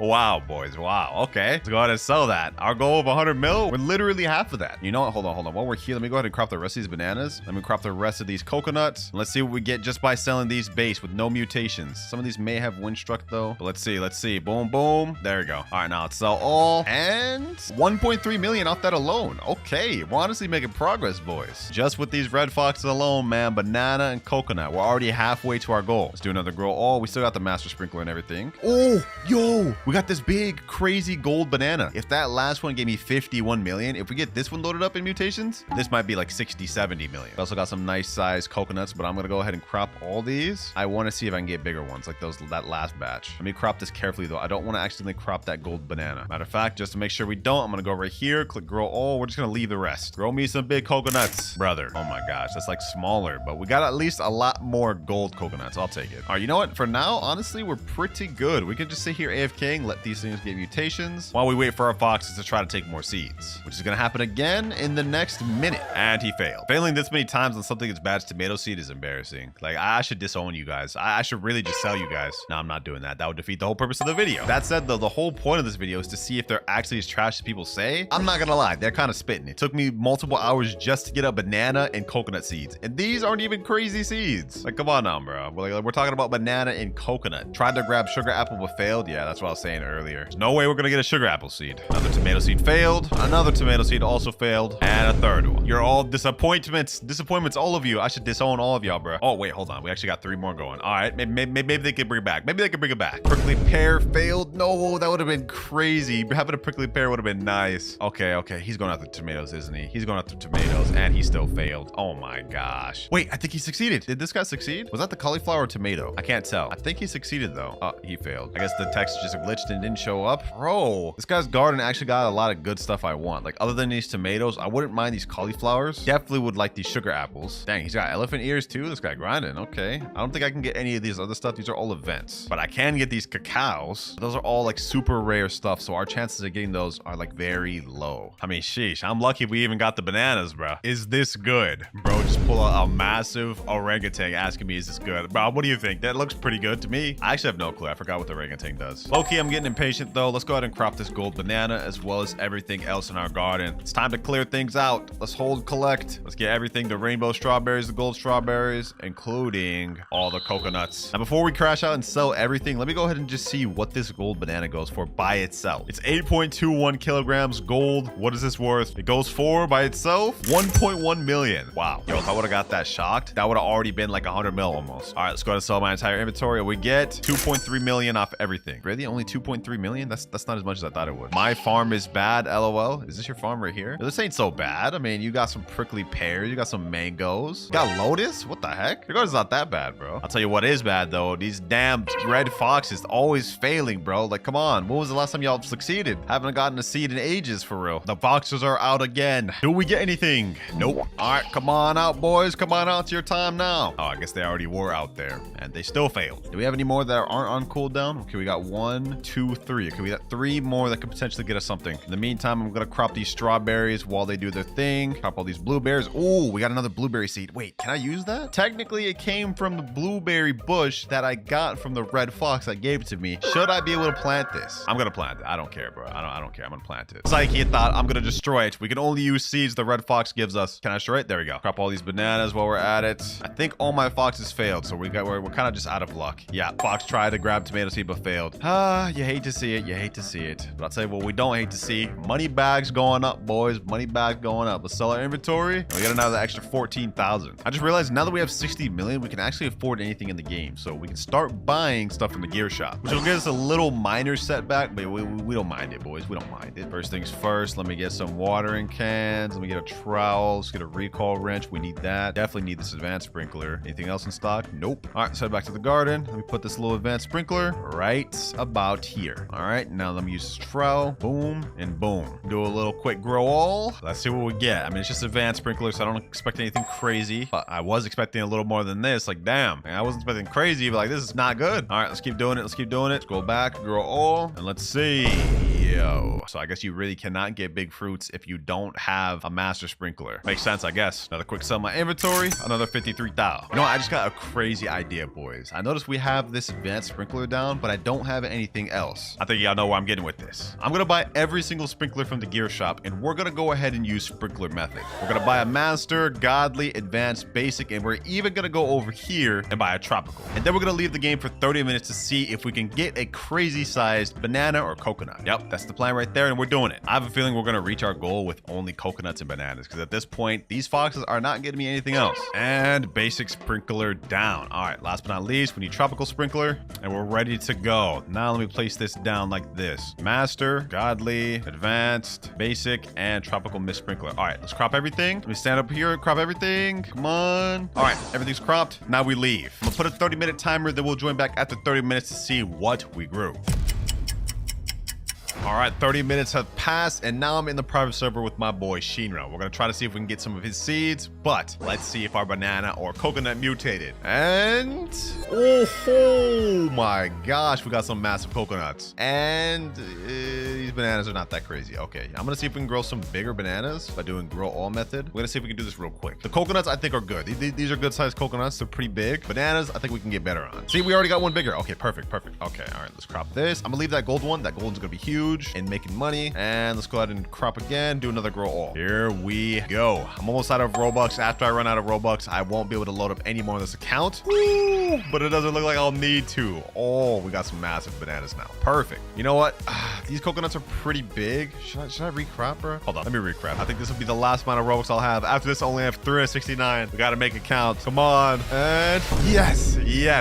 Wow, boys. Wow. Okay. Let's go ahead and sell that. Our goal of 100 mil, we're literally half of that. You know what? Hold on. While we're here, let me go ahead and crop the rest of these bananas. Let me crop the rest of these coconuts. Let's see what we get just by selling these base with no mutations. Some of these may have windstruck though. But let's see. Boom. There we go. All right, now let's sell all. And 1.3 million off that alone. Okay. We're honestly making progress, boys. Just with these red foxes alone, man. Banana and coconut. We're already halfway to our goal. Let's do another grow all. We still got the master sprinkler and everything. Oh, yo, we got this big, crazy gold banana. If that last one gave me 51 million, if we get this one loaded up in mutations, this might be like 60, 70 million. We also got some nice size coconuts, but I'm going to go ahead and crop all these. I want to see if I can get bigger ones like that last batch. Let me crop this carefully though. I don't want to accidentally crop that gold banana. Matter of fact, just to make sure we don't, I'm going to go right here, click grow all. We're just going to leave the rest. Grow me some big coconuts, brother. Oh my gosh, that's like smaller, but we got at least a lot more gold coconuts. I'll take it. All right, you know what? For now, honestly, we're pretty good. We can just sit here AFK and let these things get mutations while we wait for our foxes to try to take more seeds, which is going to happen again in the next minute. And he failed. Failing this many times on something as bad as tomato seed is embarrassing. Like, I should disown you guys. I should really just sell you guys. No, I'm not doing that. That would defeat the whole purpose of the video. That said, though, the whole point of this video is to see if they're actually as trash as people say. I'm not gonna lie, they're kind of spitting. It took me multiple hours just to get a banana and coconut seeds, and these aren't even crazy seeds. Like, come on now, bro. We're talking about banana and coconut. Tried to grab sugar apple but failed. Yeah, that's what I was saying earlier. There's no way we're gonna get a sugar apple seed. Another tomato seed failed. Another tomato seed also failed, and a third one. You're all disappointments, all of you. I should disown all of y'all, bro. Oh wait, hold on. We actually got 3 more going. All right, maybe they can bring it back. Maybe they can bring it back. Prickly pear failed. No, that would have been crazy. Having a prickly pear would have been nice. Okay. He's going after tomatoes, isn't he? He's going after tomatoes, and he still failed. Oh my gosh. Wait, I think he succeeded. Did this guy succeed? Was that the cauliflower or tomato? I can't tell. I think he succeeded though. Oh, he failed. I guess the text just glitched and didn't show up. Bro, this guy's garden actually got a lot of good stuff I want. Like, other than these tomatoes, I wouldn't mind these cauliflowers. Definitely would like these sugar apples. Dang, he's got elephant ears too. This guy grinding. Okay. I don't think I can get any of these other stuff. These are all events, but I can get these cacaos. Those are all like super rare stuff, so our chances of getting those are like very low. I mean, sheesh, I'm lucky we even got the bananas, bro. Is this good? Bro, just pull out a massive orangutan asking me, is this good? Bro, what do you think? That looks pretty good to me. I actually have no clue. I forgot what the orangutan does. Low-key, I'm getting impatient though. Let's go ahead and crop this gold banana as well as everything else in our garden. It's time to clear things things out. Let's hold collect. Let's get everything, the rainbow strawberries, the gold strawberries, including all the coconuts. Now, before we crash out and sell everything, let me go ahead and just see what this gold banana goes for by itself. It's 8.21 kilograms gold. What is this worth? It goes for by itself 1.1 million. Wow. Yo, if I would have got that shocked, that would have already been like 100 mil almost. All right, let's go ahead and sell my entire inventory. We get 2.3 million off everything. Really? Only 2.3 million? That's not as much as I thought it would. My farm is bad, LOL. Is this your farm right here? This ain't so bad. I mean, you got some prickly pears. You got some mangoes. You got lotus? What the heck? Your garden's not that bad, bro. I'll tell you what is bad, though. These damn red foxes always failing, bro. Like, come on. When was the last time y'all succeeded? Haven't gotten a seed in ages, for real. The foxes are out again. Do we get anything? Nope. All right, come on out, boys. Come on out. It's your time now. Oh, I guess they already were out there, and they still failed. Do we have any more that aren't on cooldown? Okay, we got 1, 2, 3. Okay, we got 3 more that could potentially get us something. In the meantime, I'm gonna crop these strawberries while they do their thing. Crop all these blueberries. Oh, we got another blueberry seed. Wait, can I use that? Technically, it came from the blueberry bush that I got from the red fox that gave it to me. Should I be able to plant this? I'm gonna plant it. I don't care, bro. I don't care. I'm gonna plant it. Psyche thought I'm gonna destroy it. We can only use seeds the red fox gives us. Can I destroy it? There we go. Crop all these bananas while we're at it. I think all my foxes failed, so we're kind of just out of luck. Yeah, fox tried to grab tomato seed but failed. Ah, you hate to see it. You hate to see it. But I'll tell you what we don't hate to see. Money bags going up, boys. Money bags going up. Let's sell our inventory. We got another extra 14,000. I just realized now that we have 60 million, we can actually afford anything in the game. So we can start buying stuff from the gear shop, which will give us a little minor setback, but we don't mind it, boys. We don't mind it. First things first, let me get some watering cans. Let me get a trowel. Let's get a recall wrench. We need that. Definitely need this advanced sprinkler. Anything else in stock? Nope. All right, let's head back to the garden. Let me put this little advanced sprinkler right about here. All right, now let me use this trowel. Boom and boom. Do a little quick grow all. Let's see what we get. I mean, it's just advanced sprinkler, so I don't expect anything crazy. But I was expecting a little more than this. Like, damn. I wasn't expecting crazy, but like, this is not good. All right, let's keep doing it. Let's keep doing it. Let's go back, grow all, and let's see. Yo. So I guess you really cannot get big fruits if you don't have a master sprinkler. Makes sense, I guess. Another quick sell my inventory. Another 53,000. You know what? I just got a crazy idea, boys. I noticed we have this advanced sprinkler down, but I don't have anything else. I think y'all know where I'm getting with this. I'm gonna buy every single sprinkler from the gear shop, and we're gonna go ahead and use sprinkler method. We're gonna buy a master, godly, advanced, basic, and we're even gonna go over here and buy a tropical. And then we're gonna leave the game for 30 minutes to see if we can get a crazy sized banana or coconut. Yep, that's the plan right there, and we're doing it. I have a feeling we're gonna reach our goal with only coconuts and bananas, because at this point, these foxes are not getting me anything else. And basic sprinkler down. All right, last but not least, we need tropical sprinkler, and we're ready to go. Now let me place this down like this. Master, godly, advanced, basic, and tropical mist sprinkler. All right, let's crop everything. Let me stand up here and crop everything. Come on. All right, everything's cropped. Now we leave. I'm gonna put a 30-minute timer, then we'll join back after 30 minutes to see what we grew. All right, 30 minutes have passed, and now I'm in the private server with my boy Shinra. We're gonna try to see if we can get some of his seeds, but let's see if our banana or coconut mutated. And oh my gosh, we got some massive coconuts. And these bananas are not that crazy. Okay, I'm gonna see if we can grow some bigger bananas by doing grow all method. We're gonna see if we can do this real quick. The coconuts I think are good. These are good sized coconuts. They're pretty big. Bananas I think we can get better on. See, we already got one bigger. Okay, perfect. Okay, all right, let's crop this. I'm gonna leave that gold one. That gold one's gonna be huge and making money. And let's go ahead and crop again, do another grow all. Here we go. I'm almost out of Robux. After I run out of Robux, I won't be able to load up any more of this account. Woo! But it doesn't look like I'll need to. Oh, we got some massive bananas now. Perfect. You know what? These coconuts are pretty big. Should I recrop, bro? Hold on, let me recrop. I think this will be the last amount of Robux I'll have. After this, I only have 369. We gotta make it count. Come on. And yes,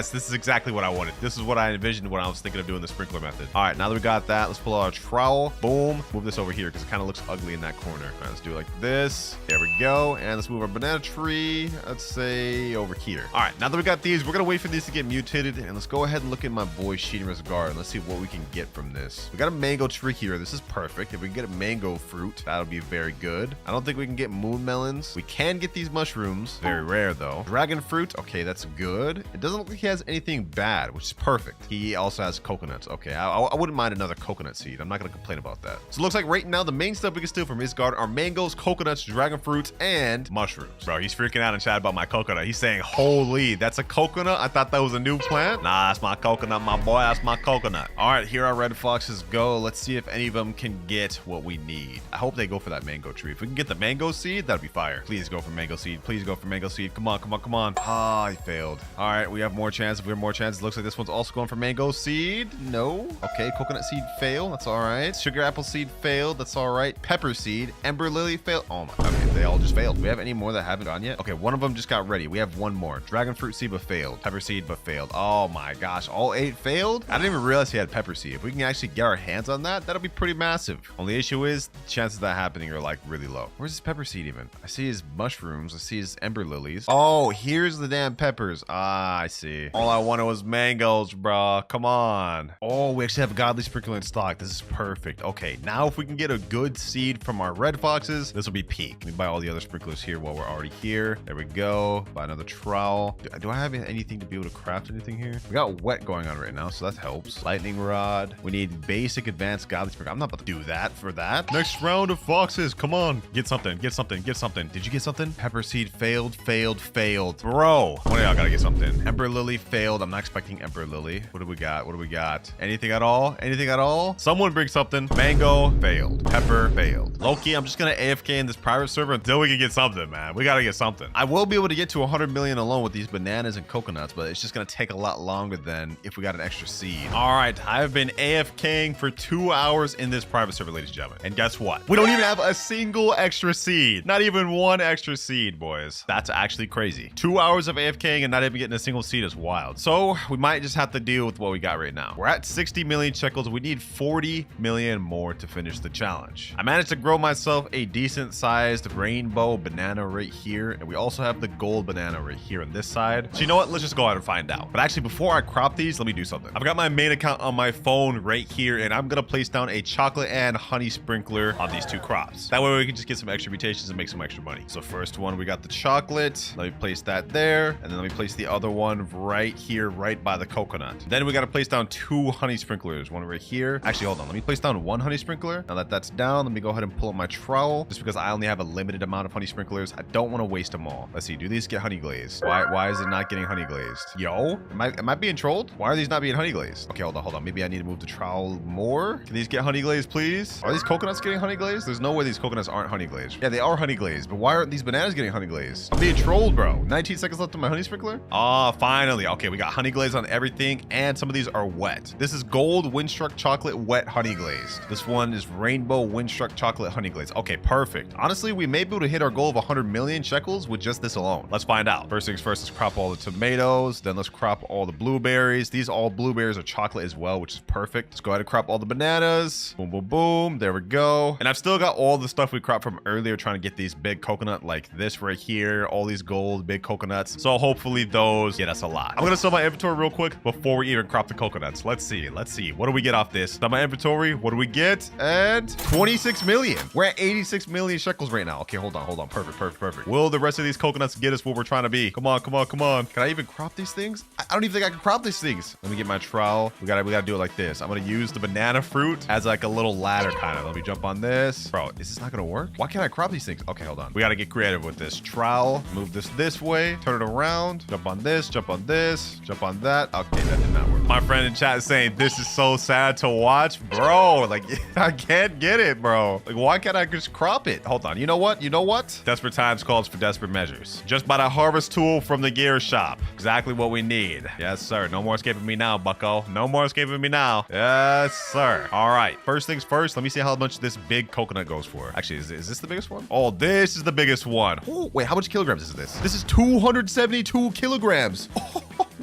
this is exactly what I wanted. This is what I envisioned when I was thinking of doing the sprinkler method. All right, now that we got that, let's pull out our trowel. Boom. Move this over here because it kind of looks ugly in that corner. All right, let's do it like this. There we go. And let's move our banana tree, let's say over here. All right, now that we got these, we're gonna wait for these to get mutated, and let's go ahead and look at my boy Shinra's garden. Let's see what we can get from this. We got a mango tree here. This is perfect. If we can get a mango fruit, that'll be very good. I don't think we can get moon melons. We can get these mushrooms. Very rare though. Dragon fruit. Okay, that's good. It doesn't look like he has anything bad, which is perfect. He also has coconuts. Okay, I wouldn't mind another coconut seed. I'm not gonna complain about that. So it looks like right now the main stuff we can steal from his garden are mangoes, coconuts, dragon fruits, and mushrooms. Bro, he's freaking out in chat about my coconut. He's saying, holy, that's a coconut? I thought that was a new plant. Nah, that's my coconut, my boy. That's my coconut. All right, here our red foxes go. Let's see if any of them can get what we need. I hope they go for that mango tree. If we can get the mango seed, that'd be fire. Please go for mango seed. Please go for mango seed. Come on, come on, come on. Ah, I failed. All right, we have more chance. If we have more chances, looks like this one's also going for mango seed. No. Okay, coconut seed fail. That's all right. Sugar apple seed failed. That's all right. Pepper seed. Ember lily failed. Oh my. Okay, they all just failed. Do we have any more that haven't gone yet? Okay, one of them just got ready. We have one more. Dragon fruit seed but failed. Pepper seed but failed. Oh my gosh, all 8 failed? I didn't even realize he had pepper seed. If we can actually get our hands on that, that'll be pretty massive. Only issue is the chances of that happening are like really low. Where's his pepper seed even? I see his mushrooms. I see his ember lilies. Oh, here's the damn peppers. Ah, I see. All I wanted was mangoes, bro. Come on. Oh, we actually have a godly sprinkler in stock. This is perfect. Okay, now if we can get a good seed from our red foxes, this will be peak. Let me buy all the other sprinklers here while we're already here. There we go. Buy another trowel. Do I have anything to be able to craft anything here? We got wet going on right now, so that helps. Lightning rod. We need basic advanced godly sprinkler. I'm not about to do that for that. Next round of foxes. Come on. Get something. Get something. Get something. Did you get something? Pepper seed failed, failed, failed. Bro, one of y'all gotta get something. Ember lily failed. I'm not expecting ember lily. What do we got? What do we got? Anything at all? Anything at all? Someone bring something. Mango failed. Pepper failed. Loki, I'm just gonna AFK in this private server until we can get something, man. We gotta get something. I will be able to get to 100 million alone with these bananas and coconuts, but it's just gonna take a lot longer than if we got an extra seed. All right, I've been AFKing for 2 hours in this private server, ladies and gentlemen. And guess what? We don't even have a single extra seed. Not even one extra seed, boys. That's actually crazy. 2 hours of AFKing and not even getting a single seed is wild. So we might just have to deal with what we got right now. We're at 60 million shekels. We need 40 million more to finish the challenge. I managed to grow myself a decent sized rainbow banana right here. And we also have the gold banana right here on this side. So you know what? Let's just go ahead and find out. But actually, before I crop these, let me do something. I've got my main account on my phone right here, and I'm gonna place down a chocolate and honey sprinkler on these 2 crops. That way we can just get some extra mutations and make some extra money. So first one, we got the chocolate. Let me place that there. And then let me place the other one right here, right by the coconut. Then we got to place down 2 honey sprinklers. One right here. Actually, hold on. Let me place down 1 honey sprinkler. Now that that's down, let me go ahead and pull up my trowel. Just because I only have a limited amount of honey sprinklers, I don't want to waste them all. Let's see. Do these get honey glazed? Why is it not getting honey glazed? Yo, am I being trolled? Why are these not being honey glazed? Okay, hold on. Maybe I need to move the trowel more. Can these get honey glazed, please? Are these coconuts getting honey glazed? There's no way these coconuts aren't honey glazed. Yeah, they are honey glazed, but why aren't these bananas getting honey glazed? I'm being trolled, bro. 19 seconds left on my honey sprinkler. Ah, finally. Okay, we got honey glaze on everything, and some of these are wet. This is gold windstruck chocolate wet honey glazed. This one is rainbow windstruck chocolate honey glaze. Okay, perfect. Honestly, we may be able to hit our goal of 100 million shekels with just this alone. Let's find out. First things first, let's crop all the tomatoes. Then let's crop all the blueberries. These all blueberries are chocolate as well, which is perfect. Let's go ahead and crop all the bananas. Boom, boom, boom. There we go. And I've still got all the stuff we cropped from earlier, trying to get these big coconut like this right here. All these gold big coconuts. So hopefully those get us a lot. I'm gonna sell my inventory real quick before we even crop the coconuts. Let's see. What do we get off this? Sell my inventory. What do we get? And 26 million. We're at 86 million shekels right now. Okay, hold on. Perfect. Will the rest of these coconuts get us where we're trying to be? Come on. Can I even crop these things? I don't even think I can crop these things. Let me get my trowel. We gotta do it like this. I'm gonna use the banana fruit as like a little ladder kind of. Let me jump on this. Bro, is this not gonna work? Why can't I crop these things? Okay, hold on. We gotta get creative with this trowel. Move this way. Turn it around. Jump on this. Jump on this. Jump on that. Okay, that did not work. My friend in chat is saying this is so sad to watch. Bro, like I can't get it, bro. Like why can't I just crop it? Hold on. You know what? Desperate times calls for desperate measures. Just buy a harvest tool from the gear shop. Exactly what we need. Yes, sir. No more escaping me now, bucko. No more escaping me now. Yes, sir. All right. First things first, let me see how much this big coconut goes for. Actually, is this the biggest one? Oh, this is the biggest one. Oh, wait, how much kilograms is this? This is 272 kilograms.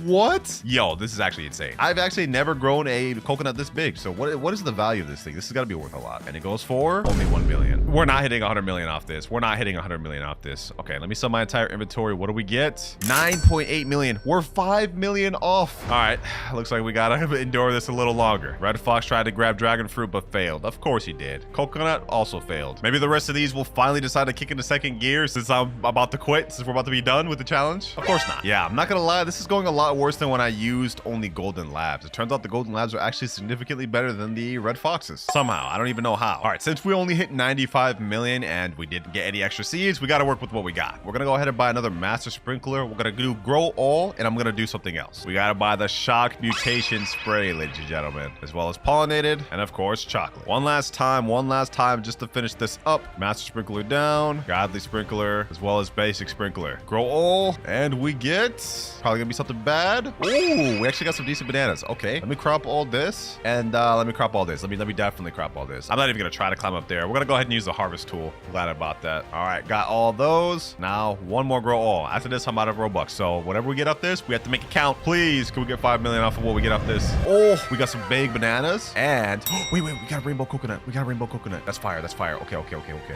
What? Yo, this is actually insane. I've actually never grown a coconut this big. So what is the value of this thing? This has got to be worth a lot. And it goes for only 1 million. We're not hitting 100 million off this. Okay, let me sell my entire inventory. What do we get? 9.8 million. We're 5 million off. All right, looks like we gotta endure this a little longer. Red Fox tried to grab dragon fruit, but failed. Of course he did. Coconut also failed. Maybe the rest of these will finally decide to kick into second gear since I'm about to quit, since we're about to be done with the challenge. Of course not. Yeah, I'm not gonna lie. This is going a lot lot worse than when I used only golden labs. It turns out the golden labs are actually significantly better than the red foxes. Somehow, I don't even know how. All right, since we only hit 95 million and we didn't get any extra seeds, we got to work with what we got. We're gonna go ahead and buy another master sprinkler. We're gonna do grow all, and I'm gonna do something else. We gotta buy the shock mutation spray, ladies and gentlemen, as well as pollinated, and of course chocolate. One last time just to finish this up. Master sprinkler down, godly sprinkler, as well as basic sprinkler. Grow all, and we get probably gonna be something bad. Ooh, we actually got some decent bananas. Okay, let me crop all this, and let me crop all this. Let me definitely crop all this. I'm not even gonna try to climb up there. We're gonna go ahead and use the harvest tool. Glad I bought that. All right, got all those. Now one more grow all. After this, I'm out of Robux. So whenever we get up this, we have to make it count. Please, can we get 5 million off of what we get up this? Oh, we got some big bananas, and wait, we got a rainbow coconut. We got a rainbow coconut. That's fire. That's fire. Okay.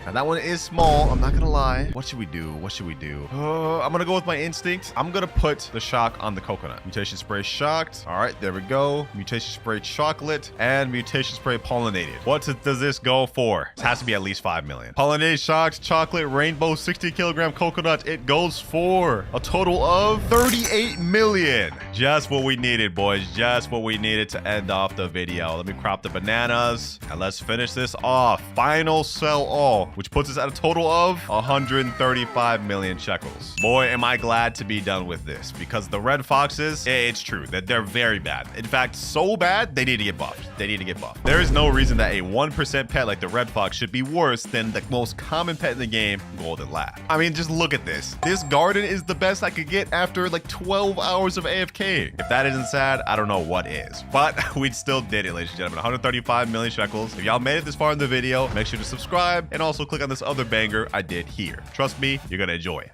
Now that one is small. I'm not gonna lie. What should we do? I'm gonna go with my instinct. I'm gonna put the shock on the coconut. Mutation spray shocked. All right, there we go. Mutation spray chocolate and mutation spray pollinated. What does this go for? It has to be at least 5 million. Pollinated shocked chocolate rainbow 60 kilogram coconut. It goes for a total of 38 million. Just what we needed, boys. Just what we needed to end off the video. Let me crop the bananas and let's finish this off. Final sell all, which puts us at a total of 135 million shekels. Boy, am I glad to be done with this, because the red foxes, it's true that they're very bad. In fact, so bad, they need to get buffed. There is no reason that a 1% pet like the red fox should be worse than the most common pet in the game, golden lab. I mean, just look at this. This garden is the best I could get after like 12 hours of AFK. If that isn't sad, I don't know what is. But we still did it, ladies and gentlemen. 135 million shekels. If y'all made it this far in the video, make sure to subscribe and also click on this other banger I did here. Trust me, you're gonna enjoy it.